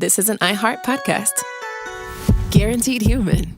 this is an iHeart podcast. Guaranteed human.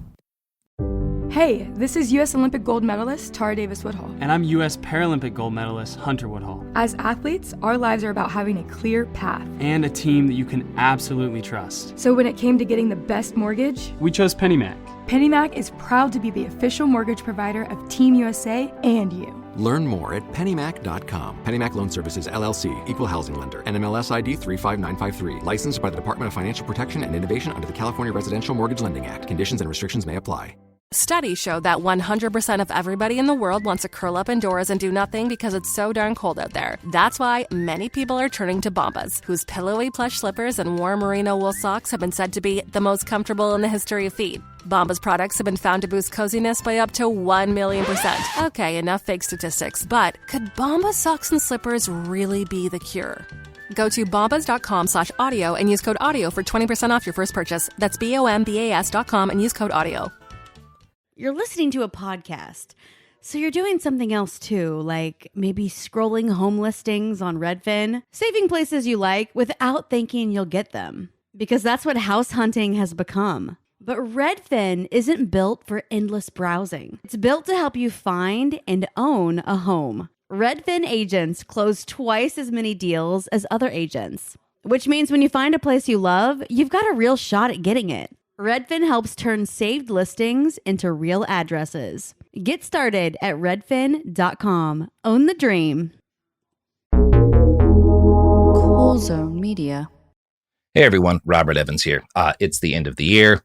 Hey, this is U.S. Olympic gold medalist Tara Davis-Woodhull. And I'm U.S. Paralympic gold medalist Hunter Woodhull. As athletes, our lives are about having a clear path. And a team that you can absolutely trust. So when it came to getting the best mortgage, we chose PennyMac. PennyMac is proud to be the official mortgage provider of Team USA and you. Learn more at pennymac.com. PennyMac Loan Services, LLC, Equal Housing Lender, NMLS ID 35953. Licensed by the Department of Financial Protection and Innovation under the California Residential Mortgage Lending Act. Conditions and restrictions may apply. Studies show that 100% of everybody in the world wants to curl up indoors and do nothing because it's so darn cold out there. That's why many people are turning to Bombas, whose pillowy plush slippers and warm merino wool socks have been said to be the most comfortable in the history of feet. Bombas products have been found to boost coziness by up to 1,000,000%. Okay, enough fake statistics, but could Bombas socks and slippers really be the cure? Go to bombas.com/audio and use code AUDIO for 20% off your first purchase. That's BOMBAS.com and use code AUDIO. You're listening to a podcast, so you're doing something else too, like maybe scrolling home listings on Redfin, saving places you like without thinking you'll get them, because that's what house hunting has become. But Redfin isn't built for endless browsing. It's built to help you find and own a home. Redfin agents close twice as many deals as other agents, which means when you find a place you love, you've got a real shot at getting it. Redfin helps turn saved listings into real addresses. Get started at redfin.com. Own the dream. Cool Zone Media. Hey everyone, Robert Evans here. It's the end of the year. A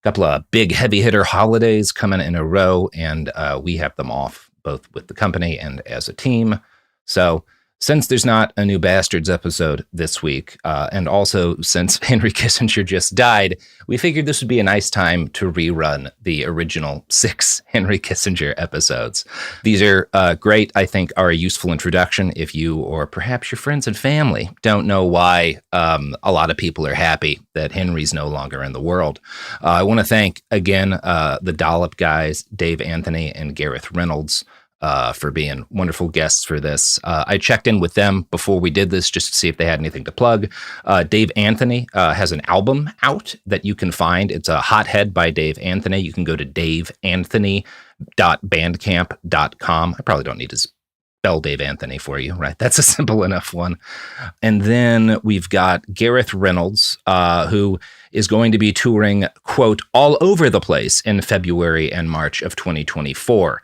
couple of big heavy hitter holidays coming in a row, and we have them off both with the company and as a team. So since there's not a new Bastards episode this week, and also since Henry Kissinger just died, we figured this would be a nice time to rerun the original 6 Henry Kissinger episodes. These are great, I think, are a useful introduction if you, or perhaps your friends and family, don't know why a lot of people are happy that Henry's no longer in the world. I want to thank, again, the Dollop guys, Dave Anthony and Gareth Reynolds, for being wonderful guests for this. I checked in with them before we did this just to see if they had anything to plug. Dave Anthony has an album out that you can find. It's a Hothead by Dave Anthony. You can go to daveanthony.bandcamp.com. I probably don't need to spell Dave Anthony for you, right? That's a simple enough one. And then we've got Gareth Reynolds, who is going to be touring, quote, all over the place in February and March of 2024.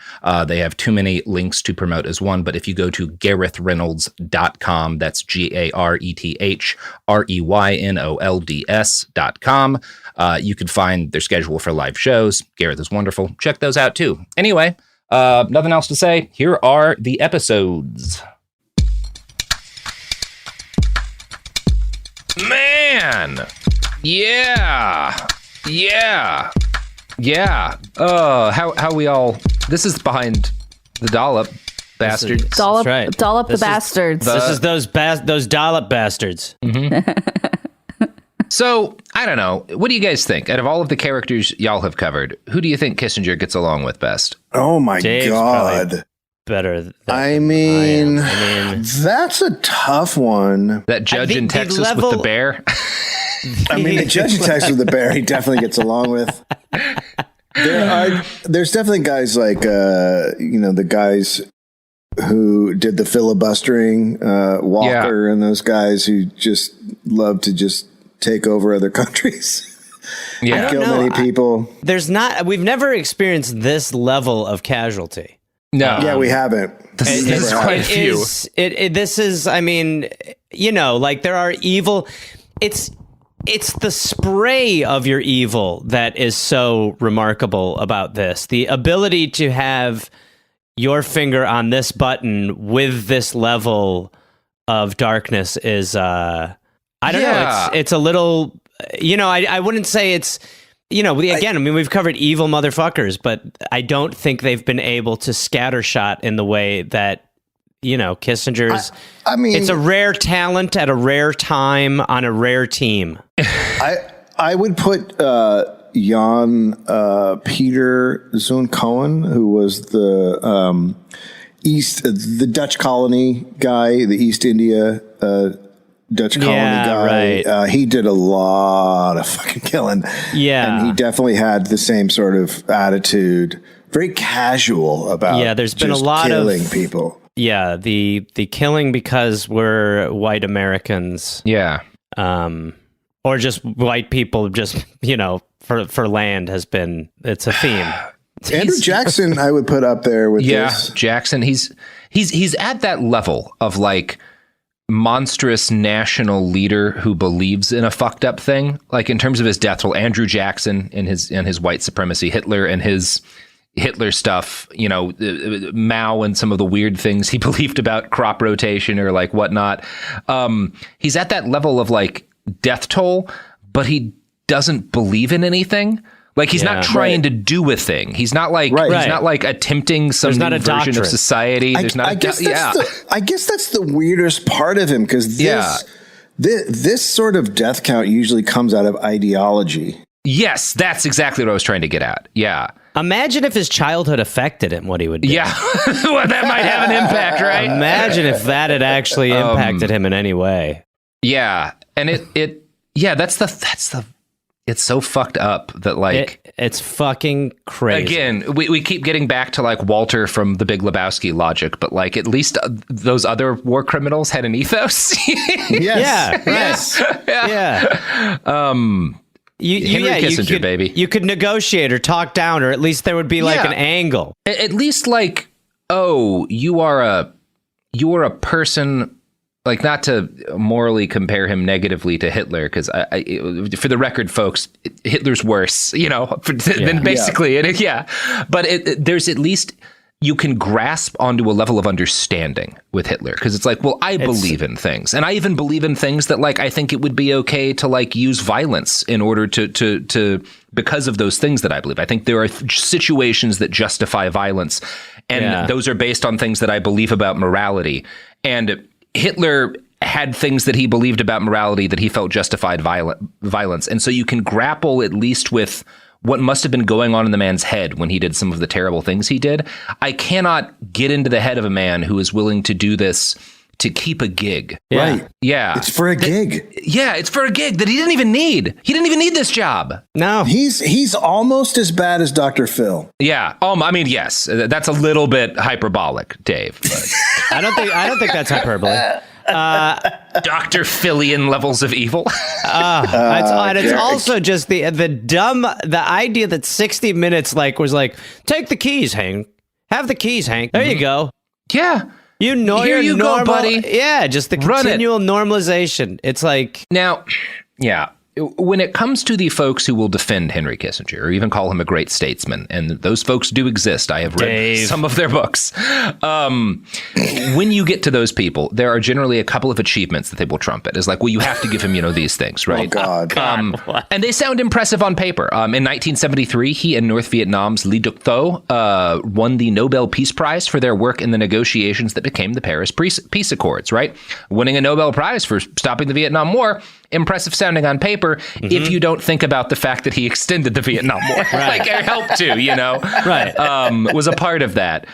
They have too many links to promote as one, but if you go to GarethReynolds.com, that's GarethReynolds.com, you can find their schedule for live shows. Gareth is wonderful. Check those out too. Anyway, nothing else to say. Here are the episodes. Man! Yeah. How we all... This is behind the Dollop bastards. Dollop, right. Dollop the bastards. This is those Dollop bastards. Mm-hmm. So, I don't know. What do you guys think? Out of all of the characters y'all have covered, who do you think Kissinger gets along with best? Oh my Dave's God. Better than I mean, that's a tough one. That judge in Texas with the bear? I mean, the judge in Texas with the bear, he definitely gets along with. There's definitely guys like, the guys who did the filibustering, Walker and those guys who just love to just take over other countries. Yeah. Kill many people. We've never experienced this level of casualty. No. Yeah, we haven't. There's quite a few. This is, I mean, like there are evil. It's the spray of your evil that is so remarkable about this. The ability to have your finger on this button with this level of darkness is, I don't know. It's a little, I wouldn't say it's, we've covered evil motherfuckers, but I don't think they've been able to scattershot in the way that, Kissinger's. I mean, it's a rare talent at a rare time on a rare team. I would put Jan Peter Zoon Cohen, who was the Dutch colony guy, the East India Dutch colony guy. Right. He did a lot of fucking killing. Yeah. And he definitely had the same sort of attitude, very casual about there's been a just lot killing of people. Yeah, the killing because we're white Americans. Yeah. Or just white people just, for land has been, it's a theme. Andrew Jackson, I would put up there with this. Jackson, he's at that level of like monstrous national leader who believes in a fucked up thing. Like in terms of his death roll, Andrew Jackson and his white supremacy, Hitler and his Hitler stuff, Mao and some of the weird things he believed about crop rotation or like whatnot. He's at that level of like death toll, but he doesn't believe in anything. Like he's not trying to do a thing. He's not like he's not like attempting some new version of society. There's I guess that's the weirdest part of him, because this sort of death count usually comes out of ideology. Yes, that's exactly what I was trying to get at. Yeah. Imagine if his childhood affected him, what he would do. Yeah. Well, that might have an impact, right? Imagine if that had actually impacted him in any way. Yeah. And it's so fucked up that like it's fucking crazy. Again, we keep getting back to like Walter from The Big Lebowski logic, but like at least those other war criminals had an ethos. Yes. Yeah. Henry Kissinger, baby. You could negotiate or talk down, or at least there would be like an angle. At least like, oh, you are a person. Like, not to morally compare him negatively to Hitler, because for the record, folks, Hitler's worse, than basically. But there's at least you can grasp onto a level of understanding with Hitler, because it's like, well, I believe in things, and I even believe in things that like I think it would be okay to like use violence in order to because of those things that I believe. I think there are situations that justify violence, and those are based on things that I believe about morality. And Hitler had things that he believed about morality that he felt justified violence. And so you can grapple at least with what must have been going on in the man's head when he did some of the terrible things he did. I cannot get into the head of a man who is willing to do this to keep a gig. Right. Yeah. It's for a gig. Yeah, it's for a gig that he didn't even need. He didn't even need this job. No. He's almost as bad as Dr. Phil. Yeah. I mean, yes. That's a little bit hyperbolic, Dave. But. I don't think that's hyperbole. Dr. Philian levels of evil. It's also just the idea that 60 Minutes was like, take the keys, Hank. Have the keys, Hank. There you go. Yeah. Here you go, buddy. Yeah, just the continual normalization. It's like... Now, when it comes to the folks who will defend Henry Kissinger or even call him a great statesman, and those folks do exist, I have read some of their books. When you get to those people, there are generally a couple of achievements that they will trumpet. It's like, well, you have to give him, these things, right? Oh, God. And they sound impressive on paper. In 1973, he and North Vietnam's Lee Duc Tho won the Nobel Peace Prize for their work in the negotiations that became the Paris Peace Accords, right? Winning a Nobel Prize for stopping the Vietnam War. Impressive sounding on paper, if you don't think about the fact that he extended the Vietnam War, like it helped to, right? Was a part of that.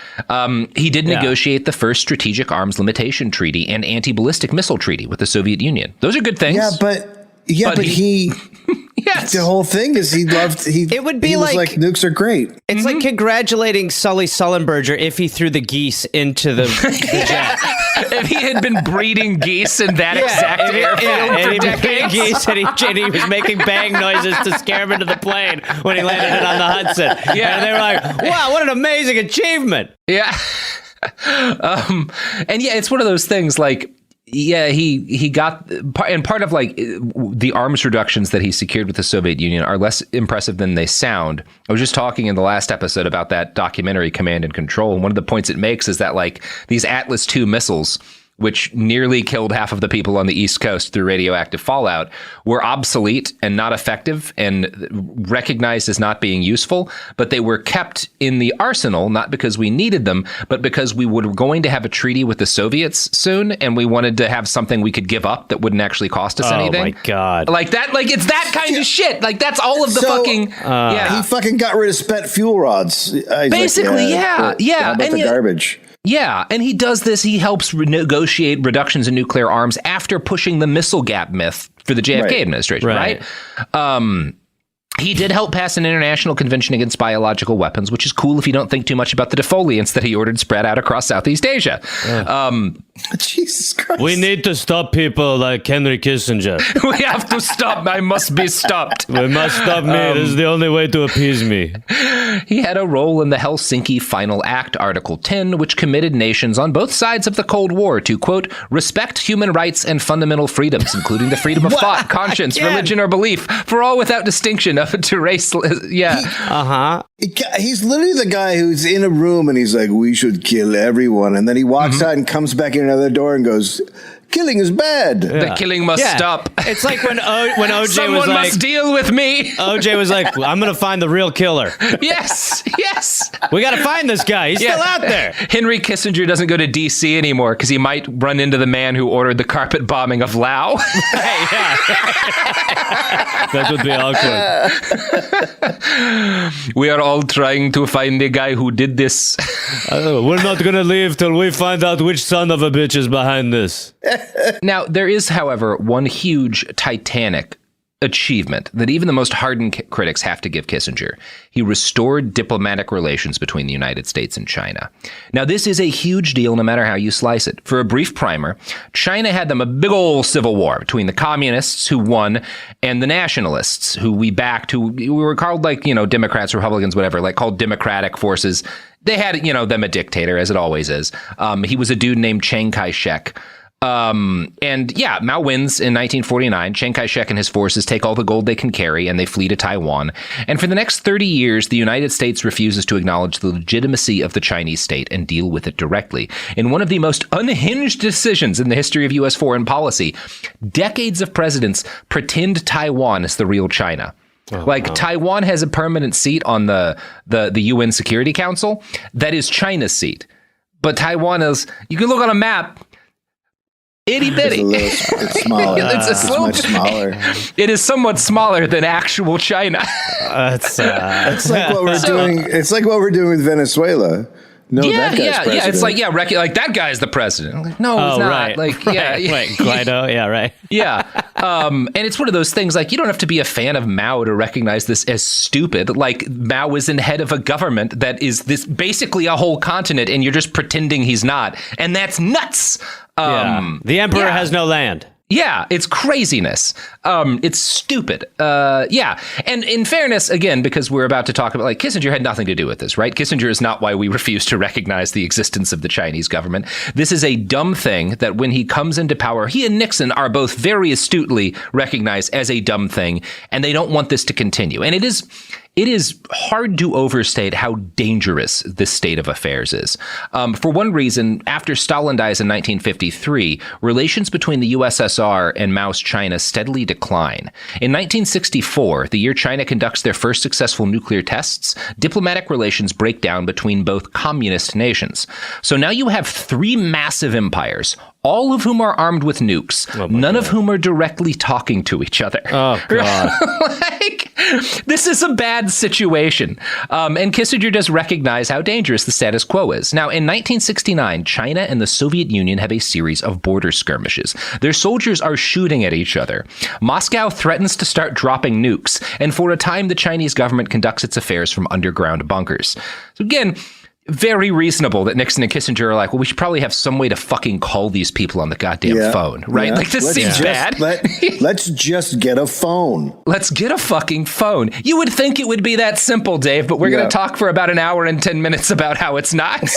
He did negotiate the first strategic arms limitation treaty and anti-ballistic missile treaty with the Soviet Union. Those are good things. Yeah, but he yes. The whole thing is it would be like nukes are great. It's like congratulating Sully Sullenberger if he threw the geese into the jet. If he had been breeding geese in that exact airfield for decades. Geese and he was making bang noises to scare him into the plane when he landed it on the Hudson. Yeah. And they were like, wow, what an amazing achievement. Yeah. And it's one of those things like, he got, and part of like the arms reductions that he secured with the Soviet Union are less impressive than they sound. I was just talking in the last episode about that documentary Command and Control, and one of the points it makes is that like these Atlas II missiles, which nearly killed half of the people on the East Coast through radioactive fallout, were obsolete and not effective and recognized as not being useful, but they were kept in the arsenal, not because we needed them, but because we were going to have a treaty with the Soviets soon, and we wanted to have something we could give up that wouldn't actually cost us anything. Oh my God. Like that, like it's that kind of shit. Like that's all of the He fucking got rid of spent fuel rods. Basically, yeah. How about the garbage? Yeah, and he does this. He helps negotiate reductions in nuclear arms after pushing the missile gap myth for the JFK administration, right? He did help pass an international convention against biological weapons, which is cool if you don't think too much about the defoliants that he ordered spread out across Southeast Asia. Jesus Christ. We need to stop people like Henry Kissinger. We have to stop. I must be stopped. We must stop me. This is the only way to appease me. He had a role in the Helsinki Final Act, Article 10, which committed nations on both sides of the Cold War to, quote, respect human rights and fundamental freedoms, including the freedom of thought, conscience, religion, or belief, for all without distinction of to race. Yeah. He's literally the guy who's in a room and he's like, we should kill everyone. And then he walks out and comes back in another door and goes, killing is bad. The killing must stop. It's like when OJ Someone was like, must deal with me. OJ was like, I'm going to find the real killer. Yes. We got to find this guy. He's still out there. Henry Kissinger doesn't go to D.C. anymore because he might run into the man who ordered the carpet bombing of Laos. That would be awkward. We are all trying to find the guy who did this. We're not going to leave till we find out which son of a bitch is behind this. Now, there is, however, one huge titanic achievement that even the most hardened critics have to give Kissinger. He restored diplomatic relations between the United States and China. Now, this is a huge deal no matter how you slice it. For a brief primer, China had them a big old civil war between the communists who won and the nationalists who we backed, who were called Democrats, Republicans, whatever, like called democratic forces. They had, them a dictator, as it always is. He was a dude named Chiang Kai-shek. Mao wins in 1949. Chiang Kai-shek and his forces take all the gold they can carry and they flee to Taiwan. And for the next 30 years, the United States refuses to acknowledge the legitimacy of the Chinese state and deal with it directly. In one of the most unhinged decisions in the history of U.S. foreign policy, decades of presidents pretend Taiwan is the real China. Taiwan has a permanent seat on the UN Security Council. That is China's seat. But Taiwan is, you can look on a map, itty bitty. It's smaller. It's much smaller. It is somewhat smaller than actual China. It's like what we're doing. It's like what we're doing with Venezuela. No, that guy's president. It's like that guy's the president. Like, no, he's not. Right. Right, Guaido. Yeah, right. Yeah. And it's one of those things, like, you don't have to be a fan of Mao to recognize this as stupid. Like, Mao is in head of a government that is this basically a whole continent, and you're just pretending he's not. And that's nuts. The emperor has no land. Yeah, it's craziness. It's stupid. And in fairness, again, because we're about to talk about, Kissinger had nothing to do with this, right? Kissinger is not why we refuse to recognize the existence of the Chinese government. This is a dumb thing that when he comes into power, he and Nixon are both very astutely recognized as a dumb thing, and they don't want this to continue. And it is hard to overstate how dangerous this state of affairs is. For one reason, after Stalin dies in 1953, relations between the USSR and Mao's China steadily decline. In 1964, the year China conducts their first successful nuclear tests, diplomatic relations break down between both communist nations. So now you have three massive empires, all of whom are armed with nukes, none of whom are directly talking to each other. Oh, God. This is a bad situation. And Kissinger does recognize how dangerous the status quo is. Now, in 1969, China and the Soviet Union have a series of border skirmishes. Their soldiers are shooting at each other. Moscow threatens to start dropping nukes, and for a time, the Chinese government conducts its affairs from underground bunkers. So again, very reasonable that Nixon and Kissinger are like, well, we should probably have some way to fucking call these people on the goddamn phone, right? Yeah. This seems bad. Let's just get a phone. Let's get a fucking phone. You would think it would be that simple, Dave, but we're going to talk for about an hour and 10 minutes about how it's not.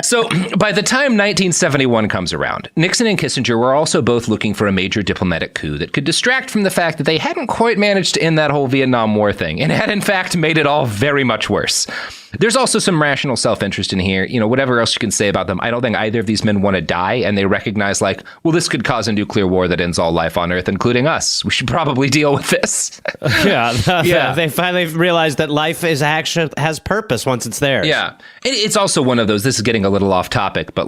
So by the time 1971 comes around, Nixon and Kissinger were also both looking for a major diplomatic coup that could distract from the fact that they hadn't quite managed to end that whole Vietnam War thing and had in fact made it all very much worse. There's also some rational self-interest in here. Whatever else you can say about them, I don't think either of these men want to die, and they recognize, this could cause a nuclear war that ends all life on Earth, including us. We should probably deal with this. They finally realized that life has purpose once it's there. Yeah. It's also one of those, this is getting a little off topic, but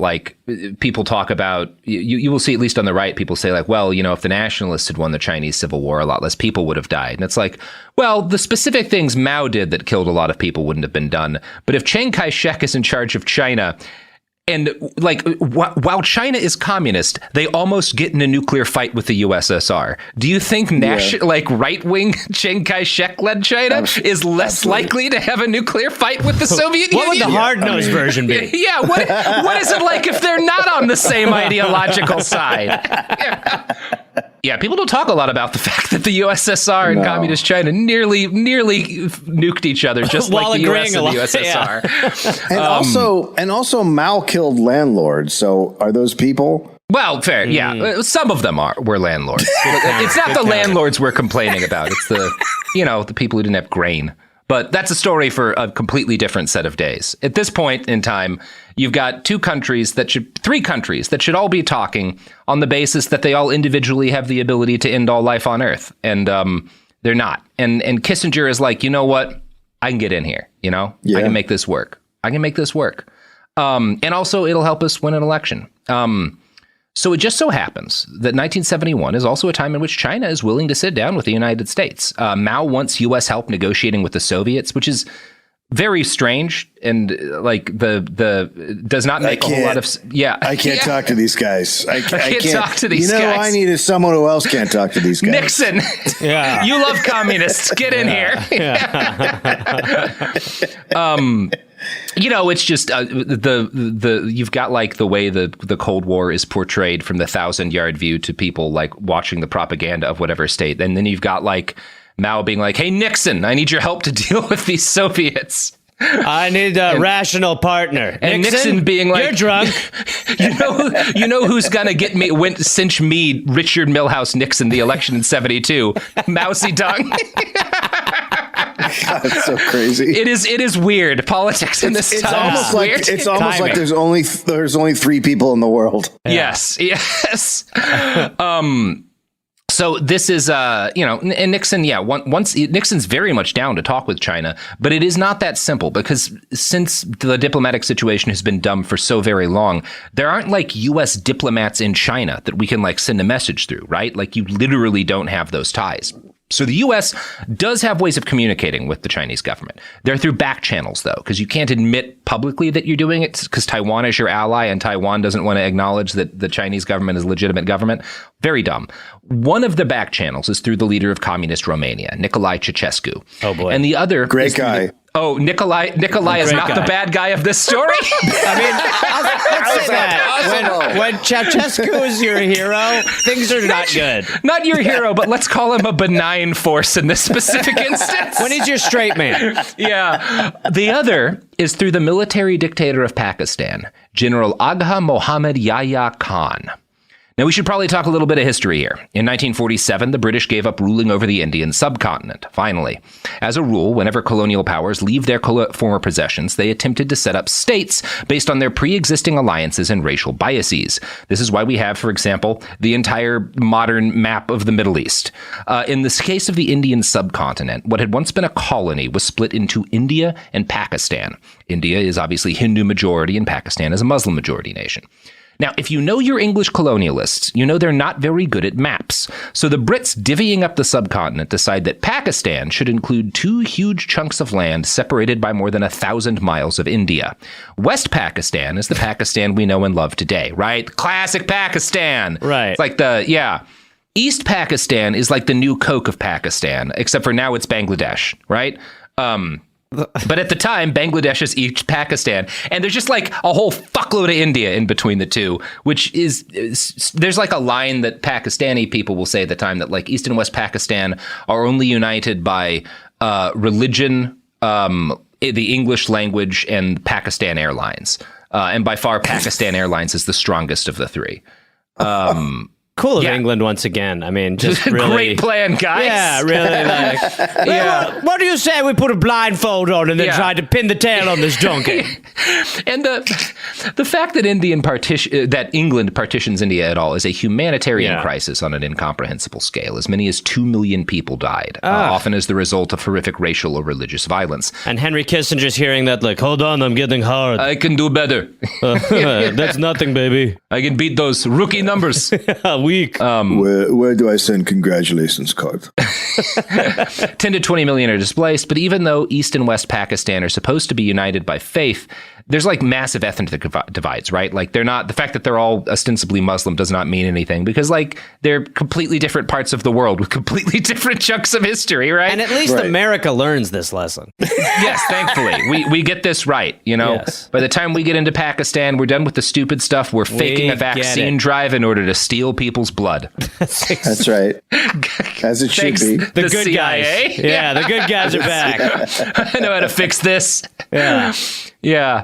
people talk about, you will see, at least on the right, people say if the nationalists had won the Chinese Civil War, a lot less people would have died. And it's the specific things Mao did that killed a lot of people wouldn't have been done done. But if Chiang Kai-shek is in charge of China, and like while China is communist, they almost get in a nuclear fight with the USSR. Do you think like right-wing Chiang Kai-shek led China is less likely to have a nuclear fight with the Soviet Union? What would the hard-nosed version be? Yeah, what is it like if they're not on the same ideological side? Yeah, people don't talk a lot about the fact that the USSR and communist China nearly nuked each other, just like the US and the USSR. Yeah. And also Mao killed landlords. So are those people? Well, fair, yeah. Some of them were landlords. It's not the landlords we're complaining about. It's the people who didn't have grain. But that's a story for a completely different set of days. At this point in time, you've got three countries that should all be talking on the basis that they all individually have the ability to end all life on Earth. And they're not. And Kissinger is like, you know what? I can get in here. I can make this work. And also it'll help us win an election. So it just so happens that 1971 is also a time in which China is willing to sit down with the United States. Mao wants U.S. help negotiating with the Soviets, which is very strange and like the does not make a whole lot of I can't talk to these guys. I can't talk to these guys. I needed someone who else can't talk to these guys. Nixon, you love communists. Get in here. It's just you've got like the way the Cold War is portrayed from the 1,000-yard view to people like watching the propaganda of whatever state. And then you've got like Mao being like, hey, Nixon, I need your help to deal with these Soviets. I need a rational partner. And Nixon being like, you're drunk. you know who's going to cinch me, Richard Milhouse Nixon, the election in 72? Mao Zedong. God, it's so crazy. It is weird. Politics in this time. It's almost like there's only 3 people in the world. Yeah. Yes. So this is, and Nixon, Nixon's very much down to talk with China, but it is not that simple because since the diplomatic situation has been dumb for so very long, there aren't like U.S. diplomats in China that we can like send a message through, right? Like you literally don't have those ties. So the U.S. does have ways of communicating with the Chinese government. They're through back channels, though, because you can't admit publicly that you're doing it because Taiwan is your ally and Taiwan doesn't want to acknowledge that the Chinese government is a legitimate government. Very dumb. One of the back channels is through the leader of communist Romania, Nicolae Ceausescu. Oh, boy. And the other... Great guy. Nicolae is not the bad guy of this story? I mean, let's say that. When Ceausescu is your hero, things are not good. Not your hero, but let's call him a benign force in this specific instance. When he's your straight man. Yeah. The other is through the military dictator of Pakistan, General Agha Mohammad Yahya Khan. Now, we should probably talk a little bit of history here. In 1947, the British gave up ruling over the Indian subcontinent, finally. As a rule, whenever colonial powers leave their former possessions, they attempted to set up states based on their pre-existing alliances and racial biases. This is why we have, for example, the entire modern map of the Middle East. In this case of the Indian subcontinent, what had once been a colony was split into India and Pakistan. India is obviously Hindu majority and Pakistan is a Muslim majority nation. Now, if you know your English colonialists, you know they're not very good at maps. So the Brits divvying up the subcontinent decide that Pakistan should include 2 huge chunks of land separated by more than 1,000 miles of India. West Pakistan is the Pakistan we know and love today, right? Classic Pakistan. Right. It's like East Pakistan is like the new Coke of Pakistan, except for now it's Bangladesh, right? But at the time, Bangladesh is East Pakistan, and there's just like a whole fuckload of India in between the two, which is there's like a line that Pakistani people will say at the time that like East and West Pakistan are only united by religion, the English language, and Pakistan Airlines. And by far, Pakistan Airlines is the strongest of the 3. Cool of England once again. I mean, just really... Great plan, guys. Yeah, really. What do you say we put a blindfold on and then try to pin the tail on this donkey? And the fact that England partitions India at all is a humanitarian crisis on an incomprehensible scale. As many as 2 million people died, often as the result of horrific racial or religious violence. And Henry Kissinger's hearing that, like, hold on, I'm getting hard. I can do better. That's nothing, baby. I can beat those rookie numbers. week. Where do I send congratulations cards? 10 to 20 million are displaced, but even though East and West Pakistan are supposed to be united by faith, there's like massive ethnic divides, right? Like they're not, the fact that they're all ostensibly Muslim does not mean anything because like they're completely different parts of the world with completely different chunks of history, right? And at least America learns this lesson. Yes, thankfully. We get this right, you know? Yes. By the time we get into Pakistan, we're done with the stupid stuff. We're faking a vaccine drive in order to steal people's blood. That's right. As it should be. The good CIA. Guys. Yeah, the good guys are back. I know how to fix this. Yeah. Yeah.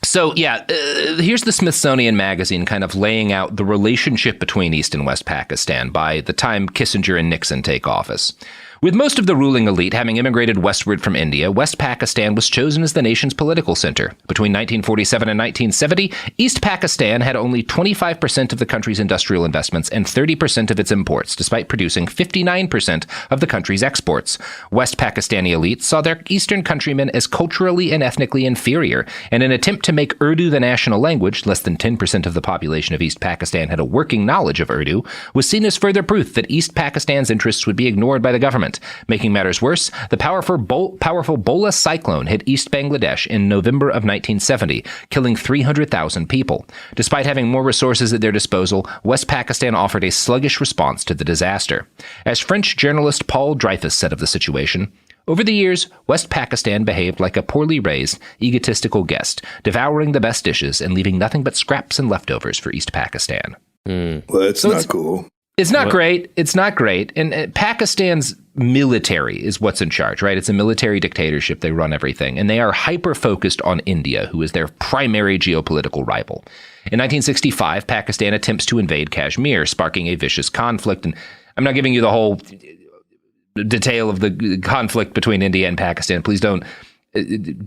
Here's the Smithsonian Magazine kind of laying out the relationship between East and West Pakistan by the time Kissinger and Nixon take office. With most of the ruling elite having immigrated westward from India, West Pakistan was chosen as the nation's political center. Between 1947 and 1970, East Pakistan had only 25% of the country's industrial investments and 30% of its imports, despite producing 59% of the country's exports. West Pakistani elites saw their eastern countrymen as culturally and ethnically inferior. In an attempt to make Urdu the national language, less than 10% of the population of East Pakistan had a working knowledge of Urdu, was seen as further proof that East Pakistan's interests would be ignored by the government. Making matters worse, the powerful Bola cyclone hit East Bangladesh in November of 1970, killing 300,000 people. Despite having more resources at their disposal, West Pakistan offered a sluggish response to the disaster. As French journalist Paul Dreyfus said of the situation, over the years, West Pakistan behaved like a poorly raised, egotistical guest, devouring the best dishes and leaving nothing but scraps and leftovers for East Pakistan. Well, it's not cool. It's not great. It's not great. And Pakistan's military is what's in charge, right? It's a military dictatorship. They run everything. And they are hyper-focused on India, who is their primary geopolitical rival. In 1965, Pakistan attempts to invade Kashmir, sparking a vicious conflict. And I'm not giving you the whole detail of the conflict between India and Pakistan. Please don't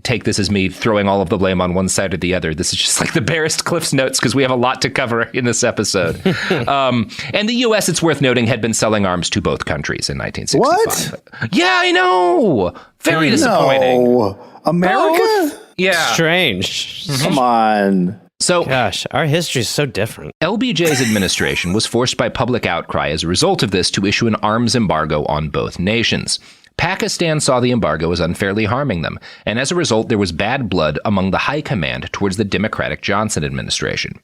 take this as me throwing all of the blame on one side or the other. This is just like the barest Cliff's Notes because we have a lot to cover in this episode. And the U.S., it's worth noting, had been selling arms to both countries in 1965. What? Yeah, I know. Very disappointing. No. America? Both? Yeah. Strange. Come on. So, gosh, our history is so different. LBJ's administration was forced by public outcry as a result of this to issue an arms embargo on both nations. Pakistan saw the embargo as unfairly harming them, and as a result, there was bad blood among the high command towards the Democratic Johnson administration.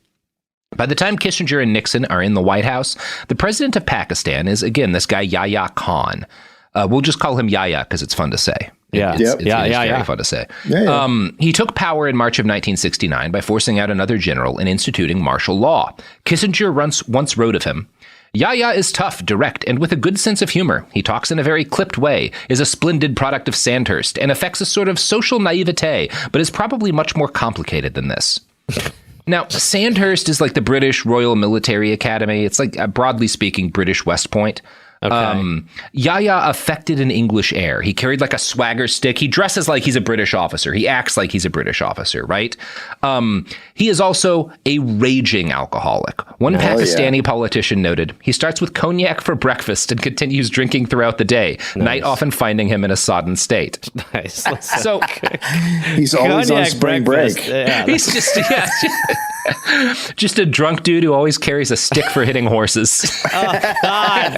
By the time Kissinger and Nixon are in the White House, the president of Pakistan is, again, this guy Yahya Khan. We'll just call him Yahya because it's fun to say. Yeah, it's very fun to say. Yeah. He took power in March of 1969 by forcing out another general and instituting martial law. Kissinger once wrote of him, Yahya is tough, direct, and with a good sense of humor. He talks in a very clipped way, is a splendid product of Sandhurst, and affects a sort of social naivete, but is probably much more complicated than this. Now, Sandhurst is like the British Royal Military Academy. It's like, broadly speaking, British West Point. Okay. Yahya affected an English air. He carried like a swagger stick. He dresses like he's a British officer. He acts like he's a British officer, right? He is also a raging alcoholic. One Pakistani politician noted, he starts with cognac for breakfast and continues drinking throughout the day, night often finding him in a sodden state. Nice. So he's always on spring break. Yeah, he's just a drunk dude who always carries a stick for hitting horses. Oh, God.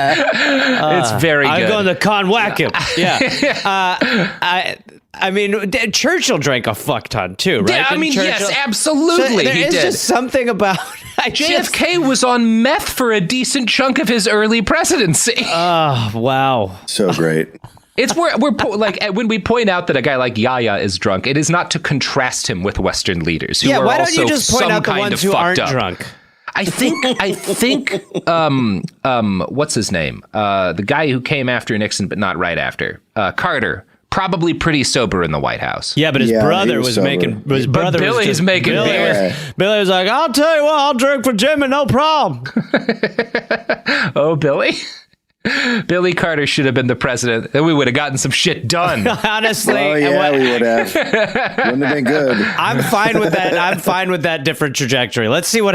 It's very good. I'm going to whack him. Yeah. I mean, Churchill drank a fuck ton too, right? Yeah, I mean, yes, absolutely. So there is just something about JFK was on meth for a decent chunk of his early presidency. Oh, wow. So great. It's we're like when we point out that a guy like Yahya is drunk, it is not to contrast him with Western leaders who are why don't also you just point out the ones who aren't drunk? I think, what's his name? The guy who came after Nixon, but not right after, Carter, probably pretty sober in the White House. Yeah, but his brother was making, Billy's making beer. Billy was like, I'll tell you what, I'll drink for Jimmy, no problem. Oh, Billy? Billy Carter should have been the president. Then we would have gotten some shit done. Honestly. Oh, yeah, we would have. Wouldn't have been good. I'm fine with that. I'm fine with that different trajectory. Let's see how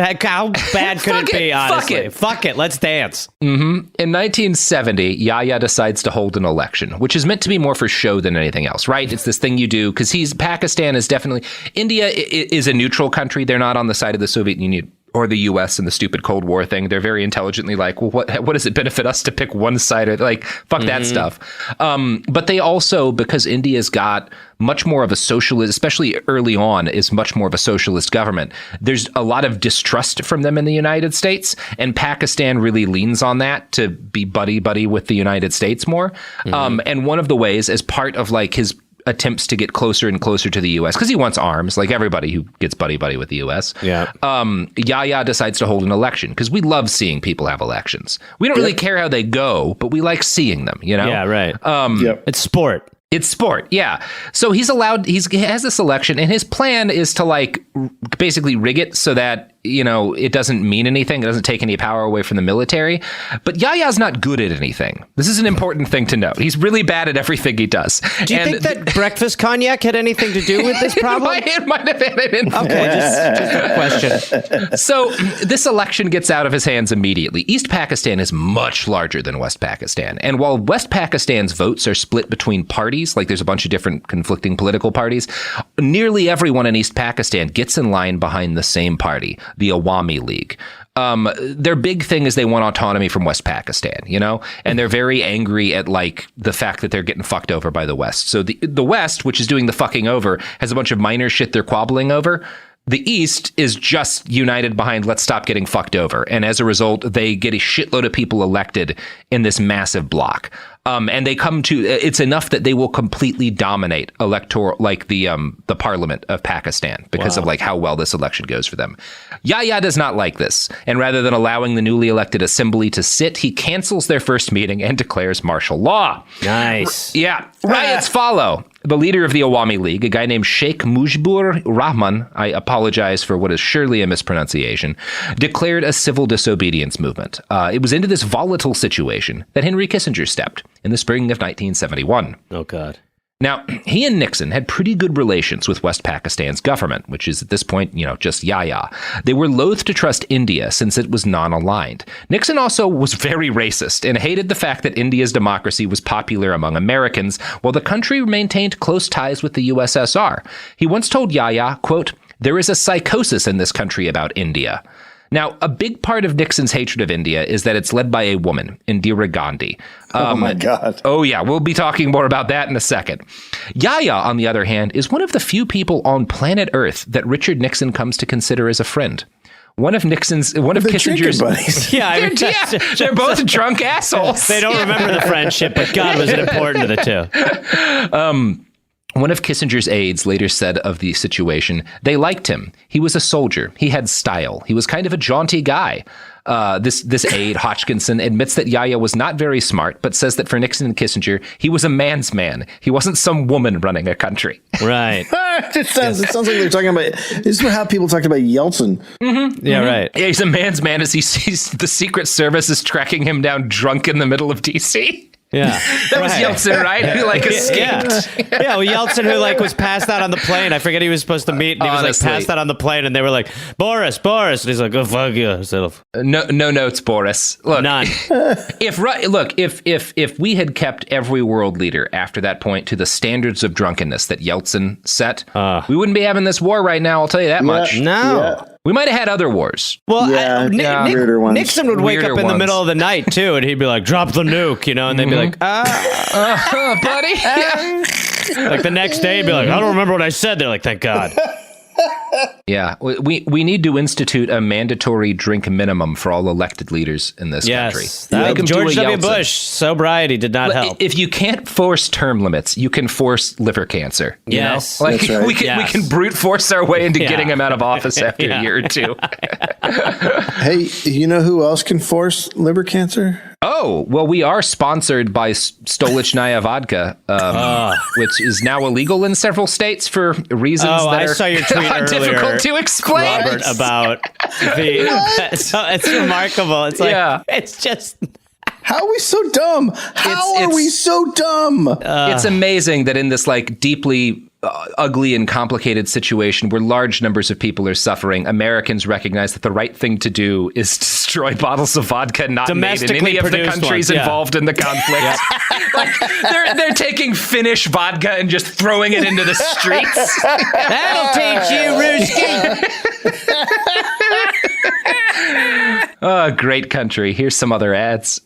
bad could it be, honestly. Fuck it. Let's dance. Mm-hmm. In 1970, Yahya decides to hold an election, which is meant to be more for show than anything else, right? It's this thing you do because Pakistan is definitely... India is a neutral country. They're not on the side of the Soviet Union or the U.S. and the stupid Cold War thing. They're very intelligently like, well, what does it benefit us to pick one side? Or like, fuck that stuff. But they also, because India's got much more of a socialist, especially early on, is much more of a socialist government. There's a lot of distrust from them in the United States, and Pakistan really leans on that to be buddy-buddy with the United States more. And one of the ways, as part of like his attempts to get closer and closer to the U.S., because he wants arms, like everybody who gets buddy-buddy with the U.S. Yahya decides to hold an election, because we love seeing people have elections. We don't really care how they go, but we like seeing them, you know? Yeah, right. It's sport. It's sport, yeah. So he has this election, and his plan is to like basically rig it so that, you know, it doesn't mean anything. It doesn't take any power away from the military. But Yahya's not good at anything. This is an important thing to note. He's really bad at everything he does. Do you think that breakfast cognac had anything to do with this problem? It might have had an influence. Okay, just a question. So this election gets out of his hands immediately. East Pakistan is much larger than West Pakistan. And while West Pakistan's votes are split between parties, like there's a bunch of different conflicting political parties, nearly everyone in East Pakistan gets in line behind the same party, the Awami League. Their big thing is they want autonomy from West Pakistan, you know, and they're very angry at like the fact that they're getting fucked over by the West. So the West, which is doing the fucking over, has a bunch of minor shit they're quabbling over. The East is just united behind let's stop getting fucked over. And as a result, they get a shitload of people elected in this massive block. And they come to, it's enough that they will completely dominate electoral, like the parliament of Pakistan because of like how well this election goes for them. Yahya does not like this. And rather than allowing the newly elected assembly to sit, he cancels their first meeting and declares martial law. Nice. Yeah. Riots follow. The leader of the Awami League, a guy named Sheikh Mujibur Rahman, I apologize for what is surely a mispronunciation, declared a civil disobedience movement. It was into this volatile situation that Henry Kissinger stepped in the spring of 1971. Oh, God. Now, he and Nixon had pretty good relations with West Pakistan's government, which is at this point, you know, just Yahya. They were loath to trust India since it was non-aligned. Nixon also was very racist and hated the fact that India's democracy was popular among Americans, while the country maintained close ties with the USSR. He once told Yahya, quote, "There is a psychosis in this country about India." Now, a big part of Nixon's hatred of India is that it's led by a woman, Indira Gandhi. Oh, my God. Oh, yeah. We'll be talking more about that in a second. Yahya, on the other hand, is one of the few people on planet Earth that Richard Nixon comes to consider as a friend. One of Kissinger's buddies. Yeah, they're both drunk assholes. They don't remember the friendship, but God, was it important to the two. One of Kissinger's aides later said of the situation, they liked him. He was a soldier. He had style. He was kind of a jaunty guy. This aide, Hodgkinson, admits that Yahya was not very smart, but says that for Nixon and Kissinger, he was a man's man. He wasn't some woman running a country. Right. It sounds like they're talking about, this is how people talked about Yeltsin. Mm-hmm. Yeah, right. Yeah, he's a man's man as he sees the Secret Service is tracking him down drunk in the middle of D.C. Yeah, that was Yeltsin, right? Who like escaped? Yeah, well, Yeltsin, who like was passed out on the plane. I forget he was supposed to meet, and he was like passed out on the plane, and they were like, Boris, and he's like, go fuck yourself. No notes, Boris. Look, none. If we had kept every world leader after that point to the standards of drunkenness that Yeltsin set, we wouldn't be having this war right now. I'll tell you that much. No. Yeah. We might have had other wars. Well, Nixon would wake Weirder up in the ones. middle of the night, too, and he'd be like, drop the nuke, you know, and they'd be like, buddy. Yeah. Like the next day, he'd be like, I don't remember what I said. They're like, thank God. Yeah, we need to institute a mandatory drink minimum for all elected leaders in this country. Yes, George W. Yeltsin. Bush, sobriety did not help. If you can't force term limits, you can force liver cancer. Yes, you know? Like that's right. we can brute force our way into getting him out of office after a year or two. Hey, you know who else can force liver cancer? Oh, well, we are sponsored by Stolichnaya vodka, which is now illegal in several states for reasons that I are saw your tweet difficult earlier, to explain. Robert, about the. So it's remarkable. It's like it's just. How are we so dumb? How are we so dumb? It's amazing that in this like deeply ugly and complicated situation where large numbers of people are suffering, Americans recognize that the right thing to do is destroy bottles of vodka not made in any of the countries involved in the conflict. Like, they're taking Finnish vodka and just throwing it into the streets. That'll teach you, Ruski. Oh, great country. Here's some other ads.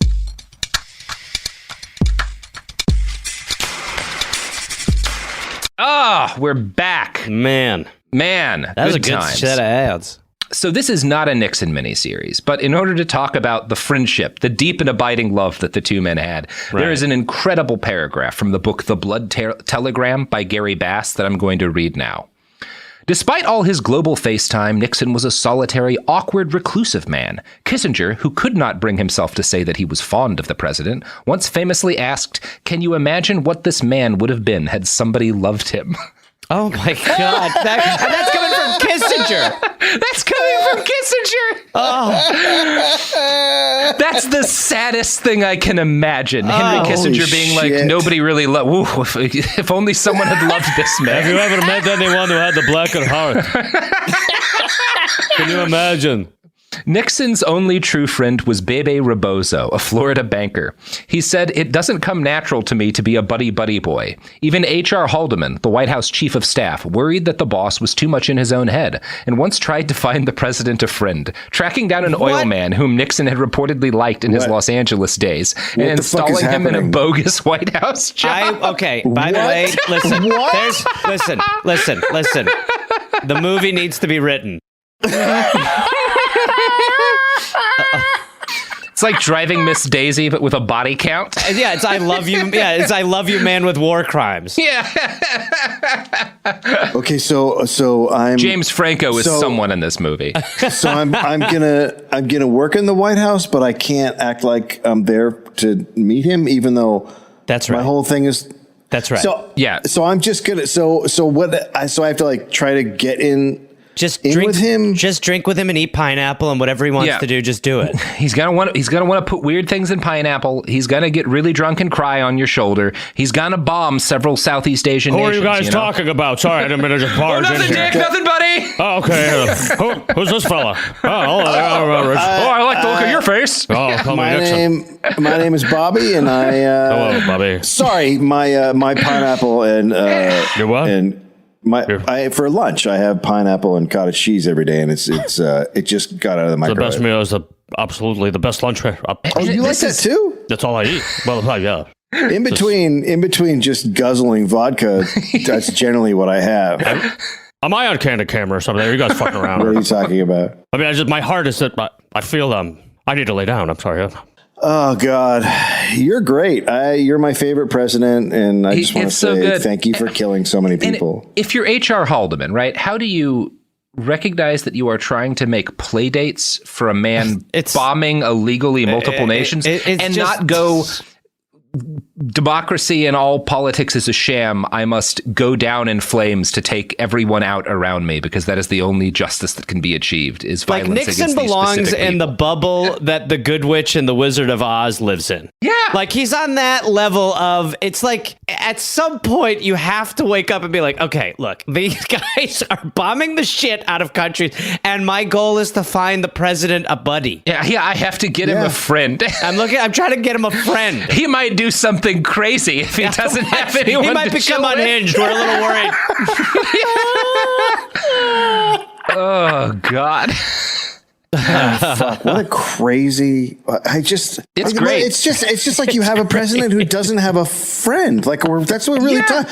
Ah, we're back. Man, that was a good set of ads. So this is not a Nixon miniseries, but in order to talk about the friendship, the deep and abiding love that the two men had, there is an incredible paragraph from the book The Blood Telegram by Gary Bass that I'm going to read now. Despite all his global FaceTime, Nixon was a solitary, awkward, reclusive man. Kissinger, who could not bring himself to say that he was fond of the president, once famously asked, "Can you imagine what this man would have been had somebody loved him?" Oh my God. That's coming from Kissinger. That's coming from Kissinger. Oh. That's the saddest thing I can imagine. Henry Kissinger being like, nobody really loved. If only someone had loved this man. Have you ever met anyone who had the blackened heart? Can you imagine? Nixon's only true friend was Bebe Rebozo, a Florida banker. He said, "It doesn't come natural to me to be a buddy-buddy boy." Even H.R. Haldeman, the White House chief of staff, worried that the boss was too much in his own head and once tried to find the president a friend, tracking down an oil man whom Nixon had reportedly liked in his Los Angeles days and installing him in a bogus White House job. By the way, listen. The movie needs to be written. It's like Driving Miss Daisy, but with a body count. Yeah, it's I love you. Yeah, it's I love you, man with war crimes. Yeah. Okay, so I'm James Franco is someone in this movie. So I'm gonna work in the White House, but I can't act like I'm there to meet him, even though that's right. My whole thing is that's right. So yeah. So I'm just gonna so I have to like try to get in. Just drink with him. Just drink with him and eat pineapple and whatever he wants to do. Just do it. He's gonna want to put weird things in pineapple. He's gonna get really drunk and cry on your shoulder. He's gonna bomb several Southeast Asian nations. Who are you guys talking about? Sorry, I didn't mean to just barge in nothing, here. Dick. Nothing, buddy. Oh, okay. Who's this fella? I like the look of your face. Oh, call me Nixon. My name is Bobby, and I. Hello, Bobby. Sorry, my pineapple and your what? And for lunch I have pineapple and cottage cheese every day, and it just got out of the microwave. The best meal is absolutely the best lunch. Oh, you like that too? That's all I eat. Well, yeah. In between just guzzling vodka, that's generally what I have. Am I on candid camera or something? Are you guys fucking around? What are you talking about? I mean, my heart is that I feel I need to lay down. I'm sorry. Oh God, you're great. You're my favorite president, and I just want to say thank you for killing so many people. And if you're H.R. Haldeman, right? How do you recognize that you are trying to make play dates for a man bombing illegally multiple nations and not go democracy and all politics is a sham? I must go down in flames to take everyone out around me because that is the only justice that can be achieved. Is violence like Nixon against belongs in people. the bubble that the Good Witch and the Wizard of Oz lives in. Yeah, like he's on that level of it's like at some point you have to wake up and be like, okay, look, these guys are bombing the shit out of countries, and my goal is to find the president a buddy. Yeah, I have to get him a friend. I'm trying to get him a friend. He might do something crazy if he doesn't have anyone. He might become unhinged. We're a little worried. Oh God. Fuck, what a crazy! It's great. It's just like you have a president who doesn't have a friend. Like that's what really. If a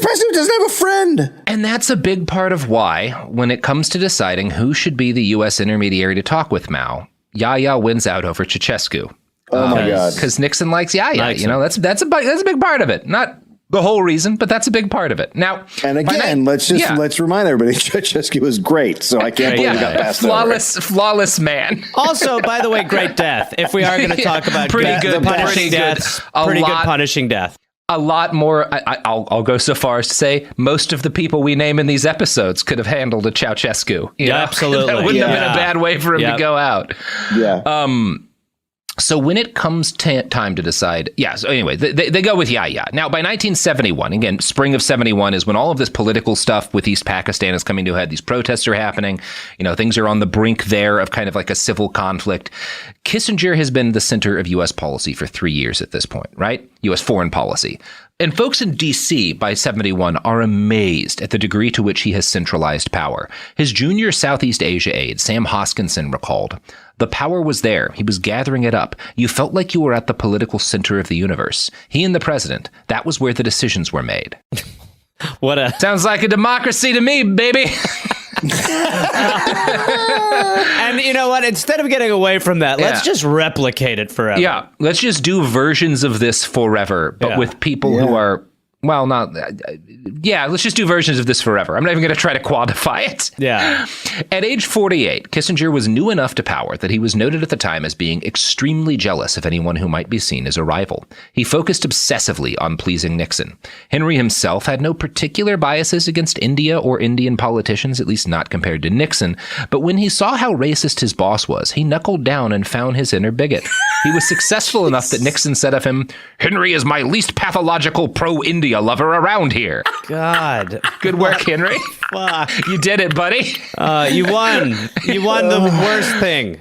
president doesn't have a friend, and that's a big part of why, when it comes to deciding who should be the U.S. intermediary to talk with Mao, Yahya wins out over Ceausescu. Oh my God! Because Nixon likes Yahya. You know, that's a big part of it. Not the whole reason, but that's a big part of it. Now, and again, let's remind everybody, Ceausescu was great, so I can't believe he got passed over. Flawless man. Also, by the way, great death. If we are going to talk about punishing death, pretty good punishing death. A lot more. I'll go so far as to say most of the people we name in these episodes could have handled a Ceausescu. Yeah, absolutely. That wouldn't have been a bad way for him to go out. Yeah. So when it comes time to decide, so anyway, they go with Yahya. Now, by 1971, again, spring of 71 is when all of this political stuff with East Pakistan is coming to a head. These protests are happening. Things are on the brink there of kind of like a civil conflict. Kissinger has been the center of U.S. policy for 3 years at this point, right? U.S. foreign policy. And folks in D.C. by 71 are amazed at the degree to which he has centralized power. His junior Southeast Asia aide, Sam Hoskinson, recalled, "The power was there. He was gathering it up. You felt like you were at the political center of the universe. He and the president, that was where the decisions were made." Sounds like a democracy to me, baby. And you know what? Instead of getting away from that, let's just replicate it forever. Yeah, let's just do versions of this forever, but with people who are, well, not... let's just do versions of this forever. I'm not even going to try to quantify it. Yeah. At age 48, Kissinger was new enough to power that he was noted at the time as being extremely jealous of anyone who might be seen as a rival. He focused obsessively on pleasing Nixon. Henry himself had no particular biases against India or Indian politicians, at least not compared to Nixon, but when he saw how racist his boss was, he knuckled down and found his inner bigot. He was successful enough that Nixon said of him, "Henry is my least pathological pro-India lover around here." God. Good work, Henry. Fuck. You did it, buddy. You won. You won the worst thing.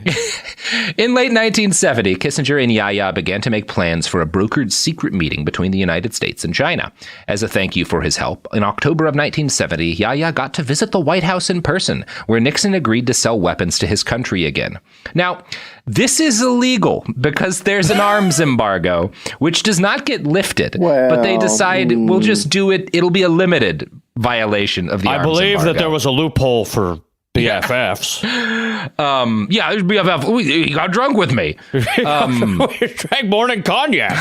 In late 1970, Kissinger and Yahya began to make plans for a brokered secret meeting between the United States and China. As a thank you for his help, in October of 1970, Yahya got to visit the White House in person, where Nixon agreed to sell weapons to his country again. Now, this is illegal because there's an arms embargo, which does not get lifted, but they decide we'll just do it. It'll be a limited violation of the arms embargo. I believe that there was a loophole for BFFs. BFF. He got drunk with me. We drank more than cognac.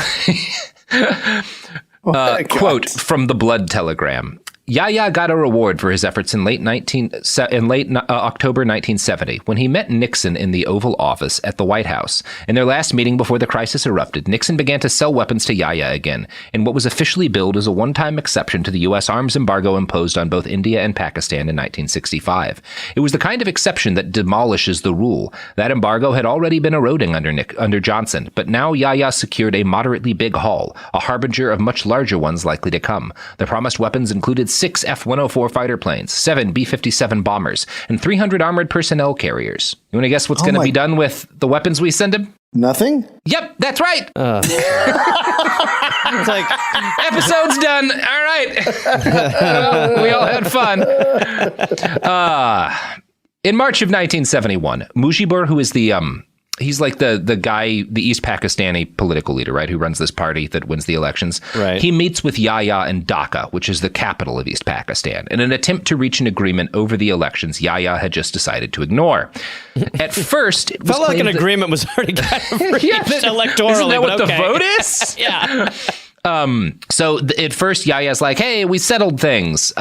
Quote from the Blood Telegram. Yahya got a reward for his efforts in late October 1970 when he met Nixon in the Oval Office at the White House. In their last meeting before the crisis erupted, Nixon began to sell weapons to Yahya again in what was officially billed as a one-time exception to the U.S. arms embargo imposed on both India and Pakistan in 1965. It was the kind of exception that demolishes the rule. That embargo had already been eroding under Johnson, but now Yahya secured a moderately big haul, a harbinger of much larger ones likely to come. The promised weapons included 6 F-104 fighter planes, 7 B-57 bombers, and 300 armored personnel carriers. You want to guess what's going to be done with the weapons we send him? Nothing? Yep, that's right. It's like, episode's done. All right. We all had fun. In March of 1971, Mujibur, who is he's like the guy, the East Pakistani political leader, right, who runs this party that wins the elections. Right. He meets with Yahya in Dhaka, which is the capital of East Pakistan, in an attempt to reach an agreement over the elections Yahya had just decided to to At first, it felt like an agreement was already kind of reached electorally. Isn't that what the vote is? Yeah. So at first, Yahya's like, "Hey, we settled things.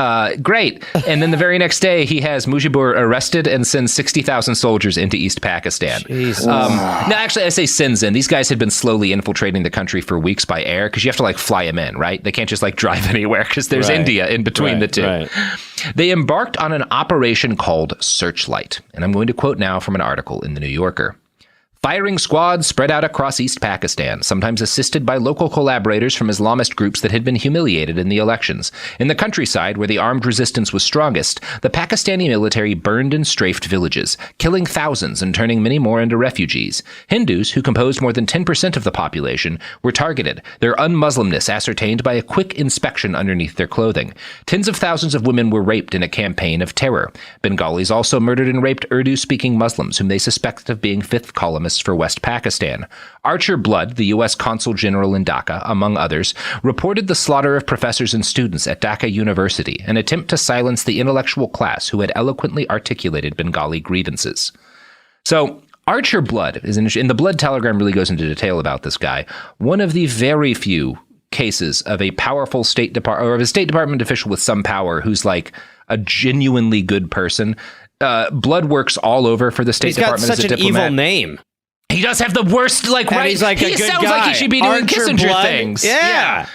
Great." And then the very next day, he has Mujibur arrested and sends 60,000 soldiers into East Pakistan. Now, actually, I say sends in. These guys had been slowly infiltrating the country for weeks by air because you have to like fly them in, right? They can't just like drive anywhere because there's India in between the two. Right. They embarked on an operation called Searchlight. And I'm going to quote now from an article in The New Yorker. Firing squads spread out across East Pakistan, sometimes assisted by local collaborators from Islamist groups that had been humiliated in the elections. In the countryside, where the armed resistance was strongest, the Pakistani military burned and strafed villages, killing thousands and turning many more into refugees. Hindus, who composed more than 10% of the population, were targeted, their un-Muslimness ascertained by a quick inspection underneath their clothing. Tens of thousands of women were raped in a campaign of terror. Bengalis also murdered and raped Urdu-speaking Muslims, whom they suspected of being fifth columnists for West Pakistan. Archer Blood, the U.S. Consul General in Dhaka, among others, reported the slaughter of professors and students at Dhaka University, an attempt to silence the intellectual class who had eloquently articulated Bengali grievances. So, Archer Blood is in the Blood Telegram really goes into detail about this guy. One of the very few cases of a powerful State Department or of a State Department official with some power who's like a genuinely good person. Blood works all over for the State Department as a diplomat. He's got such an evil name. He does have the worst, like, right? He's like he a good sounds guy. like he should be doing Archer Kissinger Blood. things. Yeah.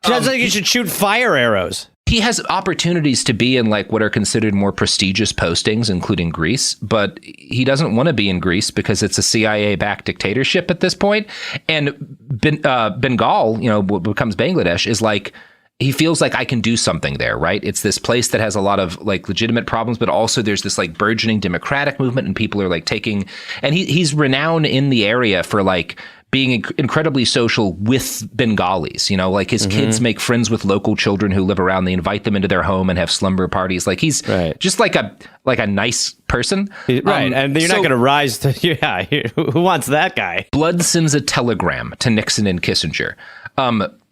Sounds like he should shoot fire arrows. He has opportunities to be in like what are considered more prestigious postings, including Greece, but he doesn't want to be in Greece because it's a CIA-backed dictatorship at this point. And Bengal, what becomes Bangladesh, is like, he feels like I can do something there, right? It's this place that has a lot of like legitimate problems, but also there's this like burgeoning democratic movement, and people are like taking, and he's renowned in the area for like being incredibly social with Bengalis, like his kids make friends with local children who live around. They invite them into their home and have slumber parties. Like he's just like a nice person. Right. And you're not going to rise to, who wants that guy? Blood sends a telegram to Nixon and Kissinger.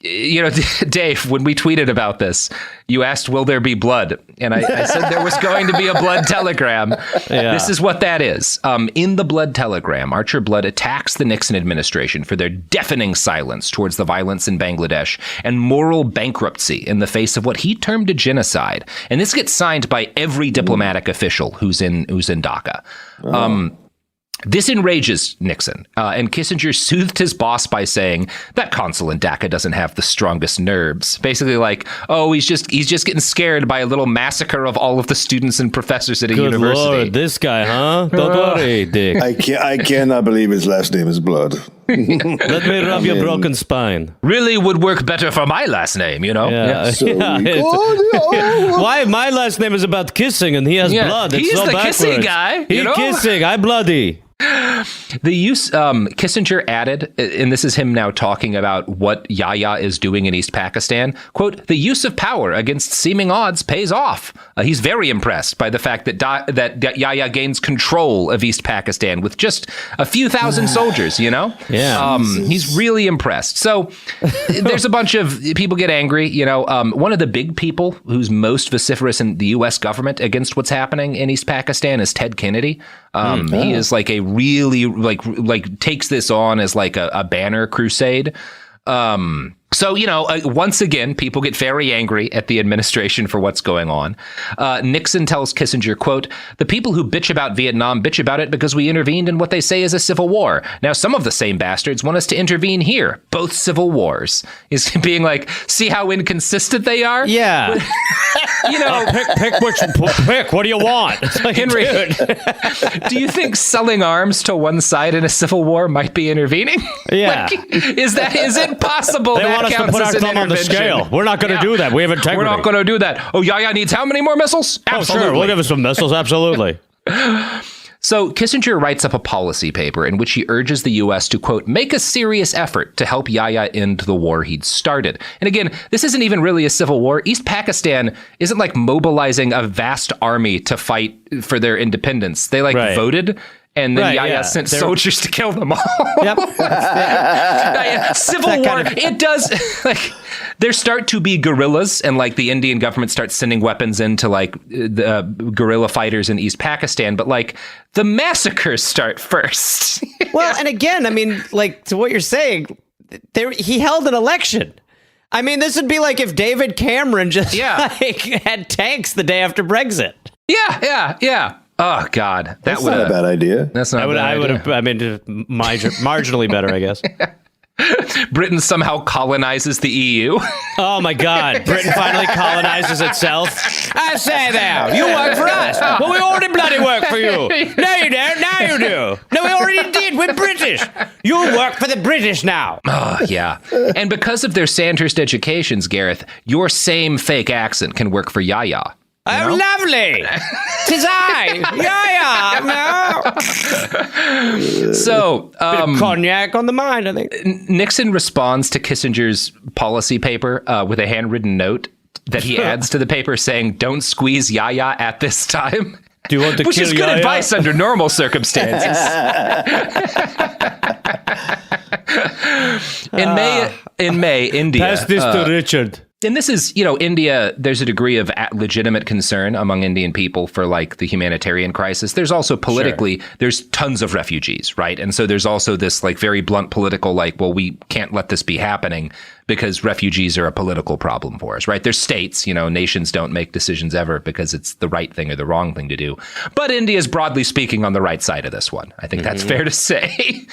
Dave, when we tweeted about this, you asked, will there be blood? And I said there was going to be a blood telegram. Yeah. This is what that is. In the blood telegram, Archer Blood attacks the Nixon administration for their deafening silence towards the violence in Bangladesh and moral bankruptcy in the face of what he termed a genocide. And this gets signed by every diplomatic official who's in Dhaka. This enrages Nixon, and Kissinger soothed his boss by saying that consul in Dhaka doesn't have the strongest nerves. Basically like, he's just getting scared by a little massacre of all of the students and professors at a university. Good Lord, this guy, huh? Don't worry, Dick. I cannot believe his last name is Blood. Let me rub your broken spine. Really would work better for my last name, Yeah. Why? My last name is about kissing, and he has blood. It's he's so the backwards. kissing guy. He's kissing. I bloody. The use Kissinger added, and this is him now talking about what Yahya is doing in East Pakistan, quote, the use of power against seeming odds pays off. He's very impressed by the fact that Yahya gains control of East Pakistan with just a few thousand soldiers, Yeah. He's really impressed. So there's a bunch of people get angry. One of the big people who's most vociferous in the U.S. government against what's happening in East Pakistan is Ted Kennedy. He is like a really like takes this on as like a banner crusade. So, once again, people get very angry at the administration for what's going on. Nixon tells Kissinger, quote, the people who bitch about Vietnam bitch about it because we intervened in what they say is a civil war. Now, some of the same bastards want us to intervene here. Both civil wars. He's being like, see how inconsistent they are? Yeah. Pick. What do you want? Like, Henry, do you think selling arms to one side in a civil war might be intervening? Yeah. Is it possible they want us to put our thumb on the scale? We're not going to do that. We have integrity. We're not going to do that. Oh, Yahya needs how many more missiles? Absolutely. Sure. We'll give us some missiles. Absolutely. So Kissinger writes up a policy paper in which he urges the U.S. to, quote, make a serious effort to help Yahya end the war he'd started. And again, this isn't even really a civil war. East Pakistan isn't like mobilizing a vast army to fight for their independence. They voted. And then Yahya sent soldiers to kill them all. Yep. Civil war, it does. Like, there start to be guerrillas, and like the Indian government starts sending weapons into like the guerrilla fighters in East Pakistan. But like the massacres start first. Well, and again, I mean, like to what you're saying, he held an election. I mean, this would be like if David Cameron just had tanks the day after Brexit. Yeah. Oh God, that's not a bad idea. That's not. I would have. I mean, marginally better, I guess. Britain somehow colonizes the EU. Oh my God! Britain finally colonizes itself. I say there, you work for us. Well, we already bloody work for you. No, you don't. Now you do. No, we already did. We're British. You work for the British now. Oh yeah. And because of their Sandhurst educations, Gareth, your same fake accent can work for Yahya. Oh, lovely! 'Tis I, No. So, bit of cognac on the mind, I think. Nixon responds to Kissinger's policy paper with a handwritten note that he adds to the paper saying, "Don't squeeze Yahya at this time." Do you want to Which kill is good Yahya? advice under normal circumstances. In May, India. Pass this to Richard. And this is, India, there's a degree of legitimate concern among Indian people for like the humanitarian crisis. There's also politically, there's tons of refugees, right? And so there's also this like very blunt political, like, well, we can't let this be happening because refugees are a political problem for us, right? There's states, nations don't make decisions ever because it's the right thing or the wrong thing to do. But India is broadly speaking on the right side of this one. I think that's fair to say.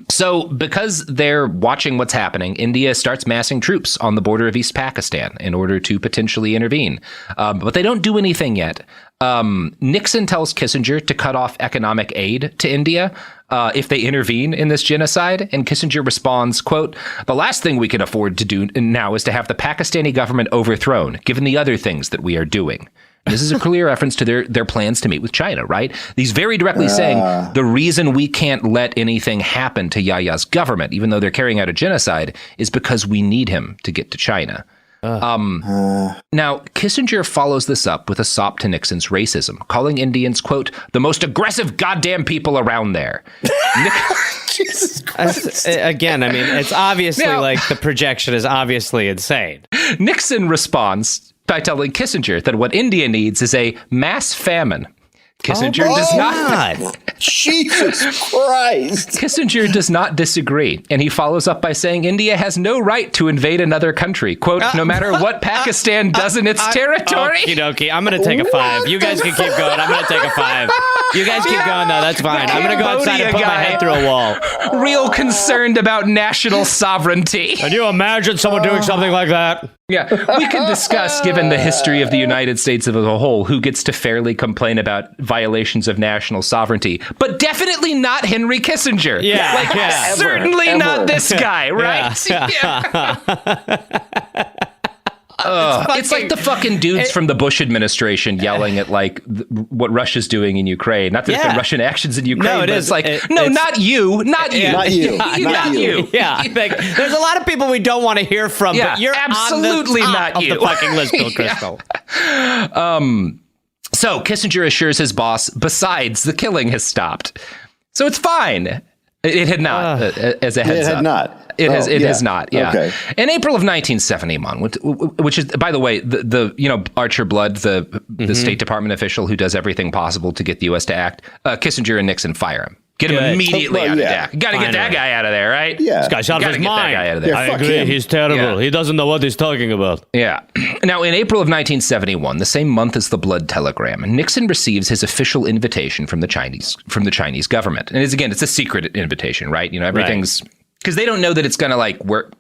So because they're watching what's happening, India starts massing troops on the border of East Pakistan in order to potentially intervene. But they don't do anything yet. Nixon tells Kissinger to cut off economic aid to India if they intervene in this genocide. And Kissinger responds, quote, "The last thing we can afford to do now is to have the Pakistani government overthrown, given the other things that we are doing." This is a clear reference to their plans to meet with China, right? He's very directly saying the reason we can't let anything happen to Yaya's government, even though they're carrying out a genocide, is because we need him to get to China. Now, Kissinger follows this up with a sop to Nixon's racism, calling Indians, quote, "the most aggressive goddamn people around there." Jesus Christ. Again, I mean, it's obviously like the projection is obviously insane. Nixon responds by telling Kissinger that what India needs is a mass famine. Kissinger does not. Jesus Christ. Kissinger does not disagree, and he follows up by saying India has no right to invade another country, quote, "no matter what Pakistan does in its territory." Okie dokie, I'm going to take a 5. You guys can keep going. I'm going to take a 5. You guys keep going, though. That's fine. I'm going to go outside and put my head through a wall. Real concerned about national sovereignty. Can you imagine someone doing something like that? Yeah, we can discuss, given the history of the United States as a whole, who gets to fairly complain about violations of national sovereignty, but definitely not Henry Kissinger. Yeah, certainly not this guy, right? It's like the fucking dudes from the Bush administration yelling at what Russia's doing in Ukraine. Not that there's been Russian actions in Ukraine, but it's like, not you. Not you. Yeah, there's a lot of people we don't want to hear from, but you're absolutely on the not top you. of the fucking list, Bill Crystal. So Kissinger assures his boss, besides, the killing has stopped. So it's fine. It had not, as a heads up. It had not. It has not. Yeah. Okay. In April of 1971, which is, by the way, the Archer Blood, the State Department official who does everything possible to get the U.S. to act, Kissinger and Nixon fire him. Get him immediately out of DAC. Got to get that guy out of there, right? Yeah. This guy's out of his mind. That guy out of there. I agree. He's terrible. Yeah. He doesn't know what he's talking about. Yeah. Now, in April of 1971, the same month as the Blood telegram, Nixon receives his official invitation from the Chinese government. And it's a secret invitation, right? Everything's because they don't know that it's going to work.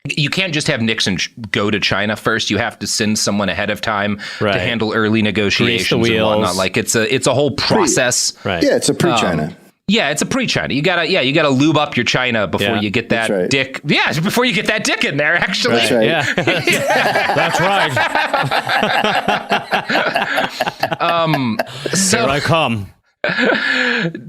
You can't just have Nixon go to China first. You have to send someone ahead of time to handle early negotiations and whatnot. It's a whole process. Right. Yeah, it's a pre-China. Yeah, it's a pre-China. You gotta lube up your China before you get that dick. Yeah, before you get that dick in there, actually. That's right. Yeah. That's right. So here I come.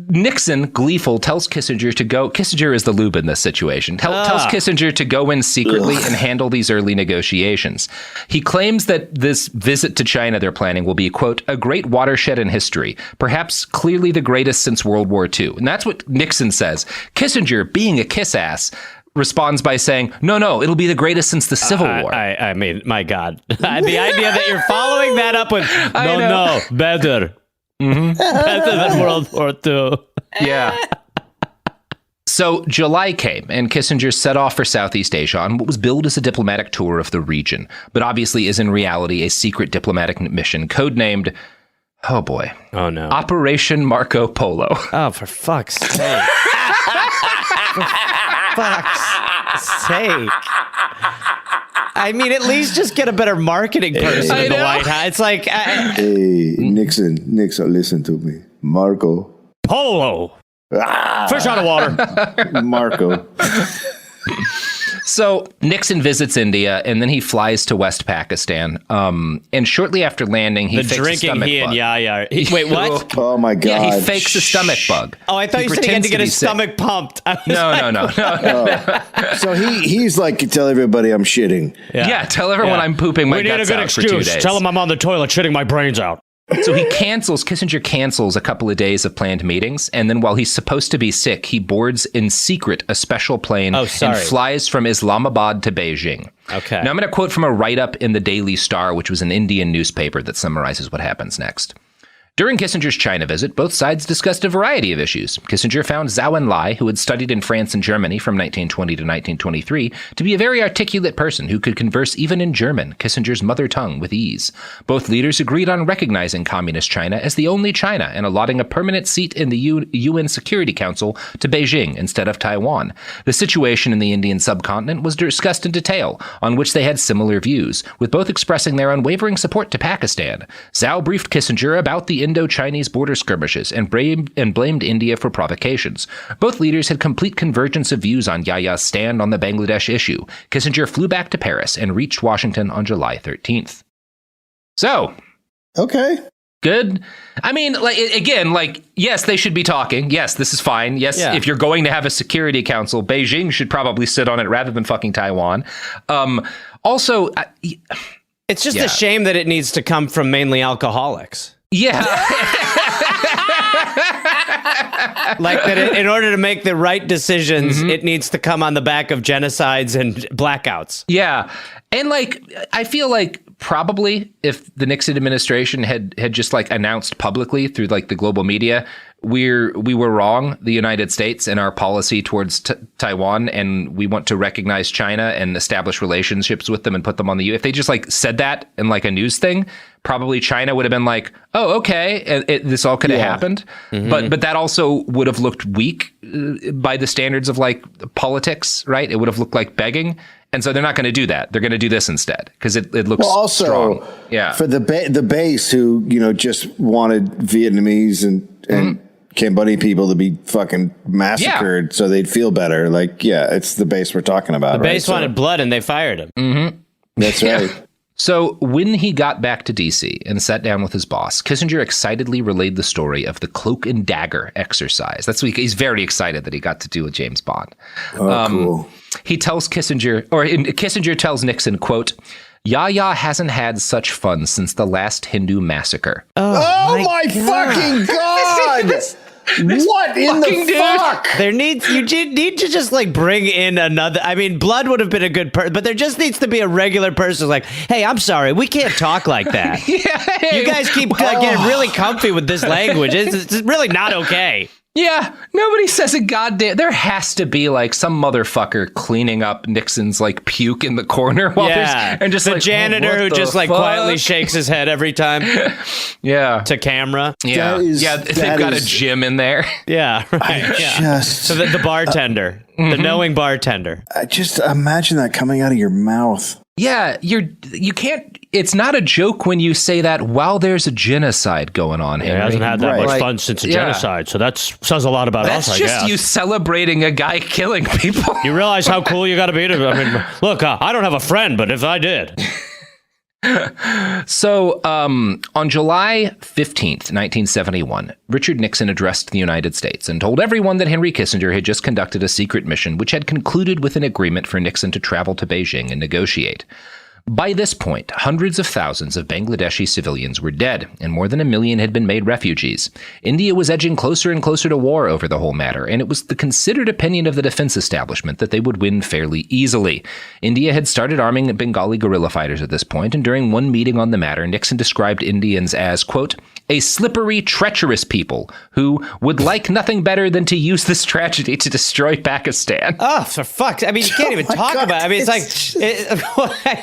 Nixon, gleeful, tells Kissinger to go. Kissinger is the lube in this situation. Tells Kissinger to go in secretly and handle these early negotiations. He claims that this visit to China they're planning will be, quote, "a great watershed in history, perhaps clearly the greatest since World War II." And that's what Nixon says. Kissinger, being a kiss ass, responds by saying, no, it'll be the greatest since the Civil War. I mean, my God. The idea that you're following that up with, no, better. Mm-hmm. Better than World War II. Yeah. So July came, and Kissinger set off for Southeast Asia on what was billed as a diplomatic tour of the region, but obviously is in reality a secret diplomatic mission codenamed, oh boy. Oh no. Operation Marco Polo. Oh, for fuck's sake. For fuck's sake. I mean, at least just get a better marketing person in the White House. It's like... hey, Nixon, listen to me. Marco Polo. Fish out of water. Marco. So Nixon visits India, and then he flies to West Pakistan. And shortly after landing, he fakes a stomach bug. And Yaya. Wait, what? Oh my God! Yeah, he fakes a stomach bug. Oh, I thought you said he had to get his stomach pumped. No. So he's like, tell everybody I'm shitting. Yeah, tell everyone I'm pooping my guts out for 2 days. Tell him I'm on the toilet shitting my brains out. So Kissinger cancels a couple of days of planned meetings, and then while he's supposed to be sick, he boards in secret a special plane and flies from Islamabad to Beijing. Okay. Now I'm going to quote from a write-up in the Daily Star, which was an Indian newspaper that summarizes what happens next. During Kissinger's China visit, both sides discussed a variety of issues. Kissinger found Zhou Enlai, who had studied in France and Germany from 1920 to 1923, to be a very articulate person who could converse even in German, Kissinger's mother tongue, with ease. Both leaders agreed on recognizing Communist China as the only China and allotting a permanent seat in the UN Security Council to Beijing instead of Taiwan. The situation in the Indian subcontinent was discussed in detail, on which they had similar views, with both expressing their unwavering support to Pakistan. Zhou briefed Kissinger about the Indo-Chinese border skirmishes and blamed India for provocations. Both leaders had complete convergence of views on Yaya's stand on the Bangladesh issue. Kissinger flew back to Paris and reached Washington on July 13th. So. Okay. Good. I mean, yes, they should be talking. Yes, this is fine. Yes, if you're going to have a Security Council, Beijing should probably sit on it rather than fucking Taiwan. Also, it's just a shame that it needs to come from mainly alcoholics. Yeah. Like that in order to make the right decisions, it needs to come on the back of genocides and blackouts. Yeah. And I feel like probably if the Nixon administration had just announced publicly through the global media, we were wrong, the United States, and our policy towards Taiwan, and we want to recognize China and establish relationships with them and put them on the U. If they just said that in a news thing, probably China would have been like, oh, okay, this all could have happened. But that also would have looked weak by the standards of politics, right? It would have looked like begging. And so they're not going to do that. They're going to do this instead because it looks strong. Yeah. For the base who, just wanted Vietnamese and Cambodian people to be fucking massacred so they'd feel better. It's the base we're talking about. The base wanted blood and they fired him. Mm-hmm. That's right. So when he got back to D.C. and sat down with his boss, Kissinger excitedly relayed the story of the cloak and dagger exercise. He's very excited that he got to do with James Bond. Cool. He tells Kissinger tells Nixon, quote, Yaya hasn't had such fun since the last Hindu massacre. Oh my fucking God! What in the fuck? You need to just bring in another. I mean, Blood would have been a good person, but there just needs to be a regular person hey, I'm sorry, we can't talk like that. You guys keep getting really comfy with this language. It's really not okay. Yeah, nobody says a goddamn. There has to be some motherfucker cleaning up Nixon's puke in the corner while and just the janitor who just quietly shakes his head every time. To camera. Yeah, they've got a gym in there. Yeah, right. So the bartender, the knowing bartender. Just imagine that coming out of your mouth. Yeah, you can't. It's not a joke when you say that while there's a genocide going on. Henry. He hasn't had that much fun since a genocide, so that says a lot about us. I guess that's just you celebrating a guy killing people. You realize how cool you got to be look. I don't have a friend, but if I did. So on July 15th, 1971, Richard Nixon addressed the United States and told everyone that Henry Kissinger had just conducted a secret mission which had concluded with an agreement for Nixon to travel to Beijing and negotiate. By this point, hundreds of thousands of Bangladeshi civilians were dead, and more than 1 million had been made refugees. India was edging closer and closer to war over the whole matter, and it was the considered opinion of the defense establishment that they would win fairly easily. India had started arming Bengali guerrilla fighters at this point, and during one meeting on the matter, Nixon described Indians as, quote, a slippery, treacherous people who would like nothing better than to use this tragedy to destroy Pakistan. Oh, for fuck's! I mean, you can't even talk about it. I mean, it's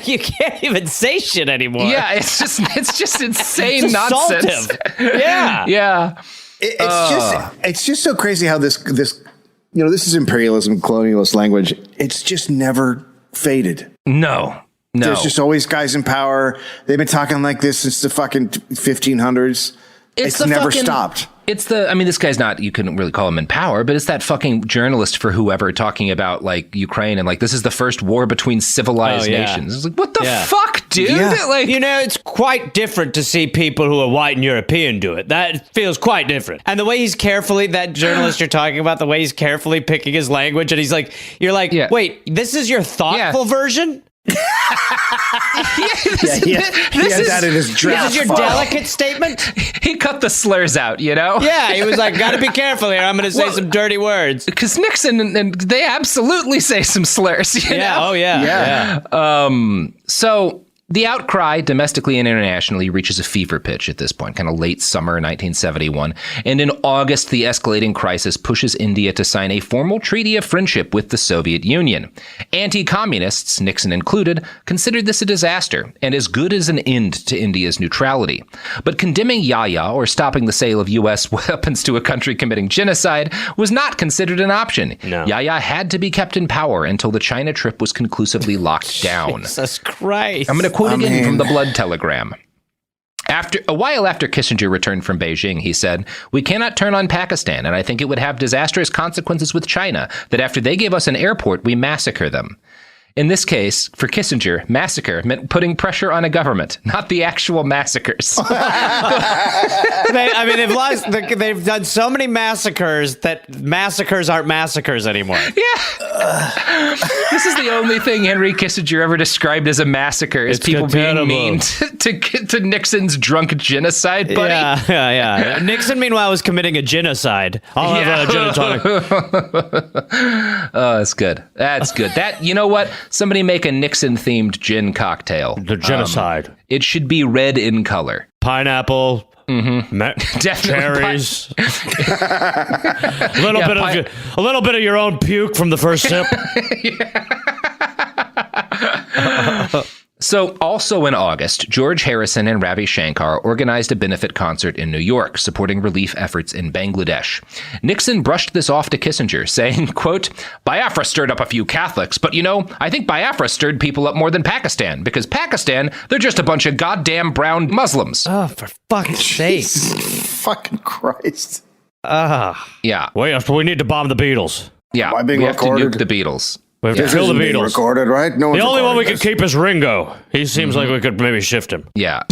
you can't even say shit anymore. Yeah, it's just insane nonsense. Yeah. It's just so crazy how this this is imperialism, colonialist language. It's just never faded. No. There's just always guys in power. They've been talking like this since the fucking 1500s. It's never stopped. It's this guy's not, you couldn't really call him in power, but it's that fucking journalist for whoever talking about Ukraine and this is the first war between civilized nations. It's what the fuck, dude? Yeah. It's quite different to see people who are white and European do it. That feels quite different. And the way he's that journalist you're talking about, the way he's carefully picking his language, and he's wait, this is your thoughtful version? He has that in his draft. This is your delicate statement. He cut the slurs out, Yeah, he was gotta be careful here. I'm gonna say some dirty words. Because Nixon and they absolutely say some slurs. Yeah. Oh yeah. So The outcry, domestically and internationally, reaches a fever pitch at this point, kind of late summer 1971. And in August, the escalating crisis pushes India to sign a formal treaty of friendship with the Soviet Union. Anti-communists, Nixon included, considered this a disaster and as good as an end to India's neutrality. But condemning Yaya or stopping the sale of U.S. weapons to a country committing genocide was not considered an option. No. Yaya had to be kept in power until the China trip was conclusively locked down. Jesus Christ. I'm going to quote again from the Blood Telegram. A while after Kissinger returned from Beijing, he said, "We cannot turn on Pakistan, and I think it would have disastrous consequences with China that after they gave us an airport, we massacre them." In this case, for Kissinger, massacre meant putting pressure on a government, not the actual massacres. They've done so many massacres that massacres aren't massacres anymore. Yeah. This is the only thing Henry Kissinger ever described as a massacre, is people being mean to Nixon's drunk genocide buddy. Yeah. Nixon, meanwhile, was committing a genocide. I'll have a gin and tonic. Oh, that's good. That's good. That, you know what? Somebody make a Nixon-themed gin cocktail. The genocide. It should be red in color. Pineapple. Cherries. A little bit of your own puke from the first sip. So, also in August, George Harrison and Ravi Shankar organized a benefit concert in New York, supporting relief efforts in Bangladesh. Nixon brushed this off to Kissinger, saying, quote, "Biafra stirred up a few Catholics, but I think Biafra stirred people up more than Pakistan, because Pakistan, they're just a bunch of goddamn brown Muslims." Oh, for fuck's sake. Fucking Christ. Yeah. We need to bomb the Beatles. Yeah, we have to nuke the Beatles. We have to kill the Beatles. Recorded, right? No, the only one we could keep is Ringo. He seems like we could maybe shift him. Yeah.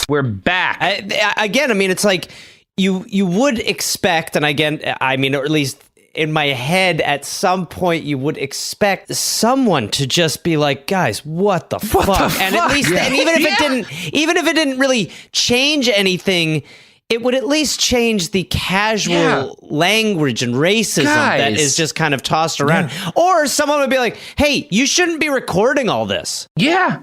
We're back. It's like you would expect, and again, or at least in my head, at some point, you would expect someone to just be like, "Guys, what the fuck?" And at least, and even if it didn't really change anything, it would at least change the casual language and racism that is just kind of tossed around. Yeah. Or someone would be like, "Hey, you shouldn't be recording all this." Yeah.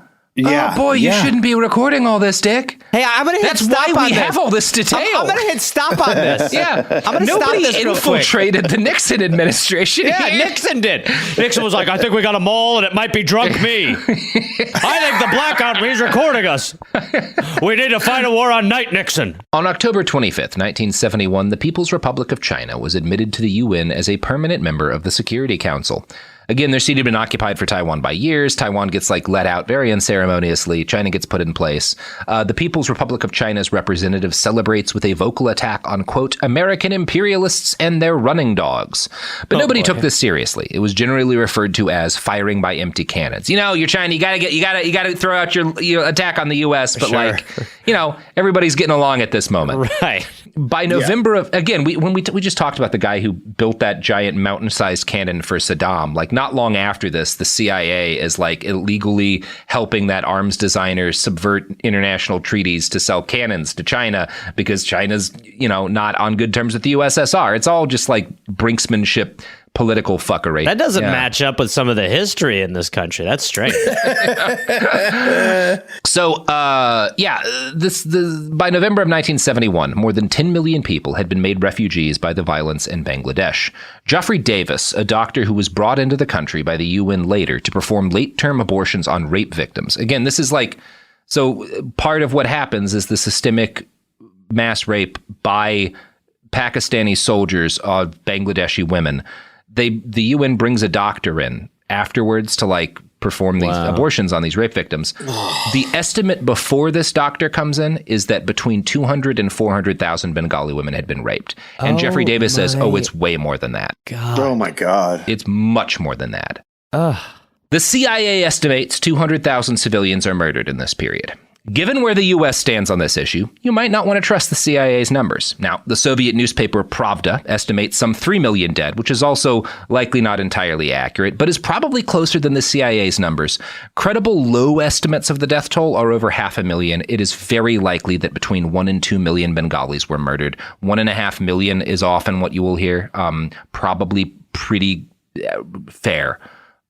Oh boy, you shouldn't be recording all this, Dick. Hey, I'm gonna hit stop on this. That's why we have all this detail. I'm gonna hit stop on this. Yeah, I'm gonna stop this real quick. Nobody infiltrated the Nixon administration. Yeah, Nixon did. Nixon was like, "I think we got a mole, and it might be drunk me. I think the blackout means recording us. We need to fight a war on night, Nixon." On October 25th, 1971, the People's Republic of China was admitted to the UN as a permanent member of the Security Council. Again, their seat had been occupied for Taiwan by years. Taiwan gets let out very unceremoniously. China gets put in place. The People's Republic of China's representative celebrates with a vocal attack on, quote, "American imperialists and their running dogs." But nobody took this seriously. It was generally referred to as firing by empty cannons. You're China. You gotta throw out your attack on the U.S. But everybody's getting along at this moment. Right. By November of, again, we just talked about the guy who built that giant mountain-sized cannon for Saddam. Not long after this, the CIA is illegally helping that arms designer subvert international treaties to sell cannons to China because China's, not on good terms with the USSR. It's all just brinksmanship, political fuckery. That doesn't match up with some of the history in this country. That's strange. So, by November of 1971, more than 10 million people had been made refugees by the violence in Bangladesh. Geoffrey Davis, a doctor who was brought into the country by the UN later to perform late-term abortions on rape victims. Again, this is so part of what happens is the systemic mass rape by Pakistani soldiers of Bangladeshi women. The UN brings a doctor in afterwards to perform these abortions on these rape victims. The estimate before this doctor comes in is that between 200 and 400,000 Bengali women had been raped. And Geoffrey Davis says, it's way more than that. God. Oh my God. It's much more than that. The CIA estimates 200,000 civilians are murdered in this period. Given where the U.S. stands on this issue, you might not want to trust the CIA's numbers. Now, the Soviet newspaper Pravda estimates some 3 million dead, which is also likely not entirely accurate, but is probably closer than the CIA's numbers. Credible low estimates of the death toll are over 500,000. It is very likely that between 1 and 2 million Bengalis were murdered. 1.5 million is often what you will hear. Probably pretty fair.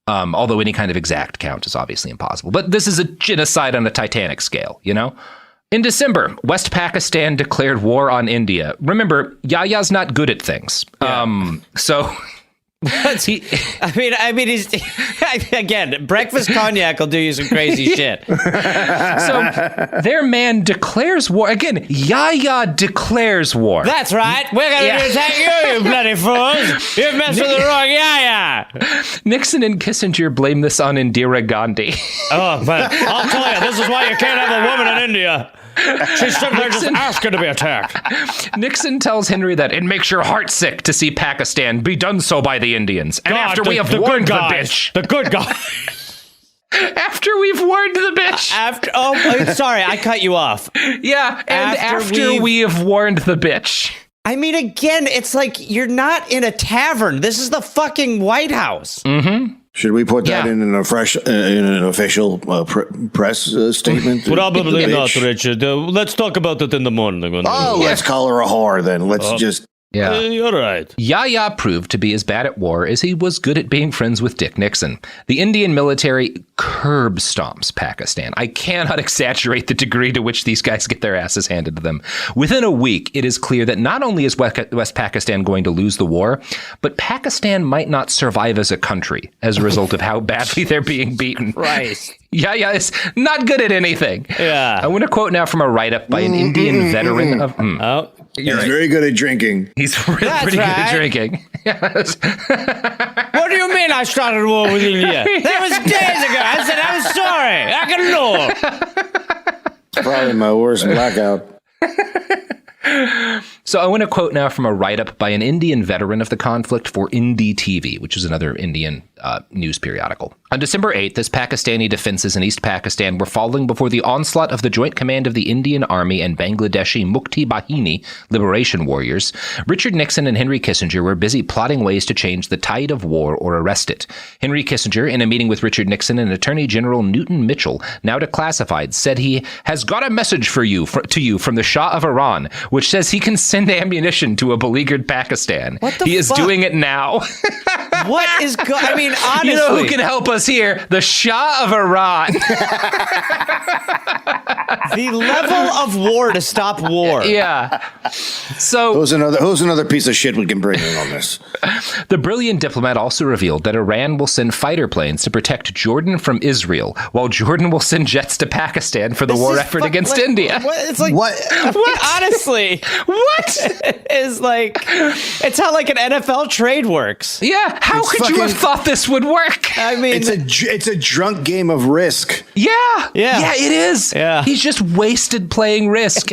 Although any kind of exact count is obviously impossible. But this is a genocide on a Titanic scale, you know? In December, West Pakistan declared war on India. Remember, Yaya's not good at things. Yeah. So... He's again, breakfast cognac will do you some crazy shit. So their man declares war. Again, Yaya declares war. That's right. We're going to attack you bloody fools. You've messed with the wrong Yaya. Nixon and Kissinger blame this on Indira Gandhi. Oh, but I'll tell you, this is why you can't have a woman in India. She's sitting there just asking to be attacked. Nixon tells Henry that it makes your heart sick to see Pakistan be done so by the Indians. And after we have warned the bitch. The good guy. After we've warned the bitch. Sorry, I cut you off. Yeah, and after we have warned the bitch. I mean, again, it's like you're not in a tavern. This is the fucking White House. Mm-hmm. Should we put that in an official press statement? Probably not, Richard. Let's talk about it in the morning. Let's call her a whore then. Let's just... Yeah. You're right. Yaya proved to be as bad at war as he was good at being friends with Dick Nixon. The Indian military curb stomps Pakistan. I cannot exaggerate the degree to which these guys get their asses handed to them. Within a week, it is clear that not only is West Pakistan going to lose the war, but Pakistan might not survive as a country as a result of how badly they're being beaten. Right. Yaya is not good at anything. Yeah. I want to quote now from a write-up by an Indian veteran of... He's very good at drinking. He's pretty good at drinking. Yes. What do you mean I started a war with India? That was days ago. I said I'm sorry. I can know. It's probably my worst blackout. So I want to quote now from a write-up by an Indian veteran of the conflict for Indie TV, which is another Indian news periodical. On December 8th, as Pakistani defenses in East Pakistan were falling before the onslaught of the Joint Command of the Indian Army and Bangladeshi Mukti Bahini liberation warriors, Richard Nixon and Henry Kissinger were busy plotting ways to change the tide of war or arrest it. Henry Kissinger, in a meeting with Richard Nixon and Attorney General Newton Mitchell, now declassified, said he has got a message for you from the Shah of Iran, which says he can send ammunition to a beleaguered Pakistan. He is doing it now. What is I mean, honestly. You know who can help us here? The Shah of Iran. The level of war to stop war. Yeah. So who's another piece of shit we can bring in on this? The brilliant diplomat also revealed that Iran will send fighter planes to protect Jordan from Israel, while Jordan will send jets to Pakistan for the war effort against India. It's like what? Honestly, what is like? It's how like an NFL trade works. Yeah. How could you have thought this would work? I mean, it's a drunk game of Risk. Yeah, it is. Yeah. He's just wasted playing Risk.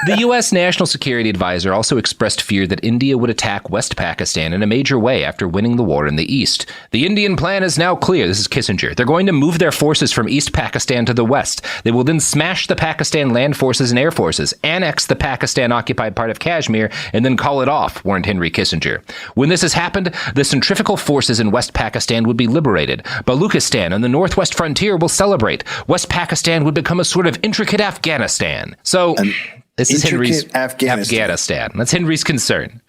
The U.S. National Security Advisor also expressed fear that India would attack West Pakistan in a major way after winning the war in the East. The Indian plan is now clear. This is Kissinger. They're going to move their forces from East Pakistan to the West. They will then smash the Pakistan land forces and air forces, annex the Pakistan-occupied part of Kashmir, and then call it off, warned Henry Kissinger. When this has happened, the centrifugal forces in West Pakistan would be liberated. Baluchistan and the northwest frontier will celebrate. West Pakistan would become a sort of intricate Afghanistan. So this is Henry's Afghanistan. That's Henry's concern.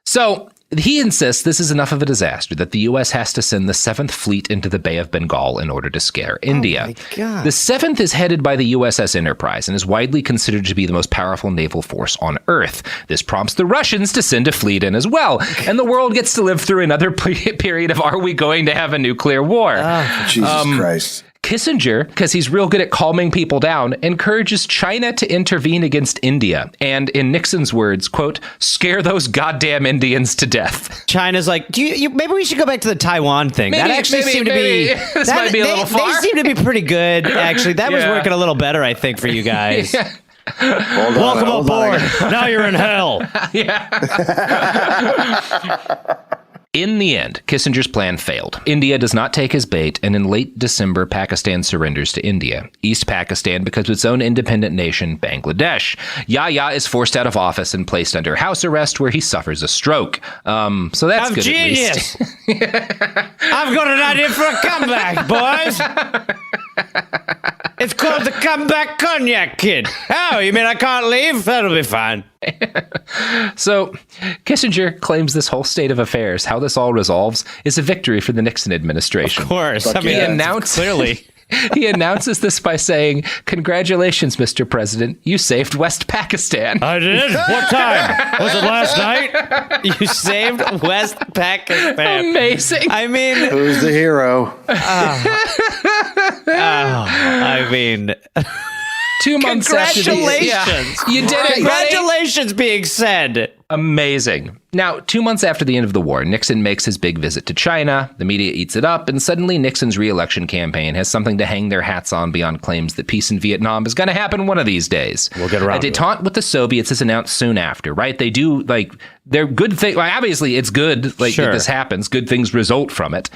So he insists this is enough of a disaster that the U.S. has to send the 7th Fleet into the Bay of Bengal in order to scare India. Oh my God. The 7th is headed by the USS Enterprise and is widely considered to be the most powerful naval force on Earth. This prompts the Russians to send a fleet in as well, and the world gets to live through another period of are we going to have a nuclear war? Jesus Christ. Kissinger, because he's real good at calming people down, encourages China to intervene against India and, in Nixon's words, quote, scare those goddamn Indians to death. China's like, maybe we should go back to the Taiwan thing. That actually seemed to be... This might be a little far. They seem to be pretty good, actually. That was working a little better, I think, for you guys. Yeah. Welcome aboard. Now you're in hell. Yeah. In the end, Kissinger's plan failed. India does not take his bait, and in late December, Pakistan surrenders to India. East Pakistan becomes its own independent nation, Bangladesh. Yahya is forced out of office and placed under house arrest, where he suffers a stroke. So that's good, genius. At least. I've got an idea for a comeback, boys. It's called the comeback cognac kid. Oh, you mean I can't leave? That'll be fine. So Kissinger claims this whole state of affairs, how this all resolves, is a victory for the Nixon administration. Of course. Fuck I mean, yeah. clearly. He announces this by saying, "Congratulations, Mr. President. You saved West Pakistan." I did? What time? Was it last night? You saved West Pakistan. Amazing. I mean, Who's the hero? I mean, 2 months after the... congratulations. Yeah, you did it, buddy. Congratulations being said. Amazing. Now, 2 months after the end of the war, Nixon makes his big visit to China. The media eats it up, and suddenly Nixon's re-election campaign has something to hang their hats on beyond claims that peace in Vietnam is going to happen one of these days. We'll get around to it. A détente with the Soviets is announced soon after, right? They do, like, they're good things. Well, obviously, it's good, like, Sure. that this happens. Good things result from it.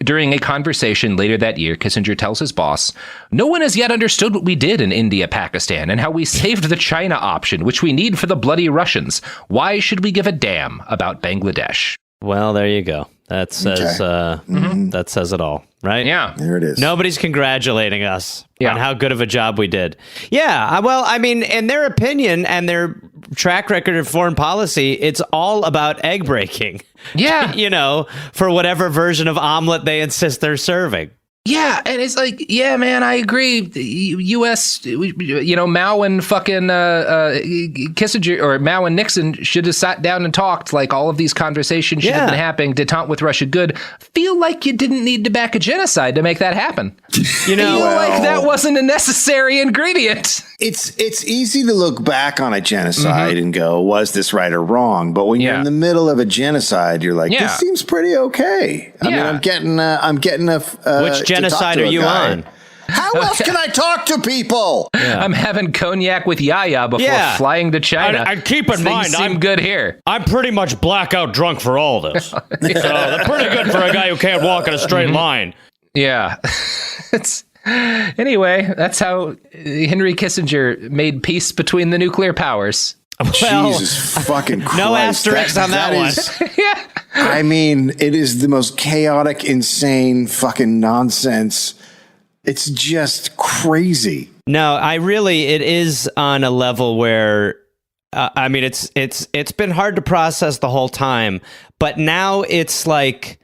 During a conversation later that year, Kissinger tells his boss, "No one has yet understood what we did in India, Pakistan, and how we saved the China option, which we need for the bloody Russians. Why should we give a damn about Bangladesh?" Well, there you go. That says that says it all, right? Yeah. There it is. Nobody's congratulating us Yeah. on how good of a job we did. Yeah, well, I mean, in their opinion and their track record of foreign policy, it's all about egg breaking. Yeah. You know, for whatever version of omelet they insist they're serving. Yeah, and it's like, yeah, man, I agree. The U.S., Mao and fucking Kissinger, or Mao and Nixon should have sat down and talked. Like, all of these conversations should have been happening. Détente with Russia, good. Feel like you didn't need to back a genocide to make that happen. You know, Feel like that wasn't a necessary ingredient. It's easy to look back on a genocide and go, was this right or wrong? But when you're in the middle of a genocide, you're like, this seems pretty okay. I mean, I'm getting a which genocide are you on? How else can I talk to people? Yeah. I'm having cognac with Yaya before flying to China. And keep in mind, I'm good here. I'm pretty much blackout drunk for all this. So that's pretty good for a guy who can't walk in a straight line. Yeah. Anyway, that's how Henry Kissinger made peace between the nuclear powers. Well, Jesus fucking Christ. No asterisks on that one. Yeah. I mean, it is the most chaotic, insane fucking nonsense. It's just crazy. No, it is on a level where, I mean, it's been hard to process the whole time, but now it's like,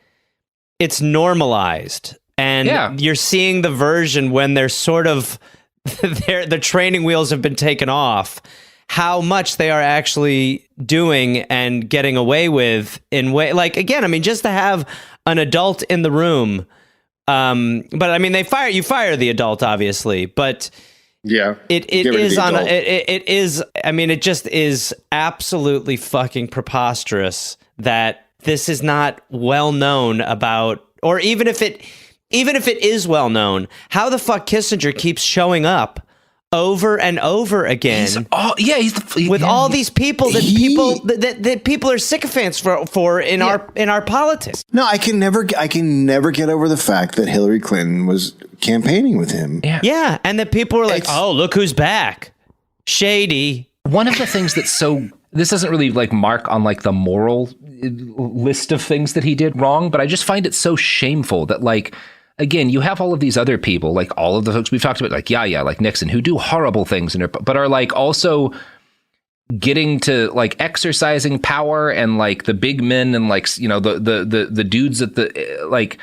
it's normalized. And you're seeing the version when they're sort of, the training wheels have been taken off, how much they are actually doing and getting away with in way, like, again, I mean, just to have an adult in the room. But I mean, you fire the adult, obviously, but it just is absolutely fucking preposterous that this is not well known about, or even if it is well known, how the fuck Kissinger keeps showing up over and over again. With all these people that people are sycophants for in our politics. No, I can never get over the fact that Hillary Clinton was campaigning with him. Yeah, and that people were like, "Oh, look who's back." Shady. One of the things that's this doesn't really like mark on like the moral list of things that he did wrong, but I just find it so shameful that, like, again, you have all of these other people, like all of the folks we've talked about, like like Nixon, who do horrible things, but are like also getting to like exercising power, and like the big men, and like, the dudes at the, like,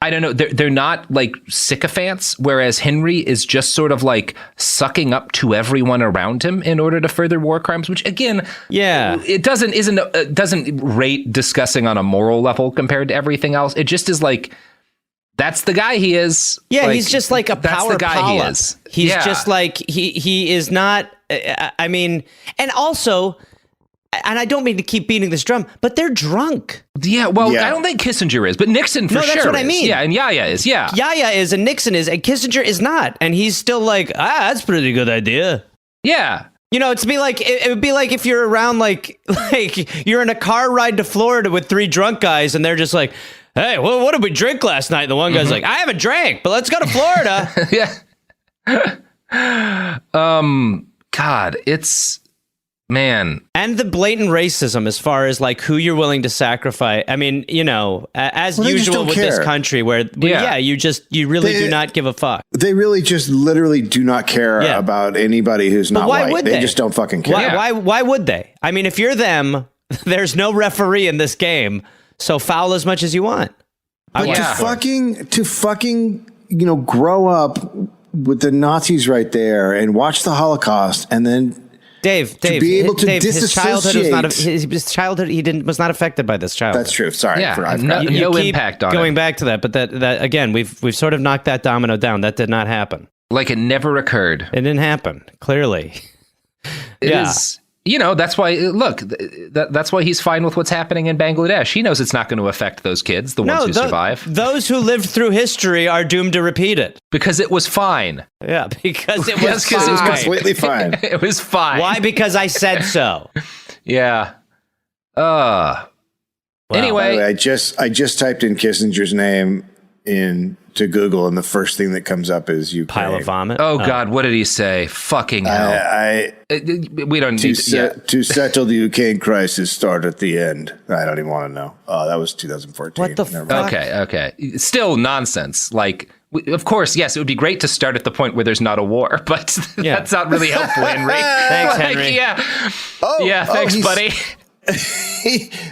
I don't know, they're not like sycophants, whereas Henry is just sort of like sucking up to everyone around him in order to further war crimes, which again, it doesn't rate discussing on a moral level compared to everything else. It just is like, that's the guy he is. Yeah, he's just like a power polyp. He is. He's just like, he is not, I mean, and also, and I don't mean to keep beating this drum, but they're drunk. Yeah, well, I don't think Kissinger is, but Nixon for sure is. No, that's what I mean. Yeah, and Yaya is, Yaya is, and Nixon is, and Kissinger is not. And he's still like, that's a pretty good idea. Yeah. You know, it would be like if you're around, like you're in a car ride to Florida with three drunk guys, and they're just like, "Hey, what did we drink last night?" And the one guy's like, "I haven't drank, but let's go to Florida." Yeah. God, it's, Man. And the blatant racism as far as like who you're willing to sacrifice. I mean, as usual with this country where you really do not give a fuck. They really just literally do not care about anybody who's not white. They just don't fucking care. Why would they? I mean, if you're them, there's no referee in this game, so foul as much as you want. But to fucking grow up with the Nazis right there and watch the Holocaust and then Dave, to be able to disassociate. His childhood was not affected by this childhood. That's true. Sorry, no impact on going back to that, but that again, we've sort of knocked that domino down. That did not happen. Like it never occurred. It didn't happen. Clearly, it is. That's why. Look, that's why he's fine with what's happening in Bangladesh. He knows it's not going to affect those kids, the ones who survive. Those who lived through history are doomed to repeat it because it was fine. Yeah, because it was fine. It was completely fine. It was fine. Why? Because I said so. Yeah. Anyway, I just typed in Kissinger's name into Google, and the first thing that comes up is Ukraine. Pile of vomit. Oh God, what did he say? Fucking hell! We don't need to settle the Ukraine crisis. Start at the end. I don't even want to know. Oh, that was 2014. What the fuck? Okay. Still nonsense. Like, of course, yes, it would be great to start at the point where there's not a war, but that's not really helpful, Henry. Thanks, Henry. Thanks, buddy.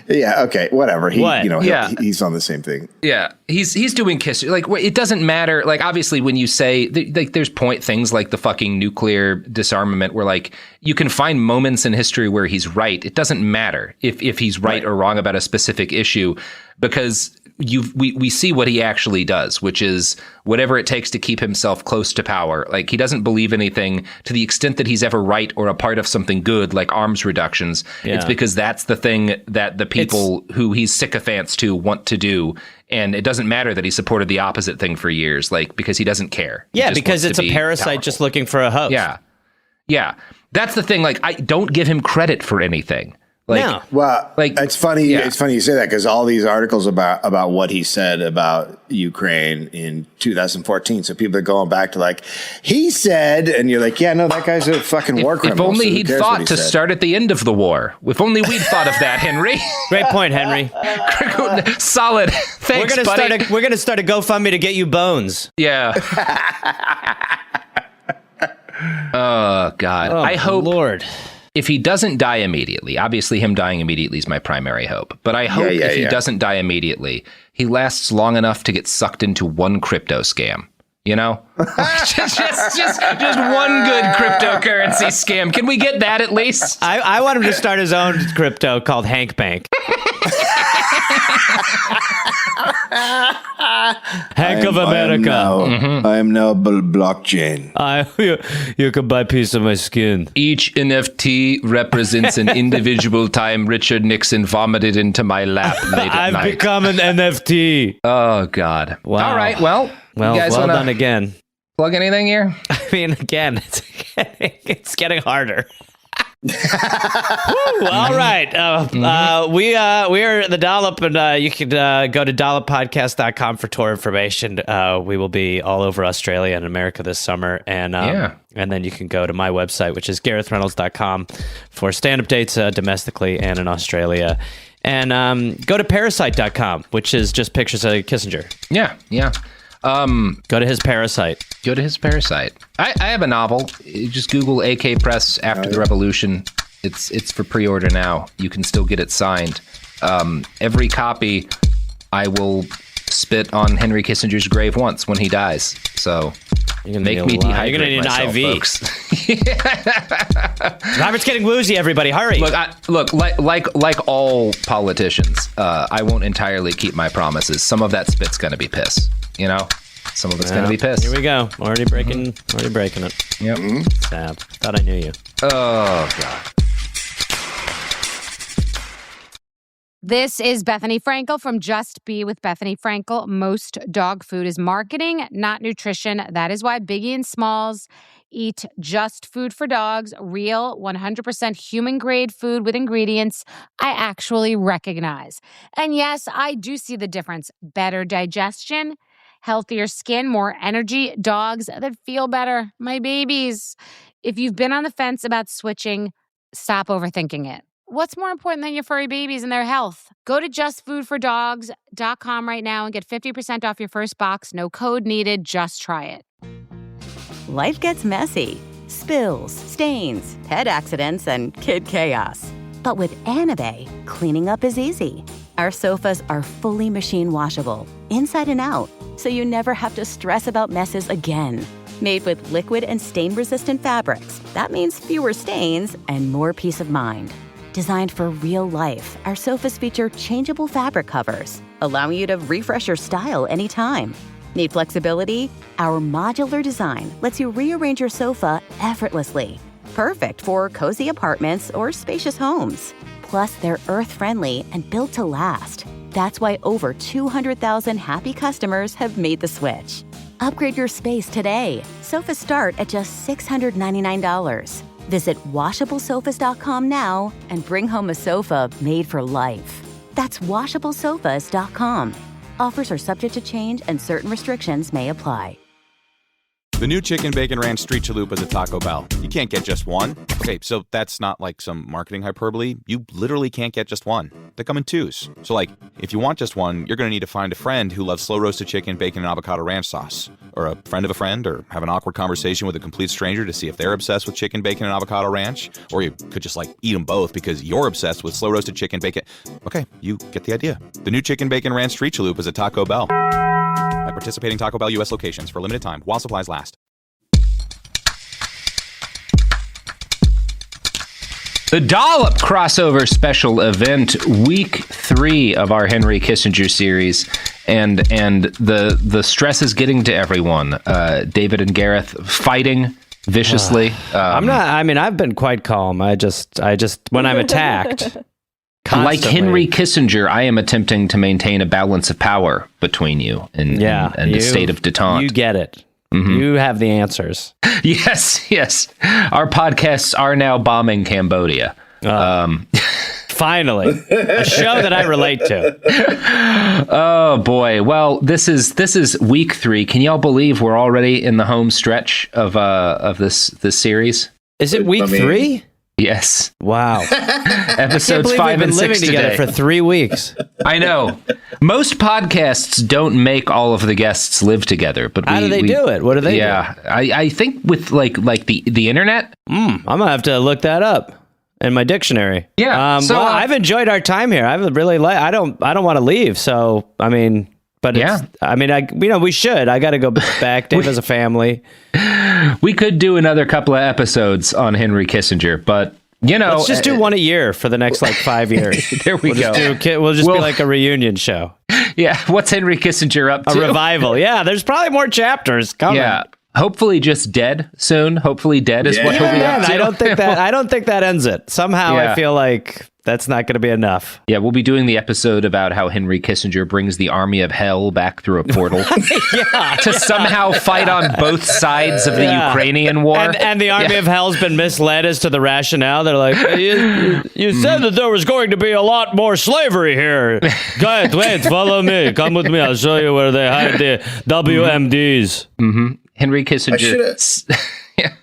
Yeah, okay, whatever. He's on the same thing. Yeah, he's doing kiss. Like, it doesn't matter. Like, obviously, when you say there's things like the fucking nuclear disarmament, where like you can find moments in history where he's right. It doesn't matter if he's right or wrong about a specific issue, because we see what he actually does, which is whatever it takes to keep himself close to power. Like, he doesn't believe anything to the extent that he's ever right or a part of something good, like arms reductions. Yeah. It's because that's the thing that the people who he's sycophants to want to do. And it doesn't matter that he supported the opposite thing for years, like, because he doesn't care. Yeah, because it's a parasite just looking for a host. Yeah. That's the thing. Like, I don't give him credit for anything. Like, no. Well, like, it's funny. Yeah. It's funny you say that, because all these articles about what he said about Ukraine in 2014. So people are going back to like, he said, and you're like, yeah, no, that guy's a fucking war criminal. If only he'd thought to start at the end of the war. If only we'd thought of that, Henry. Great point, Henry. Solid. Thanks, buddy. We're gonna start a GoFundMe to get you bones. Yeah. Oh God. Oh, I hope, Lord. If he doesn't die immediately, obviously him dying immediately is my primary hope. But I hope if he doesn't die immediately, he lasts long enough to get sucked into one crypto scam. just one good cryptocurrency scam. Can we get that at least? I want him to start his own crypto called Hank Bank. Hank of America. I am now blockchain. You can buy a piece of my skin. Each NFT represents an individual time Richard Nixon vomited into my lap late at night. I've become an NFT. Oh, God. Wow. All right, well, you guys well done again. Plug anything here? I mean, again, it's getting harder. Woo, all right. We are the Dollop, and you can go to dolloppodcast.com for tour information. We will be all over Australia and America this summer. And then you can go to my website, which is GarethReynolds.com, for stand-up dates domestically and in Australia. And go to Parasite.com, which is just pictures of Kissinger. Yeah. Go to his Parasite. I have a novel. You just Google AK Press After the Revolution. It's for pre-order now. You can still get it signed. Every copy, I will spit on Henry Kissinger's grave once when he dies. So make me dehydrate You're gonna need myself, an IV. Folks. Robert's getting woozy. Everybody, hurry! Look, like all politicians, I won't entirely keep my promises. Some of that spit's gonna be piss. Some of it's going to be piss. Here we go. Already breaking it. Yep. Sad. Thought I knew you. Oh, God. This is Bethany Frankel from Just Be with Bethany Frankel. Most dog food is marketing, not nutrition. That is why Biggie and Smalls eat just food for dogs, real 100% human-grade food with ingredients I actually recognize. And yes, I do see the difference. Better digestion, healthier skin, more energy, dogs that feel better, my babies. If you've been on the fence about switching, Stop overthinking it. What's more important than your furry babies and their health? Go to justfoodfordogs.com right now and get 50% off your first box. No code needed. Just try it. Life gets messy. Spills, stains, pet accidents, and kid chaos. But with Anabe, cleaning up is easy. Our sofas are fully machine washable, inside and out, so you never have to stress about messes again. Made with liquid and stain-resistant fabrics, that means fewer stains and more peace of mind. Designed for real life, our sofas feature changeable fabric covers, allowing you to refresh your style anytime. Need flexibility? Our modular design lets you rearrange your sofa effortlessly. Perfect for cozy apartments or spacious homes. Plus, they're earth-friendly and built to last. That's why over 200,000 happy customers have made the switch. Upgrade your space today. Sofas start at just $699. Visit washablesofas.com now and bring home a sofa made for life. That's washablesofas.com. Offers are subject to change and certain restrictions may apply. The new Chicken Bacon Ranch Street Chalupa at Taco Bell. You can't get just one. Okay, so that's not like some marketing hyperbole. You literally can't get just one. They come in twos. So like, if you want just one, you're going to need to find a friend who loves slow-roasted chicken, bacon, and avocado ranch sauce. Or a friend of a friend, or have an awkward conversation with a complete stranger to see if they're obsessed with chicken, bacon, and avocado ranch. Or you could just like eat them both because you're obsessed with slow-roasted chicken, bacon. Okay, you get the idea. The new Chicken Bacon Ranch Street Chalupa is at Taco Bell. At participating Taco Bell U.S. locations for limited time while supplies last. The Dollop crossover special event, week 3 of our Henry Kissinger series, and the stress is getting to everyone. David and Gareth fighting viciously. I've been quite calm. I just when I'm attacked. Constantly. Like Henry Kissinger, I am attempting to maintain a balance of power between you and the state of detente. You get it. Mm-hmm. You have the answers. Yes. Our podcasts are now bombing Cambodia. Finally, a show that I relate to. Oh boy! Well, this is week 3. Can y'all believe we're already in the home stretch of this series? Is it week 3? Yes. Wow. Episodes 5 and 6 living together for 3 weeks. I know. Most podcasts don't make all of the guests live together, but how do they do it? What do they do? Yeah, I think with like the internet. I'm gonna have to look that up in my dictionary. Yeah. Well, I've enjoyed our time here. I've really I don't want to leave. So I mean. But we should. I got to go back. Dave has a family. We could do another couple of episodes on Henry Kissinger, but let's just do one a year for the next 5 years. There we go. We'll just be like a reunion show. Yeah. What's Henry Kissinger up to? A revival. Yeah. There's probably more chapters coming. Yeah. Hopefully just dead soon. Hopefully dead is what he'll be up to. I don't think that ends it. Somehow I feel like that's not going to be enough. Yeah, we'll be doing the episode about how Henry Kissinger brings the army of hell back through a portal to somehow fight on both sides of the Ukrainian war. And the army of hell's been misled as to the rationale. They're like, you said that there was going to be a lot more slavery here. Guys, wait, follow me. Come with me. I'll show you where they hide the WMDs. Mm-hmm. Henry Kissinger.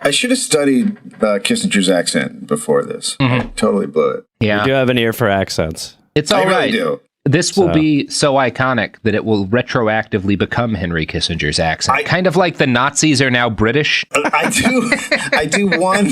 I should have studied Kissinger's accent before this. Mm-hmm. Totally blew it. Yeah. You do have an ear for accents. It's all right. Really do. This will be so iconic that it will retroactively become Henry Kissinger's accent. Kind of like the Nazis are now British. I do one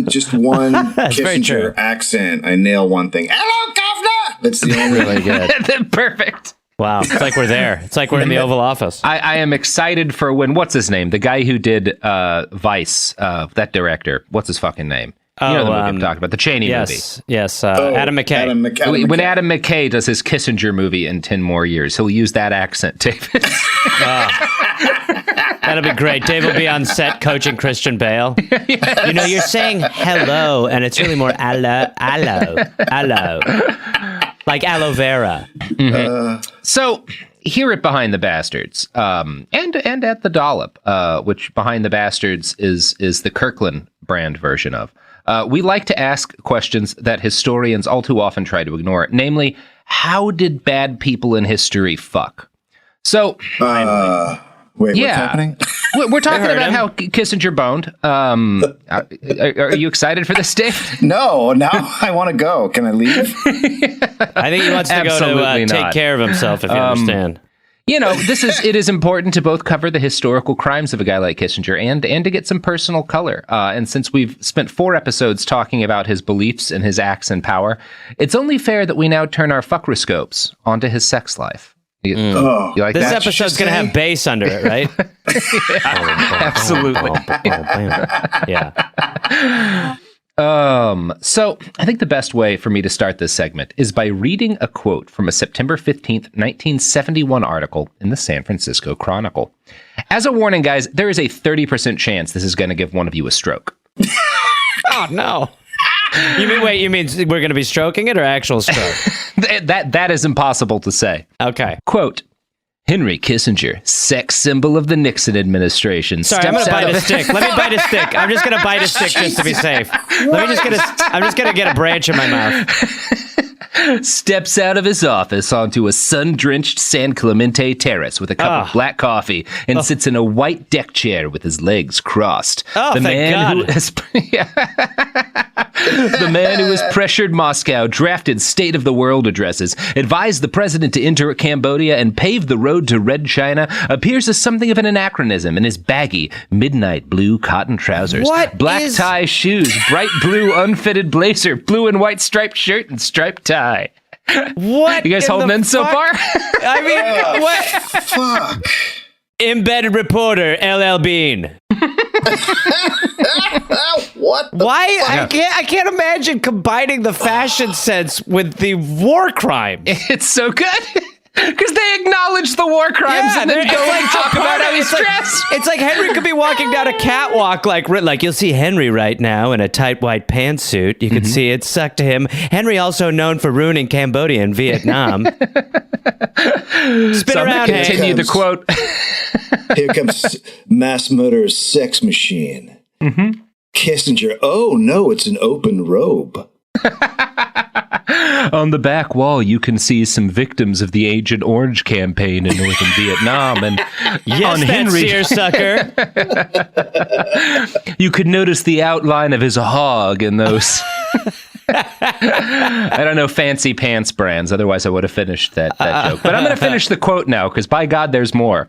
Kissinger accent. I nail one thing. Hello, governor! That's the only really good. Perfect. Wow, it's like we're there. It's like we're in the Oval Office. I am excited for what's his name? The guy who did Vice, that director. What's his fucking name? You know the movie I'm talking about, the Cheney movie. Yes, Adam McKay. When Adam McKay does his Kissinger movie in 10 more years, he'll use that accent, David. That'll be great. Dave will be on set coaching Christian Bale. Yes. You know, you're saying hello, and it's really more aloe. Like aloe vera. Mm-hmm. So here at Behind the Bastards, and at the Dollop, which Behind the Bastards is the Kirkland brand version of, we like to ask questions that historians all too often try to ignore. Namely, how did bad people in history fuck? So, Wait, what's happening? We're talking about how Kissinger boned. Are you excited for this, Dave? No, now I want to go. Can I leave? I think he wants to go to take care of himself, if you understand. It is important to both cover the historical crimes of a guy like Kissinger and to get some personal color. And since we've spent 4 episodes talking about his beliefs and his acts and power, it's only fair that we now turn our fuckroscopes onto his sex life. You like this that? episode's going to have bass under it, right? Absolutely. Yeah. So I think the best way for me to start this segment is by reading a quote from a September 15th, 1971 article in the San Francisco Chronicle. As a warning, guys, there is a 30% chance this is going to give one of you a stroke. Oh, no. You mean we're going to be stroking it or actual stroke? That is impossible to say. Okay. Quote, Henry Kissinger, sex symbol of the Nixon administration. Sorry, I'm going to bite a stick. Let me bite a stick. I'm just going to bite a stick just to be safe. I'm just going to get a branch in my mouth. Steps out of his office onto a sun-drenched San Clemente terrace with a cup of black coffee and sits in a white deck chair with his legs crossed. Oh, the thank man God. The man who has pressured Moscow, drafted state-of-the-world addresses, advised the president to enter Cambodia, and paved the road to Red China, appears as something of an anachronism in his baggy, midnight blue cotton trousers, black tie shoes, bright blue unfitted blazer, blue and white striped shirt, and striped tie. What? You guys holding in so far? I mean, what? Fuck. Embedded reporter, LL Bean. What? Why? I can't imagine combining the fashion sense with the war crimes. It's so good. Because they acknowledge the war crimes and then go and talk about how he's dressed. It's like Henry could be walking down a catwalk like you'll see Henry right now in a tight white pantsuit. You can see it stuck to him. Henry also known for ruining Cambodia and Vietnam. Spin around, continue the quote. Here comes mass murderer's sex machine. Mm-hmm. Kissinger, oh no, it's an open robe. On the back wall, you can see some victims of the Agent Orange campaign in northern Vietnam. And yes, on Henry, seersucker. You could notice the outline of his hog in those. I don't know fancy pants brands. Otherwise, I would have finished that joke. But I'm going to finish the quote now, because by God, there's more.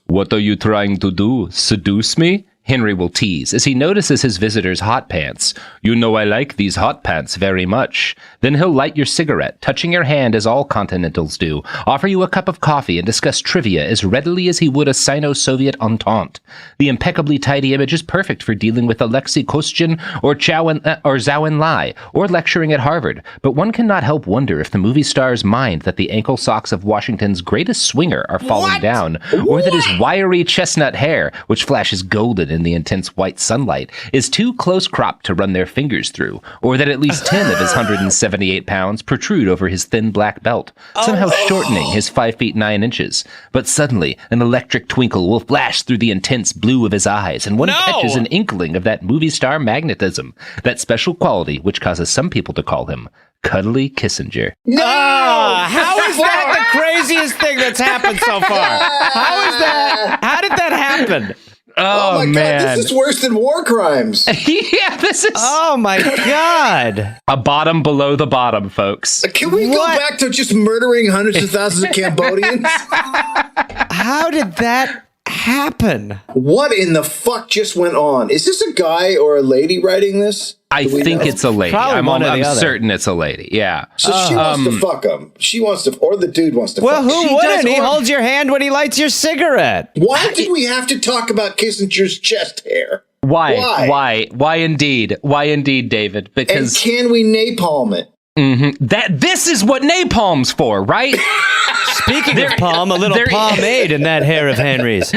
What are you trying to do? Seduce me? Henry will tease as he notices his visitor's hot pants. You know I like these hot pants very much. Then he'll light your cigarette, touching your hand as all continentals do, offer you a cup of coffee, and discuss trivia as readily as he would a Sino-Soviet entente. The impeccably tidy image is perfect for dealing with Alexei Kostyin or Zhou Enlai, or lecturing at Harvard. But one cannot help wonder if the movie star's mind that the ankle socks of Washington's greatest swinger are falling down, or that his wiry chestnut hair, which flashes golden in the intense white sunlight, is too close cropped to run their fingers through, or that at least 10 of his 178 pounds protrude over his thin black belt, somehow shortening his 5 feet 9 inches. But suddenly, an electric twinkle will flash through the intense blue of his eyes, and one catches an inkling of that movie star magnetism, that special quality which causes some people to call him Cuddly Kissinger. No! How is that the craziest thing that's happened so far? How is that? How did that happen? Oh my man. God, this is worse than war crimes. Yeah, this is... Oh my God. A bottom below the bottom, folks. Can we go back to just murdering hundreds of thousands of Cambodians? How did that happen? What in the fuck just went on? Is this a guy or a lady writing this? I think it's a lady. Probably I'm certain it's a lady. Yeah. So she wants to fuck him. She wants to, or the dude wants to well, fuck him. Well, who wouldn't? He holds your hand when he lights your cigarette. Why did we have to talk about Kissinger's chest hair? Why indeed? Why indeed, David? Because... And can we napalm it? Mm-hmm. This is what napalm's for, right? Speaking of palm, a little pomade in that hair of Henry's.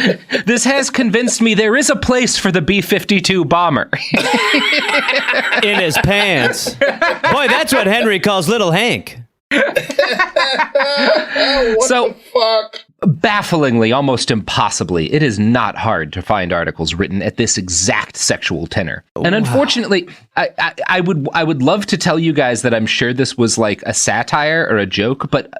This has convinced me there is a place for the B-52 bomber. In his pants. Boy, that's what Henry calls Little Hank. What the fuck? Bafflingly, almost impossibly, it is not hard to find articles written at this exact sexual tenor. And unfortunately, I would love to tell you guys that I'm sure this was like a satire or a joke, but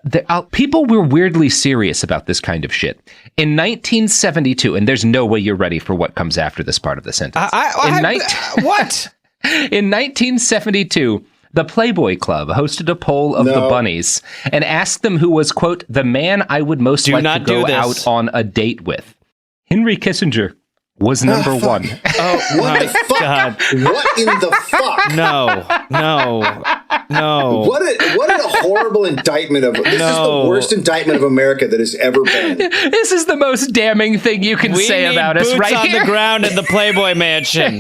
people were weirdly serious about this kind of shit. In 1972, and there's no way you're ready for what comes after this part of the sentence. What? In 1972, the Playboy Club hosted a poll of the bunnies and asked them who was, quote, the man I would most like to go out on a date with. Henry Kissinger was number one. Oh, what the fuck? God. What in the fuck? No. What a horrible indictment of... This is the worst indictment of America that has ever been. This is the most damning thing you can say about us right on here. The ground in the Playboy Mansion.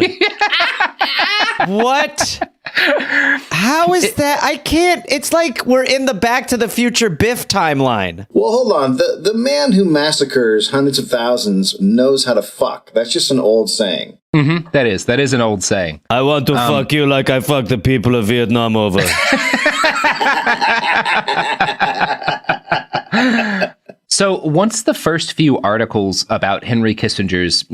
What? How is that? I can't. It's like we're in the Back to the Future Biff timeline. Well, hold on. The man who massacres hundreds of thousands knows how to fuck. That's just an old saying. Mm-hmm. That is an old saying. I want to fuck you like I fucked the people of Vietnam over. So once the first few articles about Henry Kissinger's,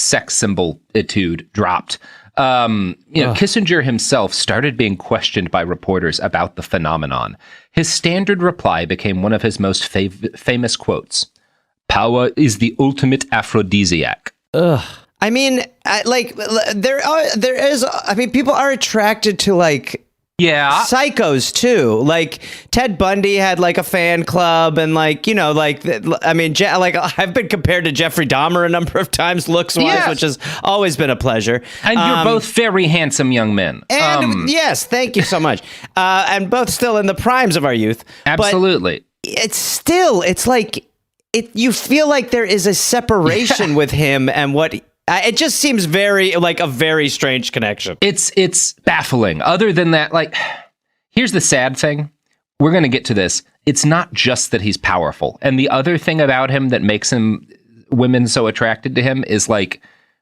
sex symbol etude dropped, Kissinger himself started being questioned by reporters about the phenomenon. His standard reply became one of his most famous quotes. "Power is the ultimate aphrodisiac." Ugh. I mean, people are attracted to psychos too. Like Ted Bundy had like a fan club, and I've been compared to Jeffrey Dahmer a number of times, looks-wise, which has always been a pleasure. And you're both very handsome young men. And yes, thank you so much. And both still in the primes of our youth. Absolutely. But you feel like there is a separation with him and what. It just seems very like a very strange connection. It's baffling. Other than that, here's the sad thing. We're going to get to this. It's not just that he's powerful. And the other thing about him that makes women so attracted to him is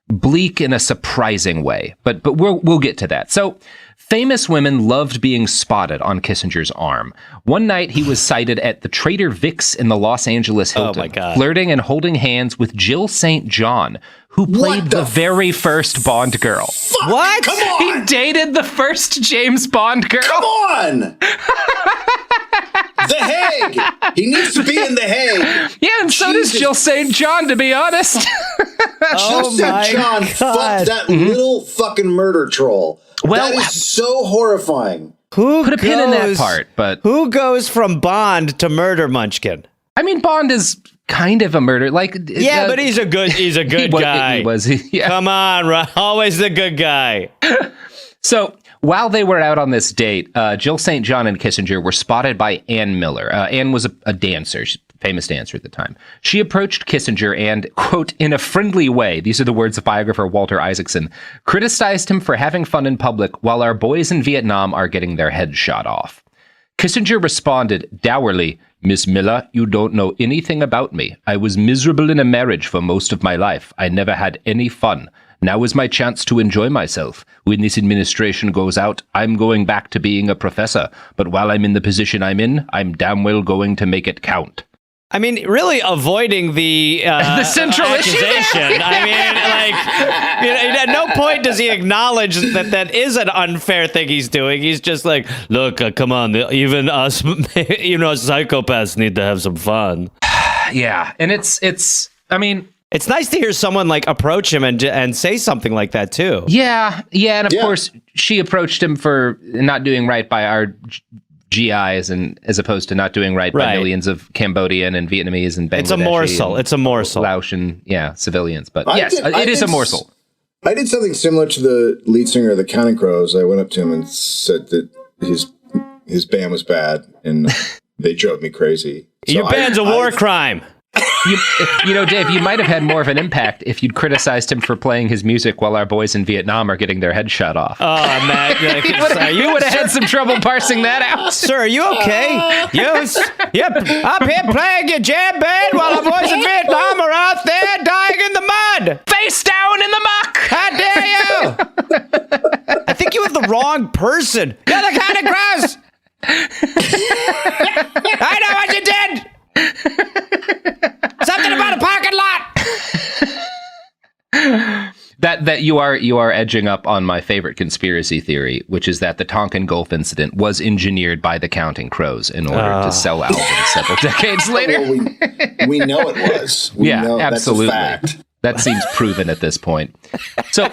bleak in a surprising way. But we'll get to that. So famous women loved being spotted on Kissinger's arm. One night he was sighted at the Trader Vic's in the Los Angeles Hilton, flirting and holding hands with Jill St. John, who played the very first Bond girl. Fuck, what? Come on! He dated the first James Bond girl. Come on! The Hague! He needs to be in The Hague. Yeah, and so does Jill St. John, to be honest. Jill St. John fucked that little fucking murder troll. Well, that is so horrifying. Put a pin in that part, but... Who goes from Bond to Murder Munchkin? I mean, Bond is kind of a murder. But he's a good guy. Come on, always the good guy. So while they were out on this date, Jill St. John and Kissinger were spotted by Ann Miller. Ann was a dancer, famous dancer at the time. She approached Kissinger and, quote, in a friendly way, these are the words of biographer Walter Isaacson, criticized him for having fun in public while our boys in Vietnam are getting their heads shot off. Kissinger responded dourly, "Miss Miller, you don't know anything about me. I was miserable in a marriage for most of my life. I never had any fun. Now is my chance to enjoy myself. When this administration goes out, I'm going back to being a professor. But while I'm in the position I'm in, I'm damn well going to make it count." I mean, really avoiding the central accusation. At no point does he acknowledge that is an unfair thing he's doing. He's just like, look, come on, even us, psychopaths need to have some fun. Yeah, and it's nice to hear someone approach him and say something like that too. Yeah, and of course she approached him for not doing right by our GIs, and as opposed to not doing right by millions of Cambodian and Vietnamese and Bangladeshi. It's a morsel. Laotian, civilians. But it is a morsel. I did something similar to the lead singer of the Counting Crows. I went up to him and said that his band was bad, and they drove me crazy. So Your band's a war crime. Dave, you might have had more of an impact if you'd criticized him for playing his music while our boys in Vietnam are getting their heads shot off. Oh, man. You would have had some trouble parsing that out. Sir, are you okay? Yep. Up here playing your jam band while our boys in Vietnam are out there dying in the mud. Face down in the muck. How dare you? I think you have the wrong person. You're the kind of gross. I know what that you are edging up on my favorite conspiracy theory, which is that the Tonkin Gulf incident was engineered by the Counting Crows in order to sell albums several decades later. Well, we know it was. We know absolutely. That's a fact. That seems proven at this point. So,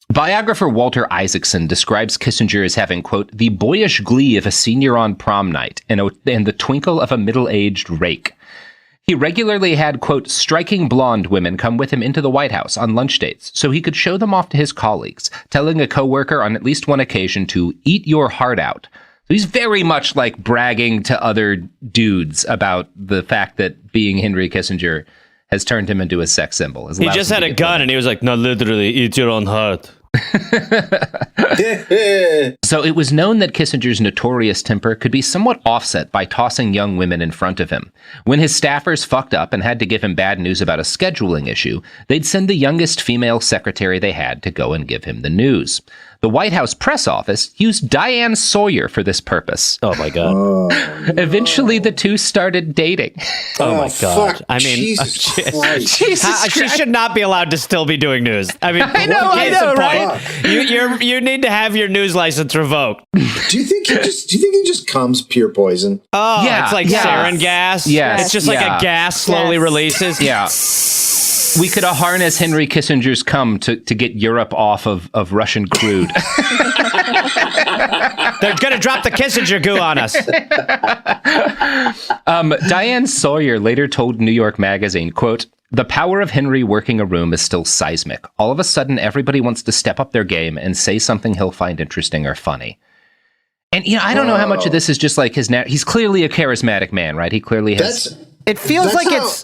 biographer Walter Isaacson describes Kissinger as having, quote, the boyish glee of a senior on prom night and the twinkle of a middle-aged rake. He regularly had, quote, striking blonde women come with him into the White House on lunch dates so he could show them off to his colleagues, telling a coworker on at least one occasion to eat your heart out. So he's very much like bragging to other dudes about the fact that being Henry Kissinger has turned him into a sex symbol. He just had a gun and he was like, no, literally, eat your own heart. So it was known that Kissinger's notorious temper could be somewhat offset by tossing young women in front of him. When his staffers fucked up and had to give him bad news about a scheduling issue, they'd send the youngest female secretary they had to go and give him the news. The White House press office used Diane Sawyer for this purpose. Oh, my God. Eventually, the two started dating. Oh, my God. Fuck. I mean, Jesus Christ. She should not be allowed to still be doing news. I mean, I know, right? You need to have your news license revoked. Do you think he just comes pure poison? Oh, yeah, it's like sarin gas. Yes. It's just like a gas slowly releases. Yeah. We could harness Henry Kissinger's cum to get Europe off of Russian crude. They're going to drop the Kissinger goo on us. Diane Sawyer later told New York Magazine, quote, the power of Henry working a room is still seismic. All of a sudden, everybody wants to step up their game and say something he'll find interesting or funny. And, I don't know how much of this is just like he's clearly a charismatic man, right? He clearly has... It feels like it's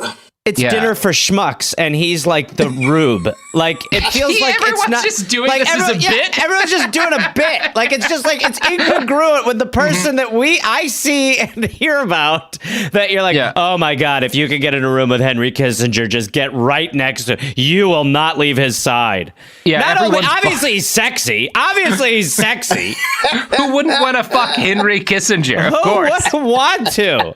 dinner for schmucks, and he's like the rube. Like it feels like it's not just doing like this as a bit. Everyone's just doing a bit. Like it's just like it's incongruent with the person that I see and hear about. That you're like, oh my God, if you could get in a room with Henry Kissinger, just get right next to him. You will not leave his side. Yeah, not only obviously he's sexy. Obviously he's sexy. Who wouldn't want to fuck Henry Kissinger? Of course, who wouldn't want to.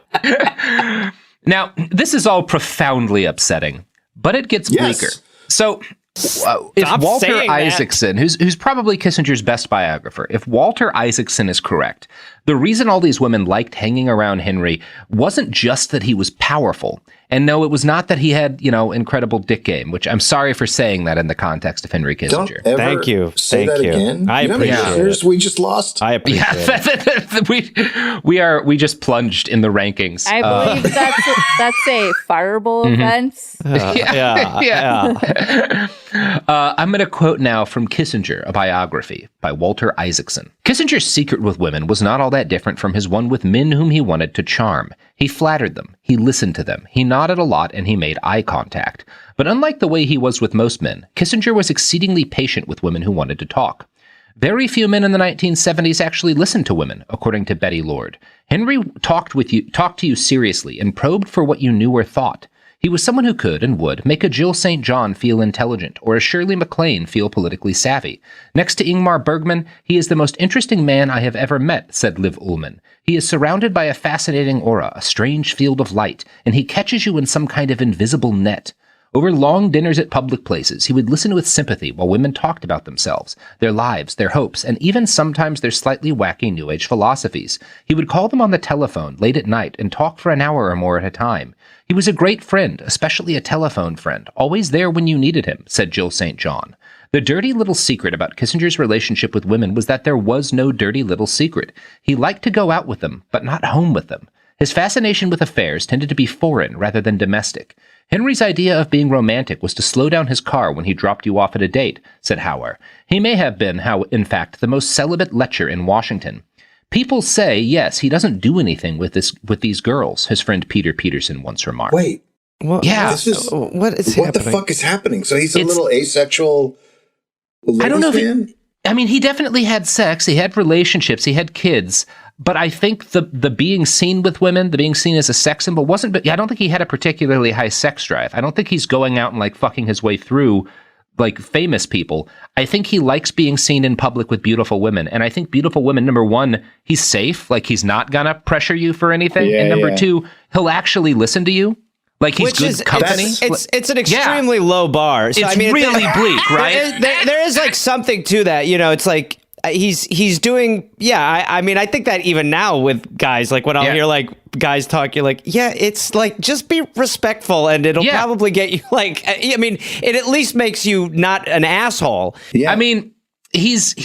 Now, this is all profoundly upsetting, but it gets bleaker. So, if Walter Isaacson, who's probably Kissinger's best biographer, if Walter Isaacson is correct, the reason all these women liked hanging around Henry wasn't just that he was powerful. And no, it was not that he had, incredible dick game, which I'm sorry for saying that in the context of Henry Kissinger. Don't ever Thank you. Say Thank that you. again. I appreciate it. We just lost. I appreciate it. We just plunged in the rankings. I believe that's a fireable offense. I'm going to quote now from Kissinger, a biography by Walter Isaacson. Kissinger's secret with women was not all that different from his one with men whom he wanted to charm. He flattered them, he listened to them, he nodded a lot, and he made eye contact. But unlike the way he was with most men, Kissinger was exceedingly patient with women who wanted to talk. Very few men in the 1970s actually listened to women, according to Betty Lord. Henry talked to you seriously and probed for what you knew or thought. He was someone who could and would make a Jill St. John feel intelligent or a Shirley MacLaine feel politically savvy. Next to Ingmar Bergman, he is the most interesting man I have ever met, said Liv Ullmann. He is surrounded by a fascinating aura, a strange field of light, and he catches you in some kind of invisible net. Over long dinners at public places, he would listen with sympathy while women talked about themselves, their lives, their hopes, and even sometimes their slightly wacky New Age philosophies. He would call them on the telephone late at night and talk for an hour or more at a time. He was a great friend, especially a telephone friend, always there when you needed him, said Jill St. John. The dirty little secret about Kissinger's relationship with women was that there was no dirty little secret. He liked to go out with them, but not home with them. His fascination with affairs tended to be foreign rather than domestic. Henry's idea of being romantic was to slow down his car when he dropped you off at a date, said Hauer. He may have been, in fact, the most celibate lecher in Washington. People say, yes, he doesn't do anything with these girls, his friend Peter Peterson once remarked. Wait. What the fuck is happening? So he's a little asexual. I don't know if he definitely had sex. He had relationships. He had kids. But I think the being seen with women, the being seen as a sex symbol wasn't. But I don't think he had a particularly high sex drive. I don't think he's going out and like fucking his way through like famous people. I think he likes being seen in public with beautiful women. And I think beautiful women, number one, he's safe. Like he's not gonna pressure you for anything. And number two, he'll actually listen to you. Like he's good company. It's an extremely low bar. So, it's really bleak, right? There is like something to that. It's like he's doing. Yeah, I mean, I think that even now with guys, like when I'll hear like guys talk, you're like, yeah, it's like just be respectful, and it'll probably get you like. I mean, it at least makes you not an asshole. Yeah. I mean, he's.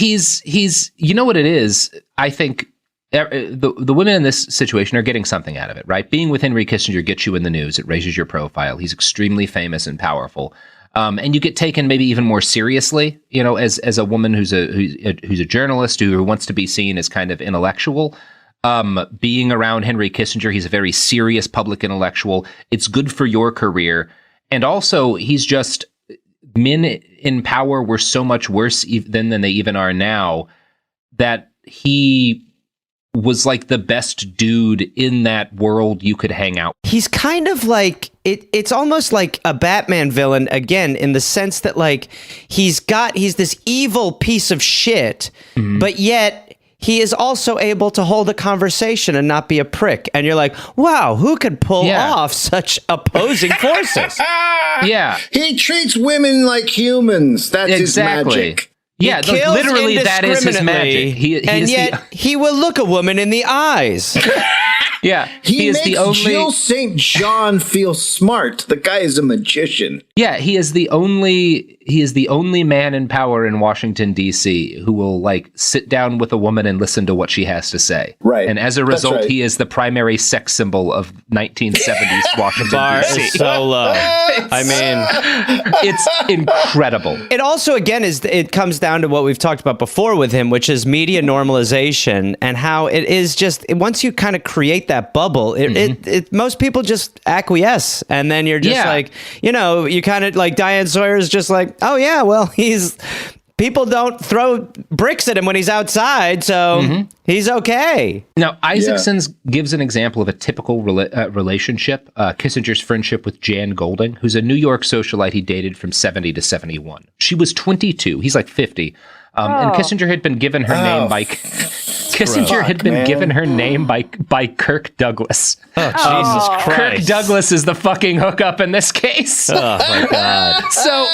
You know what it is? I think. The women in this situation are getting something out of it, right? Being with Henry Kissinger gets you in the news. It raises your profile. He's extremely famous and powerful. And you get taken maybe even more seriously, as a woman who's a journalist who wants to be seen as kind of intellectual. Being around Henry Kissinger, he's a very serious public intellectual. It's good for your career. And also, he's just, men in power were so much worse than they even are now, that he was like the best dude in that world you could hang out. He's kind of like, it's almost like a Batman villain again, in the sense that like he's this evil piece of shit, but yet he is also able to hold a conversation and not be a prick. And you're like, wow, who could pull off such opposing forces? Yeah. He treats women like humans. That's his magic. Yeah, literally that is his magic. He will look a woman in the eyes. Yeah, he is makes the only Jill St. John feel smart. The guy is a magician. Yeah, he is the only man in power in Washington D.C. who will like sit down with a woman and listen to what she has to say. Right, and as a result, he is the primary sex symbol of 1970s Washington Bar D.C. is so low. I mean, it's incredible. It also, again, it comes down to what we've talked about before with him, which is media normalization, and how it is just once you kind of create that bubble, most people just acquiesce, and then you're just like, you kind of like Diane Sawyer is just like, oh yeah, well people don't throw bricks at him when he's outside, so he's okay. Now, Isaacson gives an example of a typical relationship, Kissinger's friendship with Jan Golding, who's a New York socialite he dated from 70 to 71. She was 22. He's like 50. And Kissinger had been given her name by given her name by Kirk Douglas. Oh, Jesus Christ. Kirk Douglas is the fucking hookup in this case. Oh my God. So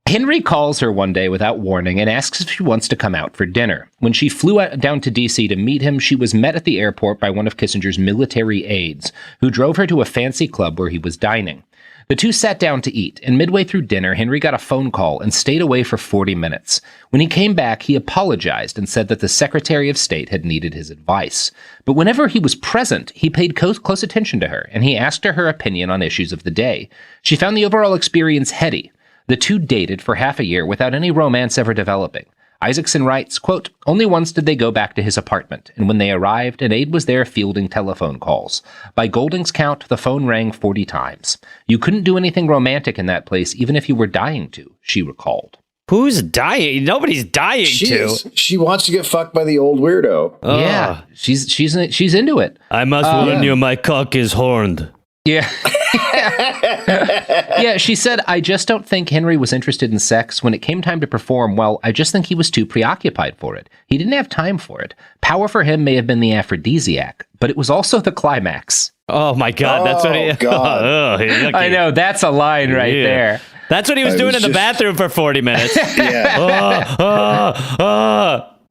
Henry calls her one day without warning and asks if she wants to come out for dinner. When she flew down to D.C. to meet him, she was met at the airport by one of Kissinger's military aides, who drove her to a fancy club where he was dining. The two sat down to eat, and midway through dinner, Henry got a phone call and stayed away for 40 minutes. When he came back, he apologized and said that the Secretary of State had needed his advice. But whenever he was present, he paid close attention to her, and he asked her opinion on issues of the day. She found the overall experience heady. The two dated for half a year without any romance ever developing. Isaacson writes, quote, only once did they go back to his apartment, and when they arrived, an aide was there fielding telephone calls. By Golding's count, the phone rang 40 times. You couldn't do anything romantic in that place, even if you were dying to, she recalled. Who's dying? Nobody's dying to. She wants to get fucked by the old weirdo. Oh. Yeah, she's into it. I must warn you, my cock is horned. Yeah. Yeah, she said, I just don't think Henry was interested in sex. When it came time to perform, well, I just think he was too preoccupied for it. He didn't have time for it. Power for him may have been the aphrodisiac, but it was also the climax. Oh my God, that's what he... God. I know, that's a line right there. That's what he was doing in the bathroom for 40 minutes.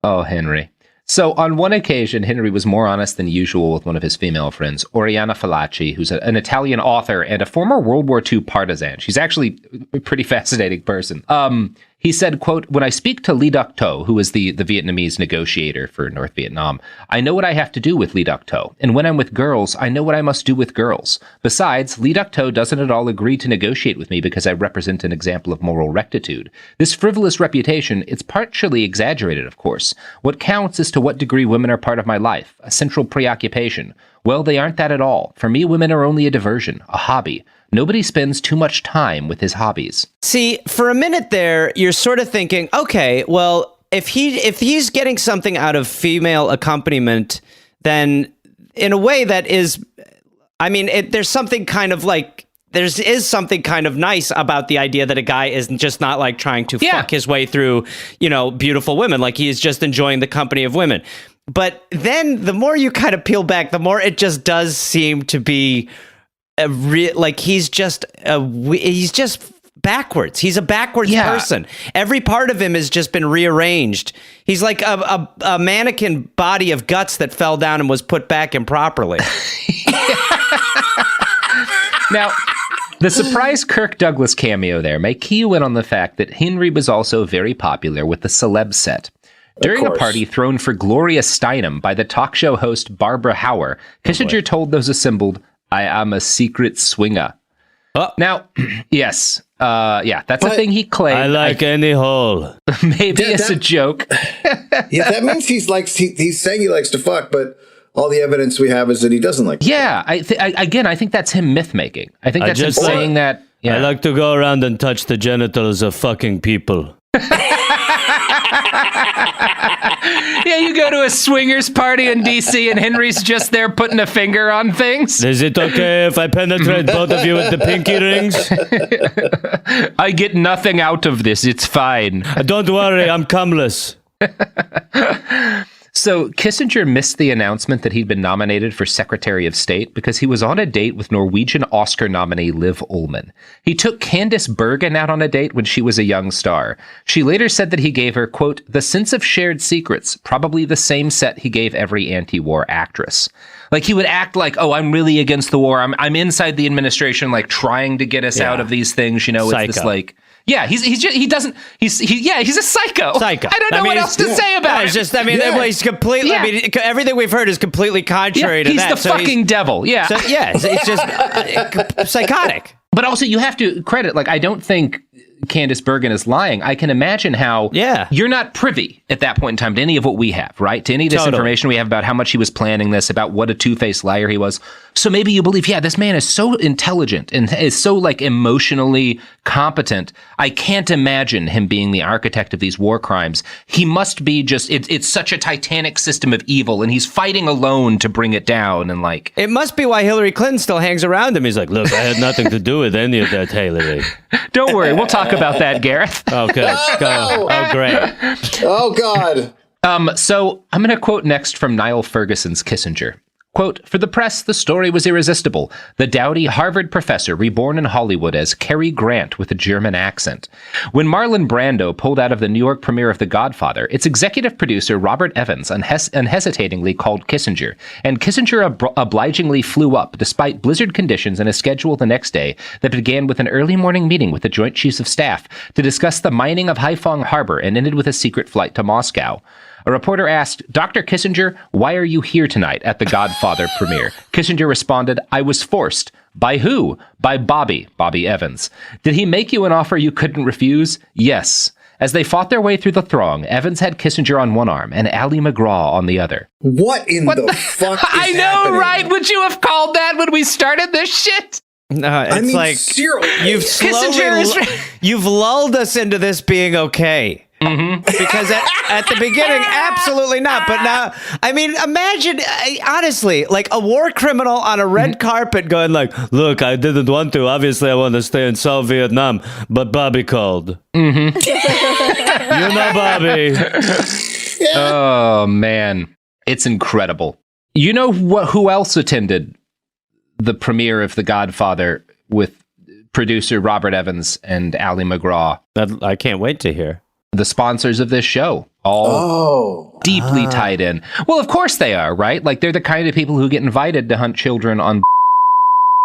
Oh, Henry. So on one occasion, Henry was more honest than usual with one of his female friends, Oriana Fallaci, who's an Italian author and a former World War II partisan. She's actually a pretty fascinating person. He said, quote, when I speak to Lee Duc Tho, who is the Vietnamese negotiator for North Vietnam, I know what I have to do with Lee Duc Tho. And when I'm with girls, I know what I must do with girls. Besides, Lee Duc Tho doesn't at all agree to negotiate with me because I represent an example of moral rectitude. This frivolous reputation, it's partially exaggerated, of course. What counts is to what degree women are part of my life, a central preoccupation. Well, they aren't that at all. For me, women are only a diversion, a hobby. Nobody spends too much time with his hobbies. See, for a minute there, you're sort of thinking, okay, well, if he's getting something out of female accompaniment, then in a way that is, I mean, there's something kind of like, there is something kind of nice about the idea that a guy is just not like trying to fuck his way through, beautiful women. Like he is just enjoying the company of women. But then the more you kind of peel back, the more it just does seem to be he's just backwards. He's a backwards person. Every part of him has just been rearranged. He's like a mannequin body of guts that fell down and was put back improperly. Now, the surprise Kirk Douglas cameo there may key you in on the fact that Henry was also very popular with the celeb set. During a party thrown for Gloria Steinem by the talk show host Barbara Hauer, Kissinger told those assembled, "I am a secret swinger." Now, yes, that's a thing he claimed. I like any hole. Maybe it's a joke. Yeah, that means he's saying he likes to fuck, but all the evidence we have is that he doesn't like to fuck. I think that's him myth making. I think that's him saying that. Yeah. I like to go around and touch the genitals of fucking people. Yeah, you go to a swingers party in D.C. and Henry's just there putting a finger on things. Is it okay if I penetrate both of you with the pinky rings? I get nothing out of this. It's fine. Don't worry, I'm cumless. So Kissinger missed the announcement that he'd been nominated for Secretary of State because he was on a date with Norwegian Oscar nominee Liv Ullmann. He took Candice Bergen out on a date when she was a young star. She later said that he gave her, quote, the sense of shared secrets, probably the same set he gave every anti-war actress. Like, he would act like, oh, I'm really against the war. I'm inside the administration, like, trying to get us out of these things. You know, it's this, like... Yeah, he's a psycho. I don't know what else to say about it. It's just, he's completely. I mean, everything we've heard is completely contrary to that. He's the fucking devil. Yeah. So, it's just psychotic. But also, you have to credit. Like, I don't think Candice Bergen is lying. I can imagine how you're not privy at that point in time to any of what we have, right? To any of this information we have about how much he was planning this, about what a two-faced liar he was. So maybe you believe, this man is so intelligent and is so like emotionally competent. I can't imagine him being the architect of these war crimes. He must be just, it's such a titanic system of evil and he's fighting alone to bring it down. And like, it must be why Hillary Clinton still hangs around him. He's like, look, I had nothing to do with any of that, Hillary. Don't worry. We'll talk about that, Gareth. Okay. Oh, great. Oh, God. So I'm going to quote next from Niall Ferguson's Kissinger. Quote, for the press, the story was irresistible. The dowdy Harvard professor reborn in Hollywood as Cary Grant with a German accent. When Marlon Brando pulled out of the New York premiere of The Godfather, its executive producer Robert Evans unhesitatingly called Kissinger, and Kissinger obligingly flew up despite blizzard conditions and a schedule the next day that began with an early morning meeting with the Joint Chiefs of Staff to discuss the mining of Haiphong Harbor and ended with a secret flight to Moscow. A reporter asked, Dr. Kissinger, why are you here tonight at the Godfather premiere? Kissinger responded, I was forced. By who? By Bobby Evans. Did he make you an offer you couldn't refuse? Yes. As they fought their way through the throng, Evans had Kissinger on one arm and Ali McGraw on the other. What the fuck is I know, happening? Right? Would you have called that when we started this shit? No, it's you've lulled us into this being okay. Mm-hmm. Because at the beginning, absolutely not. But now, I mean, imagine, honestly, like a war criminal on a red carpet going like, look, I didn't want to. Obviously, I want to stay in South Vietnam. But Bobby called. Mm-hmm. You know Bobby. Oh, man. It's incredible. You know who else attended the premiere of The Godfather with producer Robert Evans and Ali McGraw? I can't wait to hear. The sponsors of this show, all deeply tied in. Well, of course they are, right? Like, they're the kind of people who get invited to hunt children on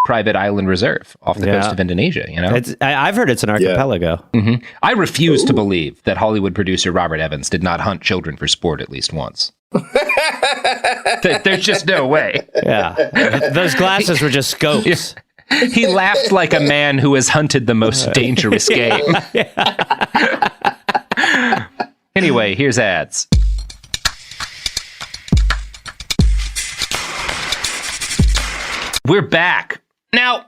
private island reserve off the coast of Indonesia, you know? I've heard it's an archipelago. Yeah. Mm-hmm. I refuse to believe that Hollywood producer Robert Evans did not hunt children for sport at least once. There's just no way. Yeah. Those glasses were just scopes. He laughed like a man who has hunted the most dangerous game. Anyway, here's ads. We're back. Now,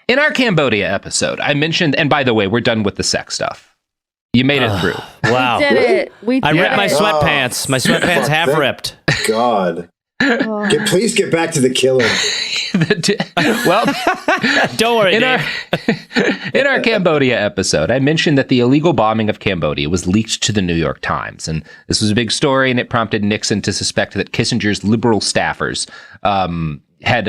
in our Cambodia episode, I mentioned, and by the way, we're done with the sex stuff. You made it through. Wow. We did it. I ripped my sweatpants. My sweatpants half ripped. God. Please get back to the killing. Well, don't worry, in our Cambodia episode, I mentioned that the illegal bombing of Cambodia was leaked to the New York Times. And this was a big story, and it prompted Nixon to suspect that Kissinger's liberal staffers had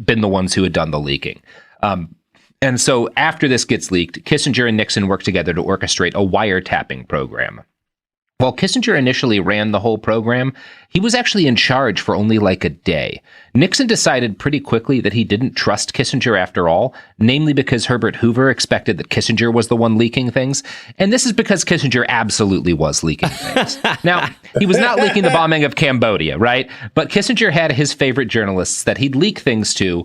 been the ones who had done the leaking. And so after this gets leaked, Kissinger and Nixon worked together to orchestrate a wiretapping program. While Kissinger initially ran the whole program, he was actually in charge for only like a day. Nixon decided pretty quickly that he didn't trust Kissinger after all, namely because Herbert Hoover expected that Kissinger was the one leaking things. And this is because Kissinger absolutely was leaking things. Now, he was not leaking the bombing of Cambodia, right? But Kissinger had his favorite journalists that he'd leak things to.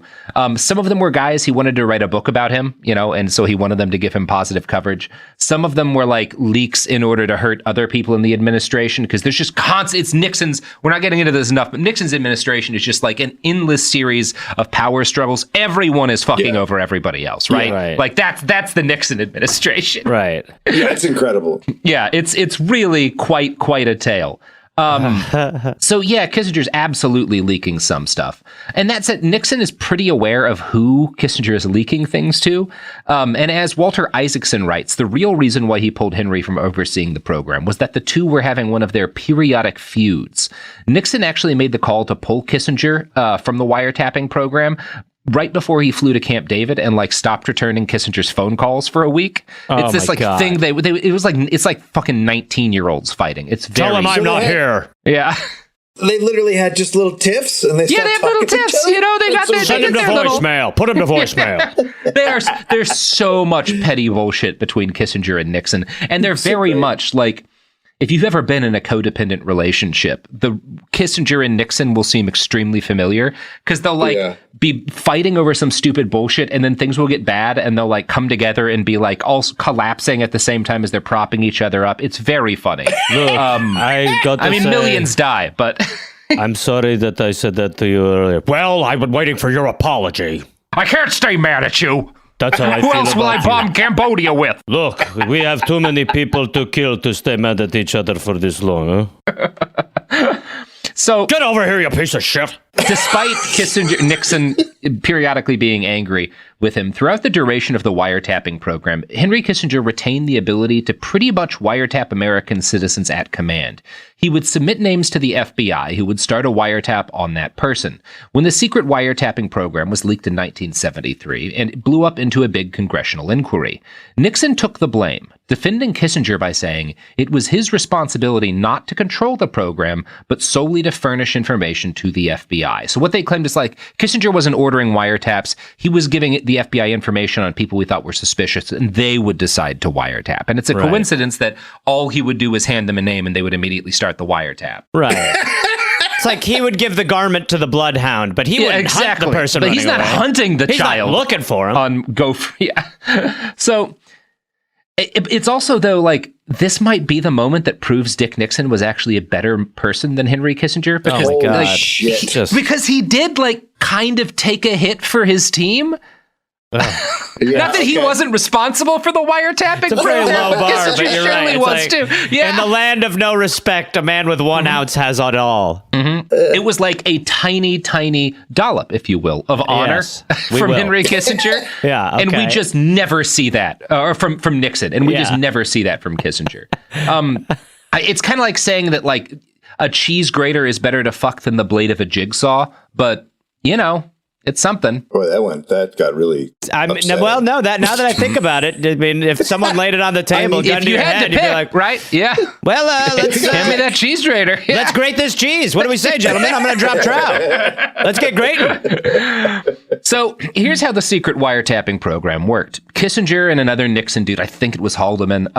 Some of them were guys he wanted to write a book about him, and so he wanted them to give him positive coverage. Some of them were like leaks in order to hurt other people in the administration, because there's just it's Nixon's, we're not getting into this enough, but Nixon's administration is just like an endless series of power struggles. Everyone is fucking over everybody else, right? Right. Like that's the Nixon administration. Right. Yeah, it's incredible. Yeah, it's really quite a tale. So yeah, Kissinger's absolutely leaking some stuff. And that said, Nixon is pretty aware of who Kissinger is leaking things to. And as Walter Isaacson writes, the real reason why he pulled Henry from overseeing the program was that the two were having one of their periodic feuds. Nixon actually made the call to pull Kissinger from the wiretapping program right before he flew to Camp David and stopped returning Kissinger's phone calls for a week. It's this God. thing it's like fucking 19-year-olds fighting. It's very Tell him I'm not here. Yeah. They literally had just little tiffs, and they have little tiffs. They got their Send him to voicemail. Put him to voicemail. There's so much petty bullshit between Kissinger and Nixon, and they're very much like, if you've ever been in a codependent relationship, the Kissinger and Nixon will seem extremely familiar, because they'll be fighting over some stupid bullshit, and then things will get bad, and they'll come together and be all collapsing at the same time as they're propping each other up. It's very funny. Look, I mean, millions die, but I'm sorry that I said that to you earlier. Well, I've been waiting for your apology. I can't stay mad at you. That's how I Who feel else will I about you. bomb Cambodia with? Look, we have too many people to kill to stay mad at each other for this long, huh? So get over here, you piece of shit. Despite Nixon periodically being angry with him, throughout the duration of the wiretapping program, Henry Kissinger retained the ability to pretty much wiretap American citizens at command. He would submit names to the FBI, who would start a wiretap on that person. When the secret wiretapping program was leaked in 1973, and it blew up into a big congressional inquiry, Nixon took the blame, defending Kissinger by saying it was his responsibility not to control the program, but solely to furnish information to the FBI. So what they claimed is Kissinger wasn't ordering wiretaps. He was giving the FBI information on people we thought were suspicious, and they would decide to wiretap. And it's a coincidence that all he would do was hand them a name, and they would immediately start the wiretap. Right. It's like he would give the garment to the bloodhound, but he wouldn't hunt the person. But he's not hunting the child. He's not looking for him. On yeah. So it's also, though, this might be the moment that proves Dick Nixon was actually a better person than Henry Kissinger. Because, oh my God. Because he did kind of take a hit for his team. Not that he wasn't responsible for the wiretapping. It's a very low bar, but you're right. Surely was too. Yeah. In the land of no respect, a man with 1 ounce has it all. Mm-hmm. It was like a tiny dollop, if you will, of honor from Henry Kissinger. Yeah, okay. And we just never see that, or from Nixon, and we just never see that from Kissinger. It's kind of like saying that a cheese grater is better to fuck than the blade of a jigsaw, but it's something. Boy, that got really upsetting. Well, no, now that I think about it, I mean, if someone laid it on the table, gun to your head, you'd be like, right? Yeah. Well, let's hand me that cheese grater. Yeah. Let's grate this cheese. What do we say, gentlemen? I'm going to drop trout. Let's get grating. So here's how the secret wiretapping program worked. Kissinger and another Nixon dude, I think it was Haldeman,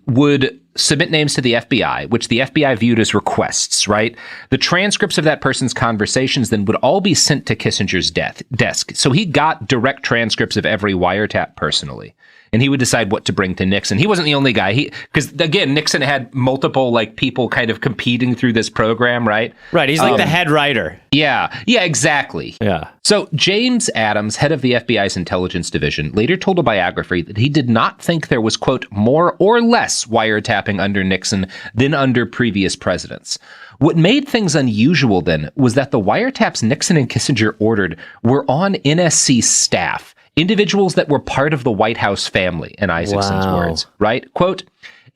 would submit names to the FBI, which the FBI viewed as requests, right? The transcripts of that person's conversations then would all be sent to Kissinger's desk. So he got direct transcripts of every wiretap personally. And he would decide what to bring to Nixon. He wasn't the only guy. Because again, Nixon had multiple people kind of competing through this program, right? Right. He's like the head writer. Yeah, exactly. Yeah. So James Adams, head of the FBI's intelligence division, later told a biography that he did not think there was, quote, more or less wiretapping under Nixon than under previous presidents. What made things unusual then was that the wiretaps Nixon and Kissinger ordered were on NSC staff. Individuals that were part of the White House family, in Isaacson's words, right? Quote,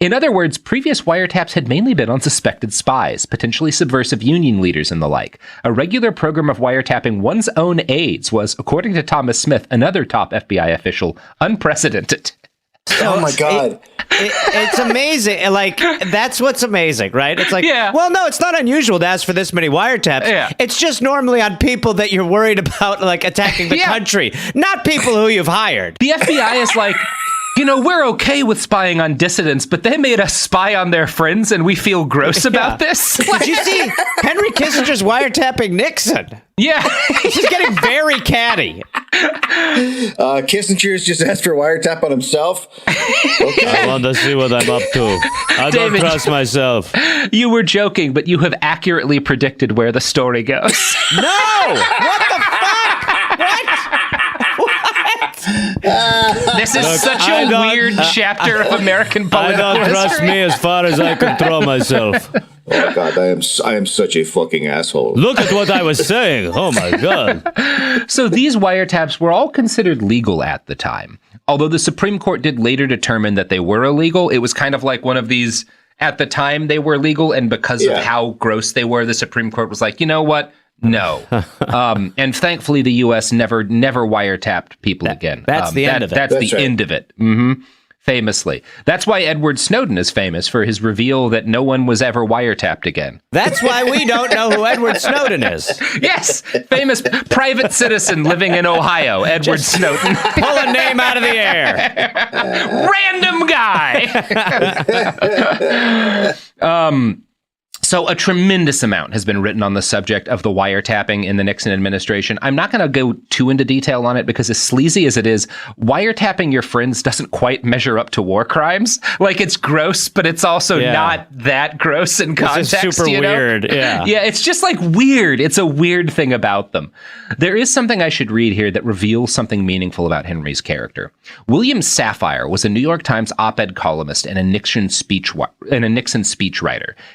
In other words, previous wiretaps had mainly been on suspected spies, potentially subversive union leaders and the like. A regular program of wiretapping one's own aides was, according to Thomas Smith, another top FBI official, unprecedented. Oh my God. It's amazing. Like, that's what's amazing, right? It's like, well, no, it's not unusual to ask for this many wiretaps. Yeah. It's just normally on people that you're worried about, like, attacking the country, not people who you've hired. The FBI is like, we're okay with spying on dissidents, but they made us spy on their friends, and we feel gross about this. Did you see Henry Kissinger's wiretapping Nixon? Yeah. He's getting very catty. Kissinger's just asked for a wiretap on himself. Okay. I want to see what I'm up to. I don't trust myself. You were joking, but you have accurately predicted where the story goes. No! What the fuck? What? This is such a weird chapter of American political I don't trust history. me as far as I can throw myself. Oh God, I am such a fucking asshole. Look at what I was saying. Oh my God. So these wiretaps were all considered legal at the time. Although the Supreme Court did later determine that they were illegal, it was kind of like one of these, at the time they were legal, and because of how gross they were, the Supreme Court was like, you know what? No. And thankfully, the U.S. never wiretapped people again. That's the end of it. That's the end of it. Mm-hmm. Famously. That's why Edward Snowden is famous, for his reveal that no one was ever wiretapped again. That's why we don't know who Edward Snowden is. Yes, famous private citizen living in Ohio, Edward Snowden. Pull a name out of the air. Random guy. So a tremendous amount has been written on the subject of the wiretapping in the Nixon administration. I'm not going to go too into detail on it because, as sleazy as it is, wiretapping your friends doesn't quite measure up to war crimes. Like, it's gross, but it's also not that gross in context. It's just super weird. Yeah. Yeah, it's just like weird. It's a weird thing about them. There is something I should read here that reveals something meaningful about Henry's character. William Safire was a New York Times op-ed columnist and a Nixon speechwriter.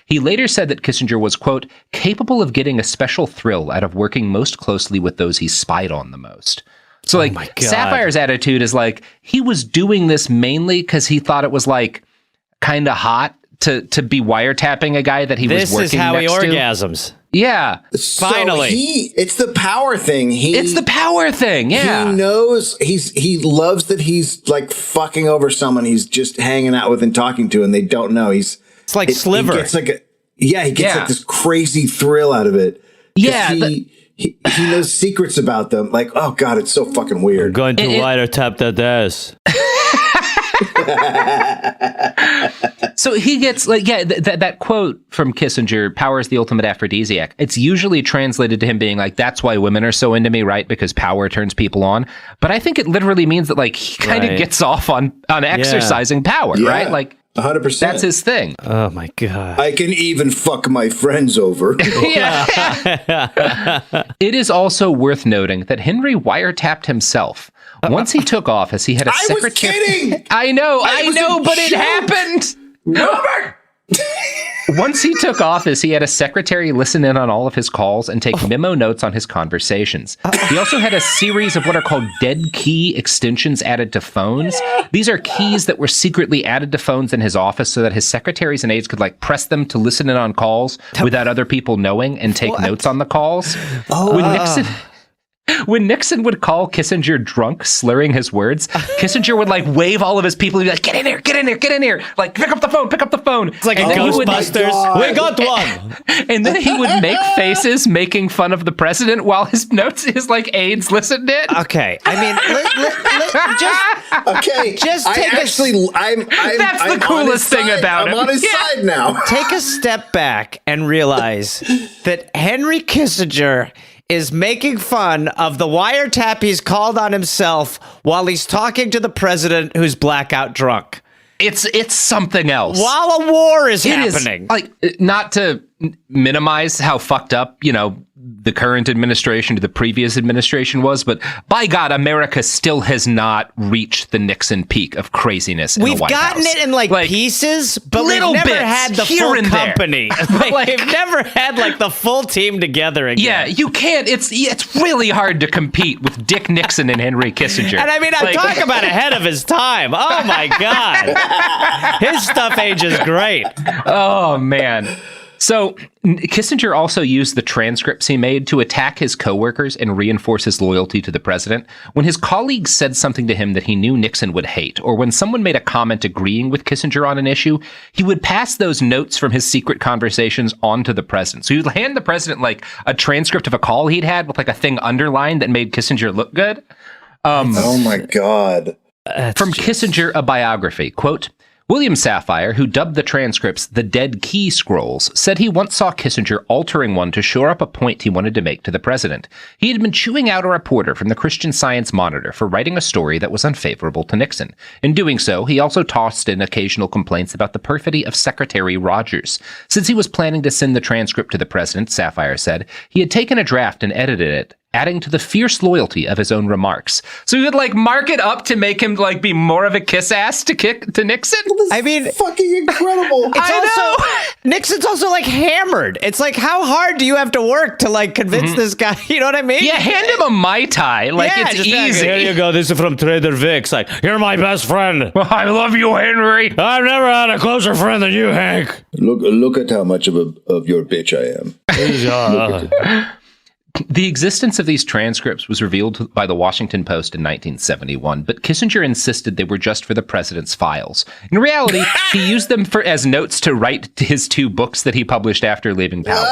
He later said that Kissinger was, quote, capable of getting a special thrill out of working most closely with those he spied on the most. So, like, Safire's attitude is like, he was doing this mainly because he thought it was, like, kind of hot to be wiretapping a guy that he was working next to. This is how he orgasms. Yeah. Finally. So it's the power thing. It's the power thing. Yeah. He knows he loves that he's like fucking over someone he's just hanging out with and talking to, and they don't know. It's like Sliver. He gets like like this crazy thrill out of it. Yeah. He knows secrets about them. Like, oh God, it's so fucking weird. I'm going to wiretap that ass. So he gets like, that quote from Kissinger, power is the ultimate aphrodisiac. It's usually translated to him being like, that's why women are so into me, right? Because power turns people on. But I think it literally means that, like, he kind of gets off on exercising power, right? Like, 100%. That's his thing. Oh my God. I can even fuck my friends over. It is also worth noting that Henry wiretapped himself. Once he took office, he had a secretary. I was kidding. I know, but it happened. Robert! Once he took office, he had a secretary listen in on all of his calls and take memo notes on his conversations. He also had a series of what are called dead key extensions added to phones. These are keys that were secretly added to phones in his office so that his secretaries and aides could, like, press them to listen in on calls without other people knowing and take notes on the calls. When Nixon would call Kissinger drunk, slurring his words, Kissinger would, like, wave all of his people and be like, get in here, get in here, get in here. Like, pick up the phone. It's like a Ghostbusters. We got one. And then he would make faces making fun of the president while his aides listened in. Okay. I mean, just take That's the coolest thing about him. I'm on his side now. Take a step back and realize that Henry Kissinger is making fun of the wiretap he's called on himself while he's talking to the president who's blackout drunk. It's something else. While a war is happening. Like, not to minimize how fucked up, the current administration to the previous administration was, but by God, America still has not reached the Nixon peak of craziness. We've gotten it in like pieces, but we've never had the full company. We've never had like the full team together again. Yeah, you can't. It's really hard to compete with Dick Nixon and Henry Kissinger. And I mean, I'm talking about ahead of his time. Oh my God, his stuff ages great. Oh man. So Kissinger also used the transcripts he made to attack his coworkers and reinforce his loyalty to the president. When his colleagues said something to him that he knew Nixon would hate, or when someone made a comment agreeing with Kissinger on an issue, he would pass those notes from his secret conversations on to the president. So he would hand the president like a transcript of a call he'd had with like a thing underlined that made Kissinger look good. Oh my God. From Kissinger, a biography, quote, William Safire, who dubbed the transcripts the Dead Key Scrolls, said he once saw Kissinger altering one to shore up a point he wanted to make to the president. He had been chewing out a reporter from the Christian Science Monitor for writing a story that was unfavorable to Nixon. In doing so, he also tossed in occasional complaints about the perfidy of Secretary Rogers. Since he was planning to send the transcript to the president, Safire said, he had taken a draft and edited it, adding to the fierce loyalty of his own remarks. So he would like mark it up to make him like be more of a kiss ass to Nixon. I mean, fucking incredible. Nixon's also like hammered. It's like, how hard do you have to work to like convince this guy? You know what I mean? Yeah, hand him a Mai Tai. Like it's easy. Here you go. This is from Trader Vic's. Like, you're my best friend. I love you, Henry. I've never had a closer friend than you, Hank. Look at how much of your bitch I am. The existence of these transcripts was revealed by the Washington Post in 1971, but Kissinger insisted they were just for the president's files. In reality, he used them as notes to write his 2 books that he published after leaving power.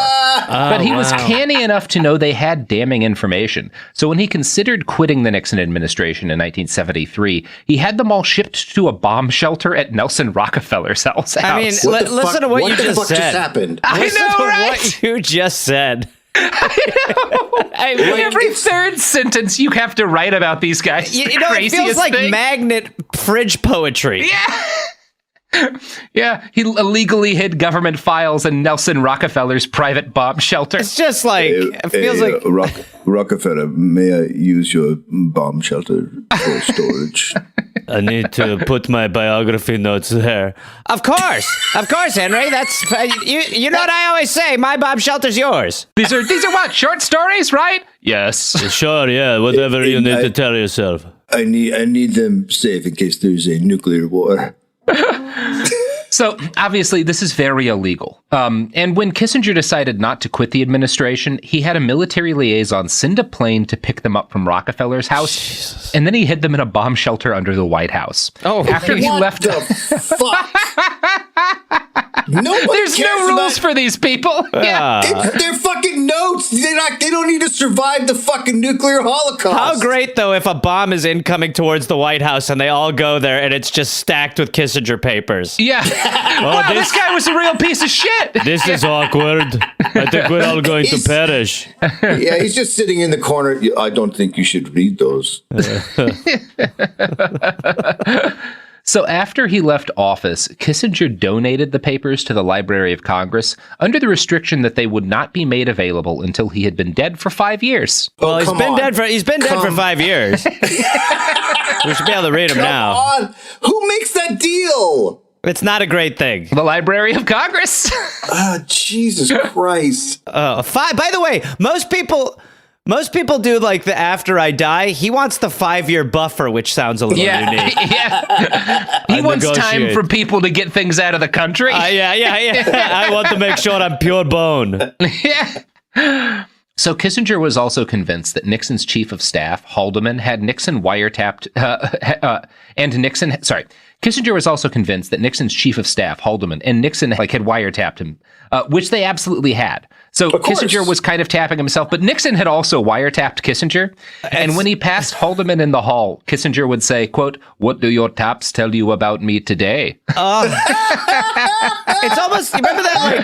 But he was canny enough to know they had damning information. So when he considered quitting the Nixon administration in 1973, he had them all shipped to a bomb shelter at Nelson Rockefeller's house. I mean, listen to what you just said. Just happened? I know, right? What you just said. I mean, every third sentence you have to write about these guys. You know, it feels like magnet fridge poetry. Yeah. Yeah, he illegally hid government files in Nelson Rockefeller's private bomb shelter. It's just like, it feels like... Rockefeller, may I use your bomb shelter for storage? I need to put my biography notes there. Of course, Henry. That's you know what I always say. My bomb shelter's yours. These are what, short stories, right? Yes. Sure. Yeah. Whatever you need to tell yourself. I need them safe in case there's a nuclear war. So, obviously, this is very illegal. And when Kissinger decided not to quit the administration, he had a military liaison send a plane to pick them up from Rockefeller's house, Jesus. And then he hid them in a bomb shelter under the White House. Oh, after he left. The fuck? There's no rules for these people. Yeah. They're fucking notes. They don't need to survive the fucking nuclear holocaust. How great, though, if a bomb is incoming towards the White House and they all go there and it's just stacked with Kissinger papers. Yeah. Wow, this guy was a real piece of shit. This is awkward. I think we're all going to perish. Yeah, he's just sitting in the corner. I don't think you should read those. So after he left office, Kissinger donated the papers to the Library of Congress under the restriction that they would not be made available until he had been dead for 5 years. Well, he's been dead for 5 years. We should be able to read him now. On. Who makes that deal? It's not a great thing. The Library of Congress. Jesus Christ. By the way, most people do like the after I die. He wants the 5-year buffer, which sounds a little unique. Yeah. He wants time for people to get things out of the country. Yeah. I want to make sure I'm pure bone. Yeah. So Kissinger was also convinced that Nixon's chief of staff, Haldeman, had Nixon wiretapped, Kissinger was also convinced that Nixon's chief of staff, Haldeman, and Nixon had wiretapped him, which they absolutely had. So Kissinger was kind of tapping himself, but Nixon had also wiretapped Kissinger. And when he passed Haldeman in the hall, Kissinger would say, quote, "What do your taps tell you about me today?" It's almost, remember that?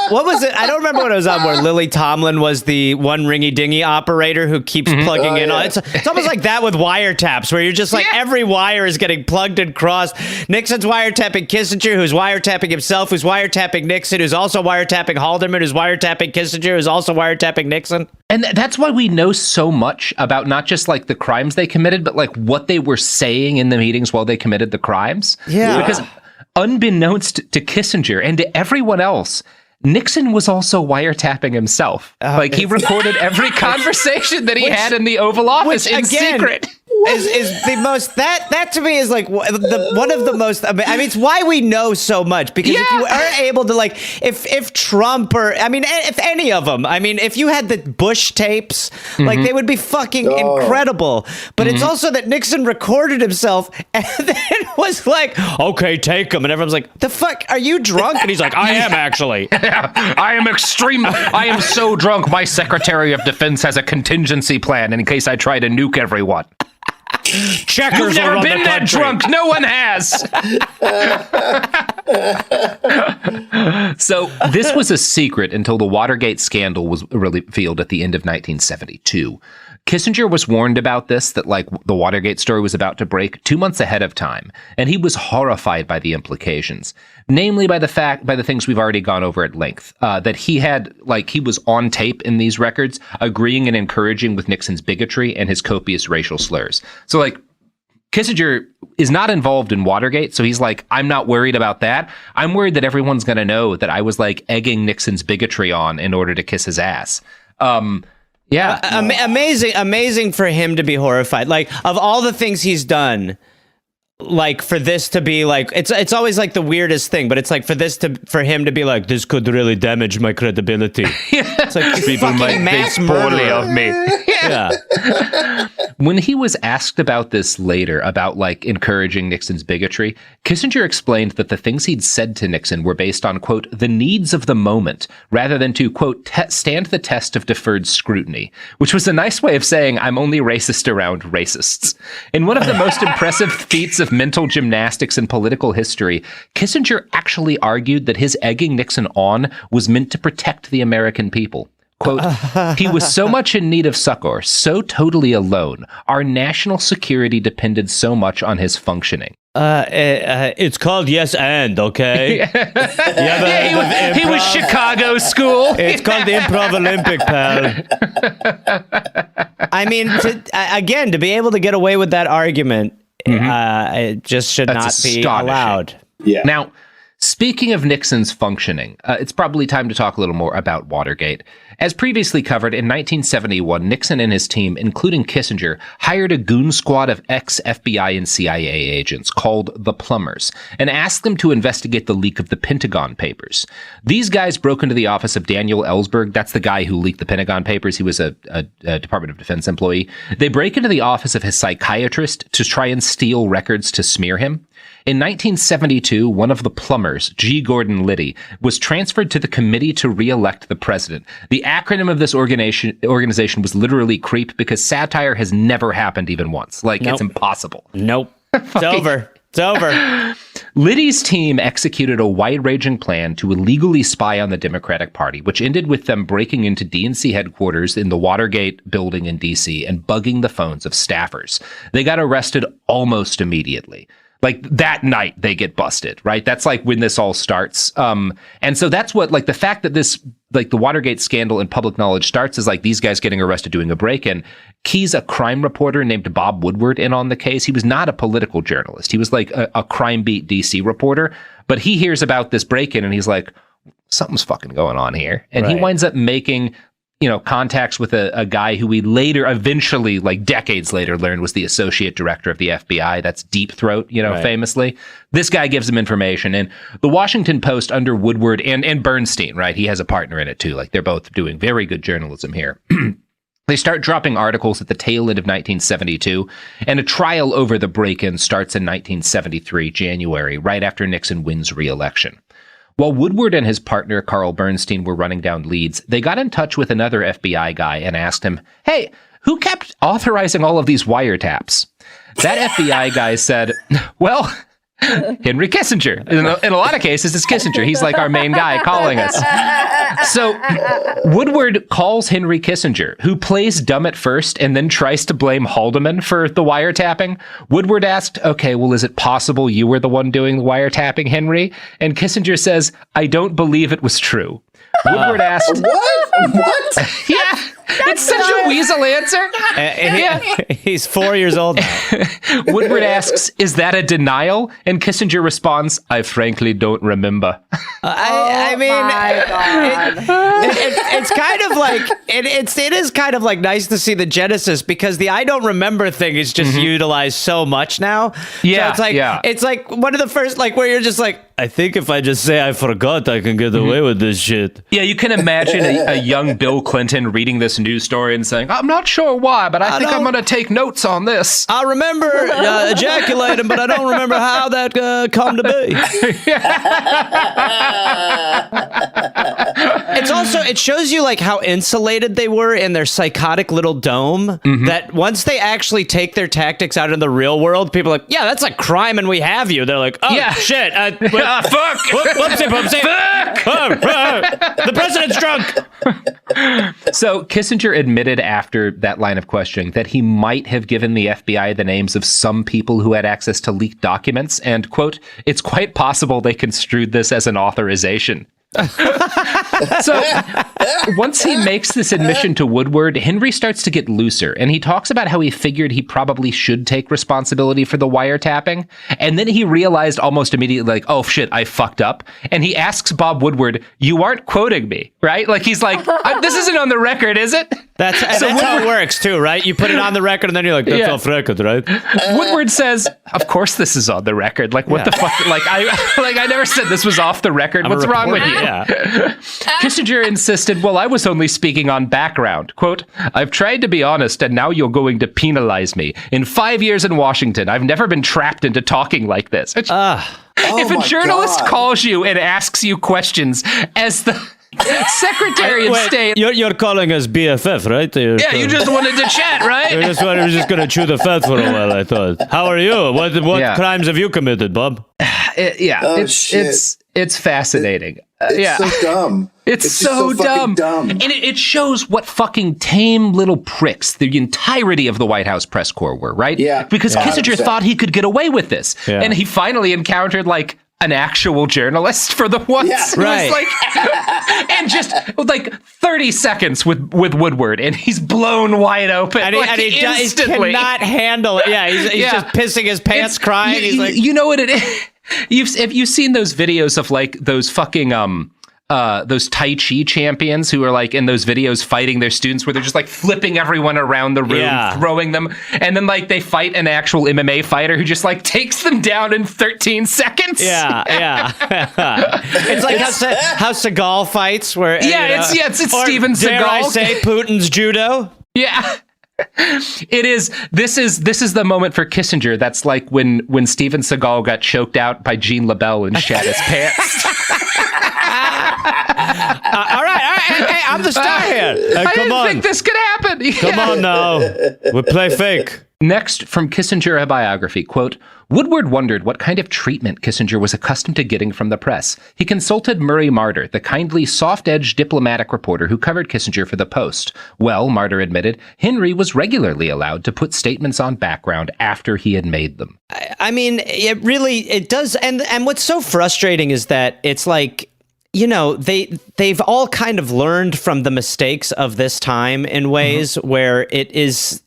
What was it? I don't remember what it was on where Lily Tomlin was the one ringy dingy operator who keeps plugging in. It's almost like that with wiretaps, where you're just like every wire is getting plugged and crossed. Nixon's wiretapping Kissinger, who's wiretapping himself, who's wiretapping Nixon, who's also wiretapping Haldeman, who's wiretapping Kissinger, who's also wiretapping Nixon. And that's why we know so much about not just like the crimes they committed, but like what they were saying in the meetings while they committed the crimes. Yeah. Because unbeknownst to Kissinger and to everyone else, Nixon was also wiretapping himself. Like he recorded every conversation that he had in the Oval Office in secret. Is the most that to me is like one of the most. I mean, it's why we know so much, because if you are able to, like, if Trump or if any of them, if you had the Bush tapes, like they would be fucking incredible. But it's also that Nixon recorded himself and then was like, okay, take him, and everyone's like, the fuck, are you drunk? And he's like, I am actually. I am so drunk. My Secretary of Defense has a contingency plan in case I try to nuke everyone. Checkers. You've never been that drunk. No one has. So this was a secret until the Watergate scandal was revealed at the end of 1972. Kissinger was warned about this, that like the Watergate story was about to break 2 months ahead of time, and he was horrified by the implications, namely by the things we've already gone over at length, that he was on tape in these records, agreeing and encouraging with Nixon's bigotry and his copious racial slurs. So like Kissinger is not involved in Watergate, so he's like, I'm not worried about that. I'm worried that everyone's going to know that I was like egging Nixon's bigotry on in order to kiss his ass. Yeah. Amazing for him to be horrified. Like, of all the things he's done, like, for this to be like, it's always like the weirdest thing, but it's like for him to be like, this could really damage my credibility. It's like, people might think poorly of me. Yeah. When he was asked about this later, about like encouraging Nixon's bigotry, Kissinger explained that the things he'd said to Nixon were based on, quote, the needs of the moment, rather than to, quote, stand the test of deferred scrutiny, which was a nice way of saying I'm only racist around racists. In one of the most impressive feats of mental gymnastics in political history, Kissinger actually argued that his egging Nixon on was meant to protect the American people. Quote, he was so much in need of succor, so totally alone. Our national security depended so much on his functioning. It's called Yes and, okay? He was Chicago school. It's called the Improv Olympic, pal. I mean, to be able to get away with that argument, it just should not be allowed. Yeah. Now, speaking of Nixon's functioning, it's probably time to talk a little more about Watergate. As previously covered, in 1971, Nixon and his team, including Kissinger, hired a goon squad of ex-FBI and CIA agents called the Plumbers and asked them to investigate the leak of the Pentagon Papers. These guys broke into the office of Daniel Ellsberg. That's the guy who leaked the Pentagon Papers. He was a Department of Defense employee. They break into the office of his psychiatrist to try and steal records to smear him. In 1972, one of the Plumbers, G. Gordon Liddy, was transferred to the Committee to Re-elect the President. The acronym of this organization was literally CREEP, because satire has never happened even once. It's impossible. Nope. It's over. It's over. Liddy's team executed a wide-ranging plan to illegally spy on the Democratic Party, which ended with them breaking into DNC headquarters in the Watergate building in D.C. and bugging the phones of staffers. They got arrested almost immediately. Like that night they get busted, right? That's like when this all starts. And so that's what, like, the fact that this, like, the Watergate scandal in public knowledge starts is like these guys getting arrested doing a break-in. Keys a crime reporter named Bob Woodward in on the case. He was not a political journalist. He was like a crime beat DC reporter, but he hears about this break-in and he's like, something's fucking going on here. And he winds up making, contacts with a guy who we later, eventually, like decades later, learned was the associate director of the FBI. That's Deep Throat, famously. This guy gives him information. And the Washington Post under Woodward and Bernstein, right? He has a partner in it too. Like, they're both doing very good journalism here. They start dropping articles at the tail end of 1972, and a trial over the break-in starts in 1973, January, right after Nixon wins re-election. While Woodward and his partner, Carl Bernstein, were running down leads, they got in touch with another FBI guy and asked him, hey, who kept authorizing all of these wiretaps? That FBI guy said, well, Henry Kissinger. In a lot of cases, it's Kissinger. He's like our main guy calling us. So Woodward calls Henry Kissinger, who plays dumb at first and then tries to blame Haldeman for the wiretapping. Woodward asked, okay, well, is it possible you were the one doing the wiretapping, Henry? And Kissinger says, I don't believe it was true. Woodward asked, What? Yeah. It's such a weasel answer. He's 4 years old now. Woodward asks, is that a denial? And Kissinger responds, I frankly don't remember. I mean, it's kind of like, it is kind of like nice to see the genesis, because the I don't remember thing is just utilized so much now. Yeah, so it's like one of the first, like, where you're just like, I think if I just say I forgot, I can get away with this shit. Yeah, you can imagine a young Bill Clinton reading this news story and saying, I'm not sure why, but I think I'm going to take notes on this. I remember ejaculating, but I don't remember how that come to be. It's also, it shows you like how insulated they were in their psychotic little dome, that once they actually take their tactics out in the real world, people are like, yeah, that's a crime and we have you. They're like, oh, shit. Fuck! Whoopsie poopsie! Fuck! The president's drunk! So Kissinger admitted after that line of questioning that he might have given the FBI the names of some people who had access to leaked documents, and, quote, it's quite possible they construed this as an authorization. So once he makes this admission to Woodward, Henry starts to get looser, and he talks about how he figured he probably should take responsibility for the wiretapping, and then he realized almost immediately, like, oh shit, I fucked up, and he asks Bob Woodward, you aren't quoting me, right? Like, he's like, this isn't on the record, is it? That's how it works too, right? You put it on the record and then you're like, that's off record, right? Woodward says, of course this is on the record. Like, what the fuck? Like, I never said this was off the record. What's wrong with you? Yeah. Kissinger insisted, well, I was only speaking on background. Quote, I've tried to be honest, and now you're going to penalize me. In 5 years in Washington, I've never been trapped into talking like this. If a journalist calls you and asks you questions as the Secretary of State... You're calling us BFF, right? You just wanted to chat, right? We're just going to chew the fat for a while, I thought. How are you? What crimes have you committed, Bob? It's fascinating. It's so dumb. It's so dumb. And it shows what fucking tame little pricks the entirety of the White House press corps were, right? Yeah. Because Kissinger thought he could get away with this. Yeah. And he finally encountered, like, an actual journalist for the once. Yeah, right. Like, and just like 30 seconds with Woodward, and he's blown wide open. And he cannot handle it. Yeah, he's just pissing his pants, crying. He's like, you know what it is? Have you seen those videos of like those fucking those Tai Chi champions who are like in those videos fighting their students where they're just like flipping everyone around the room, throwing them, and then like they fight an actual MMA fighter who just like takes them down in 13 seconds. Yeah. It's like how Seagal fights, where it's Steven Seagal. Dare I say Putin's judo? Yeah. It is. This is the moment for Kissinger. That's like when Steven Seagal got choked out by Jean LaBelle and shat his pants. All right. Hey, I'm the star here. I didn't think this could happen. Come on now. We play fake. Next, from Kissinger, a biography, quote, Woodward wondered what kind of treatment Kissinger was accustomed to getting from the press. He consulted Murray Marder, the kindly, soft-edged diplomatic reporter who covered Kissinger for the Post. Well, Marder admitted, Henry was regularly allowed to put statements on background after he had made them. I mean, it does. And what's so frustrating is that it's like, you know, they've all kind of learned from the mistakes of this time in ways where it's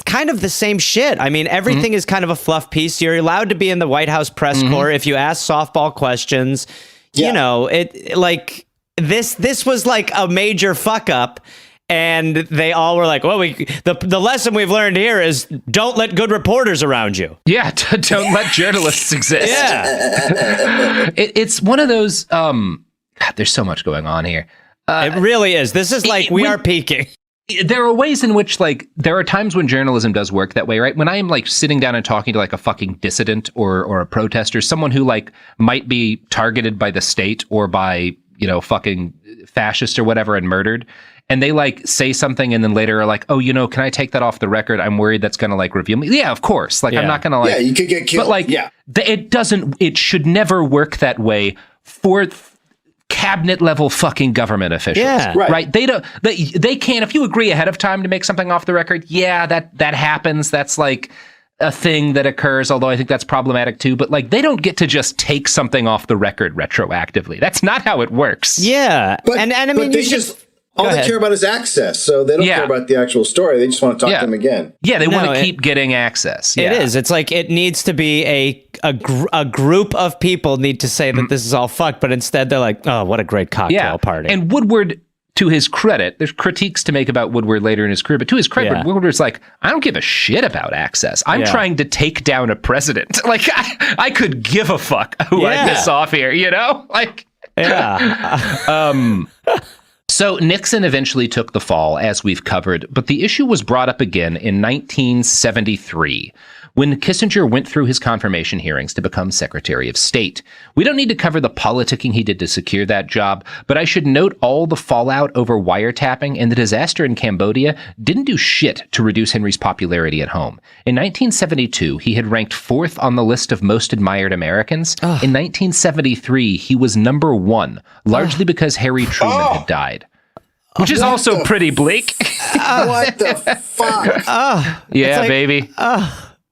kind of the same shit. I mean, everything is kind of a fluff piece. You're allowed to be in the White House press corps if you ask softball questions. Yeah. You know, it like this was like a major fuck up. And they all were like, well, the lesson we've learned here is don't let good reporters around you. Yeah, don't let journalists exist. Yeah. It's one of those... God, there's so much going on here. It really is. This is like we are peaking. There are ways in which, like, there are times when journalism does work that way, right? When I am, like, sitting down and talking to, like, a fucking dissident or a protester, someone who, like, might be targeted by the state or by, you know, fucking fascists or whatever and murdered, and they like say something and then later are like, oh, can I take that off the record? I'm worried that's going to like reveal me. Yeah, of course. Like, I'm not going to like, you could get killed. But like, it should never work that way for cabinet level fucking government officials. Yeah. Right. They can't, if you agree ahead of time to make something off the record, that happens. That's like a thing that occurs, although I think that's problematic too. But like, they don't get to just take something off the record retroactively. That's not how it works. Yeah. But, and I mean, they just all they care about is access. So they don't care about the actual story. They just want to talk to them again. Yeah, they want to keep getting access. Yeah. It is. It's like it needs to be a group of people need to say that this is all fucked, but instead they're like, oh, what a great cocktail party. And Woodward, to his credit, there's critiques to make about Woodward later in his career, but to his credit, Woodward's like, I don't give a shit about access. I'm trying to take down a president. Like, I could give a fuck who I piss off here, Like, So Nixon eventually took the fall, as we've covered, but the issue was brought up again in 1973, when Kissinger went through his confirmation hearings to become Secretary of State. We don't need to cover the politicking he did to secure that job, but I should note all the fallout over wiretapping and the disaster in Cambodia didn't do shit to reduce Henry's popularity at home. In 1972, he had ranked 4th on the list of most admired Americans. In 1973, he was number 1, largely because Harry Truman had died. Which is also pretty bleak. What the fuck? Baby.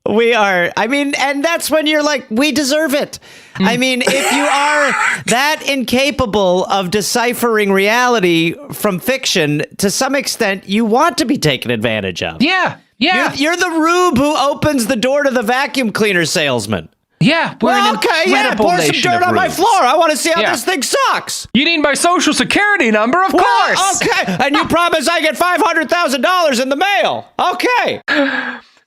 We are, and that's when you're like, we deserve it. I mean, if you are that incapable of deciphering reality from fiction, to some extent, you want to be taken advantage of. Yeah. You're the rube who opens the door to the vacuum cleaner salesman. Yeah, pour some dirt on my floor. I want to see how this thing sucks. You need my social security number, of course. Okay, and you promise I get $500,000 in the mail. Okay.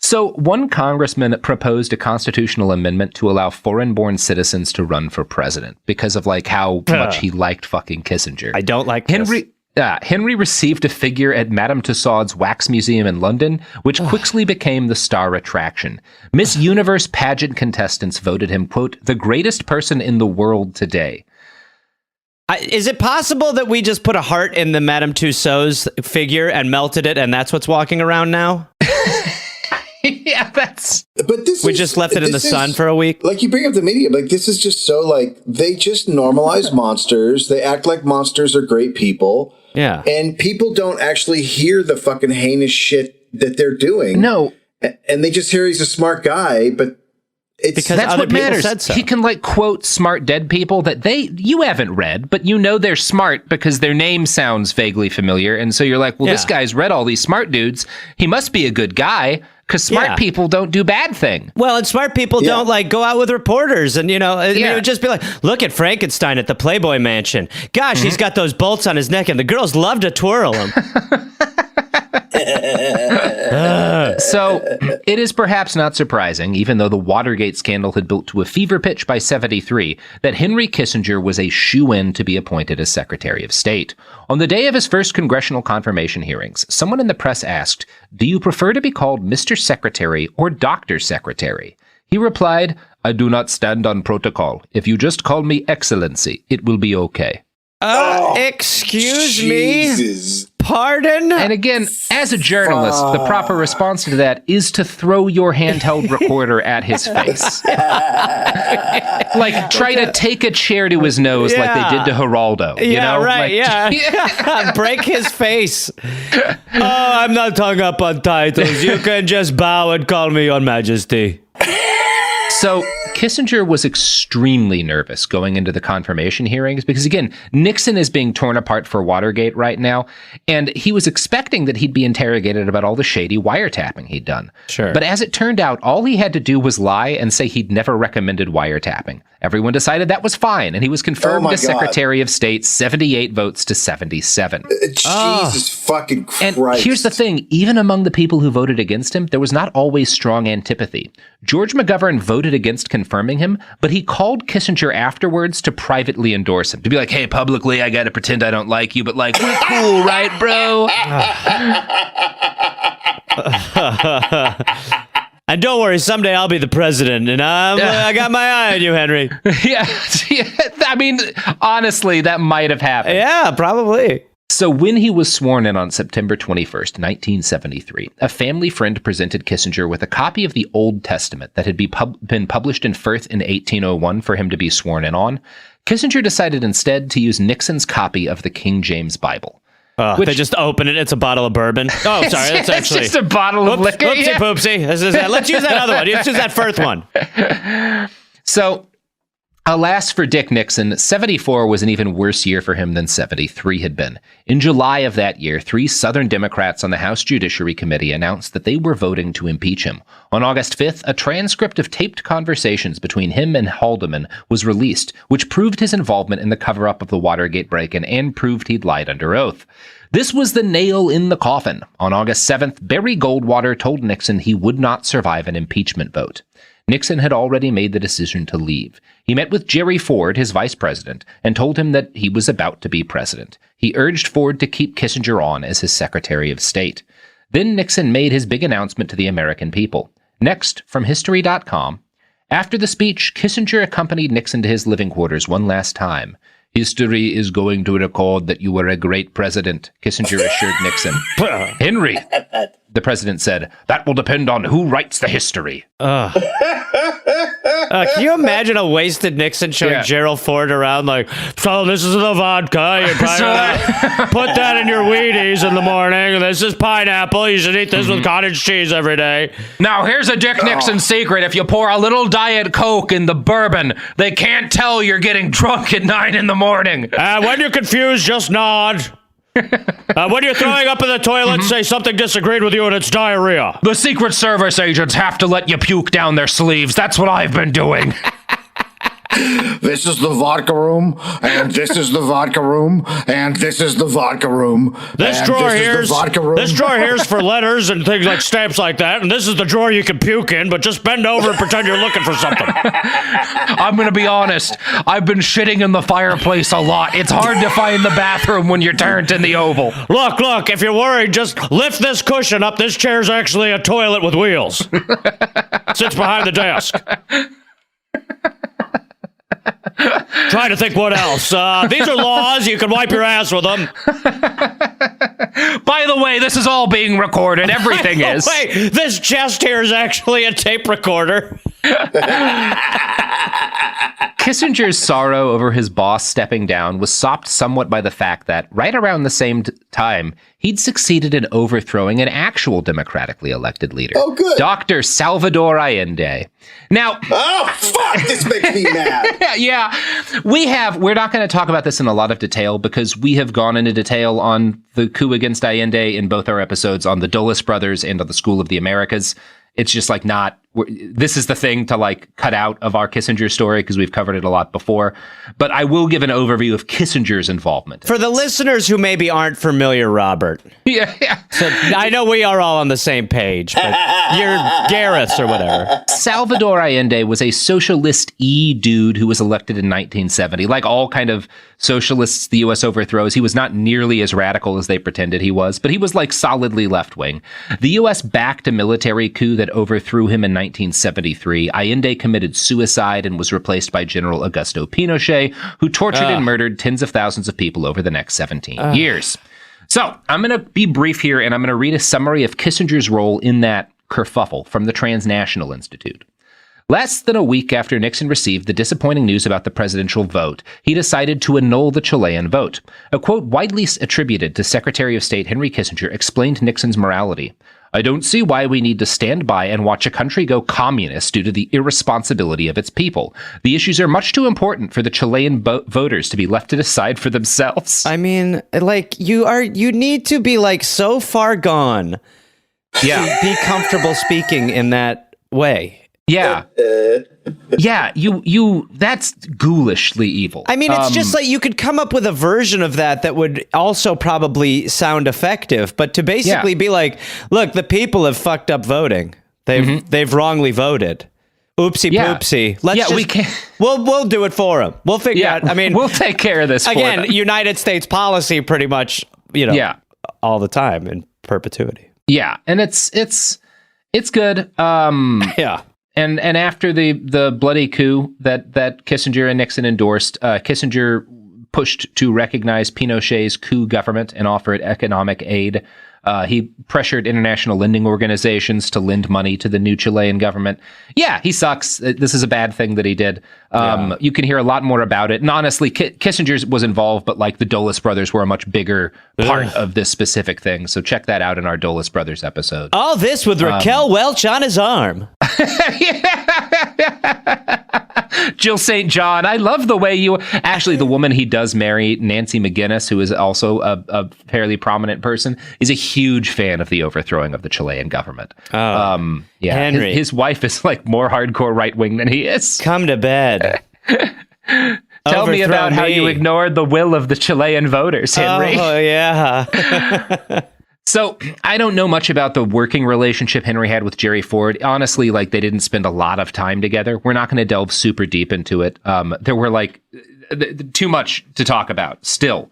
So one congressman proposed a constitutional amendment to allow foreign-born citizens to run for president because of like how much he liked fucking Kissinger. I don't like Henry. Henry received a figure at Madame Tussauds Wax Museum in London, which quickly became the star attraction. Miss Universe pageant contestants voted him, quote, the greatest person in the world today. Is it possible that we just put a heart in the Madame Tussauds figure and melted it, and that's what's walking around now? Yeah, we just left it in the sun for a week. Like, you bring up the media, like, this is just so, like, they just normalize monsters. They act like monsters are great people. Yeah. And people don't actually hear the fucking heinous shit that they're doing. No. And they just hear he's a smart guy, but it's because that's what matters. Said so. He can like quote smart dead people that you haven't read, but they're smart because their name sounds vaguely familiar. And so you're like, well, this guy's read all these smart dudes. He must be a good guy. Because smart people don't do bad things. Well, and smart people don't like go out with reporters and, it would just be like, look at Frankenstein at the Playboy Mansion. Gosh, he's got those bolts on his neck and the girls love to twirl him. So it is perhaps not surprising, even though the Watergate scandal had built to a fever pitch by 73, that Henry Kissinger was a shoo-in to be appointed as Secretary of State. On the day of his first congressional confirmation hearings, someone in the press asked, do you prefer to be called Mr. Secretary or Dr. Secretary? He replied, I do not stand on protocol. If you just call me Excellency, it will be okay. Excuse me? Pardon? And again, as a journalist, the proper response to that is to throw your handheld recorder at his face. Like, try to take a chair to his nose like they did to Geraldo. Break his face. Oh, I'm not hung up on titles. You can just bow and call me Your Majesty. So Kissinger was extremely nervous going into the confirmation hearings because, again, Nixon is being torn apart for Watergate right now, and he was expecting that he'd be interrogated about all the shady wiretapping he'd done. Sure. But as it turned out, all he had to do was lie and say he'd never recommended wiretapping. Everyone decided that was fine, and he was confirmed as Secretary of State, 78 votes to 77. Jesus fucking Christ. And here's the thing, even among the people who voted against him, there was not always strong antipathy. George McGovern voted against confirming him, but he called Kissinger afterwards to privately endorse him. To be like, hey, publicly, I gotta pretend I don't like you, but like, we're cool, right, bro? And don't worry, someday I'll be the president, and I got my eye on you, Henry. Yeah. I mean, honestly, that might have happened. Yeah, probably. So when he was sworn in on September 21st, 1973, a family friend presented Kissinger with a copy of the Old Testament that had been published in Firth in 1801 for him to be sworn in on. Kissinger decided instead to use Nixon's copy of the King James Bible. They just open it. It's a bottle of bourbon. Oh, sorry. That's actually it's just a bottle of liquor. Oopsie poopsie. Let's use that other one. Let's use that Firth one. So, alas for Dick Nixon, 74 was an even worse year for him than 73 had been. In July of that year, 3 Southern Democrats on the House Judiciary Committee announced that they were voting to impeach him. On August 5th, a transcript of taped conversations between him and Haldeman was released, which proved his involvement in the cover-up of the Watergate break-in and proved he'd lied under oath. This was the nail in the coffin. On August 7th, Barry Goldwater told Nixon he would not survive an impeachment vote. Nixon had already made the decision to leave. He met with Jerry Ford, his vice president, and told him that he was about to be president. He urged Ford to keep Kissinger on as his Secretary of State. Then Nixon made his big announcement to the American people. Next, from History.com, after the speech, Kissinger accompanied Nixon to his living quarters one last time. History is going to record that you were a great president, Kissinger assured Nixon. Henry, the president said, that will depend on who writes the history. Can you imagine a wasted Nixon showing Gerald Ford around like, so this is the vodka, you probably put that in your Wheaties in the morning, this is pineapple, you should eat this with cottage cheese every day. Now here's a Dick Nixon secret, if you pour a little Diet Coke in the bourbon, they can't tell you're getting drunk at 9 in the morning. When you're confused, just nod. When you're throwing up in the toilet, say something disagreed with you and it's diarrhea. The Secret Service agents have to let you puke down their sleeves. That's what I've been doing. This is the vodka room, and this is the vodka room, and this is the vodka room. This drawer here's for letters and things like stamps like that, and this is the drawer you can puke in, but just bend over and pretend you're looking for something. I'm going to be honest. I've been shitting in the fireplace a lot. It's hard to find the bathroom when you're turned in the oval. Look, if you're worried, just lift this cushion up. This chair's actually a toilet with wheels. Sits behind the desk. Trying to think what else. These are laws. You can wipe your ass with them. By the way, this is all being recorded. Everything is. Wait, this chest here is actually a tape recorder. Kissinger's sorrow over his boss stepping down was sopped somewhat by the fact that, right around the same time, he'd succeeded in overthrowing an actual democratically elected leader. Oh, good. Dr. Salvador Allende. Now... Oh, fuck! This makes me mad. Yeah. We're not going to talk about this in a lot of detail because we have gone into detail on the coup against Allende in both our episodes on the Dulles brothers and on the School of the Americas. It's just like this is the thing to like cut out of our Kissinger story because we've covered it a lot before. But I will give an overview of Kissinger's involvement. For the listeners who maybe aren't familiar, Robert. Yeah. So I know we are all on the same page, but you're Gareth's or whatever. Salvador Allende was a socialist-y dude who was elected in 1970. Like all kind of socialists the U.S. overthrows, he was not nearly as radical as they pretended he was, but he was like solidly left-wing. The U.S. backed a military coup that overthrew him in 1973. Allende committed suicide and was replaced by General Augusto Pinochet, who tortured and murdered tens of thousands of people over the next 17 years. So I'm going to be brief here, and I'm going to read a summary of Kissinger's role in that kerfuffle from the Transnational Institute. Less than a week after Nixon received the disappointing news about the presidential vote, he decided to annul the Chilean vote. A quote widely attributed to Secretary of State Henry Kissinger explained Nixon's morality. I don't see why we need to stand by and watch a country go communist due to the irresponsibility of its people. The issues are much too important for the Chilean voters to be left to decide for themselves. I mean, like, you need to be like so far gone to be comfortable speaking in that way. Yeah. Yeah, that's ghoulishly evil. I mean, it's just like you could come up with a version of that would also probably sound effective, but to basically be like, look, the people have fucked up voting. They've wrongly voted. Oopsie poopsie. We can. We'll do it for them. We'll figure out. I mean, we'll take care of this again. For them. United States policy, pretty much. All the time in perpetuity. Yeah, and it's good. Yeah. And after the bloody coup that Kissinger and Nixon endorsed, Kissinger pushed to recognize Pinochet's coup government and offered economic aid. He pressured international lending organizations to lend money to the new Chilean government. Yeah, he sucks. This is a bad thing that he did. You can hear a lot more about it. And honestly, Kissinger was involved, but like the Dulles brothers were a much bigger part of this specific thing. So check that out in our Dulles brothers episode. All this with Raquel Welch on his arm. Jill St. John. I love the way you actually, the woman he does marry, Nancy McGuinness, who is also a fairly prominent person, is a huge fan of the overthrowing of the Chilean government. Yeah, Henry. His wife is like more hardcore right wing than he is. Come to bed. Tell me about how you ignored the will of the Chilean voters, Henry. Oh, yeah. So I don't know much about the working relationship Henry had with Jerry Ford. Honestly, like they didn't spend a lot of time together. We're not going to delve super deep into it. There were like too much to talk about still.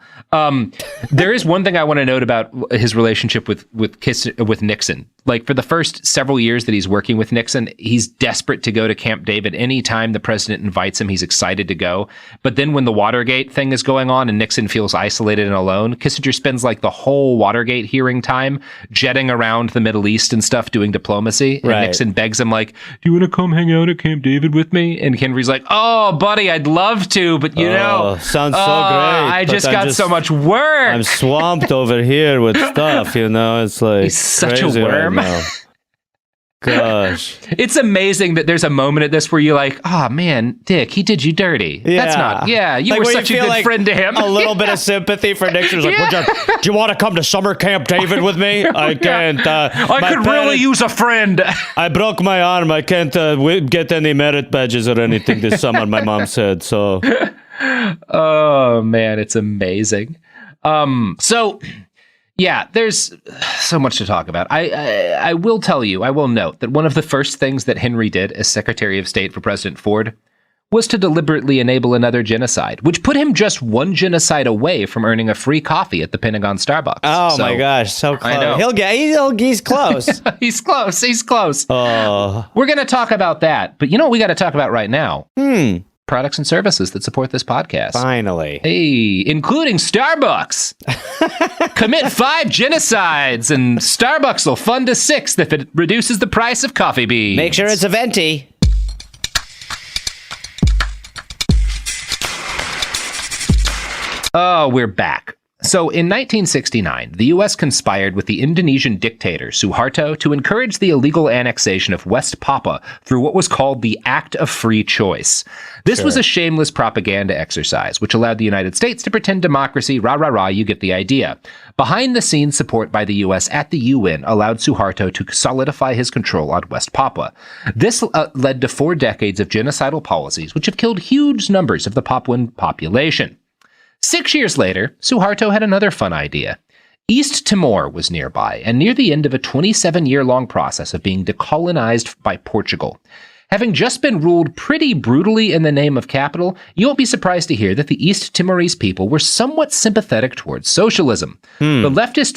There is one thing I want to note about his relationship with Nixon. Like for the first several years that he's working with Nixon, he's desperate to go to Camp David. Anytime the president invites him, he's excited to go. But then when the Watergate thing is going on and Nixon feels isolated and alone, Kissinger spends like the whole Watergate hearing time jetting around the Middle East and stuff doing diplomacy. And Nixon begs him like, do you want to come hang out at Camp David with me? And Henry's like, oh, buddy, I'd love to. But you know, sounds so great. I just got so much work. I'm swamped over here with stuff, you know. It's like he's such a worm. Right. Gosh. It's amazing that there's a moment at this where you're like, oh man, Dick, he did you dirty. Yeah. That's not, you like were such a good friend to him. A little bit of sympathy for Nixon. Like, do you want to come to summer camp David with me? I can't. I could really use a friend. I broke my arm. I can't get any merit badges or anything this summer, my mom said. So. Oh man, it's amazing. Yeah, there's so much to talk about. I will tell you, I will note that one of the first things that Henry did as Secretary of State for President Ford was to deliberately enable another genocide, which put him just one genocide away from earning a free coffee at the Pentagon Starbucks. Oh my gosh, so close. I know. He's close. He's close. He's close. Oh. We're going to talk about that. But you know what we got to talk about right now? Products and services that support this podcast. Finally. Hey, including Starbucks. Commit 5 genocides and Starbucks will fund a 6th if it reduces the price of coffee beans. Make sure it's a venti. Oh, we're back. So in 1969, the U.S. conspired with the Indonesian dictator Suharto to encourage the illegal annexation of West Papua through what was called the Act of Free Choice. This was a shameless propaganda exercise, which allowed the United States to pretend democracy, rah, rah, rah, you get the idea. Behind-the-scenes support by the U.S. at the UN allowed Suharto to solidify his control on West Papua. This led to 4 decades of genocidal policies, which have killed huge numbers of the Papuan population. 6 years later, Suharto had another fun idea. East Timor was nearby, and near the end of a 27-year-long process of being decolonized by Portugal. Having just been ruled pretty brutally in the name of capital, you won't be surprised to hear that the East Timorese people were somewhat sympathetic towards socialism. The leftist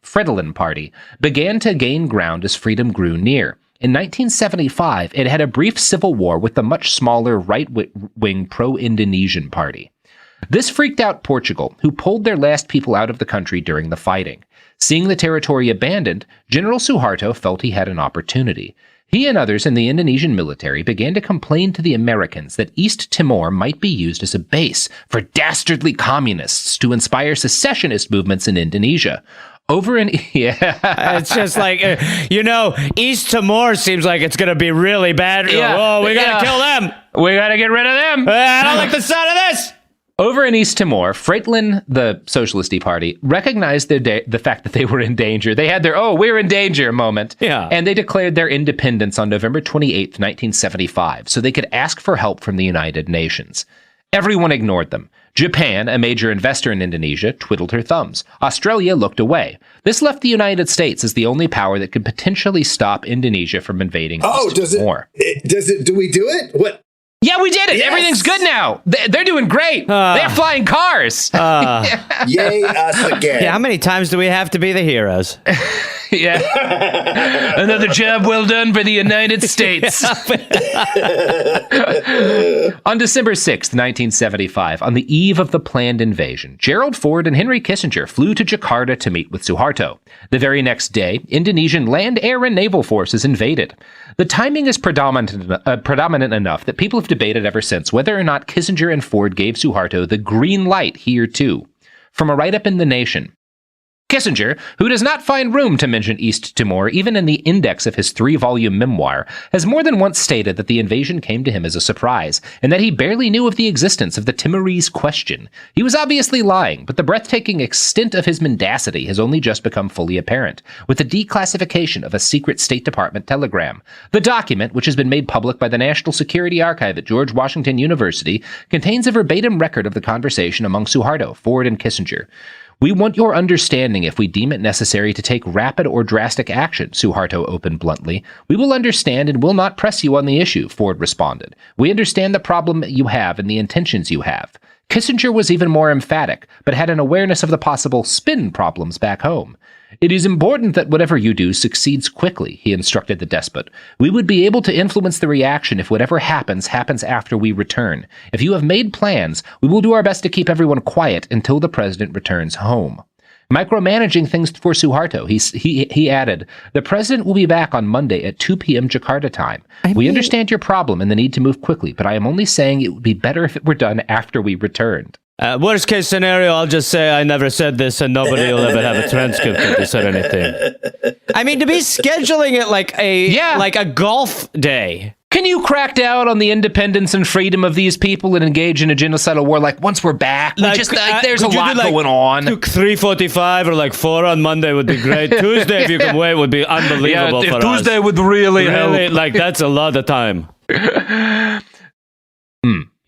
Fretilin Party began to gain ground as freedom grew near. In 1975, it had a brief civil war with the much smaller right-wing pro-Indonesian party. This freaked out Portugal, who pulled their last people out of the country during the fighting. Seeing the territory abandoned, General Suharto felt he had an opportunity. He and others in the Indonesian military began to complain to the Americans that East Timor might be used as a base for dastardly communists to inspire secessionist movements in Indonesia. It's just like, East Timor seems like it's going to be really bad. We got to kill them. We got to get rid of them. I don't like the sound of this. Over in East Timor, Fretilin, the Socialist Party, recognized the fact that they were in danger. They had their, we're in danger moment. Yeah. And they declared their independence on November 28th, 1975, so they could ask for help from the United Nations. Everyone ignored them. Japan, a major investor in Indonesia, twiddled her thumbs. Australia looked away. This left the United States as the only power that could potentially stop Indonesia from invading East Timor. Do we do it? What? Yeah, we did it. Yes. Everything's good now. They're doing great. They're flying cars. Yay, us again. Yeah, how many times do we have to be the heroes? Yeah. Another job well done for the United States. On December 6th, 1975, on the eve of the planned invasion, Gerald Ford and Henry Kissinger flew to Jakarta to meet with Suharto. The very next day, Indonesian land, air, and naval forces invaded. The timing is predominant enough that people have debated ever since whether or not Kissinger and Ford gave Suharto the green light here too. From a write-up in The Nation, Kissinger, who does not find room to mention East Timor even in the index of his 3-volume memoir, has more than once stated that the invasion came to him as a surprise, and that he barely knew of the existence of the Timorese question. He was obviously lying, but the breathtaking extent of his mendacity has only just become fully apparent, with the declassification of a secret State Department telegram. The document, which has been made public by the National Security Archive at George Washington University, contains a verbatim record of the conversation among Suharto, Ford, and Kissinger. "We want your understanding if we deem it necessary to take rapid or drastic action," Suharto opened bluntly. "We will understand and will not press you on the issue," Ford responded. "We understand the problem you have and the intentions you have." Kissinger was even more emphatic, but had an awareness of the possible spin problems back home. "It is important that whatever you do succeeds quickly," he instructed the despot. "We would be able to influence the reaction if whatever happens after we return. If you have made plans, we will do our best to keep everyone quiet until the president returns home." Micromanaging things for Suharto, he added, "The president will be back on Monday at 2 p.m. Jakarta time. We understand your problem and the need to move quickly, but I am only saying it would be better if it were done after we returned." Worst case scenario, I'll just say I never said this and nobody will ever have a transcript if they said anything. I mean, to be scheduling it like a golf day. Can you crack down on the independence and freedom of these people and engage in a genocidal war? Like, once we're back, there's a lot going on. 3:45 or like 4 on Monday would be great. Tuesday, if you can wait, would be unbelievable for us. Tuesday would really help. Like, that's a lot of time.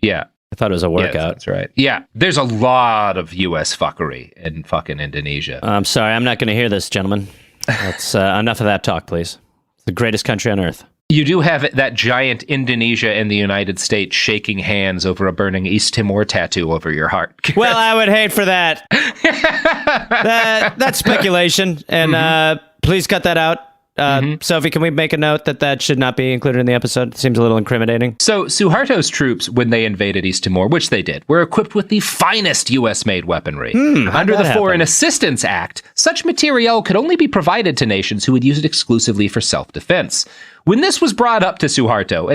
Yeah. I thought it was a workout. Yeah, that's right. Yeah, there's a lot of U.S. fuckery in fucking Indonesia. I'm sorry, I'm not going to hear this, gentlemen. That's enough of that talk, please. It's the greatest country on earth. You do have that giant Indonesia and the United States shaking hands over a burning East Timor tattoo over your heart. Well, I would hate for that. That's speculation, and please cut that out. Sophie, can we make a note that should not be included in the episode? It seems a little incriminating. So Suharto's troops, when they invaded East Timor, which they did, were equipped with the finest U.S.-made weaponry. Under the Foreign Assistance Act, such materiel could only be provided to nations who would use it exclusively for self-defense. When this was brought up to Suharto,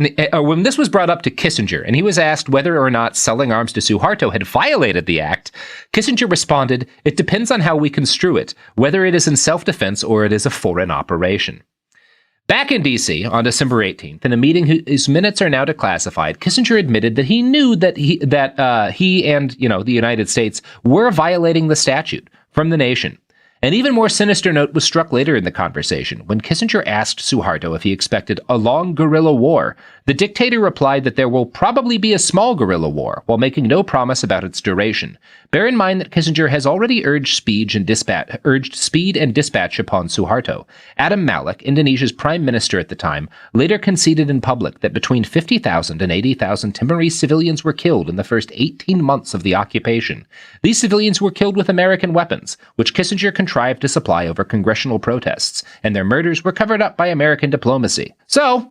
when this was brought up to Kissinger, and he was asked whether or not selling arms to Suharto had violated the act, Kissinger responded, "It depends on how we construe it, whether it is in self-defense or it is a foreign operation." Back in D.C. on December 18th, in a meeting whose minutes are now declassified, Kissinger admitted that he knew that he and the United States were violating the statute from the nation. An even more sinister note was struck later in the conversation when Kissinger asked Suharto if he expected a long guerrilla war. The dictator replied that there will probably be a small guerrilla war, while making no promise about its duration. Bear in mind that Kissinger has already urged speed and dispatch upon Suharto. Adam Malik, Indonesia's prime minister at the time, later conceded in public that between 50,000 and 80,000 Timorese civilians were killed in the first 18 months of the occupation. These civilians were killed with American weapons, which Kissinger contrived to supply over congressional protests, and their murders were covered up by American diplomacy. So...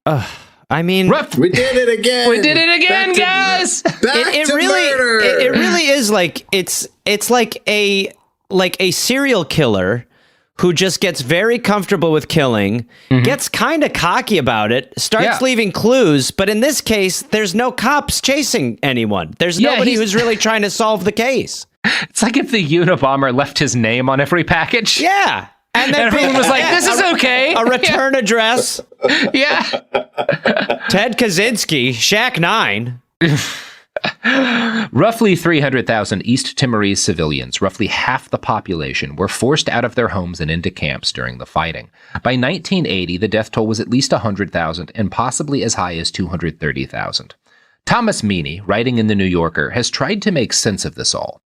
we did it again. We did it again, guys. It really is like it's like a serial killer who just gets very comfortable with killing, gets kind of cocky about it, starts leaving clues, but in this case, there's no cops chasing anyone. There's nobody who's really trying to solve the case. It's like if the Unabomber left his name on every package. Yeah. And then everyone was like, this is okay. A return address. Yeah. Ted Kaczynski, Shack 9. Roughly 300,000 East Timorese civilians, roughly half the population, were forced out of their homes and into camps during the fighting. By 1980, the death toll was at least 100,000 and possibly as high as 230,000. Thomas Meany, writing in The New Yorker, has tried to make sense of this all.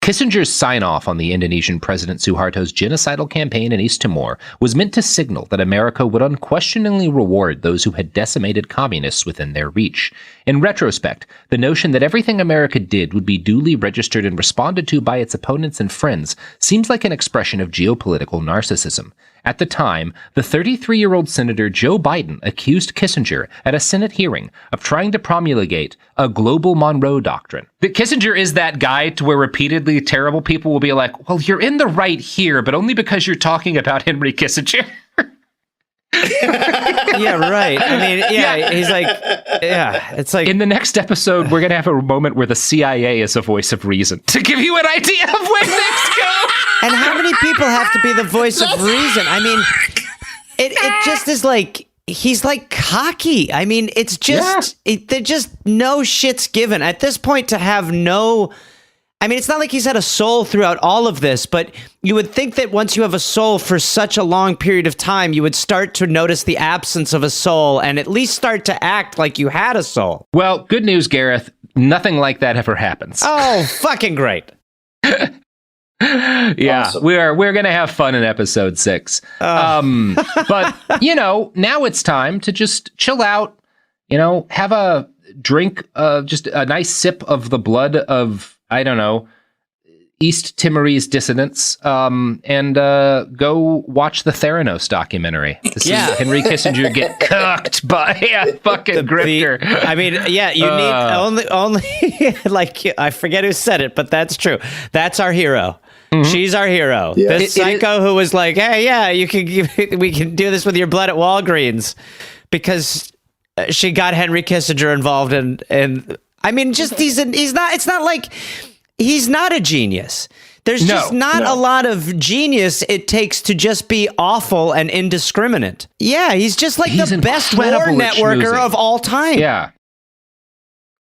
Kissinger's sign-off on the Indonesian President Suharto's genocidal campaign in East Timor was meant to signal that America would unquestioningly reward those who had decimated communists within their reach. In retrospect, the notion that everything America did would be duly registered and responded to by its opponents and friends seems like an expression of geopolitical narcissism. At the time, the 33-year-old Senator Joe Biden accused Kissinger at a Senate hearing of trying to promulgate a global Monroe Doctrine. That Kissinger is that guy to where repeatedly terrible people will be like, well, you're in the right here, but only because you're talking about Henry Kissinger. Yeah, right. I mean, yeah, he's like, yeah, it's like. In the next episode, we're going to have a moment where the CIA is a voice of reason to give you an idea of where things go. And how many people have to be the voice of reason? I mean, it just is like, he's like cocky. I mean, it's just, they're just no shits given. At this point, to have no, I mean, it's not like he's had a soul throughout all of this, but you would think that once you have a soul for such a long period of time, you would start to notice the absence of a soul and at least start to act like you had a soul. Well, good news, Gareth. Nothing like that ever happens. Oh, fucking great. Yeah, awesome. We're gonna have fun in episode 6. But now it's time to just chill out. Have a drink, just a nice sip of the blood of, I don't know, East Timorese dissidents, and go watch the Theranos documentary to see Henry Kissinger get cooked by a fucking grifter. I mean, yeah, you need only like, I forget who said it, but that's true. That's our hero. Mm-hmm. She's our hero. Yes. This psycho who was like, hey, yeah, we can do this with your blood at Walgreens, because she got Henry Kissinger involved and I mean, just it's not like he's not a genius. There's just not a lot of genius it takes to just be awful and indiscriminate. Yeah, he's just like the best war networker of all time. Yeah.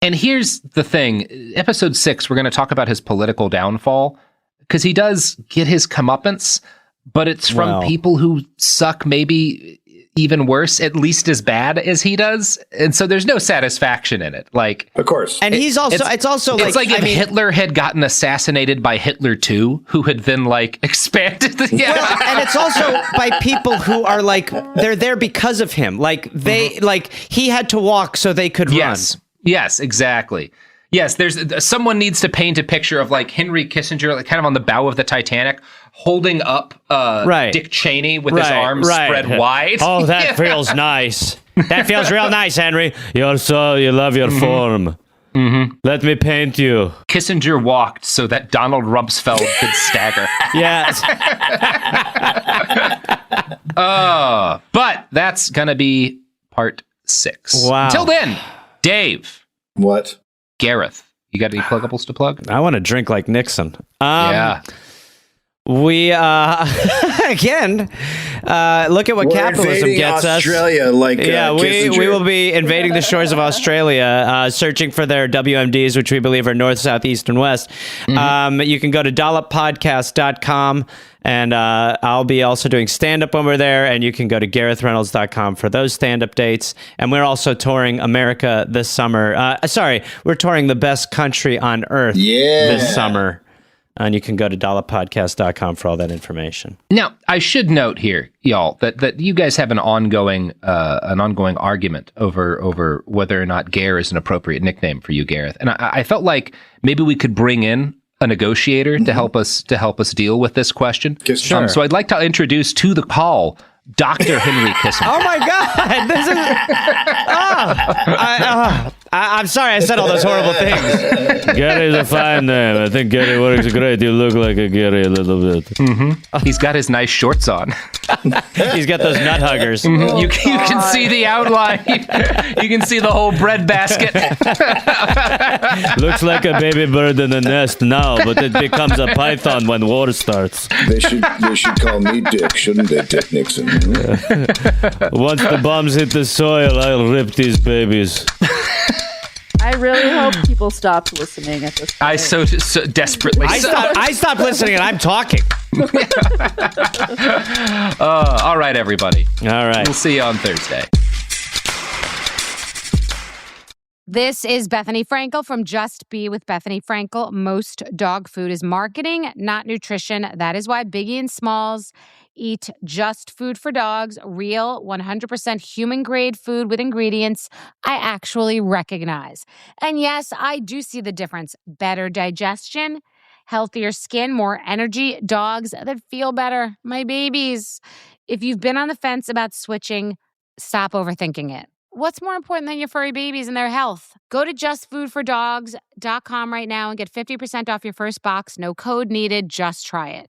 And here's the thing. Episode 6, we're going to talk about his political downfall, because he does get his comeuppance, but it's from people who suck maybe even worse, at least as bad as he does. And so there's no satisfaction in it. Like, of course. And it's also like if Hitler had gotten assassinated by Hitler too, who had then like expanded the Well, and it's also by people who are like, they're there because of him. Like they like he had to walk so they could run. Yes, exactly. Yes, there's someone needs to paint a picture of like Henry Kissinger, like kind of on the bow of the Titanic, holding up Dick Cheney with his arms spread wide. Oh, that feels nice. That feels real nice, Henry. You love your form. Mm-hmm. Let me paint you. Kissinger walked so that Donald Rumsfeld could stagger. Yes. But that's gonna be part 6. Wow. Until then, Dave. What? Gareth, you got any pluggables to plug? I want to drink like Nixon. Yeah. We again look at what capitalism gets Australia, us. Like we will be invading the shores of Australia, searching for their WMDs, which we believe are north, south, east, and west. Mm-hmm. You can go to dolloppodcast.com, and I'll be also doing stand-up when we're there, and you can go to GarethReynolds.com for those stand-up dates. And we're also touring America this summer. We're touring the best country on earth this summer. And you can go to dolloppodcast.com for all that information. Now, I should note here, y'all, that you guys have an ongoing argument over whether or not Gare is an appropriate nickname for you, Gareth. And I felt like maybe we could bring in a negotiator to help us deal with this question. Sure. So I'd like to introduce to the call Dr. Henry Kissinger. Oh my God! This is. I'm sorry I said all those horrible things. Gary's a fine name. I think Gary works great. You look like a Gary a little bit. Mm-hmm. He's got his nice shorts on. He's got those nut huggers. Mm-hmm. You can see the outline. You can see the whole bread basket. Looks like a baby bird in a nest now, but it becomes a python when war starts. They should call me Dick, shouldn't they, Dick Nixon? Once the bombs hit the soil, I'll rip these babies. I really hope people stopped listening at this point. I so desperately. I stopped listening and I'm talking. All right, everybody. All right. We'll see you on Thursday. This is Bethany Frankel from Just Be with Bethany Frankel. Most dog food is marketing, not nutrition. That is why Biggie and Smalls eat just food for dogs, real 100% human grade food with ingredients I actually recognize. And yes, I do see the difference. Better digestion, healthier skin, more energy, dogs that feel better, my babies. If you've been on the fence about switching, stop overthinking it. What's more important than your furry babies and their health? Go to justfoodfordogs.com right now and get 50% off your first box. No code needed. Just try it.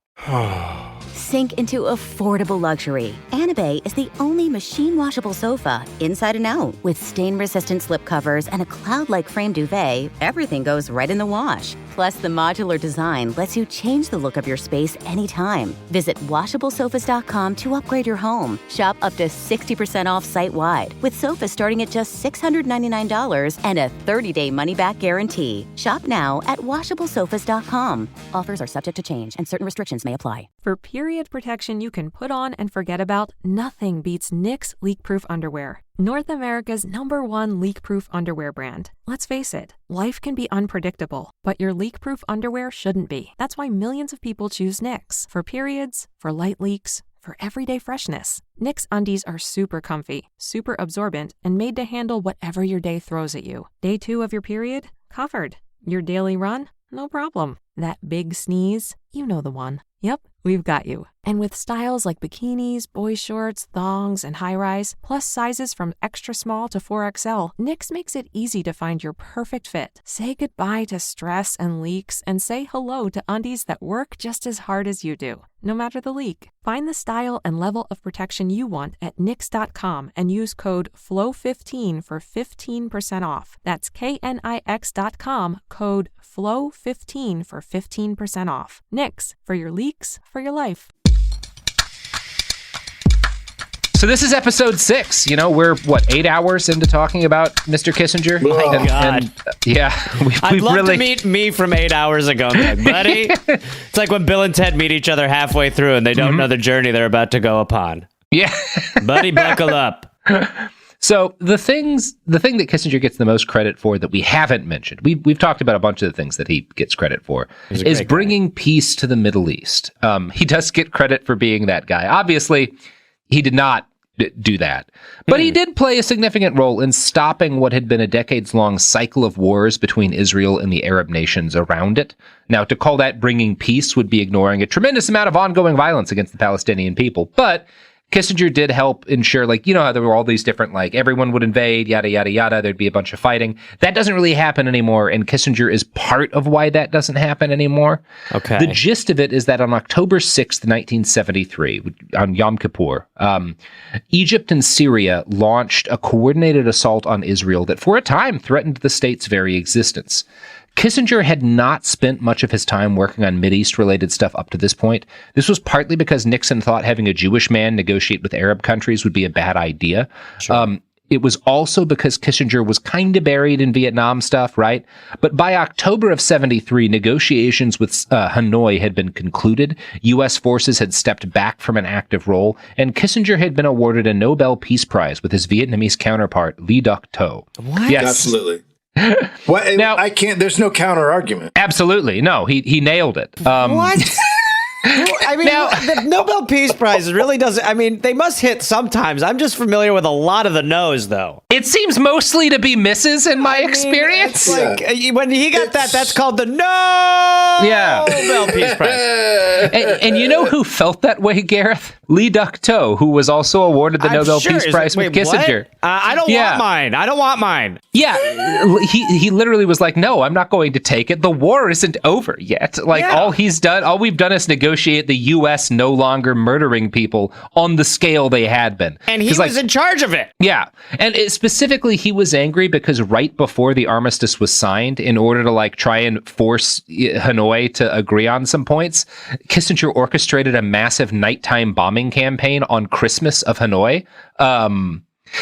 Sink into affordable luxury. Anabay is the only machine washable sofa, inside and out. With stain-resistant slip covers and a cloud-like frame duvet, everything goes right in the wash. Plus, the modular design lets you change the look of your space anytime. Visit washablesofas.com to upgrade your home. Shop up to 60% off site-wide, with sofas starting at just $699 and a 30-day money-back guarantee. Shop now at washablesofas.com. Offers are subject to change, and certain restrictions may apply. For period protection you can put on and forget about, nothing beats Knix leak-proof underwear. North America's #1 leak-proof underwear brand. Let's face it, life can be unpredictable, but your leak-proof underwear shouldn't be. That's why millions of people choose Knix. For periods, for light leaks, for everyday freshness. Knix undies are super comfy, super absorbent, and made to handle whatever your day throws at you. Day 2 of your period? Covered. Your daily run? No problem. That big sneeze? You know the one. Yep, we've got you. And with styles like bikinis, boy shorts, thongs, and high-rise, plus sizes from extra small to 4XL, Knix makes it easy to find your perfect fit. Say goodbye to stress and leaks, and say hello to undies that work just as hard as you do, no matter the leak. Find the style and level of protection you want at Knix.com and use code FLOW15 for 15% off. That's KNIX.com, code FLOW15 for 15% off. Knix, for your leaks, for your life. So this is episode 6. You know, we're, 8 hours into talking about Mr. Kissinger? Oh, God. Yeah. I'd love to meet me from 8 hours ago. I'm like, buddy. It's like when Bill and Ted meet each other halfway through and they don't know the journey they're about to go upon. Yeah. Buddy, buckle up. So the thing that Kissinger gets the most credit for that we haven't mentioned, we've talked about a bunch of the things that he gets credit for, is bringing peace to the Middle East. He does get credit for being that guy. Obviously, he did not do that, but he did play a significant role in stopping what had been a decades-long cycle of wars between Israel and the Arab nations around it. Now, to call that bringing peace would be ignoring a tremendous amount of ongoing violence against the Palestinian people, but Kissinger did help ensure, how there were all these different, everyone would invade, yada, yada, yada. There'd be a bunch of fighting. That doesn't really happen anymore, and Kissinger is part of why that doesn't happen anymore. Okay. The gist of it is that on October 6th, 1973, on Yom Kippur, Egypt and Syria launched a coordinated assault on Israel that for a time threatened the state's very existence. Kissinger had not spent much of his time working on Mideast-related stuff up to this point. This was partly because Nixon thought having a Jewish man negotiate with Arab countries would be a bad idea. Sure. It was also because Kissinger was kind of buried in Vietnam stuff, right? But by October of 73, negotiations with Hanoi had been concluded. U.S. forces had stepped back from an active role, and Kissinger had been awarded a Nobel Peace Prize with his Vietnamese counterpart, Lee Duc-Tho. What? Yes. Absolutely. Well, now, I can't. There's no counter argument. Absolutely, no. He nailed it. What? I mean, the Nobel Peace Prize really doesn't. I mean, they must hit sometimes. I'm just familiar with a lot of the no's, though. It seems mostly to be misses in my experience. It's when he got that's called the Nobel Peace Prize. And you know who felt that way, Gareth? Lee Duc-Tho, who was also awarded the Nobel Peace Prize with Kissinger. I don't want mine. I don't want mine. Yeah, he literally was like, no, I'm not going to take it. The war isn't over yet. All we've done is negotiate the U.S. no longer murdering people on the scale they had been. And he was in charge of it. Yeah. And specifically, he was angry because right before the armistice was signed, in order to try and force Hanoi to agree on some points, Kissinger orchestrated a massive nighttime bombing campaign on Christmas of Hanoi.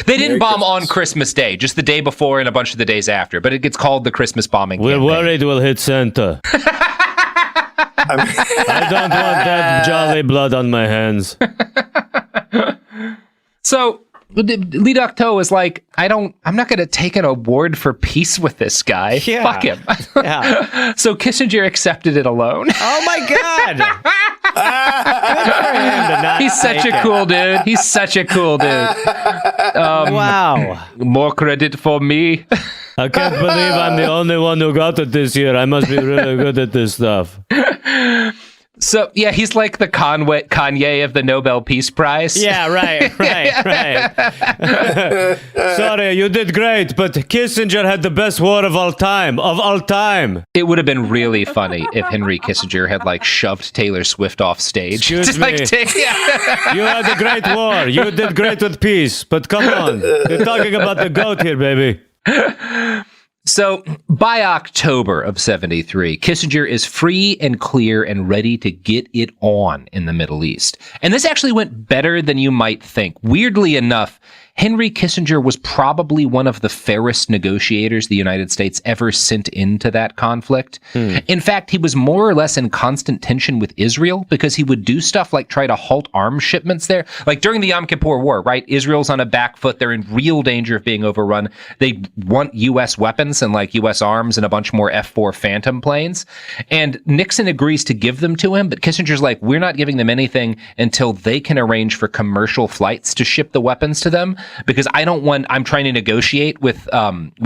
They didn't bomb on Christmas Day, just the day before and a bunch of the days after, but it gets called the Christmas bombing campaign. We're worried we'll hit Santa. I don't want that jolly blood on my hands. So Lee Duc-To is like, I'm not going to take an award for peace with this guy. Yeah. Fuck him. Yeah. So Kissinger accepted it alone. Oh my God. Good for him to not He's such a cool dude. He's such a cool dude. Wow. More credit for me. I can't believe I'm the only one who got it this year. I must be really good at this stuff. So, yeah, he's like the Kanye of the Nobel Peace Prize. Yeah, right. Sorry, you did great, but Kissinger had the best war of all time. It would have been really funny if Henry Kissinger had, like, shoved Taylor Swift off stage. Excuse me. You had a great war. You did great with peace, but come on. You're talking about the GOAT here, baby. So by October of 73, Kissinger is free and clear and ready to get it on in the Middle East. And this actually went better than you might think. Weirdly enough, Henry Kissinger was probably one of the fairest negotiators the United States ever sent into that conflict. In fact, he was more or less in constant tension with Israel because he would do stuff like try to halt arms shipments there. Like during the Yom Kippur War, right? Israel's on a back foot. They're in real danger of being overrun. They want U.S. weapons and like U.S. arms and a bunch more F-4 Phantom planes. And Nixon agrees to give them to him, but Kissinger's like, we're not giving them anything until they can arrange for commercial flights to ship the weapons to them. Because I'm trying to negotiate with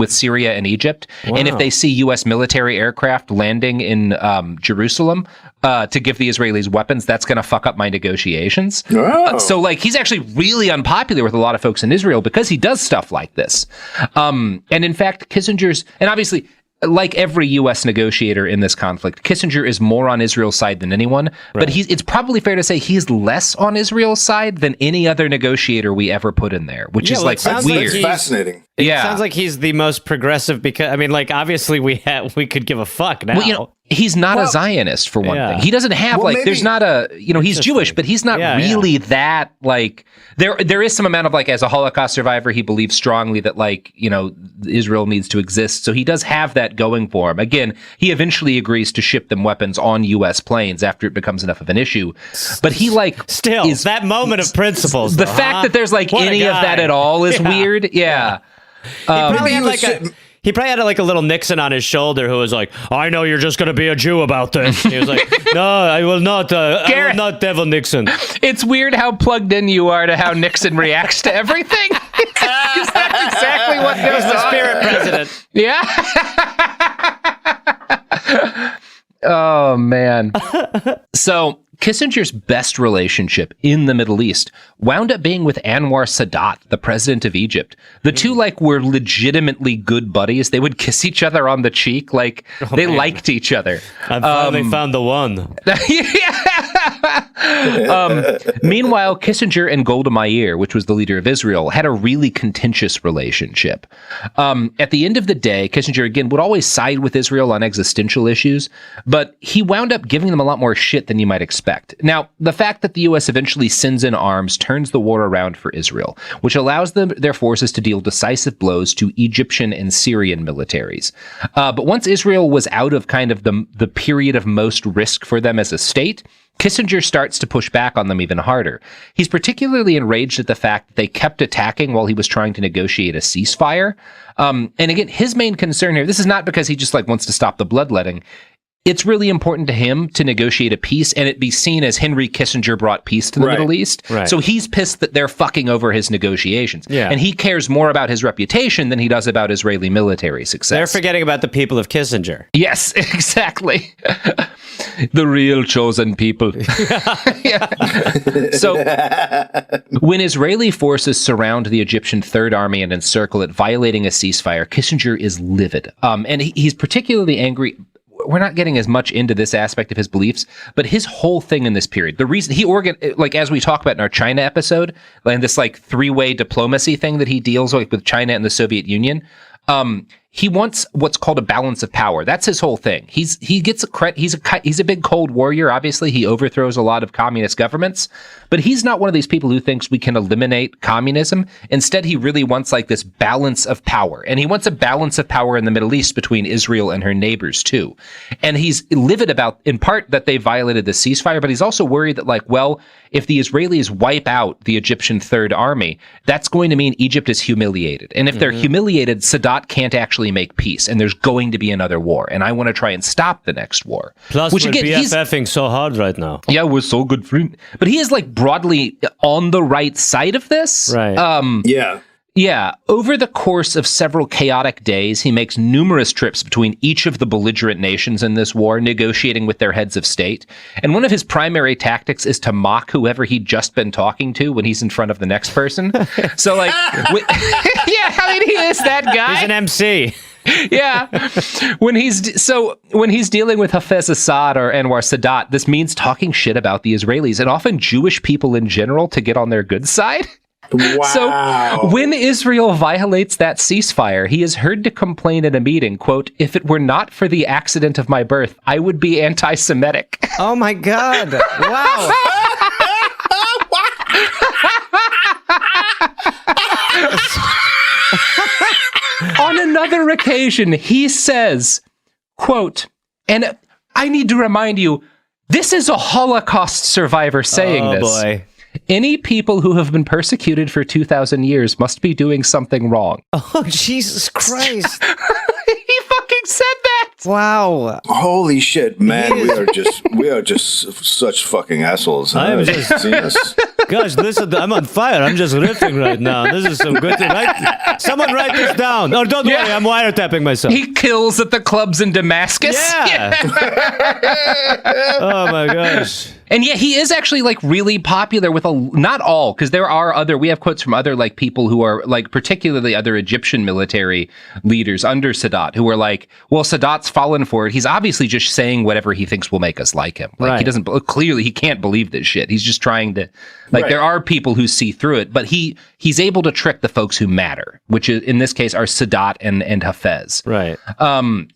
Syria and Egypt. Wow. And if they see U.S. military aircraft landing in Jerusalem to give the Israelis weapons, that's going to fuck up my negotiations. Oh. So like he's actually really unpopular with a lot of folks in Israel because he does stuff like this. And in fact, Kissinger's, and obviously, like every U.S. negotiator in this conflict, Kissinger is more on Israel's side than anyone, but it's probably fair to say he's less on Israel's side than any other negotiator we ever put in there, which is like weird. Fascinating. It sounds like he's the most progressive because, I mean, like, obviously we could give a fuck now. Well, he's not a Zionist for one thing. He doesn't have there's not a, he's Jewish, but he's not really that like, there is some amount of like, as a Holocaust survivor, he believes strongly that like, Israel needs to exist. So he does have that going for him. Again, he eventually agrees to ship them weapons on U.S. planes after it becomes enough of an issue. But he still is that moment of principles. The fact that there's like any of that at all is weird. Yeah. He probably had like a little Nixon on his shoulder who was like, I know you're just going to be a Jew about this. And he was like, no, I will not. I will not devil Nixon. It's weird how plugged in you are to how Nixon reacts to everything. Because that's exactly what goes on. The spirit president. Yeah. Oh, man. So Kissinger's best relationship in the Middle East wound up being with Anwar Sadat, the president of Egypt. The two were legitimately good buddies. They would kiss each other on the cheek. They liked each other. I finally found the one. Meanwhile, Kissinger and Golda Meir, which was the leader of Israel, had a really contentious relationship. At the end of the day, Kissinger, again, would always side with Israel on existential issues, but he wound up giving them a lot more shit than you might expect. Now, the fact that the U.S. eventually sends in arms turns the war around for Israel, which allows their forces to deal decisive blows to Egyptian and Syrian militaries. But once Israel was out of kind of the period of most risk for them as a state, Kissinger starts to push back on them even harder. He's particularly enraged at the fact that they kept attacking while he was trying to negotiate a ceasefire. And again, his main concern here, this is not because he just wants to stop the bloodletting. It's really important to him to negotiate a peace and it be seen as Henry Kissinger brought peace to the Middle East. Right. So he's pissed that they're fucking over his negotiations. Yeah. And he cares more about his reputation than he does about Israeli military success. They're forgetting about the people of Kissinger. Yes, exactly. The real chosen people. So when Israeli forces surround the Egyptian Third Army and encircle it, violating a ceasefire, Kissinger is livid. And he's particularly angry. We're not getting as much into this aspect of his beliefs, but his whole thing in this period, the reason he as we talk about in our China episode, and this three-way diplomacy thing that he deals with China and the Soviet Union, he wants what's called a balance of power. That's his whole thing. He's a big cold warrior. Obviously, he overthrows a lot of communist governments, but he's not one of these people who thinks we can eliminate communism. Instead, he really wants like this balance of power, and he wants a balance of power in the Middle East between Israel and her neighbors too. And he's livid about, in part, that they violated the ceasefire, but he's also worried that, like, well, if the Israelis wipe out the Egyptian Third Army, that's going to mean Egypt is humiliated. And if they're humiliated, Sadat can't actually make peace, and there's going to be another war. And I want to try and stop the next war. Plus, we're BFFing so hard right now. Yeah, we're so good friends. But he is like broadly on the right side of this. Right. Yeah. Over the course of several chaotic days, he makes numerous trips between each of the belligerent nations in this war, negotiating with their heads of state. And one of his primary tactics is to mock whoever he'd just been talking to when he's in front of the next person. So, like, yeah, I mean, he is that guy. He's an MC. Yeah. When he's dealing with Hafez Assad or Anwar Sadat, this means talking shit about the Israelis and often Jewish people in general to get on their good side. Wow. So when Israel violates that ceasefire, he is heard to complain in a meeting, quote, "If it were not for the accident of my birth, I would be anti-Semitic." Oh my God. Wow. On another occasion, he says, quote, and I need to remind you, this is a Holocaust survivor saying this. Oh boy. Any people who have been persecuted for 2,000 years must be doing something wrong. Oh, Jesus Christ. He fucking said that. Wow. Holy shit, man. We are just such fucking assholes. I am just Gosh, listen, I'm on fire. I'm just riffing right now. This is some good thing. Someone write this down. Oh, don't worry, I'm wiretapping myself. He kills at the clubs in Damascus. Yeah. Oh my gosh. And yet he is actually like really popular with not all, because there are we have quotes from other like people who are like particularly other Egyptian military leaders under Sadat who are like, well, Sadat's fallen for it. He's obviously just saying whatever he thinks will make us like him. Like he doesn't, clearly he can't believe this shit. He's just trying to, like there are people who see through it, but he's able to trick the folks who matter, which is in this case are Sadat and Hafez. Right.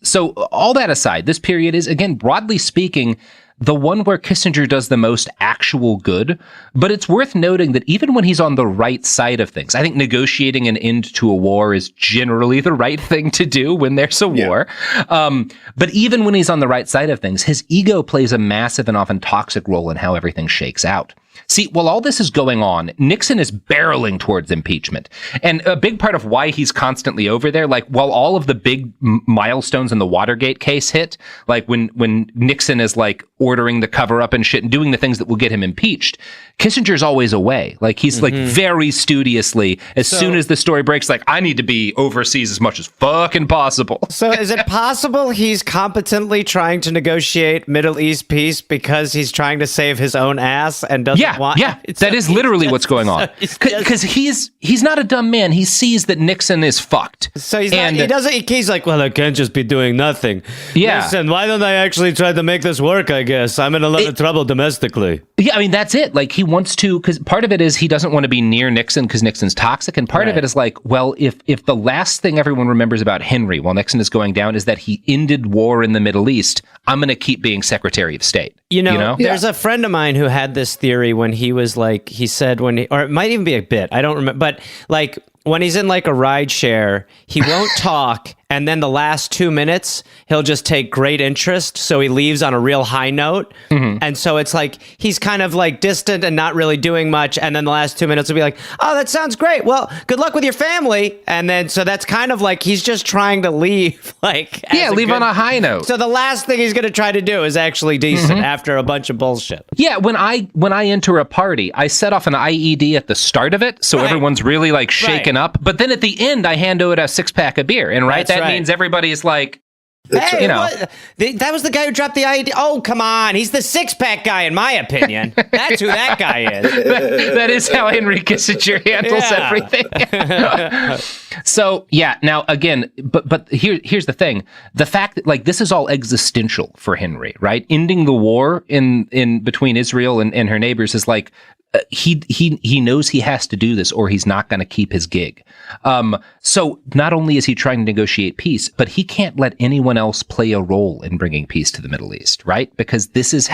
So all that aside, this period is, again, broadly speaking, the one where Kissinger does the most actual good, but it's worth noting that even when he's on the right side of things, I think negotiating an end to a war is generally the right thing to do when there's a war. But even when he's on the right side of things, his ego plays a massive and often toxic role in how everything shakes out. See, while all this is going on, Nixon is barreling towards impeachment. And a big part of why he's constantly over there, like while all of the big milestones in the Watergate case hit, like when Nixon is like ordering the cover up and shit and doing the things that will get him impeached, Kissinger's always away. Like he's like very studiously, as soon as the story breaks, like I need to be overseas as much as fucking possible. So is it possible he's competently trying to negotiate Middle East peace because he's trying to save his own ass and doesn't want... Yeah, that is literally what's going on. Because he's not a dumb man. He sees that Nixon is fucked. So he's like, well, I can't just be doing nothing. Yeah. Listen, why don't I actually try to make this work, I guess? I'm in a lot of trouble domestically. Yeah, I mean, that's it. Like, he wants to, because part of it is he doesn't want to be near Nixon because Nixon's toxic, and part of it is like, well, if the last thing everyone remembers about Henry while Nixon is going down is that he ended war in the Middle East, I'm going to keep being Secretary of State. You know? There's a friend of mine who had this theory when he was like, he said or it might even be a bit, I don't remember, but like when he's in like a ride share, he won't talk. And then the last 2 minutes, he'll just take great interest. So he leaves on a real high note. And so it's like, he's kind of like distant and not really doing much. And then the last 2 minutes will be like, oh, that sounds great. Well, good luck with your family. And then, so that's kind of like, he's just trying to leave. Leave on a high note. So the last thing he's going to try to do is actually decent after a bunch of bullshit. Yeah. When I enter a party, I set off an IED at the start of it. So everyone's really like shaken up. But then at the end, I hand out a 6-pack of beer. And that means everybody's like, hey, that was the guy who dropped the IED. Oh, come on. He's the 6-pack guy, in my opinion. That's who that guy is. That is how Henry Kissinger handles everything. So, now, again, but here's the thing. The fact that, like, this is all existential for Henry, right? Ending the war in between Israel and her neighbors is like, he knows he has to do this or he's not going to keep his gig. So not only is he trying to negotiate peace, but he can't let anyone else play a role in bringing peace to the Middle East, right? Because this is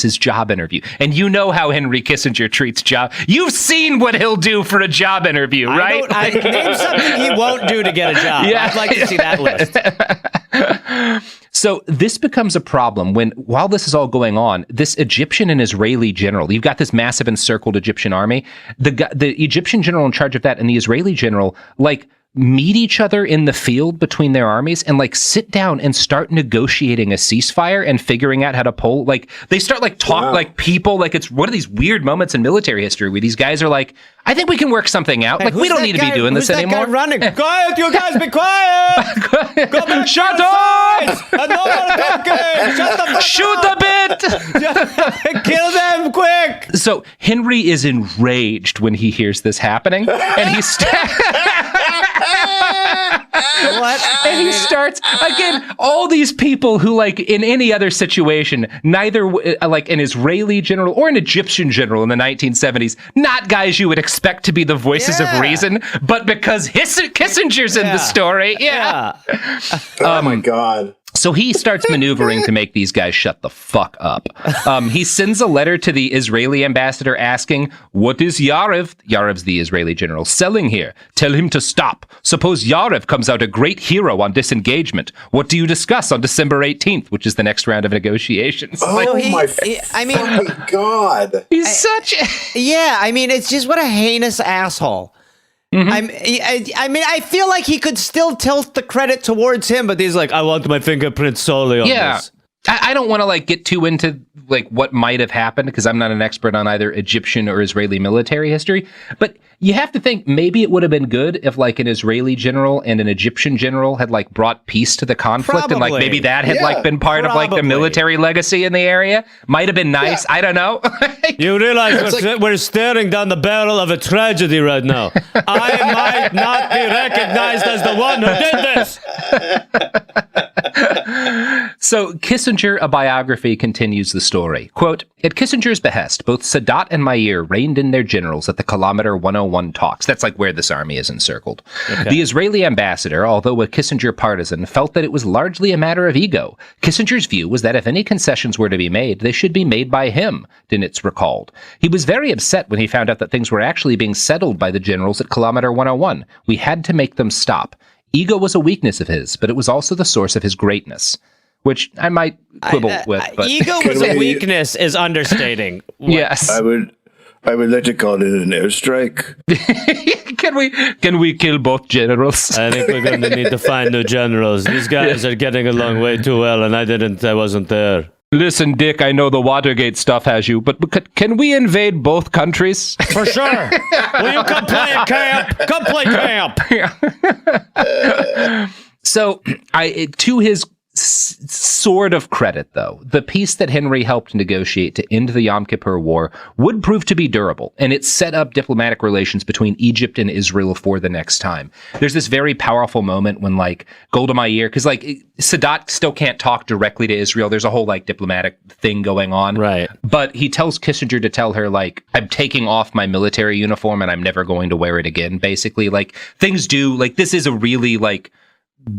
his job interview. And you know how Henry Kissinger treats job. You've seen what he'll do for a job interview, right? Name something he won't do to get a job. Yeah. I'd like to see that list. So this becomes a problem while this is all going on, this Egyptian and Israeli general, you've got this massive encircled Egyptian army, the Egyptian general in charge of that and the Israeli general, like, meet each other in the field between their armies and like sit down and start negotiating a ceasefire and figuring out how to pull, like they start like talk like people, like it's one of these weird moments in military history where these guys are like, I think we can work something out. Hey, like we don't need to be doing this anymore. Guy running? Quiet, you guys, be quiet. Go back. Shut up! No more talking. Shut the fuck Shoot up. a bit. Kill them quick. So Henry is enraged when he hears this happening, and he's What? And he starts, again, all these people who, like, in any other situation, neither, like, an Israeli general or an Egyptian general in the 1970s, not guys you would expect to be the voices of reason, but because Kissinger's in the story. Yeah. Oh, my God. So he starts maneuvering to make these guys shut the fuck up. He sends a letter to the Israeli ambassador asking, what is Yarev's the Israeli general, selling here? Tell him to stop. Suppose Yarev comes out a great hero on disengagement. What do you discuss on December 18th, which is the next round of negotiations? Oh, my God. He's such Yeah, I mean, it's just what a heinous asshole. Mm-hmm. I mean, I feel like he could still tilt the credit towards him, but he's like, I want my fingerprint solely on this. I don't want to like get too into like what might have happened because I'm not an expert on either Egyptian or Israeli military history, but you have to think maybe it would have been good if like an Israeli general and an Egyptian general had like brought peace to the conflict. And like maybe that had like been part of like the military legacy in the area. Might have been nice. I don't know. You realize we're staring down the barrel of a tragedy right now. I might not be recognized as the one who did this. So Kissinger, a biography, continues the story. Quote, at Kissinger's behest, both Sadat and Meir reined in their generals at the Kilometer 101 talks. That's like where this army is encircled. Okay. The Israeli ambassador, although a Kissinger partisan, felt that it was largely a matter of ego. Kissinger's view was that if any concessions were to be made, they should be made by him, Dinitz recalled. He was very upset when he found out that things were actually being settled by the generals at Kilometer 101. We had to make them stop. Ego was a weakness of his, but it was also the source of his greatness. Which I might quibble with. But ego was a weakness is understating. Yes. I would like to call it an airstrike. Can we kill both generals? I think we're going to need to find new generals. These guys are getting along way too well, and I wasn't there. Listen, Dick, I know the Watergate stuff has you, but can we invade both countries? For sure. Will you come play at camp? Come play camp. So, to his sort of credit, though, the peace that Henry helped negotiate to end the Yom Kippur War would prove to be durable, and it set up diplomatic relations between Egypt and Israel for the next time. There's this very powerful moment when, like, Golda Meir, because, like, Sadat still can't talk directly to Israel. There's a whole, like, diplomatic thing going on. Right. But he tells Kissinger to tell her, like, I'm taking off my military uniform and I'm never going to wear it again, basically. Like, things do, like, this is a really, like,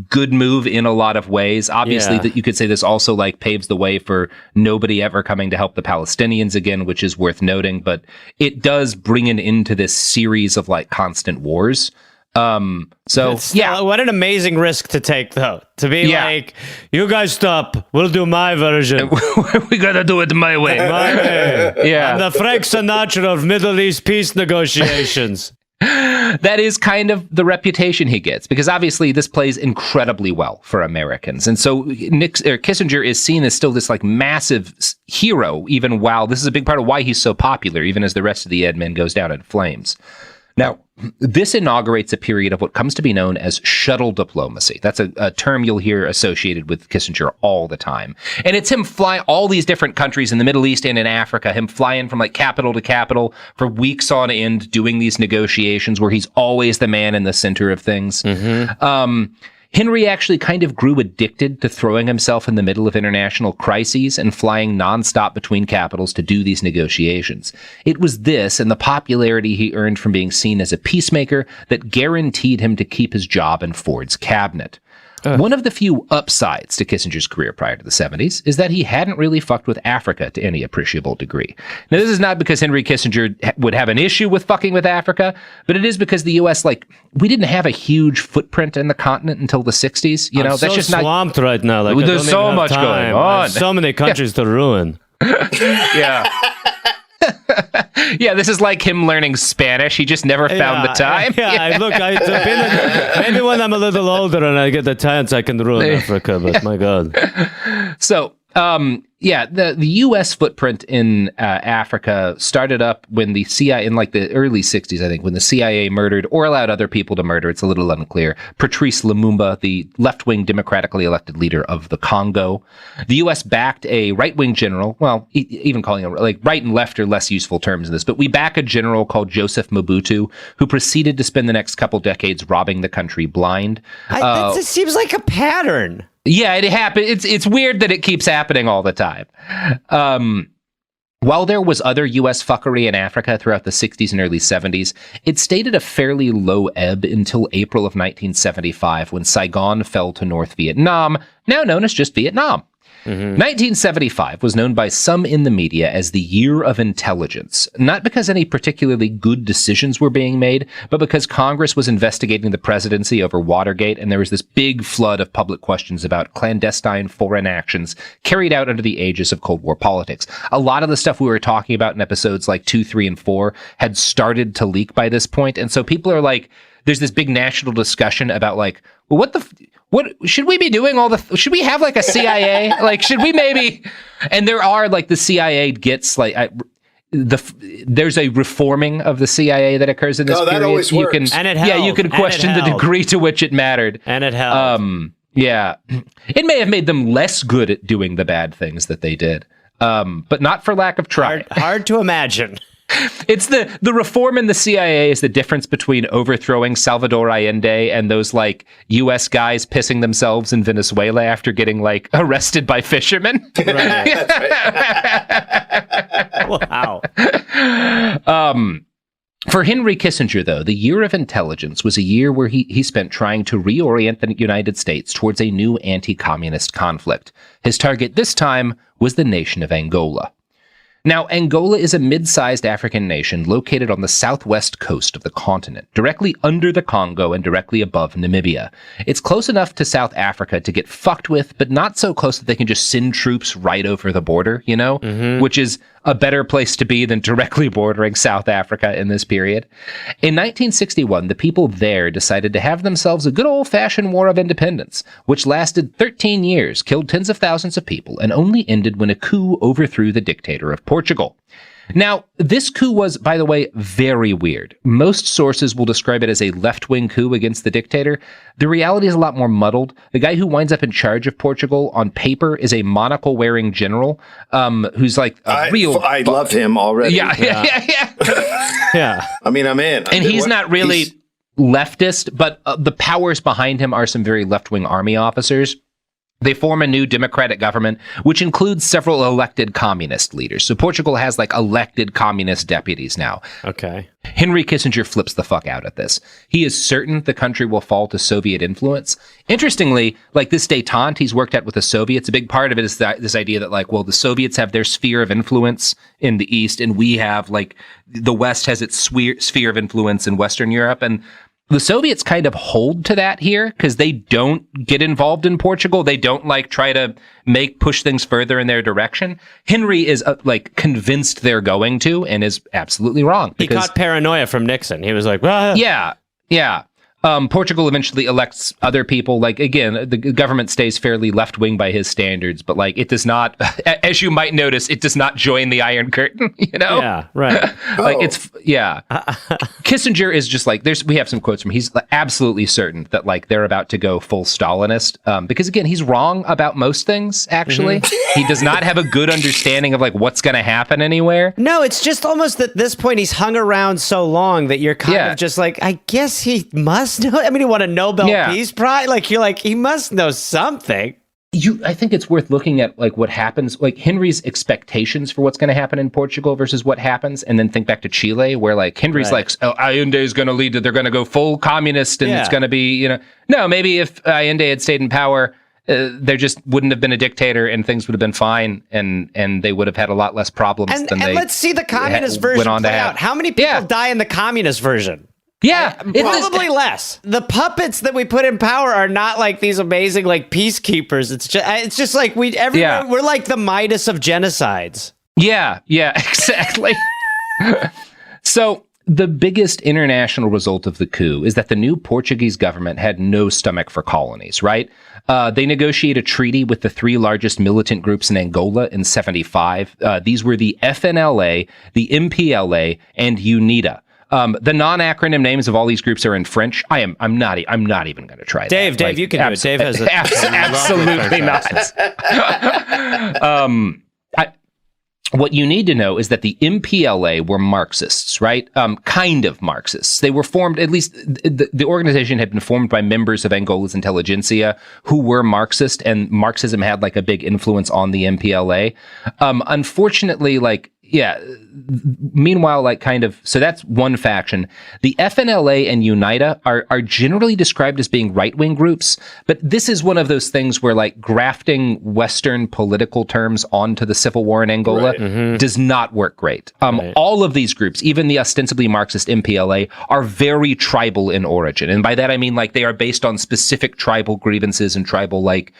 good move in a lot of ways. Obviously, that you could say this also like paves the way for nobody ever coming to help the Palestinians again, which is worth noting, but it does bring an end to this series of like constant wars. What an amazing risk to take, though, to be like, you guys stop, we'll do my version. We gotta do it my way. My way. Yeah. I'm the Frank Sinatra of Middle East peace negotiations. That is kind of the reputation he gets, because obviously this plays incredibly well for Americans. And so Kissinger is seen as still this like massive hero, even while this is a big part of why he's so popular, even as the rest of the Ed Men goes down in flames. Now, this inaugurates a period of what comes to be known as shuttle diplomacy. That's a term you'll hear associated with Kissinger all the time. And it's him flying all these different countries in the Middle East and in Africa, him flying from like capital to capital for weeks on end, doing these negotiations where he's always the man in the center of things. Mm-hmm. Henry actually kind of grew addicted to throwing himself in the middle of international crises and flying nonstop between capitals to do these negotiations. It was this and the popularity he earned from being seen as a peacemaker that guaranteed him to keep his job in Ford's cabinet. One of the few upsides to Kissinger's career prior to the 70s is that he hadn't really fucked with Africa to any appreciable degree. Now, this is not because Henry Kissinger would have an issue with fucking with Africa, but it is because the U.S., we didn't have a huge footprint in the continent until the 60s. You know, that's just not swamped right now. There's so much going on. There's so many countries to ruin. Yeah. Yeah, this is like him learning Spanish. He just never found the time. Maybe when I'm a little older and I get the chance, I can ruin Africa, but my God. So, the U.S. footprint in Africa started up when the CIA, in the early 60s, I think, when the CIA murdered or allowed other people to murder, it's a little unclear, Patrice Lumumba, the left-wing democratically elected leader of the Congo. The U.S. backed a right-wing general, well, even calling it, right and left are less useful terms in this, but we back a general called Joseph Mobutu, who proceeded to spend the next couple decades robbing the country blind. It seems like a pattern. Yeah, it happened. It's weird that it keeps happening all the time. While there was other U.S. fuckery in Africa throughout the 60s and early 70s, it stayed at a fairly low ebb until April of 1975, when Saigon fell to North Vietnam, now known as just Vietnam. 1975 was known by some in the media as the Year of Intelligence, not because any particularly good decisions were being made, but because Congress was investigating the presidency over Watergate, and there was this big flood of public questions about clandestine foreign actions carried out under the aegis of Cold War politics. A lot of the stuff we were talking about in episodes like 2, 3, and 4 had started to leak by this point, and so people are there's this big national discussion about what should we be doing should we have a CIA? Should we maybe, and there are the CIA gets there's a reforming of the CIA that occurs in this period. That always works. You can question the degree to which it mattered. And it helped. It may have made them less good at doing the bad things that they did. But not for lack of trying. Hard to imagine. It's the reform in the CIA is the difference between overthrowing Salvador Allende and those U.S. guys pissing themselves in Venezuela after getting arrested by fishermen. Right. Wow. For Henry Kissinger, though, the Year of Intelligence was a year where he spent trying to reorient the United States towards a new anti-communist conflict. His target this time was the nation of Angola. Now, Angola is a mid-sized African nation located on the southwest coast of the continent, directly under the Congo and directly above Namibia. It's close enough to South Africa to get fucked with, but not so close that they can just send troops right over the border, which is a better place to be than directly bordering South Africa in this period. In 1961, the people there decided to have themselves a good old-fashioned war of independence, which lasted 13 years, killed tens of thousands of people, and only ended when a coup overthrew the dictator of Portugal. Now, this coup was, by the way, very weird. Most sources will describe it as a left-wing coup against the dictator. The reality is a lot more muddled. The guy who winds up in charge of Portugal on paper is a monocle-wearing general who's I love him already. Yeah. Yeah. I mean, I'm in. And he's not really leftist, but the powers behind him are some very left-wing army officers. They form a new democratic government, which includes several elected communist leaders. So Portugal has elected communist deputies now. Okay. Henry Kissinger flips the fuck out at this. He is certain the country will fall to Soviet influence. Interestingly, this détente he's worked at with the Soviets, a big part of it is this idea that the Soviets have their sphere of influence in the East, and we have the West has its sphere of influence in Western Europe. And the Soviets kind of hold to that here because they don't get involved in Portugal. They don't try to push things further in their direction. Henry is convinced they're going to, and is absolutely wrong. He caught paranoia from Nixon. He was like, ah. Yeah. Portugal eventually elects other people. Again, the government stays fairly left-wing by his standards, but it does not, as you might notice, it does not join the Iron Curtain, Yeah, right. Kissinger is just we have some quotes from him. He's absolutely certain that they're about to go full Stalinist, because again, he's wrong about most things, actually. Mm-hmm. He does not have a good understanding of what's going to happen anywhere. No, it's just almost at this point he's hung around so long that you're kind of just I guess he must must know. I mean, he won a Nobel Peace Prize. Like, you're like, he must know something. I think it's worth looking at like what happens, like Henry's expectations for what's going to happen in Portugal versus what happens, and then think back to Chile, where like Henry's like, oh, Allende is going to lead to, they're going to go full communist, and it's going to be, no, maybe if Allende had stayed in power, there just wouldn't have been a dictator, and things would have been fine, and they would have had a lot less problems than they. And let's see the communist version play out. How many people die in the communist version? Yeah, probably less. The puppets that we put in power are not like these amazing like peacekeepers. It's just like we're like the Midas of genocides. Yeah, exactly. So the biggest international result of the coup is that the new Portuguese government had no stomach for colonies, right? They negotiate a treaty with the three largest militant groups in Angola in 1975. These were the FNLA, the MPLA, and UNITA. The non-acronym names of all these groups are in French. I'm not even going to try Dave, that. Dave, you can do it. Dave has absolutely not. What you need to know is that the MPLA were Marxists, right? Kind of Marxists. They were formed, at least the organization had been formed by members of Angola's intelligentsia who were Marxist, and Marxism had like a big influence on the MPLA. Unfortunately, meanwhile, so that's one faction. The FNLA and UNITA are generally described as being right-wing groups, but this is one of those things where like grafting Western political terms onto the civil war in Angola does not work great. All of these groups, even the ostensibly Marxist MPLA, are very tribal in origin. And by that I mean like they are based on specific tribal grievances and tribal like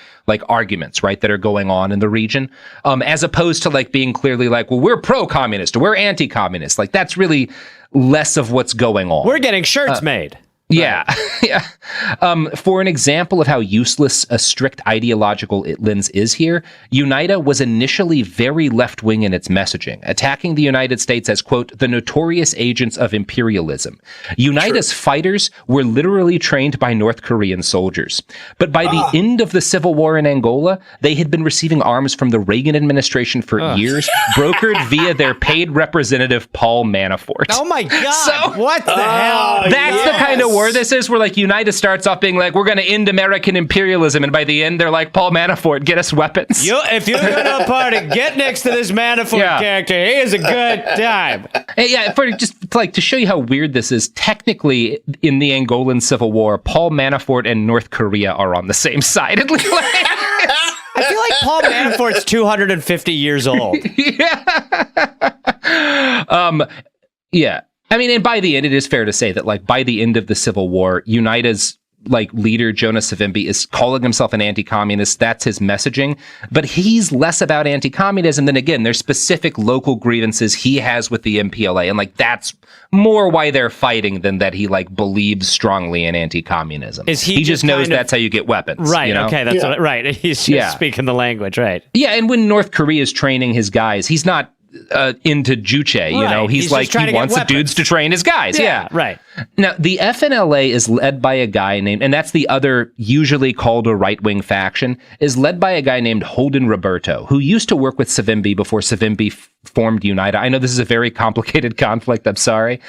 arguments, right, that are going on in the region, as opposed to like being clearly like, well, we're pro-communist or we're anti-communist. Like that's really less of what's going on. We're getting shirts made. Yeah. Yeah. For an example of how useless a strict ideological lens is here, UNITA was initially very left-wing in its messaging, attacking the United States as, quote, the notorious agents of imperialism. UNITA's fighters were literally trained by North Korean soldiers. But by the end of the civil war in Angola, they had been receiving arms from the Reagan administration for years, brokered via their paid representative, Paul Manafort. Oh my God. What the hell? That's the kind of war this is, where like UNITA starts off being like, we're going to end American imperialism, and by the end they're like, Paul Manafort, get us weapons. If you're going to a party, get next to this Manafort character. He is a good time. To show you how weird this is, technically in the Angolan Civil War, Paul Manafort and North Korea are on the same side. I feel like Paul Manafort's 250 years old. Yeah. I mean, and by the end, it is fair to say that, like, by the end of the Civil War, UNITA's, like, leader, Jonas Savimbi, is calling himself an anti-communist. That's his messaging. But he's less about anti-communism than, again, there's specific local grievances he has with the MPLA. And, like, that's more why they're fighting than that he, like, believes strongly in anti-communism. He just knows that's how you get weapons. Right, you know? okay, that's right. He's just speaking the language, right. Yeah, and when North Korea is training his guys, he's not into Juche, you know, he's like, he wants the dudes to train his guys. Yeah, right. Now, the FNLA is led by a guy named, and that's the other usually called a right-wing faction, is led by a guy named Holden Roberto, who used to work with Savimbi before Savimbi formed UNITA. I know this is a very complicated conflict. I'm sorry.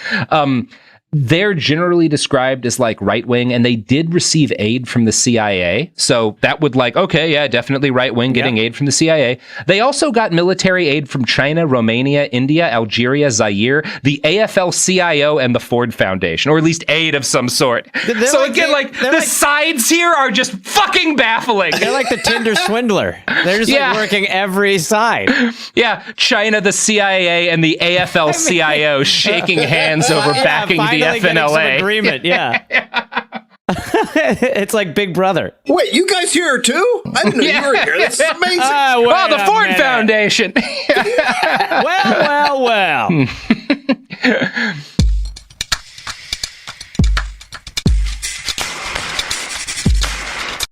They're generally described as like right wing, and they did receive aid from the CIA. So that would definitely right wing getting aid from the CIA. They also got military aid from China, Romania, India, Algeria, Zaire, the AFL-CIO, and the Ford Foundation, or at least aid of some sort. So again, the sides here are just fucking baffling. They're like the Tinder swindler. They're just like working every side. Yeah, China, the CIA, and the AFL-CIO shaking hands over backing the FNLA. Agreement, it's like Big Brother. Wait, you guys here too? I didn't know you were here. This is amazing. The Ford Foundation. well.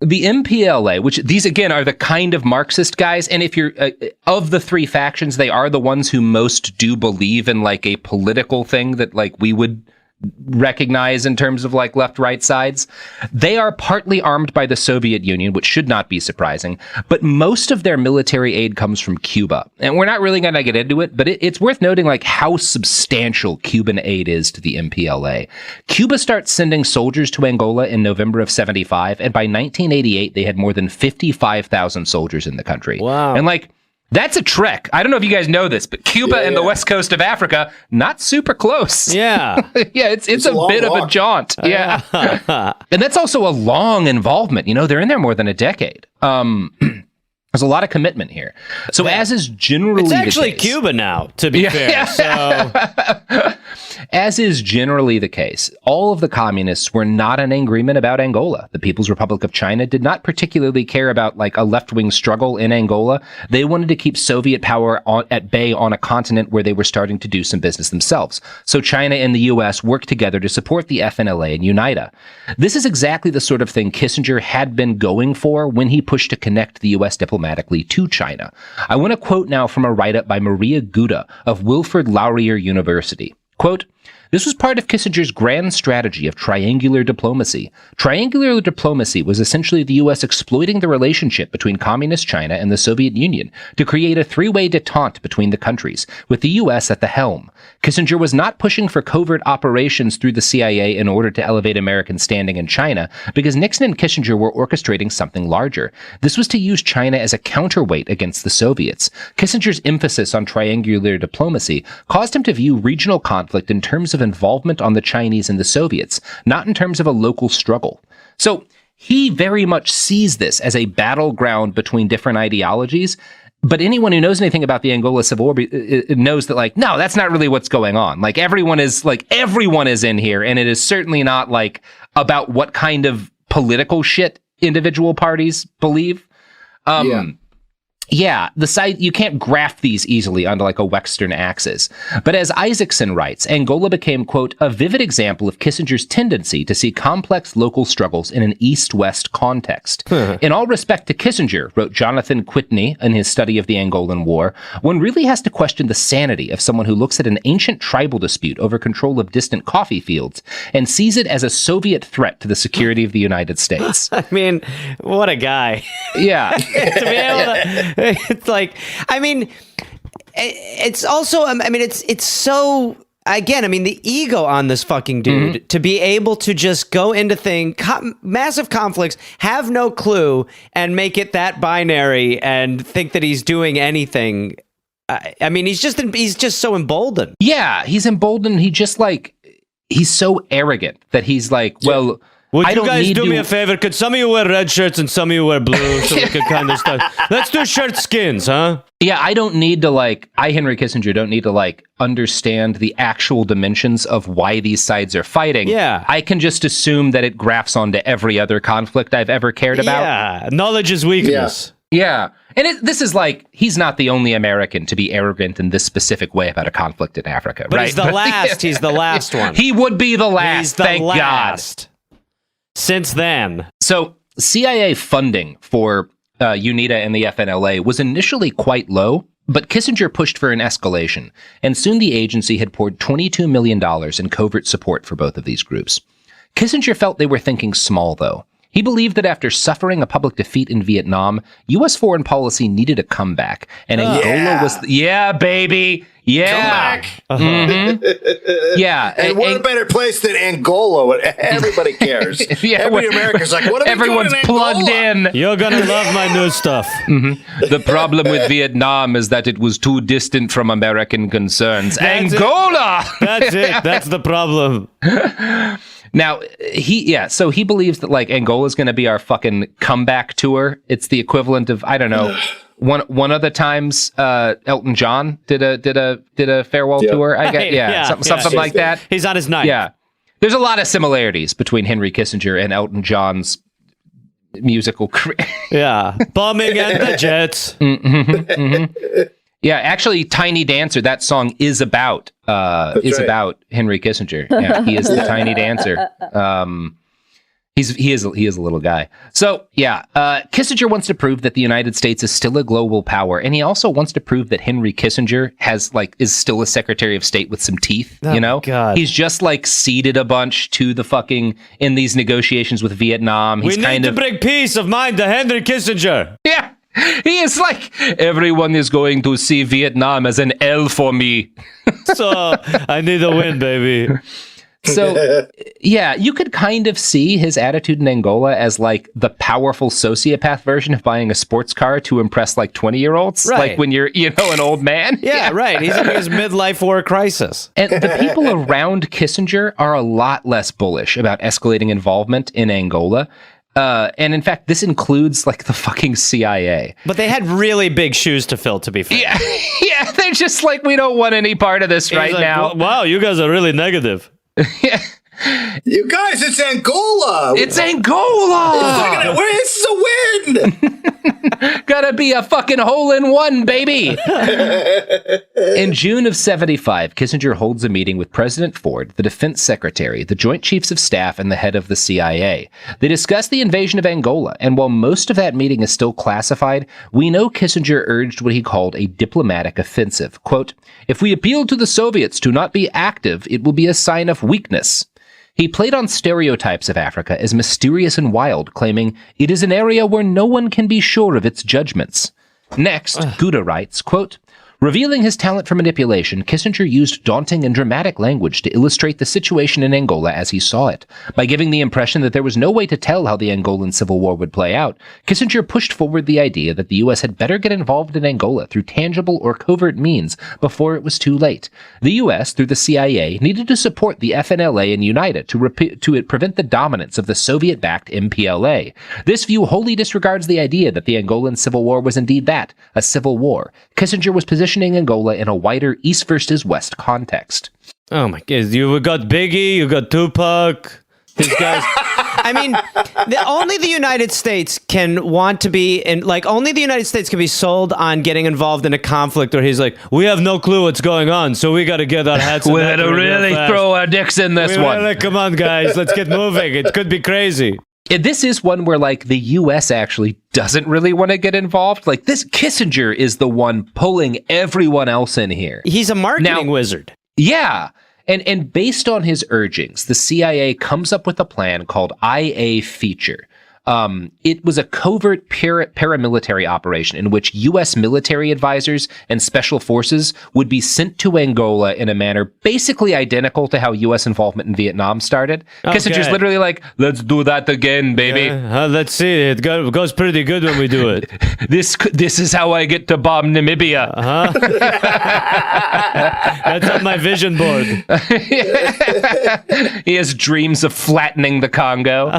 The MPLA, which these again are the kind of Marxist guys, and if you're of the three factions, they are the ones who most do believe in like a political thing that like we would recognize in terms of like left-right sides. They are partly armed by the Soviet Union, which should not be surprising, but most of their military aid comes from Cuba. And we're not really going to get into it, but it's worth noting like how substantial Cuban aid is to the MPLA. Cuba starts sending soldiers to Angola in November of 75, and by 1988, they had more than 55,000 soldiers in the country. Wow. And like, that's a trek. I don't know if you guys know this, but Cuba and the west coast of Africa, not super close. Yeah. Yeah, it's a bit of a jaunt. Yeah. And that's also a long involvement. You know, they're in there more than a decade. There's a lot of commitment here. So as is generally It's actually the case, Cuba now, to be fair. So as is generally the case, all of the communists were not in agreement about Angola. The People's Republic of China did not particularly care about like a left-wing struggle in Angola. They wanted to keep Soviet power at bay on a continent where they were starting to do some business themselves. So China and the U.S. worked together to support the FNLA and UNITA. This is exactly the sort of thing Kissinger had been going for when he pushed to connect the U.S. diplomatically to China. I want to quote now from a write-up by Maria Guda of Wilfrid Laurier University. Quote, "This was part of Kissinger's grand strategy of triangular diplomacy. Triangular diplomacy was essentially the U.S. exploiting the relationship between Communist China and the Soviet Union to create a three-way detente between the countries, with the U.S. at the helm. Kissinger was not pushing for covert operations through the CIA in order to elevate American standing in China, because Nixon and Kissinger were orchestrating something larger. This was to use China as a counterweight against the Soviets. Kissinger's emphasis on triangular diplomacy caused him to view regional conflict in terms of involvement on the Chinese and the Soviets, not in terms of a local struggle. So he very much sees this as a battleground between different ideologies. But anyone who knows anything about the Angola Civil War knows that, like, no, that's not really what's going on. Like, everyone is in here, and it is certainly not like about what kind of political shit individual parties believe. Yeah, the side, you can't graph these easily onto like a Western axis. But as Isaacson writes, Angola became, quote, a vivid example of Kissinger's tendency to see complex local struggles in an East-West context. In all respect to Kissinger, wrote Jonathan Quitney in his study of the Angolan War, one really has to question the sanity of someone who looks at an ancient tribal dispute over control of distant coffee fields and sees it as a Soviet threat to the security of the United States. I mean, what a guy. Yeah. To be able to... It's like, I mean, it's also, I mean, it's so, again, I mean, the ego on this fucking dude to be able to just go into massive conflicts, have no clue, and make it that binary and think that he's doing anything. I mean, he's just so emboldened. Yeah, he's emboldened. He's so arrogant that he's like, well... Would you guys do me a favor? Could some of you wear red shirts and some of you wear blue so we could kind of stuff? Let's do shirt skins, huh? Yeah, I don't need to Henry Kissinger, don't need to understand the actual dimensions of why these sides are fighting. Yeah. I can just assume that it graphs onto every other conflict I've ever cared about. Yeah, knowledge is weakness. Yeah. And this is he's not the only American to be arrogant in this specific way about a conflict in Africa, but right? He's the last. He's the last one. He would be the last, he's the thank last. God. Since then. So CIA funding for UNITA and the FNLA was initially quite low, but Kissinger pushed for an escalation, and soon the agency had poured $22 million in covert support for both of these groups. Kissinger felt they were thinking small, though. He believed that after suffering a public defeat in Vietnam, U.S. foreign policy needed a comeback, and Angola was... Yeah, baby! Yeah! Yeah. And what a better place than Angola when everybody cares. Every American's like, what are everyone's doing in plugged Angola? in. You're gonna love my new stuff. The problem with Vietnam is that it was too distant from American concerns. Angola! That's it. That's the problem. Now, so he believes that Angola is going to be our fucking comeback tour. It's the equivalent of, I don't know, one of the times Elton John did a farewell tour. I guess, something like that. He's on his ninth. Yeah, there's a lot of similarities between Henry Kissinger and Elton John's musical career. Yeah, bombing and the Jets. Yeah, actually, Tiny Dancer, that song is about about Henry Kissinger. Yeah, he is the Tiny Dancer. He is a little guy. So yeah, Kissinger wants to prove that the United States is still a global power, and he also wants to prove that Henry Kissinger is still a Secretary of State with some teeth. God. He's just like ceded a bunch to the fucking in these negotiations with Vietnam. He's we need to bring peace of mind to Henry Kissinger. Yeah. He is like, everyone is going to see Vietnam as an L for me. So I need a win, baby. So, yeah, you could kind of see his attitude in Angola as like the powerful sociopath version of buying a sports car to impress like 20-year-olds. Right. Like when you're, an old man. Yeah, right. He's in his midlife war crisis. And the people around Kissinger are a lot less bullish about escalating involvement in Angola. And in fact, this includes like the fucking CIA. But they had really big shoes to fill, to be fair. Yeah, they're just like, we don't want any part of this right now. Wow, you guys are really negative. Yeah. You guys, it's Angola. It's Angola. It's a win. Gotta be a fucking hole-in-one, baby. In June of 75, Kissinger holds a meeting with President Ford, the Defense Secretary, the Joint Chiefs of Staff, and the head of the CIA. They discuss the invasion of Angola, and while most of that meeting is still classified, we know Kissinger urged what he called a diplomatic offensive. Quote, "If we appeal to the Soviets to not be active, it will be a sign of weakness." He played on stereotypes of Africa as mysterious and wild, claiming, "It is an area where no one can be sure of its judgments." Next, Gouda writes, quote, "Revealing his talent for manipulation, Kissinger used daunting and dramatic language to illustrate the situation in Angola as he saw it. By giving the impression that there was no way to tell how the Angolan Civil War would play out, Kissinger pushed forward the idea that the U.S. had better get involved in Angola through tangible or covert means before it was too late. The U.S., through the CIA, needed to support the FNLA and UNITA to prevent the dominance of the Soviet-backed MPLA. This view wholly disregards the idea that the Angolan Civil War was indeed that, a civil war. Kissinger was positioning Angola in a wider East versus West context." Oh my God! You got Biggie, you got Tupac. These guys. I mean, only the United States can want to be in. Like, only the United States can be sold on getting involved in a conflict where he's like, "We have no clue what's going on, so we got to get our hats." We got to really throw our dicks in this one. Come on, guys, let's get moving. It could be crazy. This is one where, like, the U.S. actually doesn't really want to get involved. Like, this Kissinger is the one pulling everyone else in here. He's a marketing wizard. Yeah. And based on his urgings, the CIA comes up with a plan called IA Feature. It was a covert paramilitary operation in which U.S. military advisors and special forces would be sent to Angola in a manner basically identical to how U.S. involvement in Vietnam started. Okay. Kissinger's literally like, let's do that again, baby. Let's see. It goes pretty good when we do it. This is how I get to bomb Namibia. That's on my vision board. He has dreams of flattening the Congo.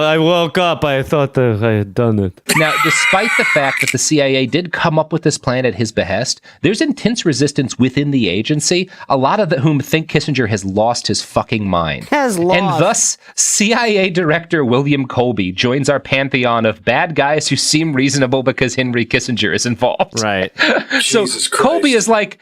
I woke up. I thought that I had done it. Now, despite the fact that the CIA did come up with this plan at his behest, there's intense resistance within the agency, a lot of whom think Kissinger has lost his fucking mind. And thus, CIA Director William Colby joins our pantheon of bad guys who seem reasonable because Henry Kissinger is involved. Right. So Colby is like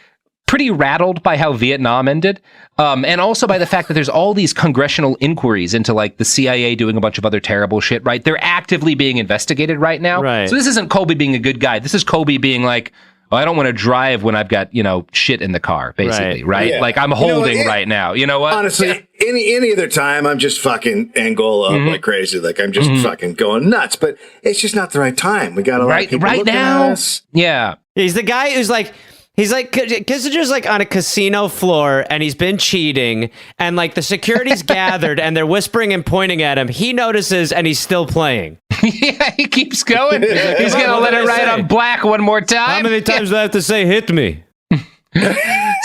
pretty rattled by how Vietnam ended, and also by the fact that there's all these congressional inquiries into like the CIA doing a bunch of other terrible shit, right? They're actively being investigated right now. Right. So this isn't Colby being a good guy. This is Colby being like, oh, I don't want to drive when I've got, shit in the car, basically, right? Yeah. Like I'm holding right now. You know what? Honestly, any other time, I'm just fucking Angola up like crazy. Like I'm just fucking going nuts. But it's just not the right time. We got a lot of people looking at us. Yeah. He's the guy who's like, Kissinger's like on a casino floor and he's been cheating and like the security's gathered and they're whispering and pointing at him. He notices and he's still playing. Yeah, he keeps going. He's going to let it ride on black one more time. How many times do I have to say hit me?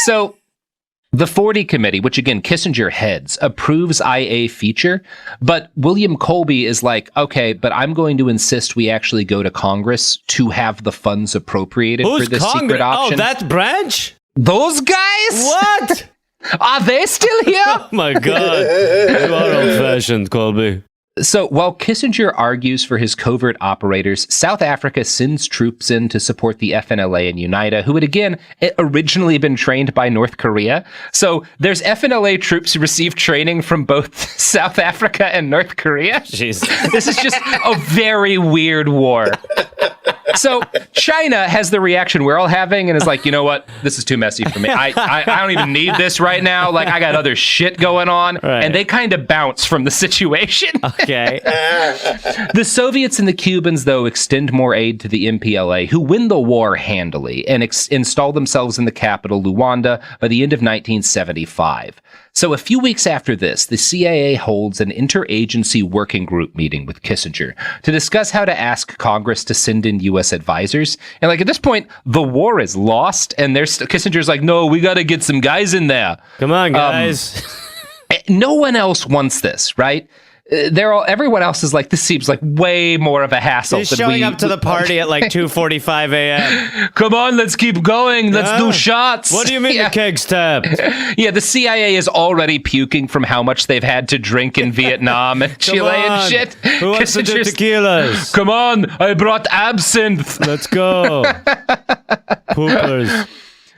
So the 40 committee, which again, Kissinger heads, approves IA Feature, but William Colby is like, okay, but I'm going to insist we actually go to Congress to have the funds appropriated for this secret option. Oh, that branch? Those guys? What? Are they still here? Oh my God. You are old-fashioned, Colby. So while Kissinger argues for his covert operators, South Africa sends troops in to support the FNLA and UNITA, who had again originally been trained by North Korea. So there's FNLA troops who receive training from both South Africa and North Korea. Jeez. This is just a very weird war. So China has the reaction we're all having and is like, you know what? This is too messy for me. I don't even need this right now. Like, I got other shit going on. Right. And they kind of bounce from the situation. Okay. The Soviets and the Cubans, though, extend more aid to the MPLA, who win the war handily and install themselves in the capital, Luanda, by the end of 1975. So a few weeks after this, the CIA holds an interagency working group meeting with Kissinger to discuss how to ask Congress to send in U.S. advisors. And like at this point, the war is lost, and Kissinger's like, no, we got to get some guys in there. Come on, guys. No one else wants this, right? Everyone else is like, this seems like way more of a hassle. He's showing up to the party at like 2:45 a.m. Come on, let's keep going. Let's do shots. What do you mean the keg's tapped? Yeah, the CIA is already puking from how much they've had to drink in Vietnam and Chile and shit. Who wants to do tequilas? Come on, I brought absinthe. Let's go. Poopers.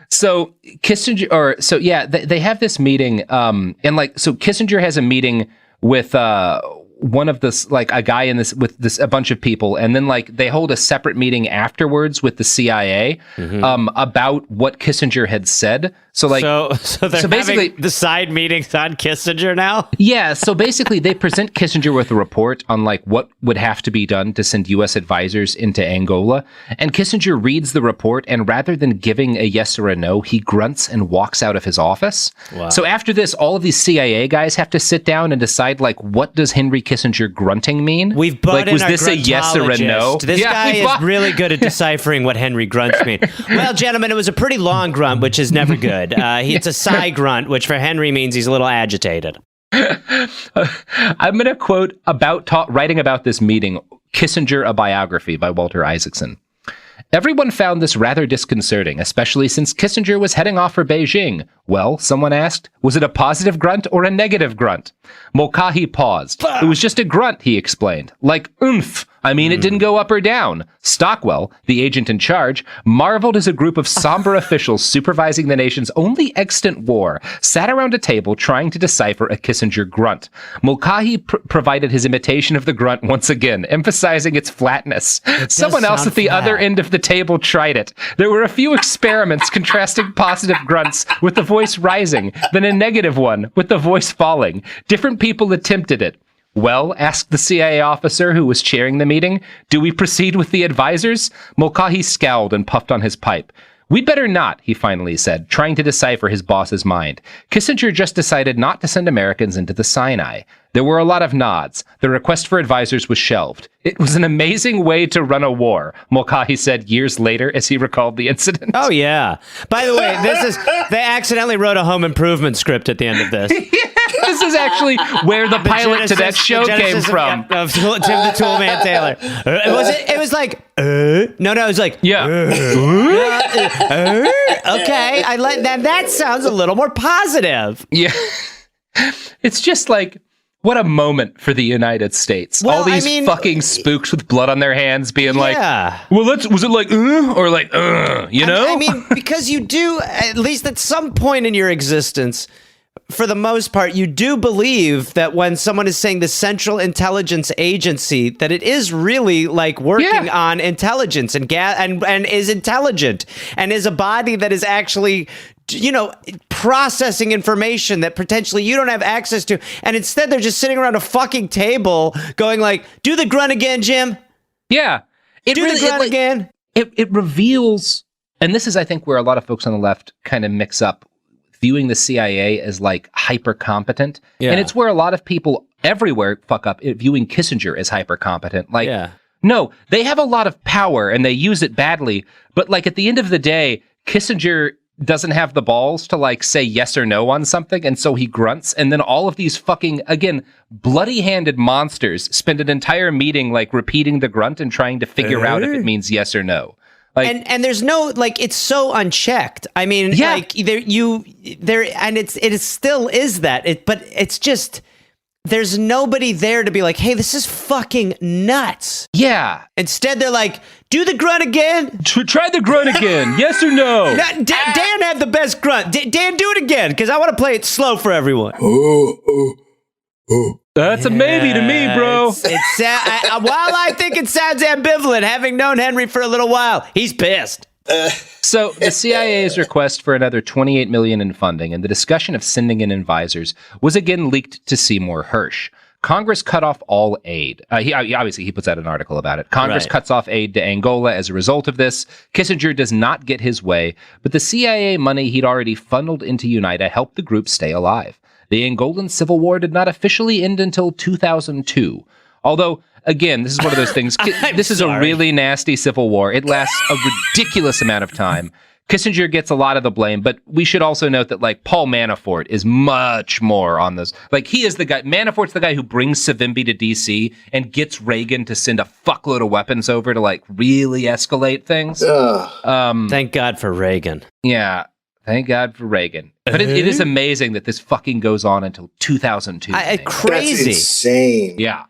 So Kissinger, they have this meeting, and Kissinger has a meeting with one of this, like a guy in this with this a bunch of people, and then like they hold a separate meeting afterwards with the CIA about what Kissinger had said. So they're basically having the side meetings on Kissinger now. Yeah, so basically they present Kissinger with a report on like what would have to be done to send U.S. advisors into Angola, and Kissinger reads the report, and rather than giving a yes or a no, he grunts and walks out of his office. Wow. So after this, all of these CIA guys have to sit down and decide like, what does Henry Kissinger grunting mean? We've brought in was our this a yes or a no? This guy is really good at deciphering what Henry grunts mean. Well, gentlemen, it was a pretty long grunt, which is never good. It's a sigh grunt, which for Henry means he's a little agitated. I'm going to quote writing about this meeting, Kissinger, a biography by Walter Isaacson. Everyone found this rather disconcerting, especially since Kissinger was heading off for Beijing. Well, someone asked, was it a positive grunt or a negative grunt? Mulcahy paused. It was just a grunt, he explained. Like, oomph. I mean, it didn't go up or down. Stockwell, the agent in charge, marveled as a group of somber officials supervising the nation's only extant war sat around a table trying to decipher a Kissinger grunt. Mulcahy provided his imitation of the grunt once again, emphasizing its flatness. Someone else at the other end of the table tried it. There were a few experiments contrasting positive grunts with the voice rising, then a negative one with the voice falling. Different people attempted it. Well, asked the CIA officer who was chairing the meeting, do we proceed with the advisors? Mulcahy scowled and puffed on his pipe. We'd better not, he finally said, trying to decipher his boss's mind. Kissinger just decided not to send Americans into the Sinai. There were a lot of nods. The request for advisors was shelved. It was an amazing way to run a war, Mulcahy said years later as he recalled the incident. Oh, yeah. By the way, they accidentally wrote a Home Improvement script at the end of this. This is actually where the pilot to that show came from. Of Tim the Toolman Taylor. It was like, no, it was like, yeah. Okay, that sounds a little more positive. Yeah. It's just like, what a moment for the United States. Well, all these fucking spooks with blood on their hands being like, well, was it like, or like, you know? I mean, because you do, at least at some point in your existence, for the most part, you do believe that when someone is saying the Central Intelligence Agency, that it is really like working on intelligence and is intelligent and is a body that is actually, processing information that potentially you don't have access to. And instead, they're just sitting around a fucking table going like, do the grunt again, Jim. Yeah. The grunt again. It reveals, and this is, I think, where a lot of folks on the left kind of mix up viewing the CIA as like hyper competent. Yeah. And it's where a lot of people everywhere fuck up viewing Kissinger as hyper competent. Like, no, they have a lot of power and they use it badly. But like at the end of the day, Kissinger doesn't have the balls to like say yes or no on something. And so he grunts. And then all of these fucking, again, bloody handed monsters spend an entire meeting like repeating the grunt and trying to figure out if it means yes or no. Like, and there's no, like, it's so unchecked. I mean, like, it still is that. But it's just, there's nobody there to be like, hey, this is fucking nuts. Yeah. Instead, they're like, do the grunt again. Try the grunt again. Yes or no? Dan had the best grunt. Dan, do it again, because I want to play it slow for everyone. That's a maybe to me, bro. While I think it sounds ambivalent, having known Henry for a little while, he's pissed. So the CIA's request for another $28 million in funding and the discussion of sending in advisors was again leaked to Seymour Hersh. Congress cut off all aid. He puts out an article about it. Congress cuts off aid to Angola as a result of this. Kissinger does not get his way, but the CIA money he'd already funneled into UNITA helped the group stay alive. The Angolan Civil War did not officially end until 2002. Although, again, this is one of those things. This is a really nasty civil war. It lasts a ridiculous amount of time. Kissinger gets a lot of the blame, but we should also note that, like, Paul Manafort is much more on this. Like, he is the guy. Manafort's the guy who brings Savimbi to D.C. and gets Reagan to send a fuckload of weapons over to, like, really escalate things. Thank God for Reagan. Yeah. Thank God for Reagan. But it is amazing that this fucking goes on until 2002. Crazy. That's insane. Yeah.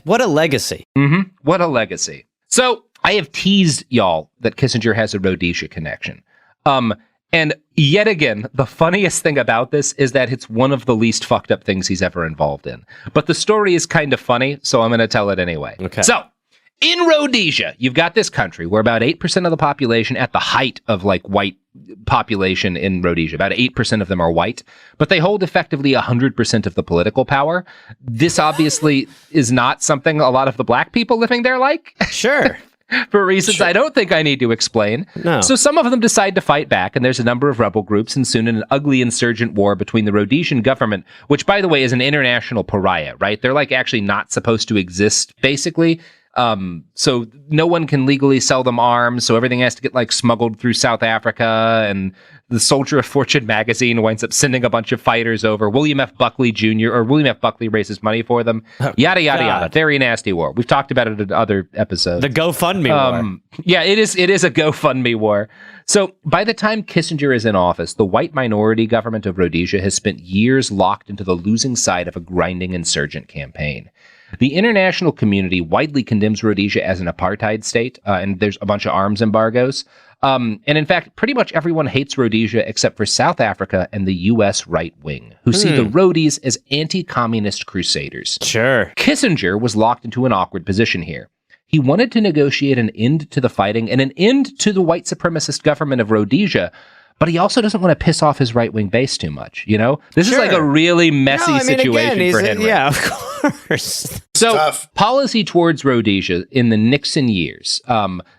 What a legacy. Mm-hmm. What a legacy. So I have teased y'all that Kissinger has a Rhodesia connection. And yet again, the funniest thing about this is that it's one of the least fucked up things he's ever involved in. But the story is kind of funny, so I'm going to tell it anyway. Okay. So, in Rhodesia, you've got this country where about 8% of the population, at the height of like white population in Rhodesia, about 8% of them are white, but they hold effectively 100% of the political power. This obviously is not something a lot of the black people living there like. Sure. For reasons I don't think I need to explain. No. So some of them decide to fight back, and there's a number of rebel groups, and soon an ugly insurgent war between the Rhodesian government, which, by the way, is an international pariah, right? They're like actually not supposed to exist, basically. So no one can legally sell them arms, so everything has to get like smuggled through South Africa, and the Soldier of Fortune magazine winds up sending a bunch of fighters over. William F. Buckley raises money for them. Yada, yada, yada. Very nasty war. We've talked about it in other episodes. The GoFundMe war. Yeah, it is a GoFundMe war. So by the time Kissinger is in office, the white minority government of Rhodesia has spent years locked into the losing side of a grinding insurgent campaign. The international community widely condemns Rhodesia as an apartheid state, and there's a bunch of arms embargoes. And in fact, pretty much everyone hates Rhodesia except for South Africa and the U.S. right wing, who see the Rhodesies as anti-communist crusaders. Sure. Kissinger was locked into an awkward position here. He wanted to negotiate an end to the fighting and an end to the white supremacist government of Rhodesia, but he also doesn't want to piss off his right-wing base too much, you know? This is like a really messy situation for Henry. Yeah, of course. So, tough. Policy towards Rhodesia in the Nixon years.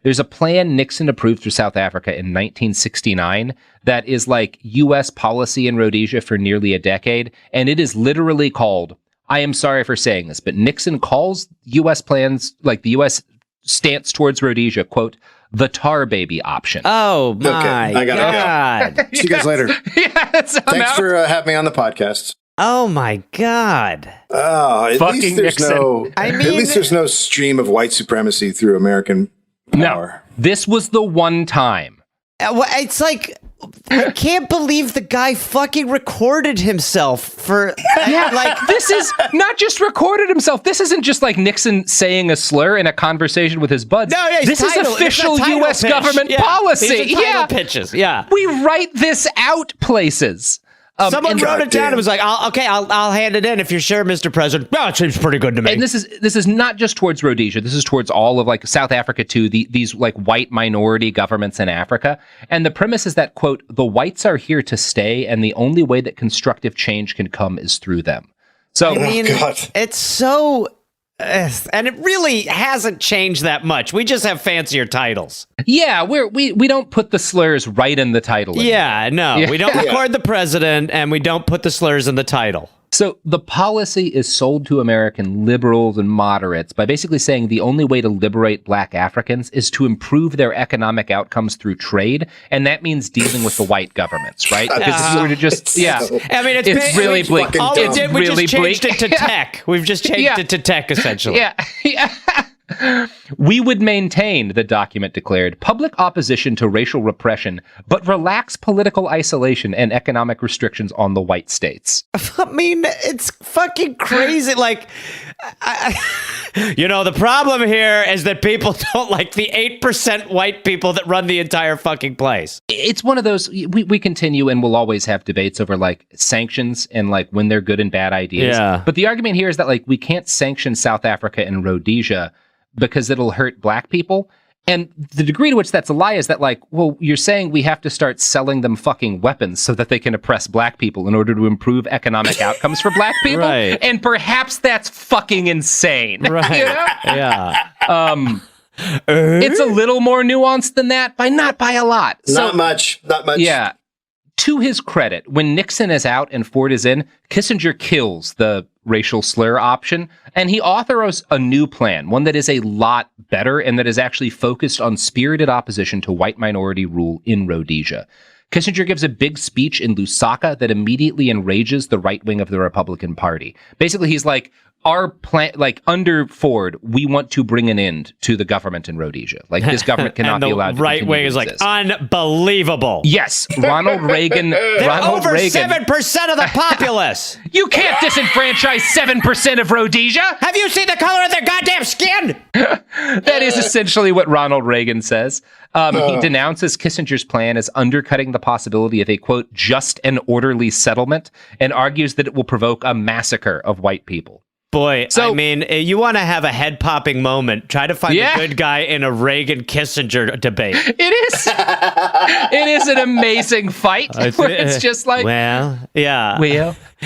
There's a plan Nixon approved for South Africa in 1969 that is like U.S. policy in Rhodesia for nearly a decade, and it is literally called, I am sorry for saying this, but Nixon calls U.S. plans, like the U.S. stance towards Rhodesia, quote, the tar baby option. Oh, my I got God. See you guys later. Yes, Thanks for having me on the podcast. Oh, my God. At Fucking least there's Nixon. at least there's no stream of white supremacy through American power. No, this was the one time. It's like, I can't believe the guy fucking recorded himself for... like, this is not just recorded himself. This isn't just like Nixon saying a slur in a conversation with his buds. No, yeah, this is official U.S. government policy. These are title pitches. Yeah. We write this out places. Someone wrote it down and was like, I'll hand it in if you're sure, Mr. President. Oh, it seems pretty good to me. And this is not just towards Rhodesia. This is towards all of like South Africa too, these like white minority governments in Africa. And the premise is that, quote, the whites are here to stay, and the only way that constructive change can come is through them. So I mean, it's so... and it really hasn't changed that much. We just have fancier titles. Yeah, we don't put the slurs right in the title anymore. Yeah, no. We don't record the president, and we don't put the slurs in the title. So the policy is sold to American liberals and moderates by basically saying the only way to liberate black Africans is to improve their economic outcomes through trade, and that means dealing with the white governments, right? Because if you were to just, I mean, it's really bleak. All we did, we really just changed it to tech. We've just changed it to tech, essentially. Yeah. We would maintain, the document declared, public opposition to racial repression, but relax political isolation and economic restrictions on the white states. I mean, it's fucking crazy. Like, the problem here is that people don't like the 8% white people that run the entire fucking place. It's one of those, we continue and we'll always have debates over like sanctions and like when they're good and bad ideas. Yeah. But the argument here is that like we can't sanction South Africa and Rhodesia because it'll hurt black people. And the degree to which that's a lie is that like, well, you're saying we have to start selling them fucking weapons so that they can oppress black people in order to improve economic outcomes for black people. Right. And perhaps that's fucking insane. Right. You know? Yeah. It's a little more nuanced than that, not by a lot. Not much. Yeah. To his credit, when Nixon is out and Ford is in, Kissinger kills the racial slur option, and he authors a new plan, one that is a lot better and that is actually focused on spirited opposition to white minority rule in Rhodesia. Kissinger gives a big speech in Lusaka that immediately enrages the right wing of the Republican Party. Basically, he's like, our plan, like under Ford, we want to bring an end to the government in Rhodesia. Like this government cannot be allowed to right wing is like unbelievable. Yes, Ronald Reagan. They're Ronald over Reagan. 7% of the populace. You can't disenfranchise 7% of Rhodesia. Have you seen the color of their goddamn skin? That is essentially what Ronald Reagan says. He denounces Kissinger's plan as undercutting the possibility of a, quote, just and orderly settlement, and argues that it will provoke a massacre of white people. Boy, I mean, you want to have a head-popping moment. Try to find a good guy in a Reagan-Kissinger debate. It is an amazing fight where it's just like,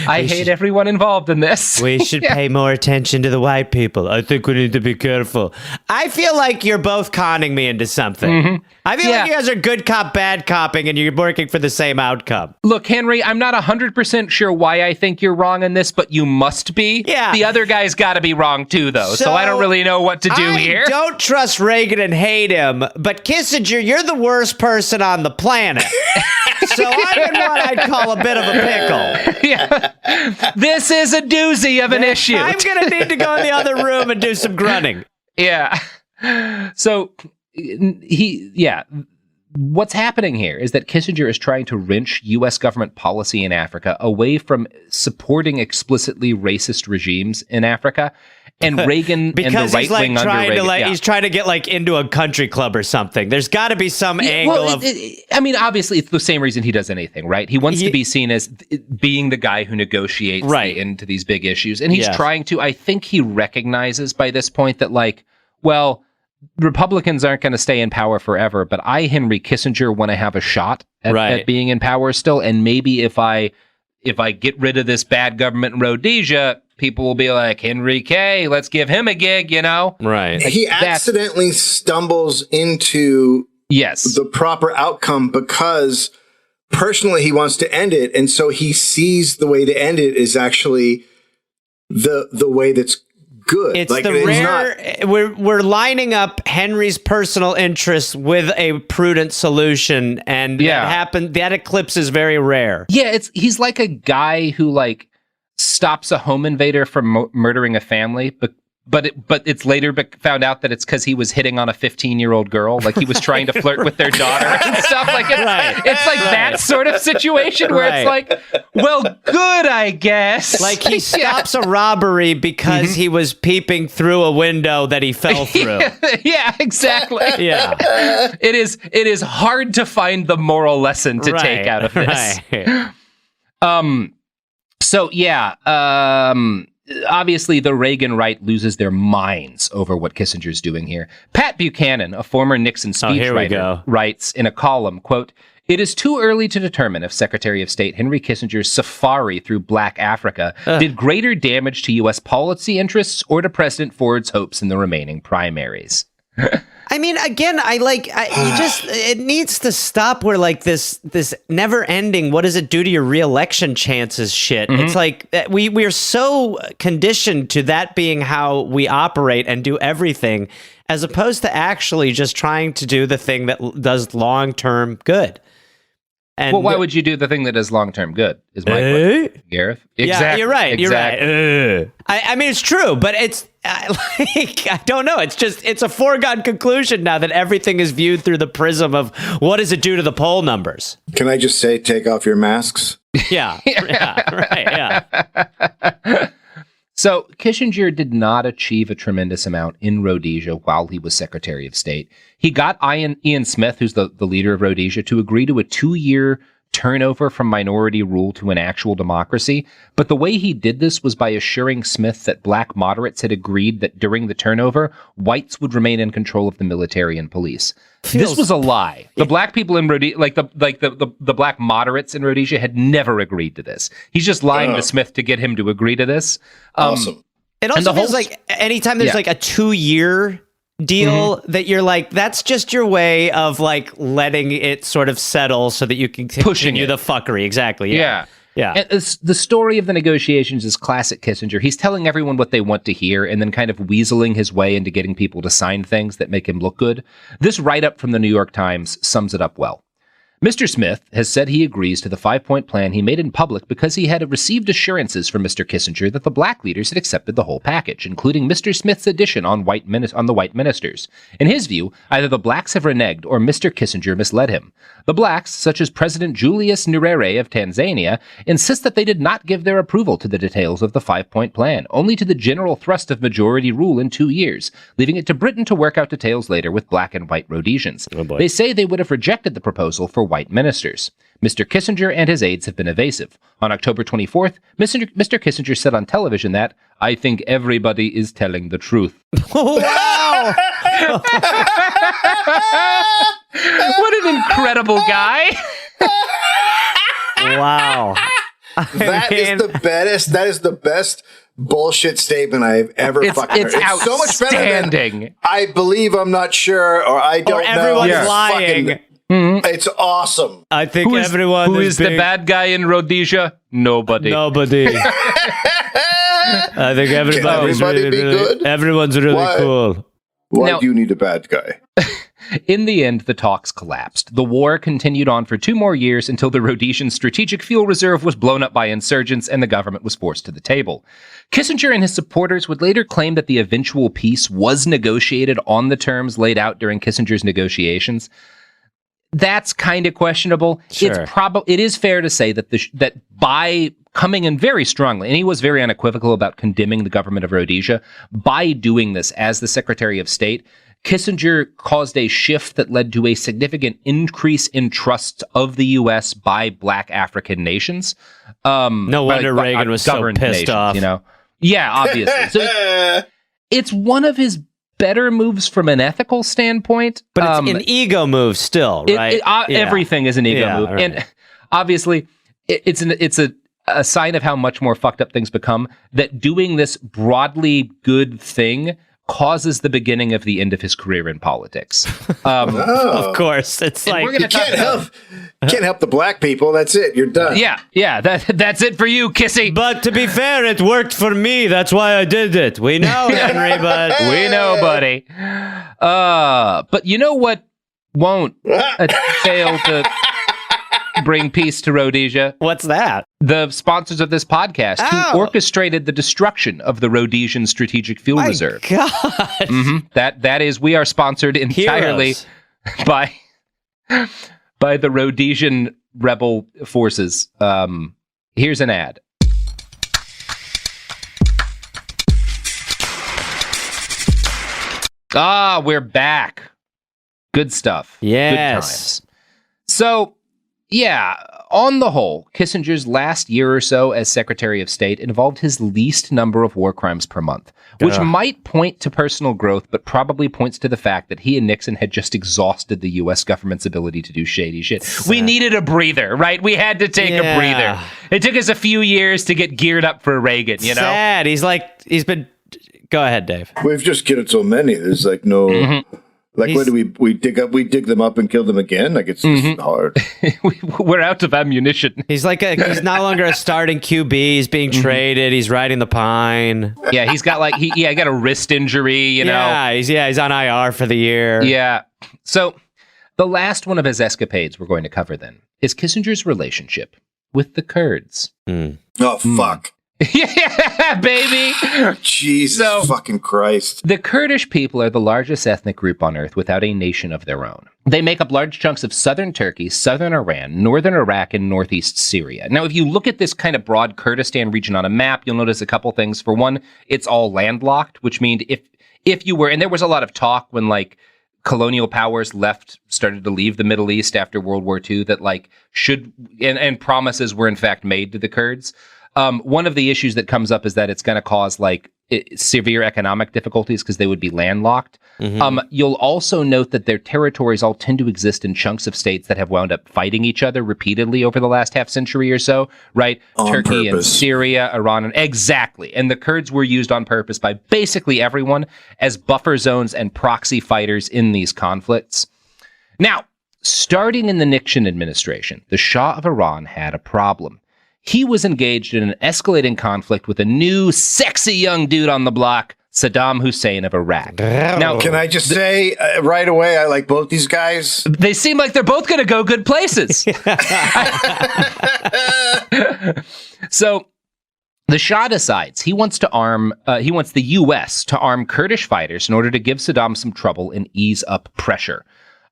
I hate everyone involved in this. We should pay more attention to the white people. I think we need to be careful. I feel like you're both conning me into something. Mm-hmm. I feel like you guys are good cop, bad copping, and you're working for the same outcome. Look, Henry, I'm not 100% sure why I think you're wrong in this, but you must be. Yeah. The other guy's got to be wrong too, though, so I don't really know what to do here. I don't trust Reagan and hate him, but Kissinger, you're the worst person on the planet. So I'm in what I'd call a bit of a pickle. Yeah. This is a doozy of an issue. I'm going to need to go in the other room and do some grunting. Yeah. So what's happening here is that Kissinger is trying to wrench U.S. government policy in Africa away from supporting explicitly racist regimes in Africa. And Reagan and the right wing under Reagan. He's trying to get like into a country club or something. There's got to be some angle of. I mean, obviously, it's the same reason he does anything, right? He wants to be seen as being the guy who negotiates into these big issues, and he's trying to. I think he recognizes by this point that, like, well, Republicans aren't going to stay in power forever, but I, Henry Kissinger, want to have a shot at being in power still, and maybe if I get rid of this bad government in Rhodesia, people will be like, Henry K., let's give him a gig, you know? Right. Like, he accidentally stumbles into the proper outcome because personally he wants to end it. And so he sees the way to end it is actually the way that's good. It's we're lining up Henry's personal interests with a prudent solution, and that eclipse is very rare. Yeah, he's like a guy who like stops a home invader from murdering a family, but it's later found out that it's because he was hitting on a 15-year-old girl, like he was trying to flirt with their daughter and stuff. Like it's like that sort of situation where it's like, well, good, I guess. Like he stops a robbery because he was peeping through a window that he fell through. Yeah, exactly. Yeah, it is hard to find the moral lesson to take out of this. So obviously the Reagan right loses their minds over what Kissinger's doing here. Pat Buchanan, a former Nixon speechwriter, writes in a column, quote, "It is too early to determine if Secretary of State Henry Kissinger's safari through Black Africa did greater damage to U.S. policy interests or to President Ford's hopes in the remaining primaries." I mean, again, it needs to stop where like this never ending, what does it do to your reelection chances shit. It's like we're so conditioned to that being how we operate and do everything, as opposed to actually just trying to do the thing that does long-term good. And well, why would you do the thing that does long-term good is my question, Gareth. Exactly. Yeah, you're right. Exactly. You're right. I mean, it's true, but I don't know. It's a foregone conclusion now that everything is viewed through the prism of what does it do to the poll numbers? Can I just say, take off your masks? Yeah. So Kissinger did not achieve a tremendous amount in Rhodesia while he was Secretary of State. He got Ian Smith, who's the leader of Rhodesia, to agree to a 2-year turnover from minority rule to an actual democracy. But the way he did this was by assuring Smith that black moderates had agreed that during the turnover, whites would remain in control of the military and police. This was a lie. The black people in Rhodesia, the black moderates in Rhodesia, had never agreed to this. He's just lying to Smith to get him to agree to this. Awesome. It also feels like anytime there's like a 2-year deal that you're like, that's just your way of like letting it sort of settle so that you can continue the fuckery. Exactly. Yeah. And the story of the negotiations is classic Kissinger. He's telling everyone what they want to hear and then kind of weaseling his way into getting people to sign things that make him look good. This write-up from the New York Times sums it up well. Mr. Smith has said he agrees to the 5-point plan he made in public because he had received assurances from Mr. Kissinger that the black leaders had accepted the whole package, including Mr. Smith's addition on the white ministers. In his view, either the blacks have reneged or Mr. Kissinger misled him. The blacks, such as President Julius Nyerere of Tanzania, insist that they did not give their approval to the details of the 5-point plan, only to the general thrust of majority rule in 2 years, leaving it to Britain to work out details later with black and white Rhodesians. They say they would have rejected the proposal for white ministers. Mr. Kissinger and his aides have been evasive. On October 24th, Mr. Kissinger said on television that, "I think everybody is telling the truth." Wow! What an incredible guy! Wow. That is the best bullshit statement I've ever fucking heard. It's so much better than I believe, I'm not sure, or I don't know. Everyone's lying. It's awesome. I think who is the bad guy in Rhodesia? Nobody. I think everybody's really good. Everyone's really cool. Why do you need a bad guy? In the end, the talks collapsed. The war continued on for 2 more years until the Rhodesian Strategic Fuel Reserve was blown up by insurgents and the government was forced to the table. Kissinger and his supporters would later claim that the eventual peace was negotiated on the terms laid out during Kissinger's negotiations. That's kind of questionable. Sure. It is fair to say that that by coming in very strongly, and he was very unequivocal about condemning the government of Rhodesia, by doing this as the Secretary of State, Kissinger caused a shift that led to a significant increase in trust of the U.S. by black African nations. No wonder Reagan was so pissed off. You know? Yeah, obviously. So it's one of his better moves from an ethical standpoint. But it's an ego move still, right? Everything is an ego move. Right. And obviously, it's a sign of how much more fucked up things become, that doing this broadly good thing causes the beginning of the end of his career in politics. Of course. It's like, you can't help the black people. That's it. You're done. Yeah. That's it for you, Kissy. But to be fair, it worked for me. That's why I did it. We know, Henry, but we know, buddy. But you know what won't fail to bring peace to Rhodesia? What's that? The sponsors of this podcast who orchestrated the destruction of the Rhodesian Strategic Fuel Reserve. God. Mm-hmm. That is, we are sponsored entirely by the Rhodesian rebel forces. Here's an ad. We're back. Good stuff. Yes. Good times. So, yeah, on the whole, Kissinger's last year or so as Secretary of State involved his least number of war crimes per month, which might point to personal growth, but probably points to the fact that he and Nixon had just exhausted the U.S. government's ability to do shady shit. We needed a breather, right? We had to take a breather. It took us a few years to get geared up for Reagan, you know? Sad. He's been... Go ahead, Dave. We've just killed so many. There's like no... Mm-hmm. Like, what do we dig up? We dig them up and kill them again? Like, it's just hard. We're out of ammunition. He's like he's no longer a starting QB. He's being traded. He's riding the pine. Yeah, he's got like he got a wrist injury. You know. He's on IR for the year. Yeah. So the last one of his escapades we're going to cover then is Kissinger's relationship with the Kurds. Oh fuck. Yeah, baby. Jesus fucking Christ. The Kurdish people are the largest ethnic group on earth without a nation of their own. They make up large chunks of southern Turkey, southern Iran, northern Iraq, and northeast Syria. Now, if you look at this kind of broad Kurdistan region on a map, you'll notice a couple things. For one, it's all landlocked, which means if you were, and there was a lot of talk when like colonial powers started to leave the Middle East after World War II that like and promises were in fact made to the Kurds. One of the issues that comes up is that it's going to cause like severe economic difficulties because they would be landlocked. Mm-hmm. You'll also note that their territories all tend to exist in chunks of states that have wound up fighting each other repeatedly over the last half century or so, right? On Turkey purpose. and Syria, Iran, exactly. And the Kurds were used on purpose by basically everyone as buffer zones and proxy fighters in these conflicts. Now, starting in the Nixon administration, the Shah of Iran had a problem. He was engaged in an escalating conflict with a new, sexy young dude on the block, Saddam Hussein of Iraq. Now, can I just say right away, I like both these guys. They seem like they're both going to go good places. So the Shah decides he wants the U.S. to arm Kurdish fighters in order to give Saddam some trouble and ease up pressure.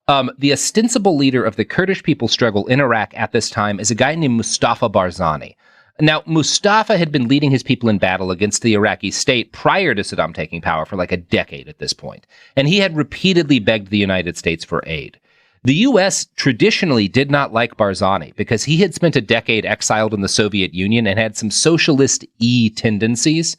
The ostensible leader of the Kurdish people's struggle in Iraq at this time is a guy named Mustafa Barzani. Now, Mustafa had been leading his people in battle against the Iraqi state prior to Saddam taking power for like a decade at this point, and he had repeatedly begged the United States for aid. The U.S. traditionally did not like Barzani because he had spent a decade exiled in the Soviet Union and had some socialist-y tendencies.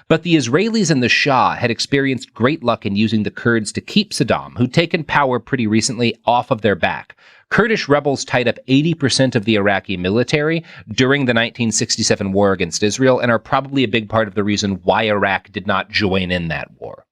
But the Israelis and the Shah had experienced great luck in using the Kurds to keep Saddam, who'd taken power pretty recently, off of their back. Kurdish rebels tied up 80% of the Iraqi military during the 1967 war against Israel and are probably a big part of the reason why Iraq did not join in that war.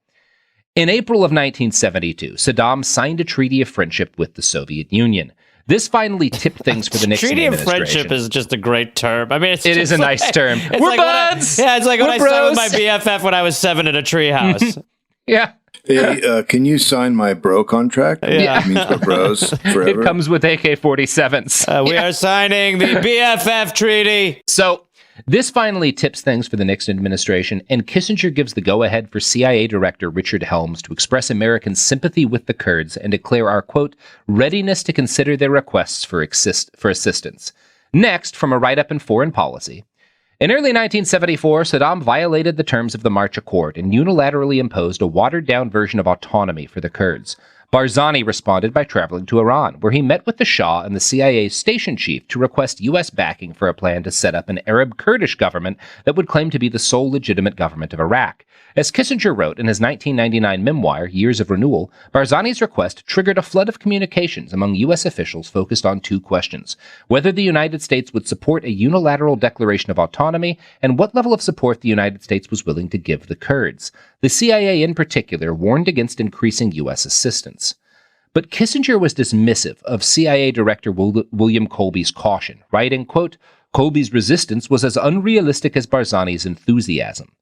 In April of 1972, Saddam signed a treaty of friendship with the Soviet Union. This finally tipped things for the Nixon Treaty of administration. friendship is just a great term. I mean, it is a nice term. We're like buds! It's like when I signed with my bros! BFF when I was 7 at a treehouse. Yeah. Hey, can you sign my bro contract? Yeah. It means we're bros forever. It comes with AK-47s. We are signing the BFF treaty. So this finally tips things for the Nixon administration, and Kissinger gives the go-ahead for CIA Director Richard Helms to express American sympathy with the Kurds and declare our, quote, readiness to consider their requests for assistance. Next, from a write-up in foreign policy, in early 1974, Saddam violated the terms of the March Accord and unilaterally imposed a watered-down version of autonomy for the Kurds. Barzani responded by traveling to Iran, where he met with the Shah and the CIA's station chief to request U.S. backing for a plan to set up an Arab Kurdish government that would claim to be the sole legitimate government of Iraq. As Kissinger wrote in his 1999 memoir, Years of Renewal, Barzani's request triggered a flood of communications among U.S. officials focused on two questions: whether the United States would support a unilateral declaration of autonomy, and what level of support the United States was willing to give the Kurds. The CIA in particular warned against increasing U.S. assistance. But Kissinger was dismissive of CIA Director William Colby's caution, writing, quote, Colby's resistance was as unrealistic as Barzani's enthusiasm.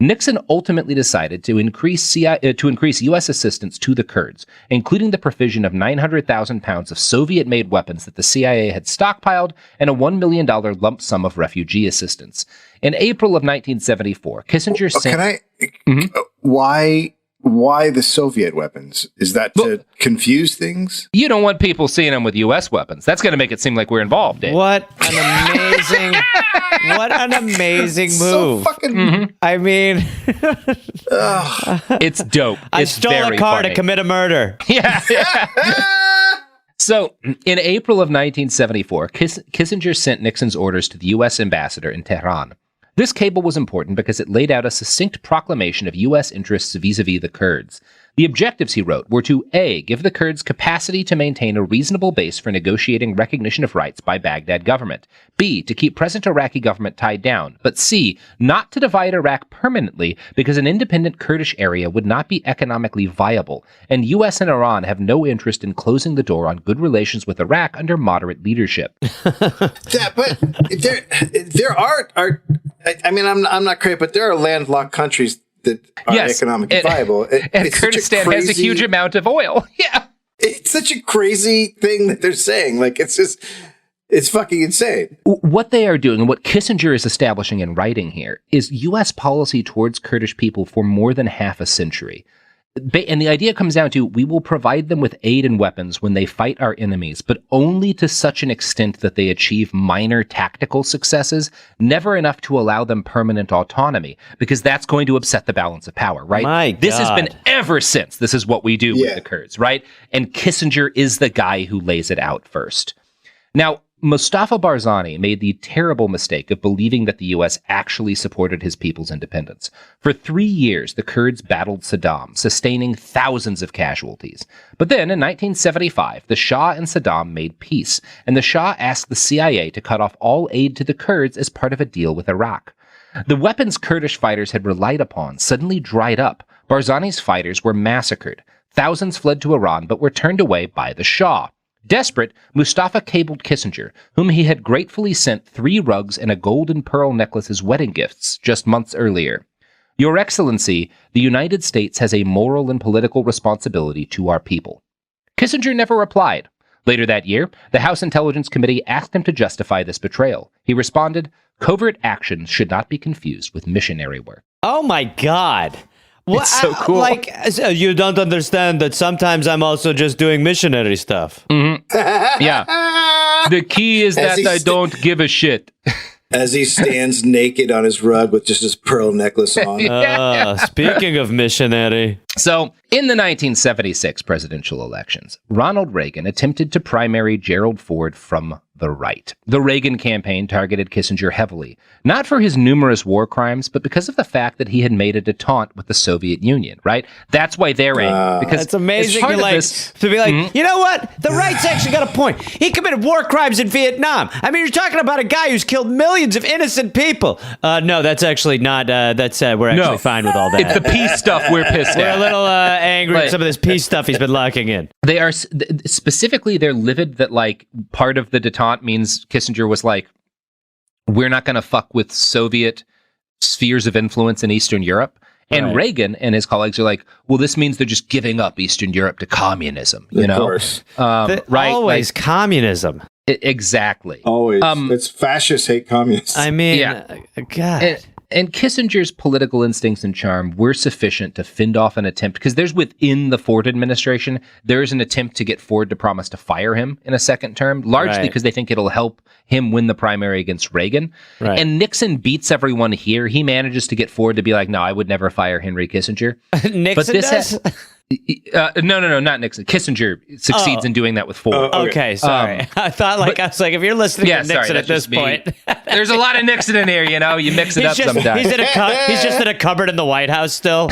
Nixon ultimately decided to increase U.S. assistance to the Kurds, including the provision of 900,000 pounds of Soviet-made weapons that the CIA had stockpiled and a $1 million lump sum of refugee assistance. In April of 1974, Kissinger sent... Why the Soviet weapons? Is that to confuse things? You don't want people seeing them with U.S. weapons. That's going to make it seem like we're involved, Dave. What an amazing move. So fucking... I mean... It's dope. I It's stole very a car funny. to commit a murder. Yeah. So, in April of 1974, Kissinger sent Nixon's orders to the U.S. ambassador in Tehran. This cable was important because it laid out a succinct proclamation of U.S. interests vis-a-vis the Kurds. The objectives, he wrote, were to A, give the Kurds capacity to maintain a reasonable base for negotiating recognition of rights by Baghdad government, B, to keep present Iraqi government tied down, but C, not to divide Iraq permanently because an independent Kurdish area would not be economically viable, and U.S. and Iran have no interest in closing the door on good relations with Iraq under moderate leadership. Yeah, but there are I mean, I'm not crazy, but there are landlocked countries that are economically viable. And Kurdistan has a huge amount of oil. Yeah. It's such a crazy thing that they're saying. Like, it's just, It's fucking insane. What they are doing and what Kissinger is establishing in writing here is U.S. policy towards Kurdish people for more than half a century. And the idea comes down to, we will provide them with aid and weapons when they fight our enemies, but only to such an extent that they achieve minor tactical successes, never enough to allow them permanent autonomy, because that's going to upset the balance of power, right? My God. This has been ever since. This is what we do with the Kurds, right? And Kissinger is the guy who lays it out first. Now, Mustafa Barzani made the terrible mistake of believing that the U.S. actually supported his people's independence. For 3 years, the Kurds battled Saddam, sustaining thousands of casualties. But then, in 1975, the Shah and Saddam made peace, and the Shah asked the CIA to cut off all aid to the Kurds as part of a deal with Iraq. The weapons Kurdish fighters had relied upon suddenly dried up. Barzani's fighters were massacred. Thousands fled to Iran, but were turned away by the Shah. Desperate, Mustafa cabled Kissinger, whom he had gratefully sent 3 rugs and a gold and pearl necklace as wedding gifts just months earlier. Your Excellency, the United States has a moral and political responsibility to our people. Kissinger never replied. Later that year, the House Intelligence Committee asked him to justify this betrayal. He responded, "Covert actions should not be confused with missionary work." Oh my God. It's so cool. You don't understand that sometimes I'm also just doing missionary stuff. Mm-hmm. Yeah. The key is that I don't give a shit. As he stands naked on his rug with just his pearl necklace on. Speaking of missionary. So, in the 1976 presidential elections, Ronald Reagan attempted to primary Gerald Ford from the right. The Reagan campaign targeted Kissinger heavily, not for his numerous war crimes, but because of the fact that he had made a detente with the Soviet Union, right? That's why they're angry. Because it's amazing to be like, you know what? The right's actually got a point. He committed war crimes in Vietnam. I mean, you're talking about a guy who's killed millions of innocent people. No, that's actually not, we're actually fine with all that. It's the peace stuff we're pissed We're at. a little angry at some of this peace stuff he's been locking in. They are, specifically, they're livid that, like, part of the detente means Kissinger was like, we're not going to fuck with Soviet spheres of influence in Eastern Europe. And Reagan and his colleagues are like, well, this means they're just giving up Eastern Europe to communism, you know? Of course. Right? Always communism. Exactly. Always. It's fascists hate communists. I mean, God. And Kissinger's political instincts and charm were sufficient to fend off an attempt, because there's within the Ford administration, there's an attempt to get Ford to promise to fire him in a second term, largely because they think it'll help him win the primary against Reagan. Right. And Nixon beats everyone here. He manages to get Ford to be like, no, I would never fire Henry Kissinger. Nixon does? No, not Nixon. Kissinger succeeds in doing that with Ford. Okay, sorry. I thought, I was like, if you're listening to Nixon at this point. There's a lot of Nixon in here, you know? You mix it up sometimes. He's just in a cupboard in the White House still.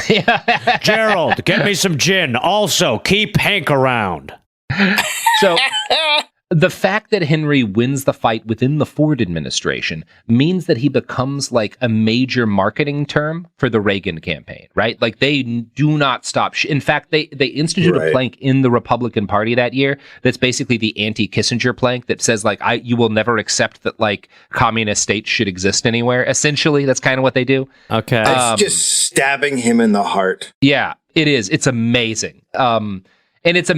Gerald, get me some gin. Also, keep Hank around. So the fact that Henry wins the fight within the Ford administration means that he becomes like a major marketing term for the Reagan campaign, right? Like they do not stop. In fact, they instituted a plank in the Republican Party that year that's basically the anti-Kissinger plank that says like, you will never accept that like communist states should exist anywhere. Essentially, that's kind of what they do. Okay. It's just stabbing him in the heart. Yeah, it is. It's amazing. And it's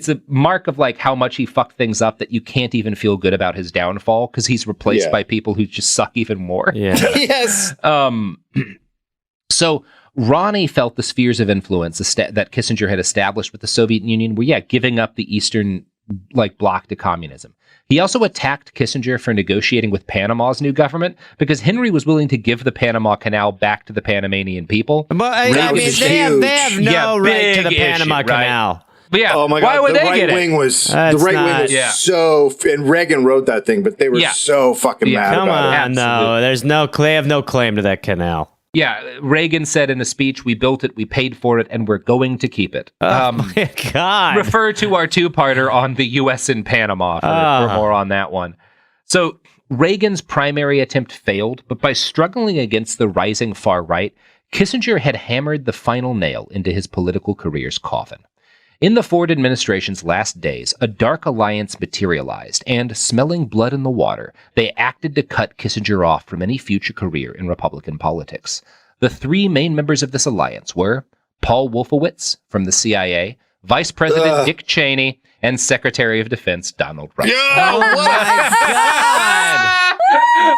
a mark of like how much he fucked things up that you can't even feel good about his downfall because he's replaced by people who just suck even more. Yeah. Yes. So Ronnie felt the spheres of influence that Kissinger had established with the Soviet Union were giving up the Eastern bloc to communism. He also attacked Kissinger for negotiating with Panama's new government because Henry was willing to give the Panama Canal back to the Panamanian people. But they have no right to the Panama Canal. But yeah, oh my why God, would the they right get wing it? was so, and Reagan wrote that thing, but they were so fucking mad Come about on, it. no, they have no claim to that canal. Yeah, Reagan said in a speech, we built it, we paid for it, and we're going to keep it. Oh my God. Refer to our two-parter on the U.S. and Panama for more on that one. So Reagan's primary attempt failed, but by struggling against the rising far right, Kissinger had hammered the final nail into his political career's coffin. In the Ford administration's last days, a dark alliance materialized, and, smelling blood in the water, they acted to cut Kissinger off from any future career in Republican politics. The three main members of this alliance were Paul Wolfowitz from the CIA, Vice President Dick Cheney, and Secretary of Defense Donald Rumsfeld. Oh my God!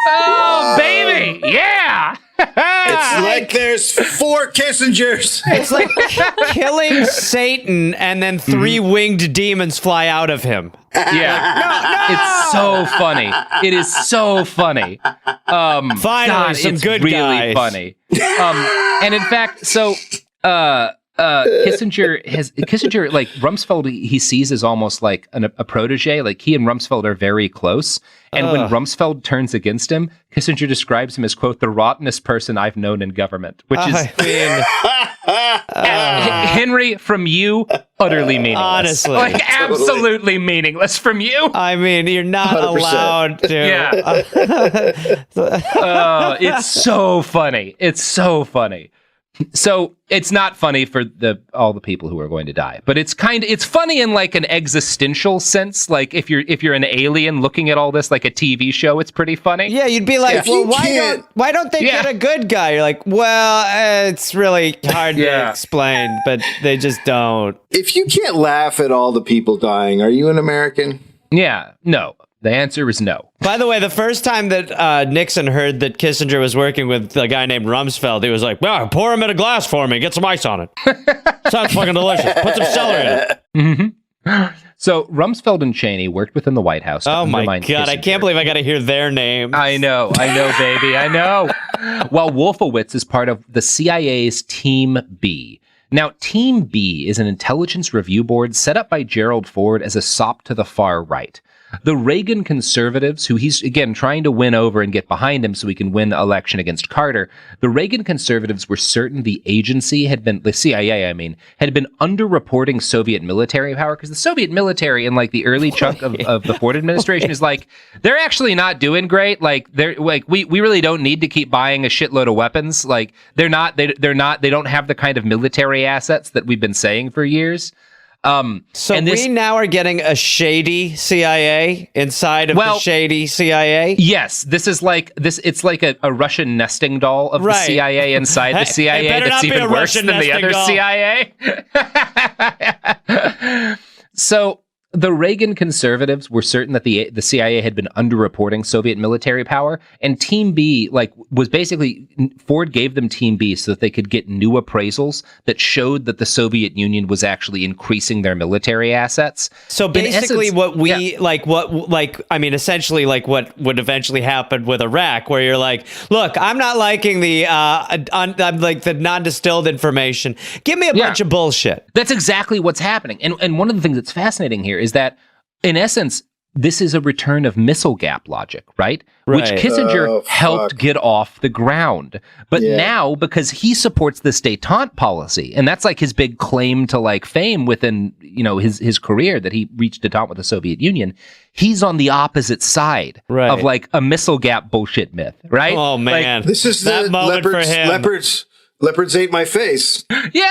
Oh, baby! Yeah! It's like there's 4 Kissingers. It's like killing Satan and then 3 winged demons fly out of him. Yeah. It's so funny. It is so funny. Finally, God, some it's good really guys. funny. And in fact, so Kissinger, like Rumsfeld, he sees as almost like a protege. Like he and Rumsfeld are very close. And when Rumsfeld turns against him, Kissinger describes him as, quote, the rottenest person I've known in government, which is Henry, from you, utterly meaningless. Honestly. Like absolutely meaningless from you. I mean, you're not 100%. allowed to. Yeah. It's so funny. It's so funny. So it's not funny for all the people who are going to die, but it's funny in like an existential sense. Like if you're an alien looking at all this like a TV show, it's pretty funny. Yeah, you'd be like, well, why don't they get a good guy? You're like, well, it's really hard to explain, but they just don't. If you can't laugh at all the people dying, are you an American? Yeah, no. The answer is no. By the way, the first time that Nixon heard that Kissinger was working with a guy named Rumsfeld, he was like, well, pour him in a glass for me. Get some ice on it. Sounds fucking delicious. Put some celery in it. Mm-hmm. So Rumsfeld and Cheney worked within the White House. Oh my God, Kissinger. I can't believe I got to hear their names. I know, baby, I know. While Wolfowitz is part of the CIA's Team B. Now, Team B is an intelligence review board set up by Gerald Ford as a sop to the far right. The Reagan conservatives, who he's, again, trying to win over and get behind him so he can win the election against Carter, the Reagan conservatives were certain the agency the CIA, had been underreporting Soviet military power, because the Soviet military in like the early chunk of the Ford administration is like, they're actually not doing great. Like, they're like, we really don't need to keep buying a shitload of weapons. Like, they don't have the kind of military assets that we've been saying for years. So we now are getting a shady CIA inside of the shady CIA? Yes, this is like this. It's like a Russian nesting doll of the CIA inside the CIA that's even worse than the other CIA. So the Reagan conservatives were certain that the CIA had been underreporting Soviet military power, and Team B was basically Ford gave them Team B so that they could get new appraisals that showed that the Soviet Union was actually increasing their military assets. So basically, essentially, like what would eventually happen with Iraq, where you're like, look, I'm not liking the the non-distilled information. Give me a bunch of bullshit. That's exactly what's happening, and one of the things that's fascinating here is that, in essence, this is a return of missile gap logic, right? Which Kissinger helped get off the ground. But now, because he supports this détente policy, and that's like his big claim to like fame within, his career, that he reached détente with the Soviet Union, he's on the opposite side of like a missile gap bullshit myth, right? Oh man. Like, this is that the moment for him. Leopards ate my face. Yeah.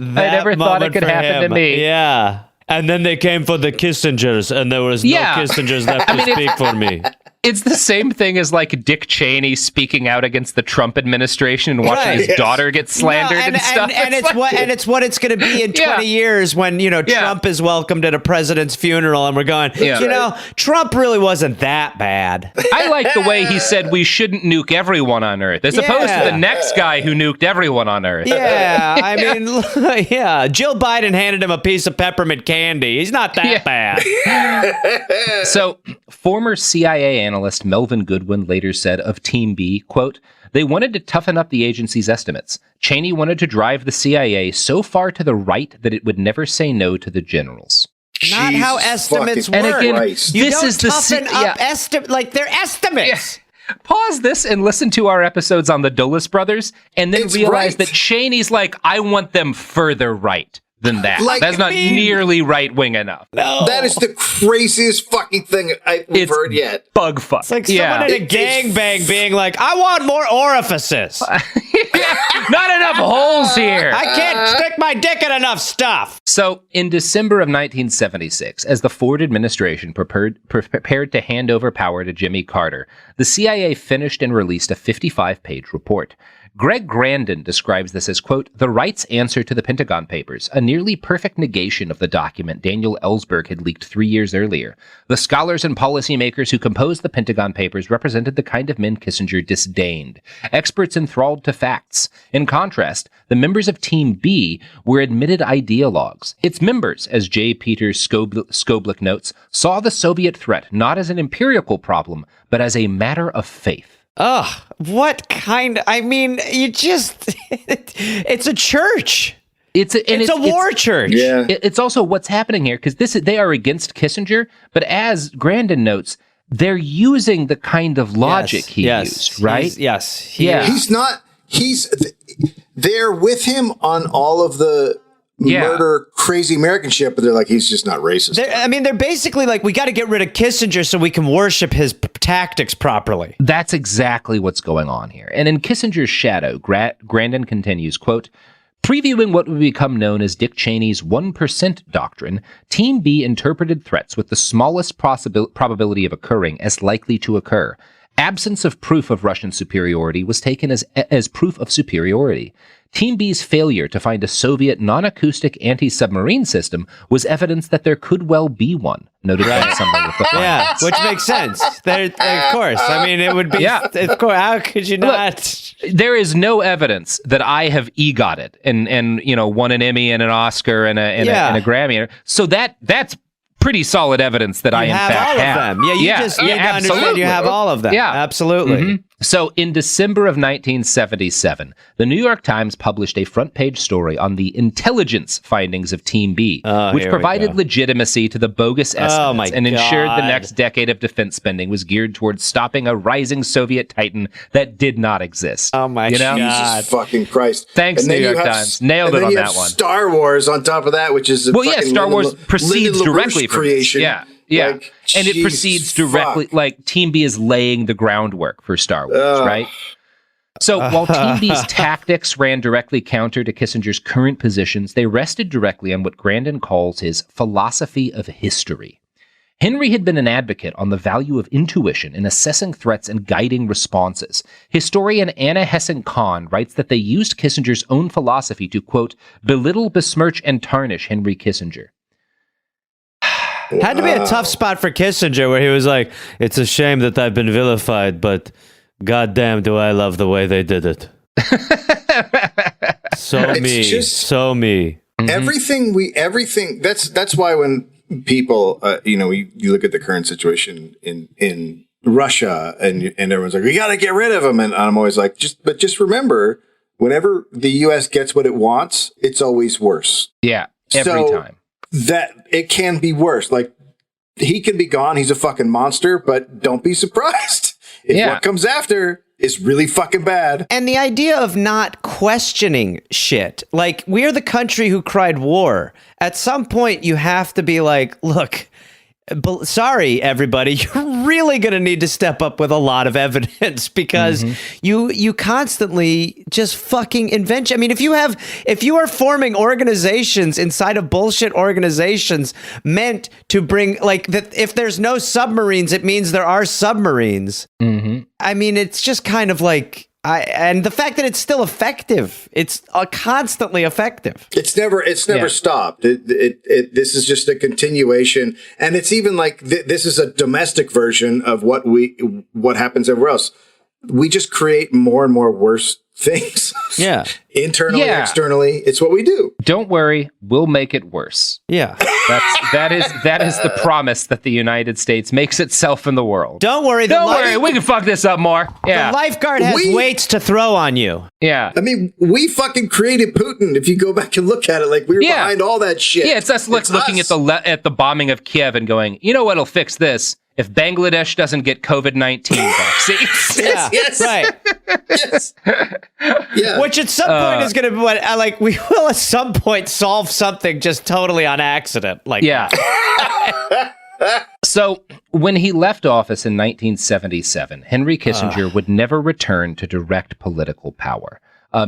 I never thought it could happen to me. Yeah. And then they came for the Kissingers, and there was no Kissingers left to speak for me. It's the same thing as like Dick Cheney speaking out against the Trump administration and watching his daughter get slandered and stuff. And it's what it's going to be in 20 years when, Trump is welcomed at a president's funeral and we're going, Trump really wasn't that bad. I like the way he said we shouldn't nuke everyone on Earth, as opposed to the next guy who nuked everyone on Earth. Yeah, I mean, Jill Biden handed him a piece of peppermint candy. He's not that bad. So, former CIA analyst Melvin Goodwin later said of Team B, quote, they wanted to toughen up the agency's estimates. Cheney wanted to drive the CIA so far to the right that it would never say no to the generals. Not how estimates work. And again, you this don't is the toughen up they're estimates. Yeah. Pause this and listen to our episodes on the Dulles brothers, and then realize that Cheney's like, I want them further right than that. That's not nearly right-wing enough. No. That is the craziest fucking thing we've heard yet. Bug fuck. It's like someone in a gangbang being like, I want more orifices. Not enough holes here. I can't stick my dick in enough stuff. So, in December of 1976, as the Ford administration prepared to hand over power to Jimmy Carter, the CIA finished and released a 55-page report. Greg Grandin describes this as, quote, the right's answer to the Pentagon Papers, a nearly perfect negation of the document Daniel Ellsberg had leaked 3 years earlier. The scholars and policymakers who composed the Pentagon Papers represented the kind of men Kissinger disdained, experts enthralled to facts. In contrast, the members of Team B were admitted ideologues. Its members, as J. Peter Skoblik notes, saw the Soviet threat not as an empirical problem, but as a matter of faith. Ugh, what kind? I mean, it's a church. It's a war church. Yeah. It's also what's happening here, because they are against Kissinger, but as Grandin notes, they're using the kind of logic he used, right? They're with him on all of the murder, crazy American shit, but they're like, he's just not racist. They're basically like, we got to get rid of Kissinger so we can worship his tactics properly. That's exactly what's going on here. And in Kissinger's shadow, Grandin continues, quote, previewing what would become known as Dick Cheney's 1% doctrine, Team B interpreted threats with the smallest probability of occurring as likely to occur. Absence of proof of Russian superiority was taken as proof of superiority. Team B's failure to find a Soviet non-acoustic anti-submarine system was evidence that there could well be one, noted by someone with the findings. Which makes sense. Of course. I mean, it would be... Of course, how could you not... Look, there is no evidence that I have EGOTed and won an Emmy and an Oscar and a Grammy. So that's pretty solid evidence that I, in fact, have. You have all of them. Yeah, you just need to understand you have all of them. Yeah. Absolutely. Mm-hmm. So in December of 1977, the New York Times published a front-page story on the intelligence findings of Team B, which provided legitimacy to the bogus estimates and ensured the next decade of defense spending was geared towards stopping a rising Soviet titan that did not exist. Oh my God. Jesus fucking Christ. Thanks, New York Times. Nailed it on that one. Star Wars on top of that, which is Star Wars proceeds directly from creation. Yeah. And it proceeds directly, like Team B is laying the groundwork for Star Wars, right? So while Team B's tactics ran directly counter to Kissinger's current positions, they rested directly on what Grandin calls his philosophy of history. Henry had been an advocate on the value of intuition in assessing threats and guiding responses. Historian Anna Hessen-Kahn writes that they used Kissinger's own philosophy to, quote, belittle, besmirch, and tarnish Henry Kissinger. Had to be a tough spot for Kissinger where he was like, it's a shame that I've been vilified, but goddamn do I love the way they did it. So me. Everything. That's why when people, you look at the current situation in Russia and everyone's like, we got to get rid of them. And I'm always like, just remember, whenever the U.S. gets what it wants, it's always worse. Yeah. Every time. That it can be worse. Like, he can be gone. He's a fucking monster, but don't be surprised if what comes after is really fucking bad. And the idea of not questioning shit. Like, we're the country who cried war. At some point, you have to be like, look, sorry, everybody, you're really going to need to step up with a lot of evidence because you constantly just fucking invent. I mean, if you are forming organizations inside of bullshit organizations meant to bring, like, that, if there's no submarines, it means there are submarines. I mean, it's just kind of like, and the fact that it's still effective, it's constantly effective. It's never stopped. This is just a continuation, and it's even like this is a domestic version of what happens everywhere else. We just create more and more worse things. Yeah, internally, externally, it's what we do. Don't worry, we'll make it worse. Yeah, that is the promise that the United States makes itself in the world. Don't worry, we can fuck this up more. Yeah, the lifeguard has weights to throw on you. Yeah, I mean, we fucking created Putin. If you go back and look at it, like we were behind all that shit. Yeah, it's us looking at the bombing of Kiev and going, you know what'll fix this? If Bangladesh doesn't get COVID-19 vaccines. Yes. Right. Yes. Yeah. Which at some point is going to be what, we will at some point solve something just totally on accident. So when he left office in 1977, Henry Kissinger would never return to direct political power.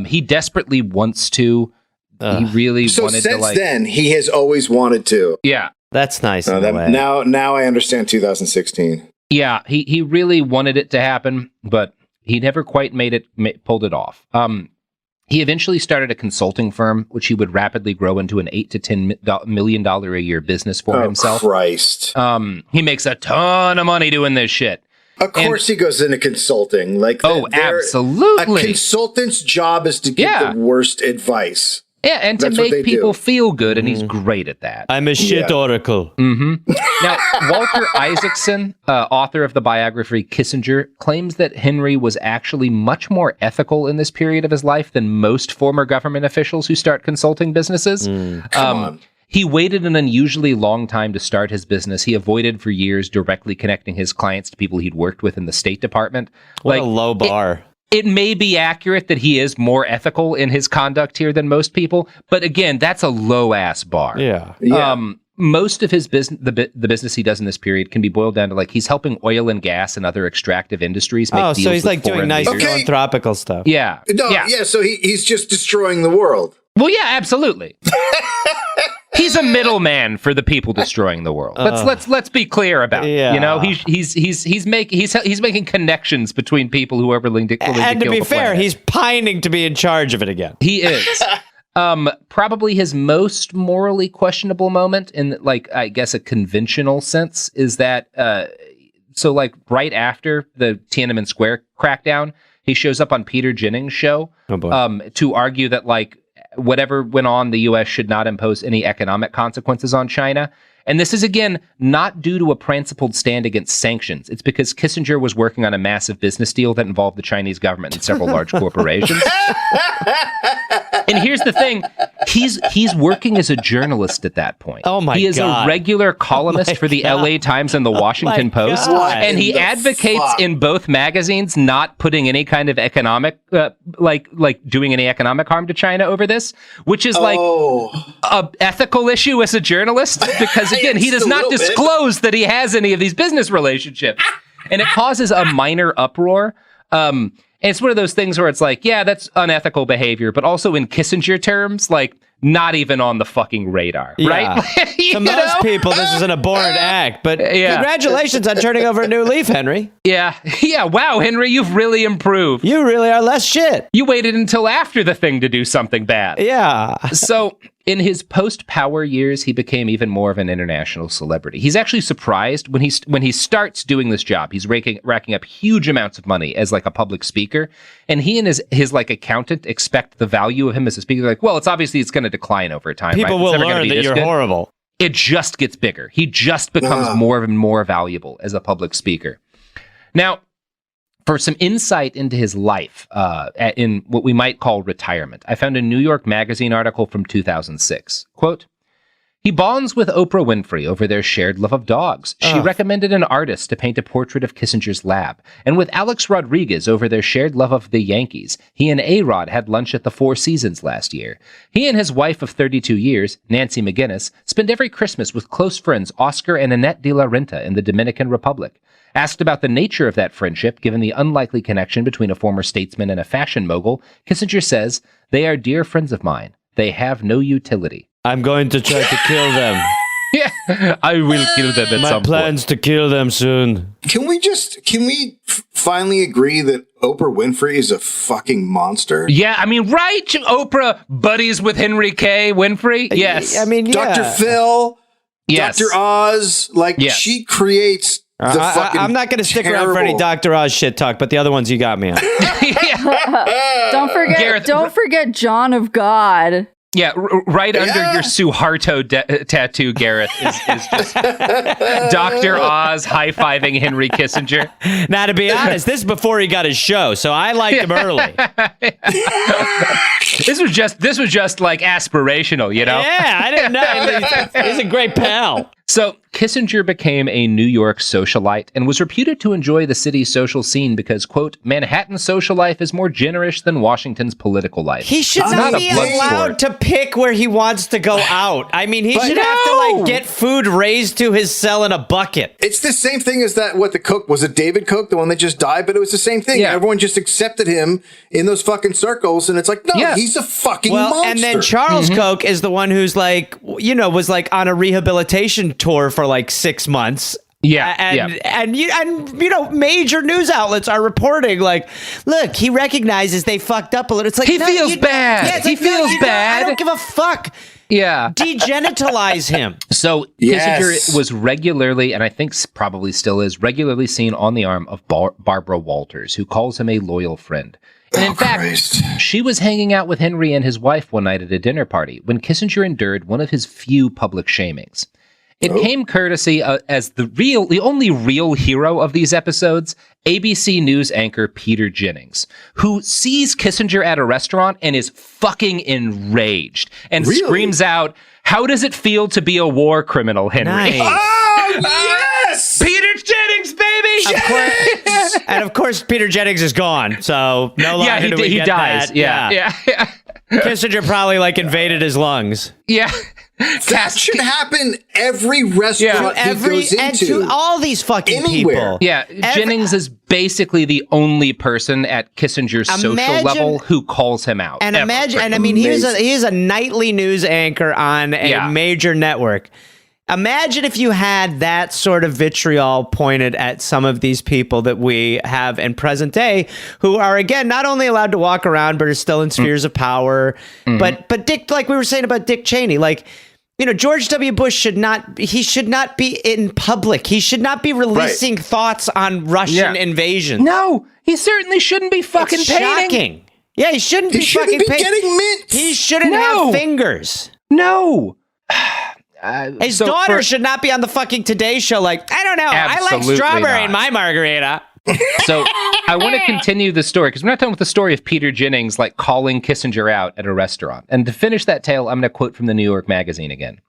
He desperately wants to. He really wanted to. So since then, he has always wanted to. Yeah. That's nice. Now I understand 2016. Yeah, he really wanted it to happen, but He never quite pulled it off. He eventually started a consulting firm, which he would rapidly grow into an $8 to $10 million a year business for himself. Christ. He makes a ton of money doing this shit. Of course he goes into consulting. Absolutely. A consultant's job is to give the worst advice. Yeah, and to make people feel good, and he's great at that. I'm a shit oracle. Mm-hmm. Now, Walter Isaacson, author of the biography Kissinger, claims that Henry was actually much more ethical in this period of his life than most former government officials who start consulting businesses. Come on. He waited an unusually long time to start his business. He avoided for years directly connecting his clients to people he'd worked with in the State Department. What a low bar. It may be accurate that he is more ethical in his conduct here than most people, but again, that's a low-ass bar. Yeah. Most of his business, the business he does in this period, can be boiled down to like he's helping oil and gas and other extractive industries make deals so he's with like doing nice philanthropical stuff. Yeah. So he's just destroying the world. Well, yeah, absolutely. He's a middleman for the people destroying the world. Let's be clear about it. You know, he's making connections between people who are willing to kill the planet. And to be fair, he's pining to be in charge of it again. He is. Probably his most morally questionable moment in, like, I guess a conventional sense is that right after the Tiananmen Square crackdown, he shows up on Peter Jennings' show to argue that, like, whatever went on, the U.S. should not impose any economic consequences on China. And this is, again, not due to a principled stand against sanctions. It's because Kissinger was working on a massive business deal that involved the Chinese government and several large corporations. And here's the thing. He's working as a journalist at that point. Oh, my God. He is a regular columnist for the LA Times and the Washington Post. And he advocates in both magazines not putting any kind of economic, doing any economic harm to China over this, which is like a ethical issue as a journalist, because again, he does not disclose that he has any of these business relationships. And it causes a minor uproar. And it's one of those things where it's like, yeah, that's unethical behavior, but also in Kissinger terms, like, not even on the fucking radar, right? To most people, this is an abhorrent act, but congratulations on turning over a new leaf, Henry. Yeah. Wow, Henry, you've really improved. You really are less shit. You waited until after the thing to do something bad. Yeah. So in his post-power years, he became even more of an international celebrity. He's actually surprised when he starts doing this job. He's racking up huge amounts of money as like a public speaker, and he and his like accountant expect the value of him as a speaker. Like, well, it's going to decline over time. People will learn that you're horrible. It just gets bigger. He just becomes more and more valuable as a public speaker. Now, for some insight into his life in what we might call retirement, I found a New York Magazine article from 2006. Quote, he bonds with Oprah Winfrey over their shared love of dogs. She recommended an artist to paint a portrait of Kissinger's lab. And with Alex Rodriguez over their shared love of the Yankees, he and A-Rod had lunch at the Four Seasons last year. He and his wife of 32 years, Nancy McGinnis, spend every Christmas with close friends Oscar and Annette de la Renta in the Dominican Republic. Asked about the nature of that friendship, given the unlikely connection between a former statesman and a fashion mogul, Kissinger says, "They are dear friends of mine. They have no utility." I'm going to try to kill them. Yeah, I will kill them at some point. My plans to kill them soon. Can we finally agree that Oprah Winfrey is a fucking monster? Yeah, I mean, right? Oprah buddies with Henry K. Winfrey? Yes. I mean, Dr. Phil, yes. Dr. Oz, she creates the fucking I'm not going to stick around for any Dr. Oz shit talk, but the other ones you got me on. Don't forget John of God. Yeah, right under your Suharto tattoo, Gareth, is just Dr. Oz high-fiving Henry Kissinger. Now, to be honest, this is before he got his show, so I liked him early. This was just like aspirational, you know? Yeah, I didn't know. He's a great pal. So Kissinger became a New York socialite and was reputed to enjoy the city's social scene because, quote, Manhattan's social life is more generous than Washington's political life. He should not be allowed to pick where he wants to go out. I mean, he should have to get food raised to his cell in a bucket. It's the same thing as that, the Cook, was it David Cook, the one that just died? But it was the same thing. Yeah. Everyone just accepted him in those fucking circles. And it's like, no, he's a fucking monster. And then Charles Koch is the one who's was on a rehabilitation tour for 6 months. And major news outlets are reporting like, look, he recognizes they fucked up a little. It's like he feels bad. Yeah, he feels bad. I don't give a fuck. Yeah. Degenitalize him. So Kissinger was regularly, and I think probably still is, regularly seen on the arm of Barbara Walters, who calls him a loyal friend. And in fact, she was hanging out with Henry and his wife one night at a dinner party when Kissinger endured one of his few public shamings. It came courtesy as the only real hero of these episodes, ABC News anchor Peter Jennings, who sees Kissinger at a restaurant and is fucking enraged and screams out, "How does it feel to be a war criminal, Henry?" Nice. Oh, yes! Peter Jennings, baby! Of course, and of course, Peter Jennings is gone, so no longer do we get dies. that. Yeah. Kissinger probably invaded his lungs. Yeah. That should happen every restaurant he goes into. And to all these fucking anywhere. people. Yeah, Jennings is basically the only person at Kissinger's social level who calls him out. And he is a nightly news anchor on a major network. Imagine if you had that sort of vitriol pointed at some of these people that we have in present day, who are, again, not only allowed to walk around, but are still in spheres of power. But Dick, like we were saying about Dick Cheney, George W. Bush should not be in public. He should not be releasing thoughts on Russian invasion. No, he certainly shouldn't be fucking painting. Shocking. Yeah, he shouldn't be fucking getting mint. He shouldn't have fingers. No. His daughter should not be on the fucking Today Show. I don't know. I like strawberry in my margarita. So I want to continue the story because we're not done with the story of Peter Jennings calling Kissinger out at a restaurant. And to finish that tale, I'm going to quote from the New York Magazine again.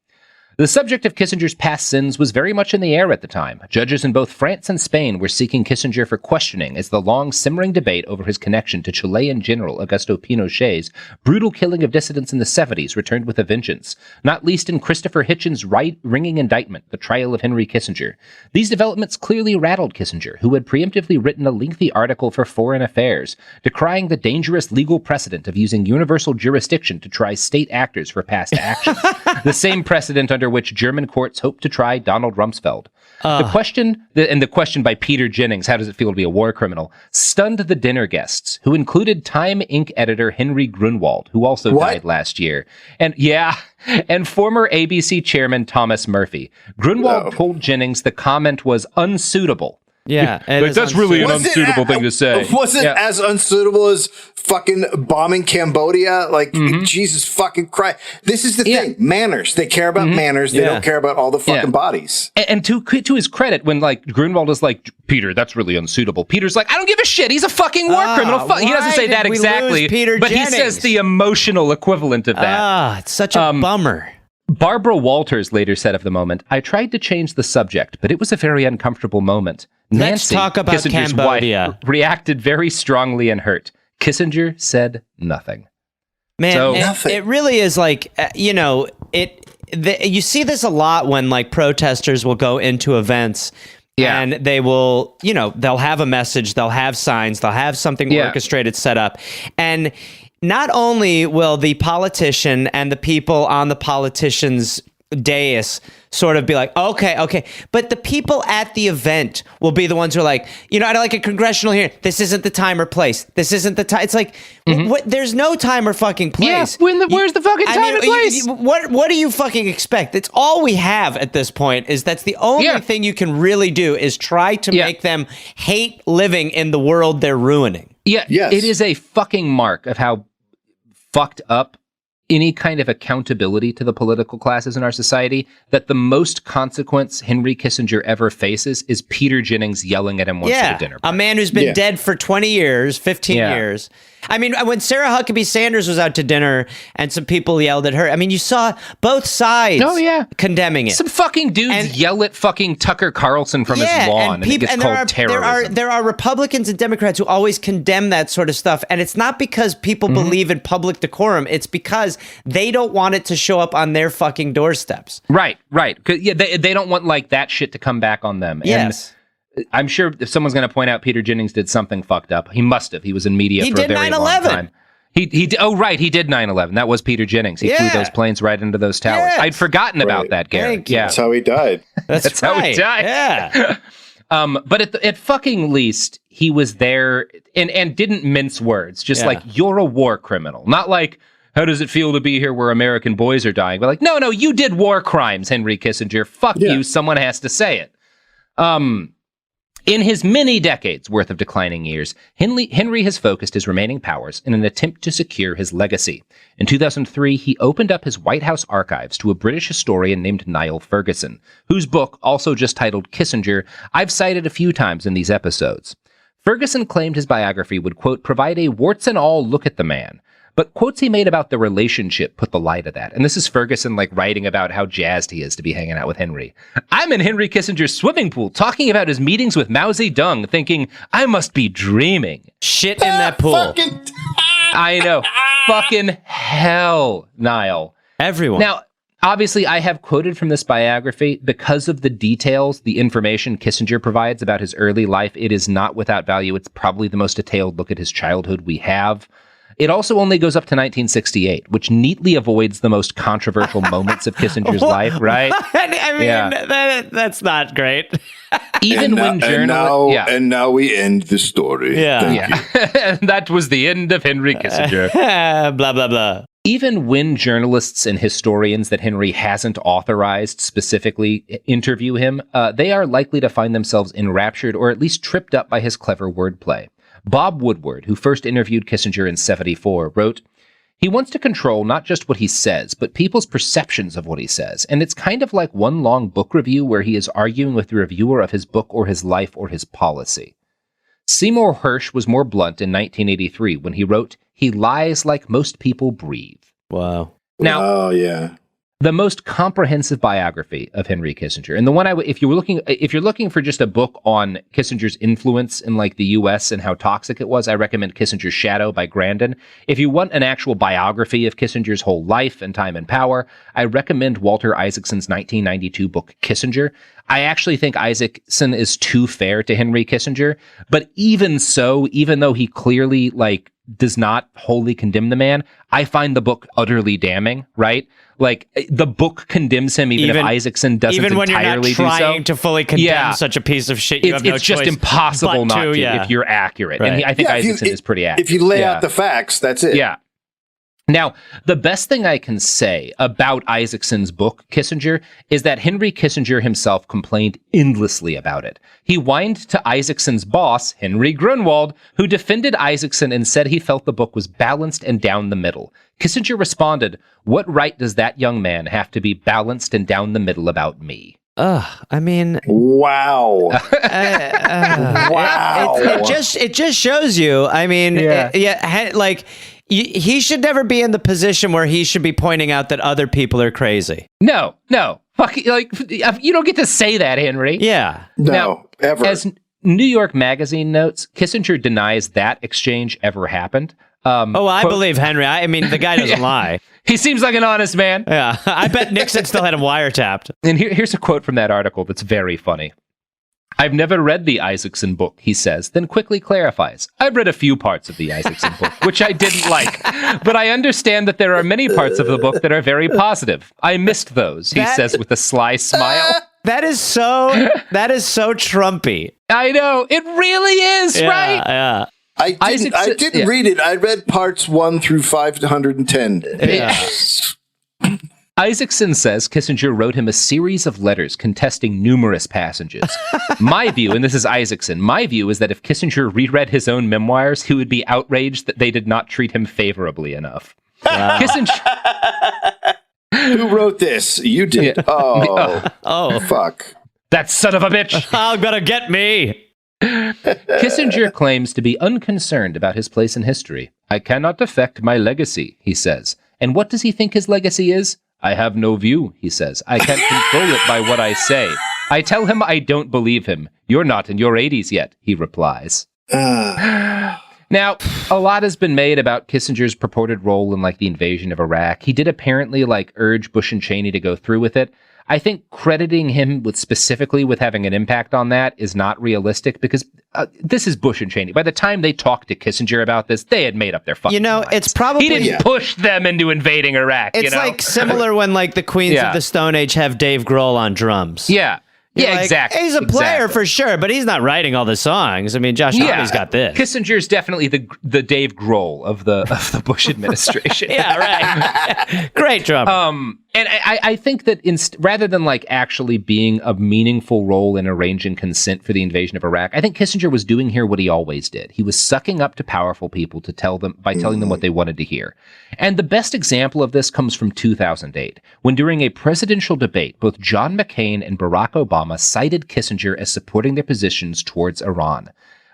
The subject of Kissinger's past sins was very much in the air at the time. Judges in both France and Spain were seeking Kissinger for questioning as the long simmering debate over his connection to Chilean General Augusto Pinochet's brutal killing of dissidents in the 70s returned with a vengeance, not least in Christopher Hitchens' ringing indictment, The Trial of Henry Kissinger. These developments clearly rattled Kissinger, who had preemptively written a lengthy article for Foreign Affairs, decrying the dangerous legal precedent of using universal jurisdiction to try state actors for past actions, the same precedent under which German courts hope to try Donald Rumsfeld. The question by Peter Jennings, how does it feel to be a war criminal, stunned the dinner guests, who included Time Inc. editor Henry Grunwald, who also died last year. And former ABC chairman Thomas Murphy. Grunwald told Jennings the comment was unsuitable. Yeah, that's really an unsuitable thing to say. Was it as unsuitable as fucking bombing Cambodia? Jesus fucking Christ. This is the thing. Manners. They care about manners. They don't care about all the fucking bodies. And to his credit, when Grunwald is like, Peter, that's really unsuitable. Peter's like, I don't give a shit. He's a fucking war criminal. He doesn't say that exactly, but he says the emotional equivalent of that. It's such a bummer. Barbara Walters later said of the moment, I tried to change the subject, but it was a very uncomfortable moment. Let's talk about Kissinger's Cambodia. wife, reacted very strongly and hurt. Kissinger said nothing. Man, it really is you see this a lot when protesters will go into events and they will, they'll have a message, they'll have signs, they'll have something orchestrated set up. And not only will the politician and the people on the politician's dais sort of be like, okay, but the people at the event will be the ones who are like, I'd like a congressional hearing. This isn't the time or place. This isn't the time. It's like, there's no time or fucking place. Yeah, where's the fucking time and place? What do you fucking expect? That's all we have at this point. That's the only thing you can really do is try to make them hate living in the world they're ruining. Yeah, it is a fucking mark of how fucked up any kind of accountability to the political classes in our society that the most consequence Henry Kissinger ever faces is Peter Jennings yelling at him once at a dinner party. A man who's been dead for 20 years, 15 years. I mean, when Sarah Huckabee Sanders was out to dinner and some people yelled at her, I mean, you saw both sides condemning it. Some fucking dudes yell at fucking Tucker Carlson from his lawn and it gets called terrorism. There are Republicans and Democrats who always condemn that sort of stuff. And it's not because people believe in public decorum. It's because they don't want it to show up on their fucking doorsteps. Right. They don't want that shit to come back on them. Yes. And I'm sure if someone's going to point out Peter Jennings did something fucked up, he must have. He was in media for a very long time. Oh, right. He did 9/11. That was Peter Jennings. He flew those planes right into those towers. I'd forgotten about that, Garrett. Yeah. That's how he died. That's how he died. Yeah. But at fucking least, he was there and didn't mince words. Just like, you're a war criminal. Not like, how does it feel to be here where American boys are dying? But like, no, you did war crimes, Henry Kissinger. Fuck you. Someone has to say it. In his many decades worth of declining years, Henry has focused his remaining powers in an attempt to secure his legacy. In 2003, he opened up his White House archives to a British historian named Niall Ferguson, whose book, also just titled Kissinger, I've cited a few times in these episodes. Ferguson claimed his biography would, quote, provide a warts and all look at the man. But quotes he made about the relationship put the lie to that. And this is Ferguson writing about how jazzed he is to be hanging out with Henry. I'm in Henry Kissinger's swimming pool talking about his meetings with Mao Zedong, thinking I must be dreaming. Shit in that pool. I know. Fucking hell, Niall. Everyone. Now, obviously, I have quoted from this biography because of the details, the information Kissinger provides about his early life. It is not without value. It's probably the most detailed look at his childhood we have. It also only goes up to 1968, which neatly avoids the most controversial moments of Kissinger's life, right? That's not great. Even when journalists... And now we end the story. Yeah. That was the end of Henry Kissinger. Blah, blah, blah. Even when journalists and historians that Henry hasn't authorized specifically interview him, they are likely to find themselves enraptured or at least tripped up by his clever wordplay. Bob Woodward, who first interviewed Kissinger in 1974, wrote, he wants to control not just what he says, but people's perceptions of what he says. And it's kind of like one long book review where he is arguing with the reviewer of his book or his life or his policy. Seymour Hersh was more blunt in 1983 when he wrote, he lies like most people breathe. Wow. Now, the most comprehensive biography of Henry Kissinger, and the one if you're looking for just a book on Kissinger's influence in the U.S. and how toxic it was, I recommend Kissinger's Shadow by Grandin. If you want an actual biography of Kissinger's whole life and time and power, I recommend Walter Isaacson's 1992 book Kissinger. I actually think Isaacson is too fair to Henry Kissinger, but even so, even though he clearly does not wholly condemn the man, I find the book utterly damning, right? The book condemns him even if Isaacson doesn't entirely do so. Even when you're not trying to fully condemn such a piece of shit, you have no choice. It's just impossible not to if you're accurate. Right. And I think Isaacson is pretty accurate. If you lay out the facts, that's it. Yeah. Now, the best thing I can say about Isaacson's book, Kissinger, is that Henry Kissinger himself complained endlessly about it. He whined to Isaacson's boss, Henry Grunwald, who defended Isaacson and said he felt the book was balanced and down the middle. Kissinger responded, what right does that young man have to be balanced and down the middle about me? Wow. Wow. It just shows you, he should never be in the position where he should be pointing out that other people are crazy. No. Fuck, you don't get to say that, Henry. Yeah. No, ever. As New York Magazine notes, Kissinger denies that exchange ever happened. I believe Henry. The guy doesn't lie. He seems like an honest man. Yeah. I bet Nixon still had him wiretapped. And here's a quote from that article that's very funny. I've never read the Isaacson book, he says, then quickly clarifies. I've read a few parts of the Isaacson book, which I didn't like, but I understand that there are many parts of the book that are very positive. I missed those, he says with a sly smile. That is so Trumpy. I know, it really is, right? Yeah. I didn't read it. I read parts 1 through 510. Yeah. Isaacson says Kissinger wrote him a series of letters contesting numerous passages. My view, and this is Isaacson, my view is that if Kissinger reread his own memoirs, he would be outraged that they did not treat him favorably enough. Wow. Kissinger... Who wrote this? You did. Oh, fuck. That son of a bitch. I'm gonna get me. Kissinger claims to be unconcerned about his place in history. I cannot affect my legacy, he says. And what does he think his legacy is? I have no view, he says. I can't control it by what I say. I tell him I don't believe him. You're not in your 80s yet, he replies. Now, a lot has been made about Kissinger's purported role in the invasion of Iraq. He did apparently urge Bush and Cheney to go through with it. I think crediting him specifically with having an impact on that is not realistic because this is Bush and Cheney. By the time they talked to Kissinger about this, they had made up their fucking minds. It's probably... He didn't push them into invading Iraq. It's like similar when like the Queens of the Stone Age have Dave Grohl on drums. Yeah. You're Yeah, like, exactly. He's a player for sure, but he's not writing all the songs. I mean, Josh Homme's got this. Kissinger's definitely the Dave Grohl of the Bush administration. Yeah, right. Great drummer. And I think that rather than like actually being a meaningful role in arranging consent for the invasion of Iraq, I think Kissinger was doing here what he always did. He was sucking up to powerful people to tell them by telling them what they wanted to hear. And the best example of this comes from 2008, when during a presidential debate, both John McCain and Barack Obama cited Kissinger as supporting their positions towards Iran.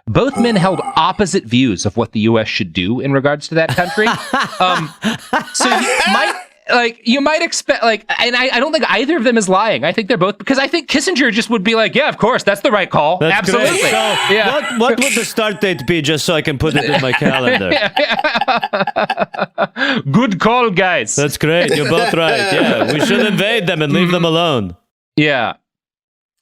Both men held opposite views of what the U.S. should do in regards to that country. So you might expect, and I don't think either of them is lying. I think they're both, because I think Kissinger just would be like, yeah, of course, that's the right call. That's absolutely. Great. So what would the start date be, just so I can put it in my calendar? Good call, guys. That's great. You're both right. Yeah, we should invade them and leave them alone. Yeah.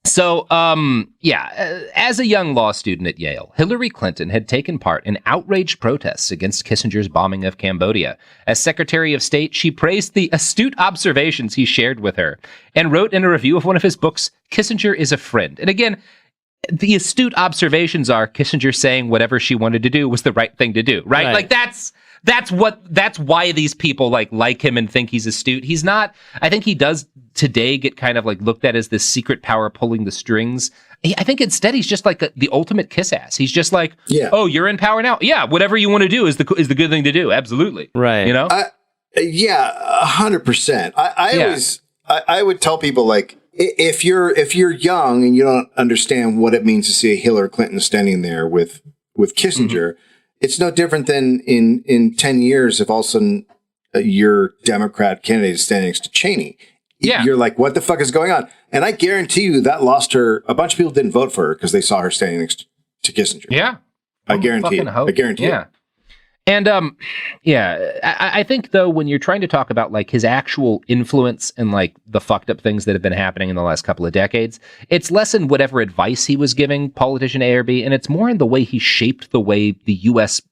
So, as a young law student at Yale, Hillary Clinton had taken part in outraged protests against Kissinger's bombing of Cambodia. As Secretary of State, she praised the astute observations he shared with her and wrote in a review of one of his books, Kissinger is a friend. And again, the astute observations are Kissinger saying whatever she wanted to do was the right thing to do, right? Like that's why these people like him and think he's astute. He's not. I think he does today get kind of like looked at as this secret power pulling the strings. I think instead he's just like the ultimate kiss ass. He's just like, oh, you're in power now. Yeah, whatever you want to do is the good thing to do. Absolutely, right? You know, 100%. I would tell people, like, if you're young and you don't understand what it means to see Hillary Clinton standing there with Kissinger. Mm-hmm. It's no different than in 10 years if all of a sudden your Democrat candidate is standing next to Cheney. Yeah. You're like, what the fuck is going on? And I guarantee you that lost her. A bunch of people didn't vote for her because they saw her standing next to Kissinger. Yeah. I guarantee it. I guarantee it. And I think, though, when you're trying to talk about like his actual influence and like the fucked up things that have been happening in the last couple of decades, it's less in whatever advice he was giving politician A or B, and it's more in the way he shaped the way the U.S.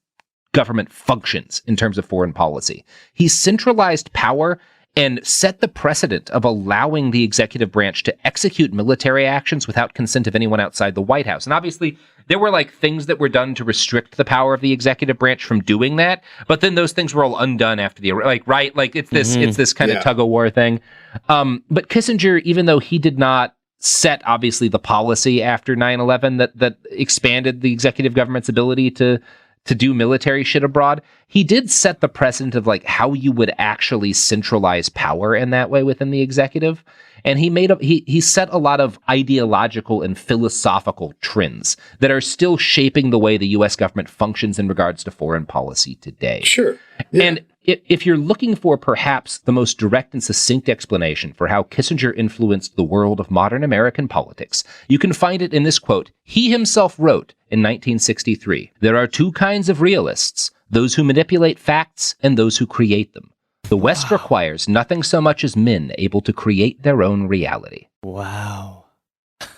government functions in terms of foreign policy. He centralized power and set the precedent of allowing the executive branch to execute military actions without consent of anyone outside the White House. And obviously, there were like things that were done to restrict the power of the executive branch from doing that, but then those things were all undone after the it's this kind of tug of war thing. But Kissinger, even though he did not set obviously the policy after 9/11 that expanded the executive government's ability to do military shit abroad, he did set the precedent of like how you would actually centralize power in that way within the executive. And he set a lot of ideological and philosophical trends that are still shaping the way the U.S. government functions in regards to foreign policy today. Sure. Yeah. And if you're looking for perhaps the most direct and succinct explanation for how Kissinger influenced the world of modern American politics, you can find it in this quote he himself wrote in 1963. There are two kinds of realists, those who manipulate facts and those who create them. The West requires nothing so much as men able to create their own reality. Wow.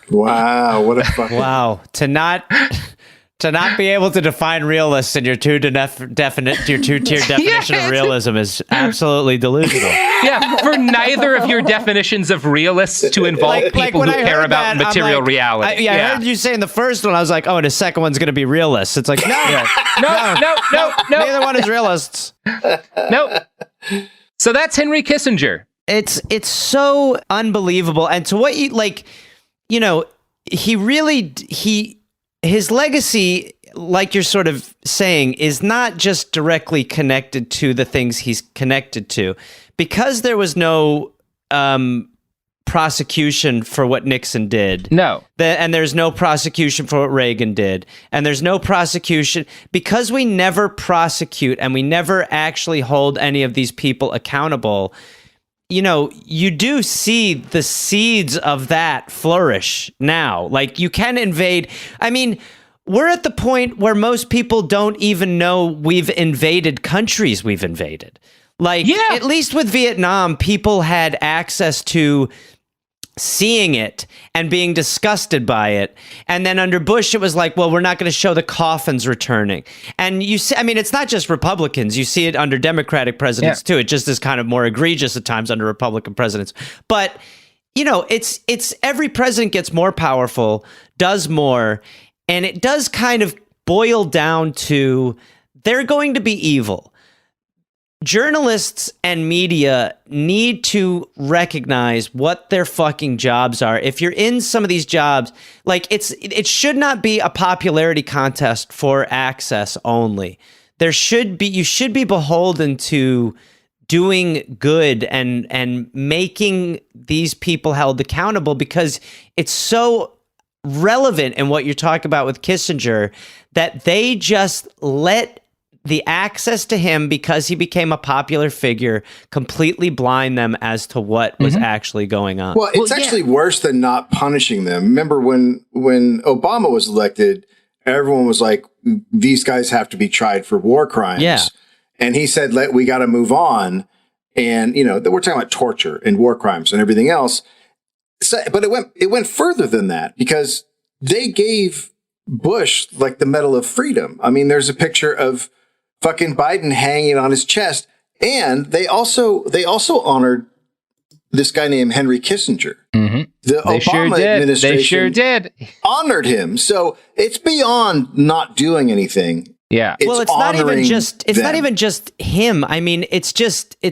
What a fucking... Wow. To not be able to define realists in your two-tier definition of realism is absolutely delusional. Yeah, for neither of your definitions of realists to involve people who care about material reality. I heard you say in the first one, I was like, oh, and the second one's going to be realists. It's like, no. Neither one is realists. Nope. So that's Henry Kissinger. It's so unbelievable. And to what his legacy, like you're sort of saying, is not just directly connected to the things he's connected to. Because there was no prosecution for what Nixon did. No. And there's no prosecution for what Reagan did. And there's no prosecution because we never prosecute and we never actually hold any of these people accountable. You know, you do see the seeds of that flourish now. Like, you can invade. I mean, we're at the point where most people don't even know we've invaded countries we've invaded. Like, at least with Vietnam, people had access to seeing it and being disgusted by it. And then under Bush, it was like, well, we're not going to show the coffins returning. And you see, I mean, it's not just Republicans. You see it under Democratic presidents too. It just is kind of more egregious at times under Republican presidents. But, you know, it's every president gets more powerful, does more, and it does kind of boil down to they're going to be evil. Journalists and media need to recognize what their fucking jobs are. If you're in some of these jobs, like it should not be a popularity contest for access only. You should be beholden to doing good and making these people held accountable, because it's so relevant in what you're talking about with Kissinger that they just let the access to him, because he became a popular figure, completely blind them as to what was actually going on. Well, it's actually worse than not punishing them. Remember when Obama was elected, everyone was like, these guys have to be tried for war crimes. Yeah. And he said, we got to move on. And, you know, we're talking about torture and war crimes and everything else. So, but it went further than that, because they gave Bush like the Medal of Freedom. I mean, there's a picture of fucking Biden hanging on his chest, and they also honored this guy named Henry Kissinger. The Obama administration they sure did honored him. So it's beyond not doing anything. Yeah. It's not even just him. I mean, it's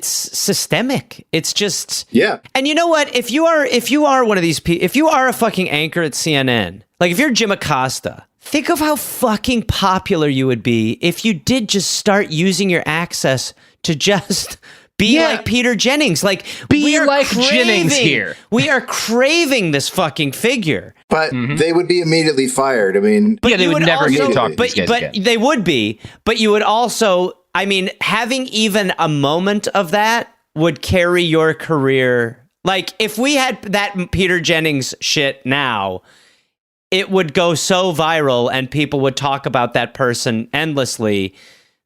systemic. It's just And you know what? If you are one of these people, if you are a fucking anchor at CNN, like if you're Jim Acosta, think of how fucking popular you would be if you did just start using your access to just be like Peter Jennings. Like, be like Jennings here. We are craving this fucking figure. But they would be immediately fired. I mean, they would never get to talk to these guys again. They would be. But you would also, I mean, having even a moment of that would carry your career. Like, if we had that Peter Jennings shit now, it would go so viral and people would talk about that person endlessly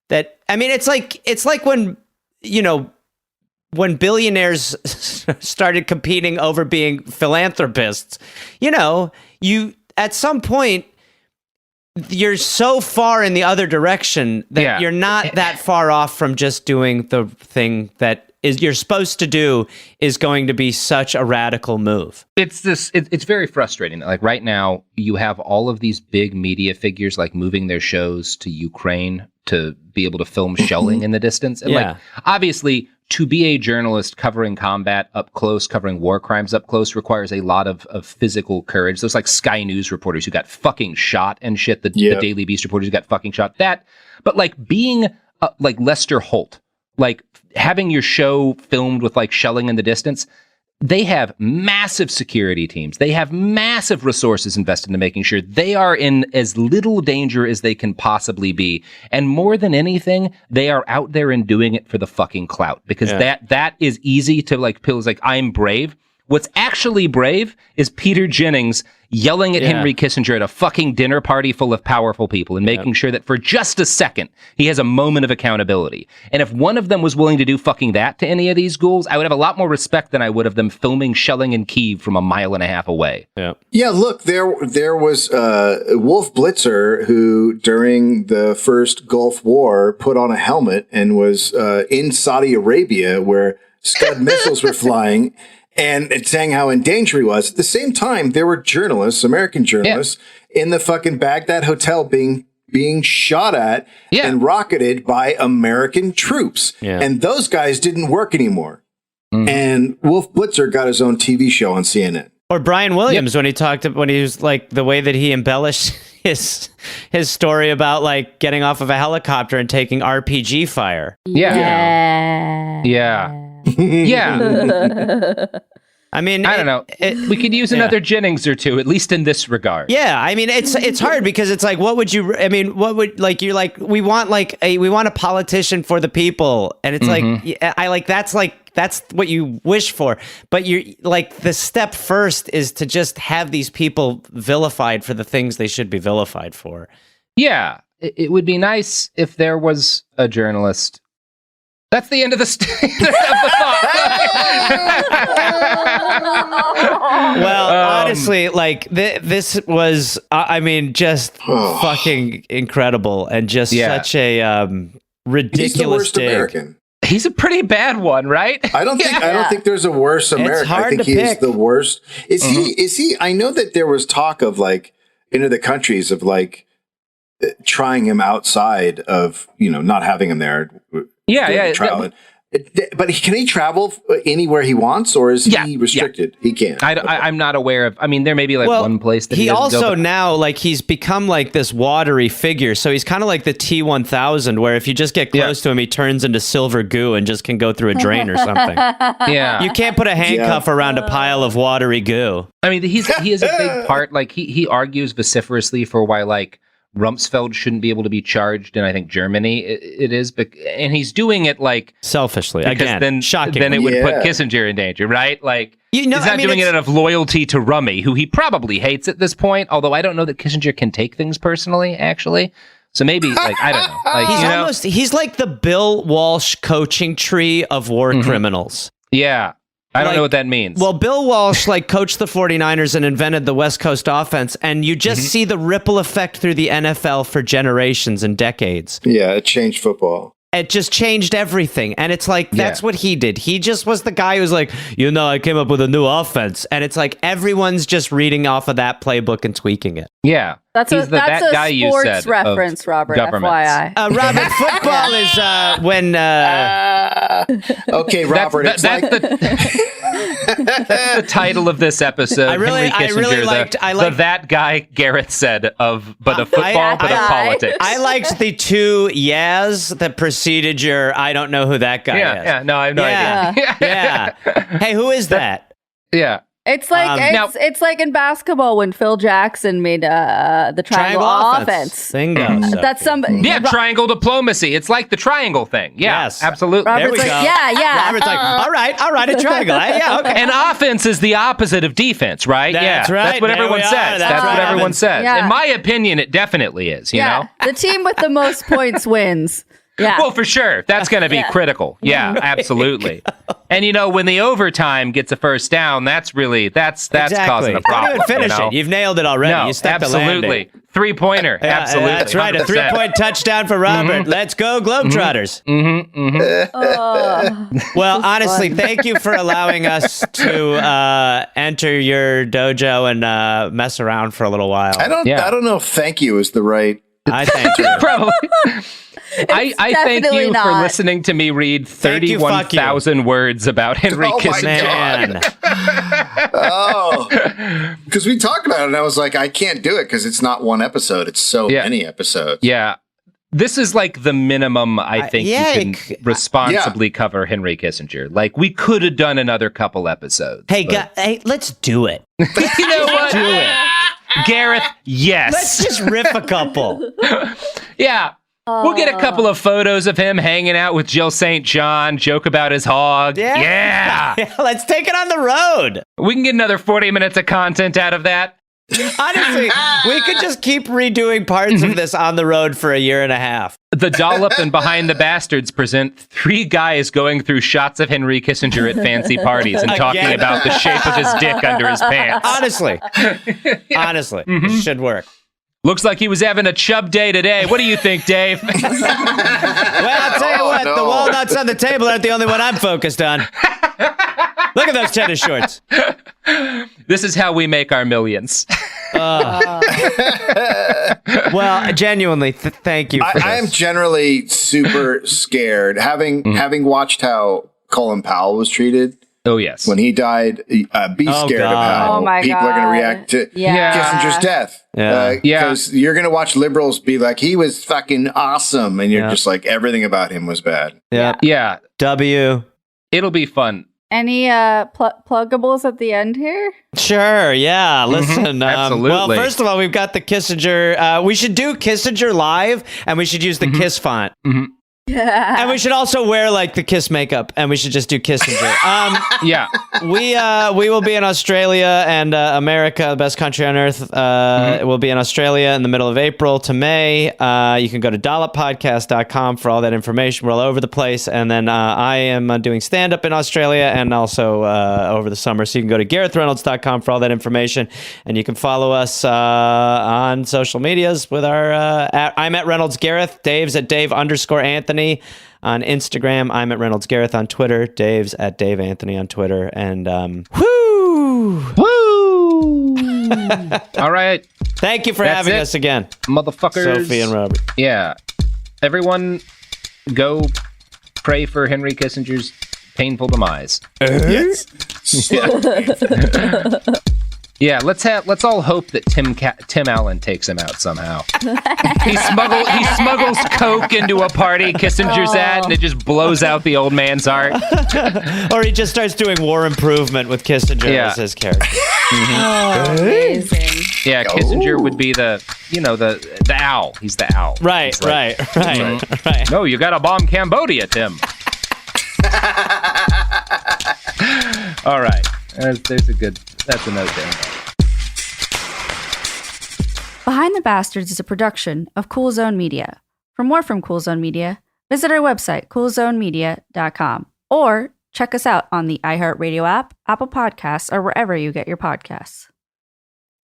that, I mean, it's like when, you know, when billionaires started competing over being philanthropists, you know, at some point, you're so far in the other direction that you're not that far off from just doing the thing that you're supposed to do is going to be such a radical move. It's very frustrating. Like right now, you have all of these big media figures like moving their shows to Ukraine to be able to film shelling in the distance. And like, obviously, to be a journalist covering combat up close, covering war crimes up close, requires a lot of physical courage. Those like Sky News reporters who got fucking shot and shit, the Daily Beast reporters who got fucking shot. But like being like Lester Holt, like having your show filmed with like shelling in the distance, they have massive security teams. They have massive resources invested into making sure they are in as little danger as they can possibly be. And more than anything, they are out there and doing it for the fucking clout, because that is easy to like pills like I'm brave. What's actually brave is Peter Jennings yelling at Henry Kissinger at a fucking dinner party full of powerful people and making sure that for just a second, he has a moment of accountability. And if one of them was willing to do fucking that to any of these ghouls, I would have a lot more respect than I would of them filming shelling in Kyiv from 1.5 miles away. Yeah, look, there was Wolf Blitzer, who during the first Gulf War put on a helmet and was in Saudi Arabia where Scud missiles were flying, and saying how in danger he was. At the same time, there were journalists, American journalists, in the fucking Baghdad hotel being shot at and rocketed by American troops. And those guys didn't work anymore. And Wolf Blitzer got his own TV show on CNN. Or Brian Williams when he was like the way that he embellished his story about like getting off of a helicopter and taking RPG fire. I mean, I don't know. We could use another Jennings or two, at least in this regard. Yeah, I mean, it's hard because it's like, what would you? I mean, what would like you're like we want a politician for the people, and it's that's what you wish for. But you're like the step first is to just have these people vilified for the things they should be vilified for. Yeah, it would be nice if there was a journalist. That's the end of the thought. Well, honestly, like this was, I mean, just fucking incredible and just such a ridiculous He's the worst dig. American. He's a pretty bad one, right? I don't think there's a worse American. I think he is the worst. Is he? I know that there was talk of like into the countries of like trying him outside of not having him there. Trial. But can he travel anywhere he wants, or is he restricted? He can't. I'm not aware of. I mean, there may be like one place that he also go, now like he's become like this watery figure. So he's kind of like the T-1000, where if you just get close to him, he turns into silver goo and just can go through a drain or something. Yeah, you can't put a handcuff around a pile of watery goo. I mean, he is a big part. Like he argues vociferously for why like Rumsfeld shouldn't be able to be charged in, I think, Germany. It is, and he's doing it like selfishly. Again, then it would put Kissinger in danger, right? Like he's not doing it out of loyalty to Rummy, who he probably hates at this point. Although I don't know that Kissinger can take things personally, actually. So maybe, like, I don't know. Like he's like the Bill Walsh coaching tree of war criminals. Yeah. I don't know what that means. Well, Bill Walsh coached the 49ers and invented the West Coast offense, and you just see the ripple effect through the NFL for generations and decades. Yeah, it changed football. It just changed everything. And it's like, that's what he did. He just was the guy who's like, I came up with a new offense. And it's like, everyone's just reading off of that playbook and tweaking it. Yeah. That's a sports reference, Robert, FYI. Robert, football is when... Okay, Robert, that's the title of this episode. I liked that guy Gareth said of football, but of politics. I liked the two that preceded your I don't know who that guy is. Yeah, no, I have no idea. Yeah. Hey, who is that? Yeah. It's like it's like in basketball when Phil Jackson made the triangle offense. Bingo. That's somebody. Yeah, triangle diplomacy. It's like the triangle thing. Yeah, yes, absolutely. There we go. Yeah. Robert's like, all right, a triangle. Yeah, okay. And offense is the opposite of defense, right? That's right. That's what everyone says. That's what everyone says. Yeah. In my opinion, it definitely is. You know, the team with the most points wins. Yeah. Well, for sure. That's going to be critical. Yeah, absolutely. And, when the overtime gets a first down, that's causing a problem. Don't even finish it. You've nailed it already. No, you stuck absolutely. The landing. 3-pointer. Absolutely. That's right. 100%. A 3-point touchdown for Robert. Let's go, Globetrotters. Well, honestly, thank you for allowing us to enter your dojo and mess around for a little while. I don't know if thank you is the right... I thank you. Probably. I thank you for listening to me read 31,000 words about Henry Kissinger. Because we talked about it, and I was like, I can't do it because it's not one episode. It's so many episodes. Yeah. This is like the minimum I think you can responsibly cover Henry Kissinger. Like, we could have done another couple episodes. Hey, let's do it. You know what? Do it. Gareth, yes. Let's just riff a couple. Yeah. We'll get a couple of photos of him hanging out with Jill St. John, joke about his hog. Yeah. Let's take it on the road. We can get another 40 minutes of content out of that. Honestly, we could just keep redoing parts of this on the road for a year and a half. The Dollop and Behind the Bastards present 3 guys going through shots of Henry Kissinger at fancy parties and talking about the shape of his dick under his pants. Honestly, it should work. Looks like he was having a chub day today. What do you think, Dave? Well, I'll tell you what, the walnuts on the table aren't the only one I'm focused on. Look at those tennis shorts. This is how we make our millions. Well, genuinely, thank you for this. I am generally super scared. Having watched how Colin Powell was treated. Oh, yes. When he died, be scared of how people are going to react to Kissinger's death. Because you're going to watch liberals be like, he was fucking awesome. And you're just like, everything about him was bad. Yeah. W. It'll be fun. Any pluggables at the end here? Sure, yeah. Listen, absolutely. Well, first of all, we've got the Kissinger. We should do Kissinger live, and we should use the Kiss font. And we should also wear like the Kiss makeup, and we should just do Kissinger. Yeah. We will be in Australia and America, the best country on earth. We'll be in Australia in the middle of April to May. You can go to dolloppodcast.com for all that information. We're all over the place. And then I am doing stand-up in Australia and also over the summer. So you can go to GarethReynolds.com for all that information. And you can follow us on social medias with our I'm at Reynolds Gareth. Dave's at Dave_Anthony on Instagram. I'm at Reynolds Gareth on Twitter. Dave's at Dave Anthony on Twitter. And woo! All right. Thank you for having us again, motherfuckers. Sophie and Robert. Yeah. Everyone go pray for Henry Kissinger's painful demise. Yes. Yeah, let's all hope that Tim Allen takes him out somehow. He smuggles coke into a party Kissinger's at, and it just blows out the old man's heart. Or he just starts doing War Improvement with Kissinger as his character. Oh, amazing. Yeah, Kissinger would be the owl. He's the owl. Right. No, you gotta bomb Cambodia, Tim. All right. That's a note there. Behind the Bastards is a production of Cool Zone Media. For more from Cool Zone Media, visit our website, coolzonemedia.com, or check us out on the iHeartRadio app, Apple Podcasts, or wherever you get your podcasts.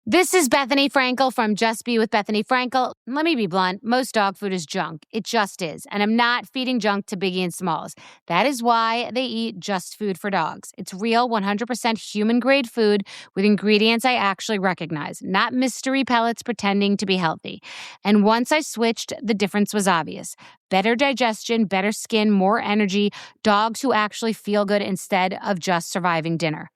This is Bethany Frankel from Just Be with Bethany Frankel. Let me be blunt. Most dog food is junk. It just is. And I'm not feeding junk to Biggie and Smalls. That is why they eat Just Food for Dogs. It's real, 100% human-grade food with ingredients I actually recognize, not mystery pellets pretending to be healthy. And once I switched, the difference was obvious. Better digestion, better skin, more energy, dogs who actually feel good instead of just surviving dinner.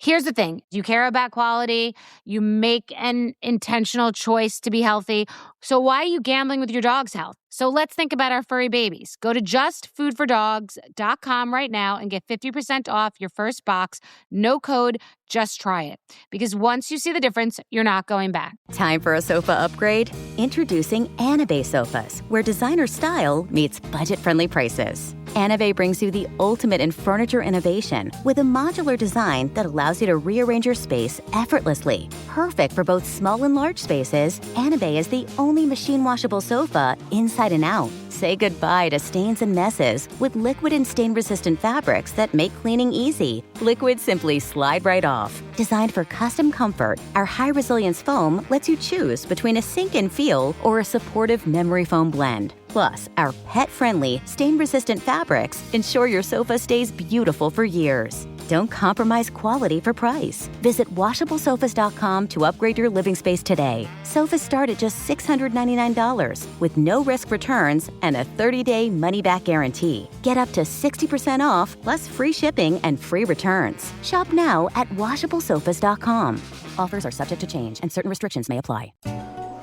Here's the thing. You care about quality. You make an intentional choice to be healthy. So why are you gambling with your dog's health? So let's think about our furry babies. Go to justfoodfordogs.com right now and get 50% off your first box. No code, just try it. Because once you see the difference, you're not going back. Time for a sofa upgrade? Introducing Anabay Sofas, where designer style meets budget-friendly prices. Anabay brings you the ultimate in furniture innovation with a modular design that allows you to rearrange your space effortlessly. Perfect for both small and large spaces, Anabay is the only machine-washable sofa inside and out. Say goodbye to stains and messes with liquid and stain-resistant fabrics that make cleaning easy. Liquid simply slide right off. Designed for custom comfort, our high-resilience foam lets you choose between a sink-in feel or a supportive memory foam blend. Plus, our pet-friendly, stain-resistant fabrics ensure your sofa stays beautiful for years. Don't compromise quality for price. Visit washablesofas.com to upgrade your living space today. Sofas start at just $699 with no-risk returns and a 30-day money-back guarantee. Get up to 60% off, plus free shipping and free returns. Shop now at washablesofas.com. Offers are subject to change and certain restrictions may apply.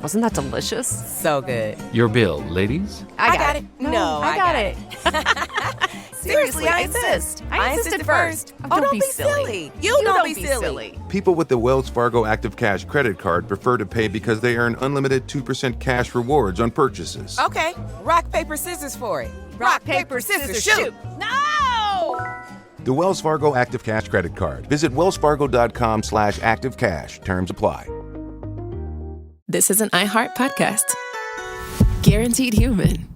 Wasn't that delicious? So good. Your bill, ladies. I got it. No, I got it. Seriously, I insist. I insisted first. Oh, don't be silly. You don't be silly. People with the Wells Fargo Active Cash credit card prefer to pay because they earn unlimited 2% cash rewards on purchases. Okay, rock, paper, scissors for it. Rock, paper, scissors, shoot. No! The Wells Fargo Active Cash credit card. Visit wellsfargo.com/activecash. Terms apply. This is an iHeart podcast. Guaranteed human.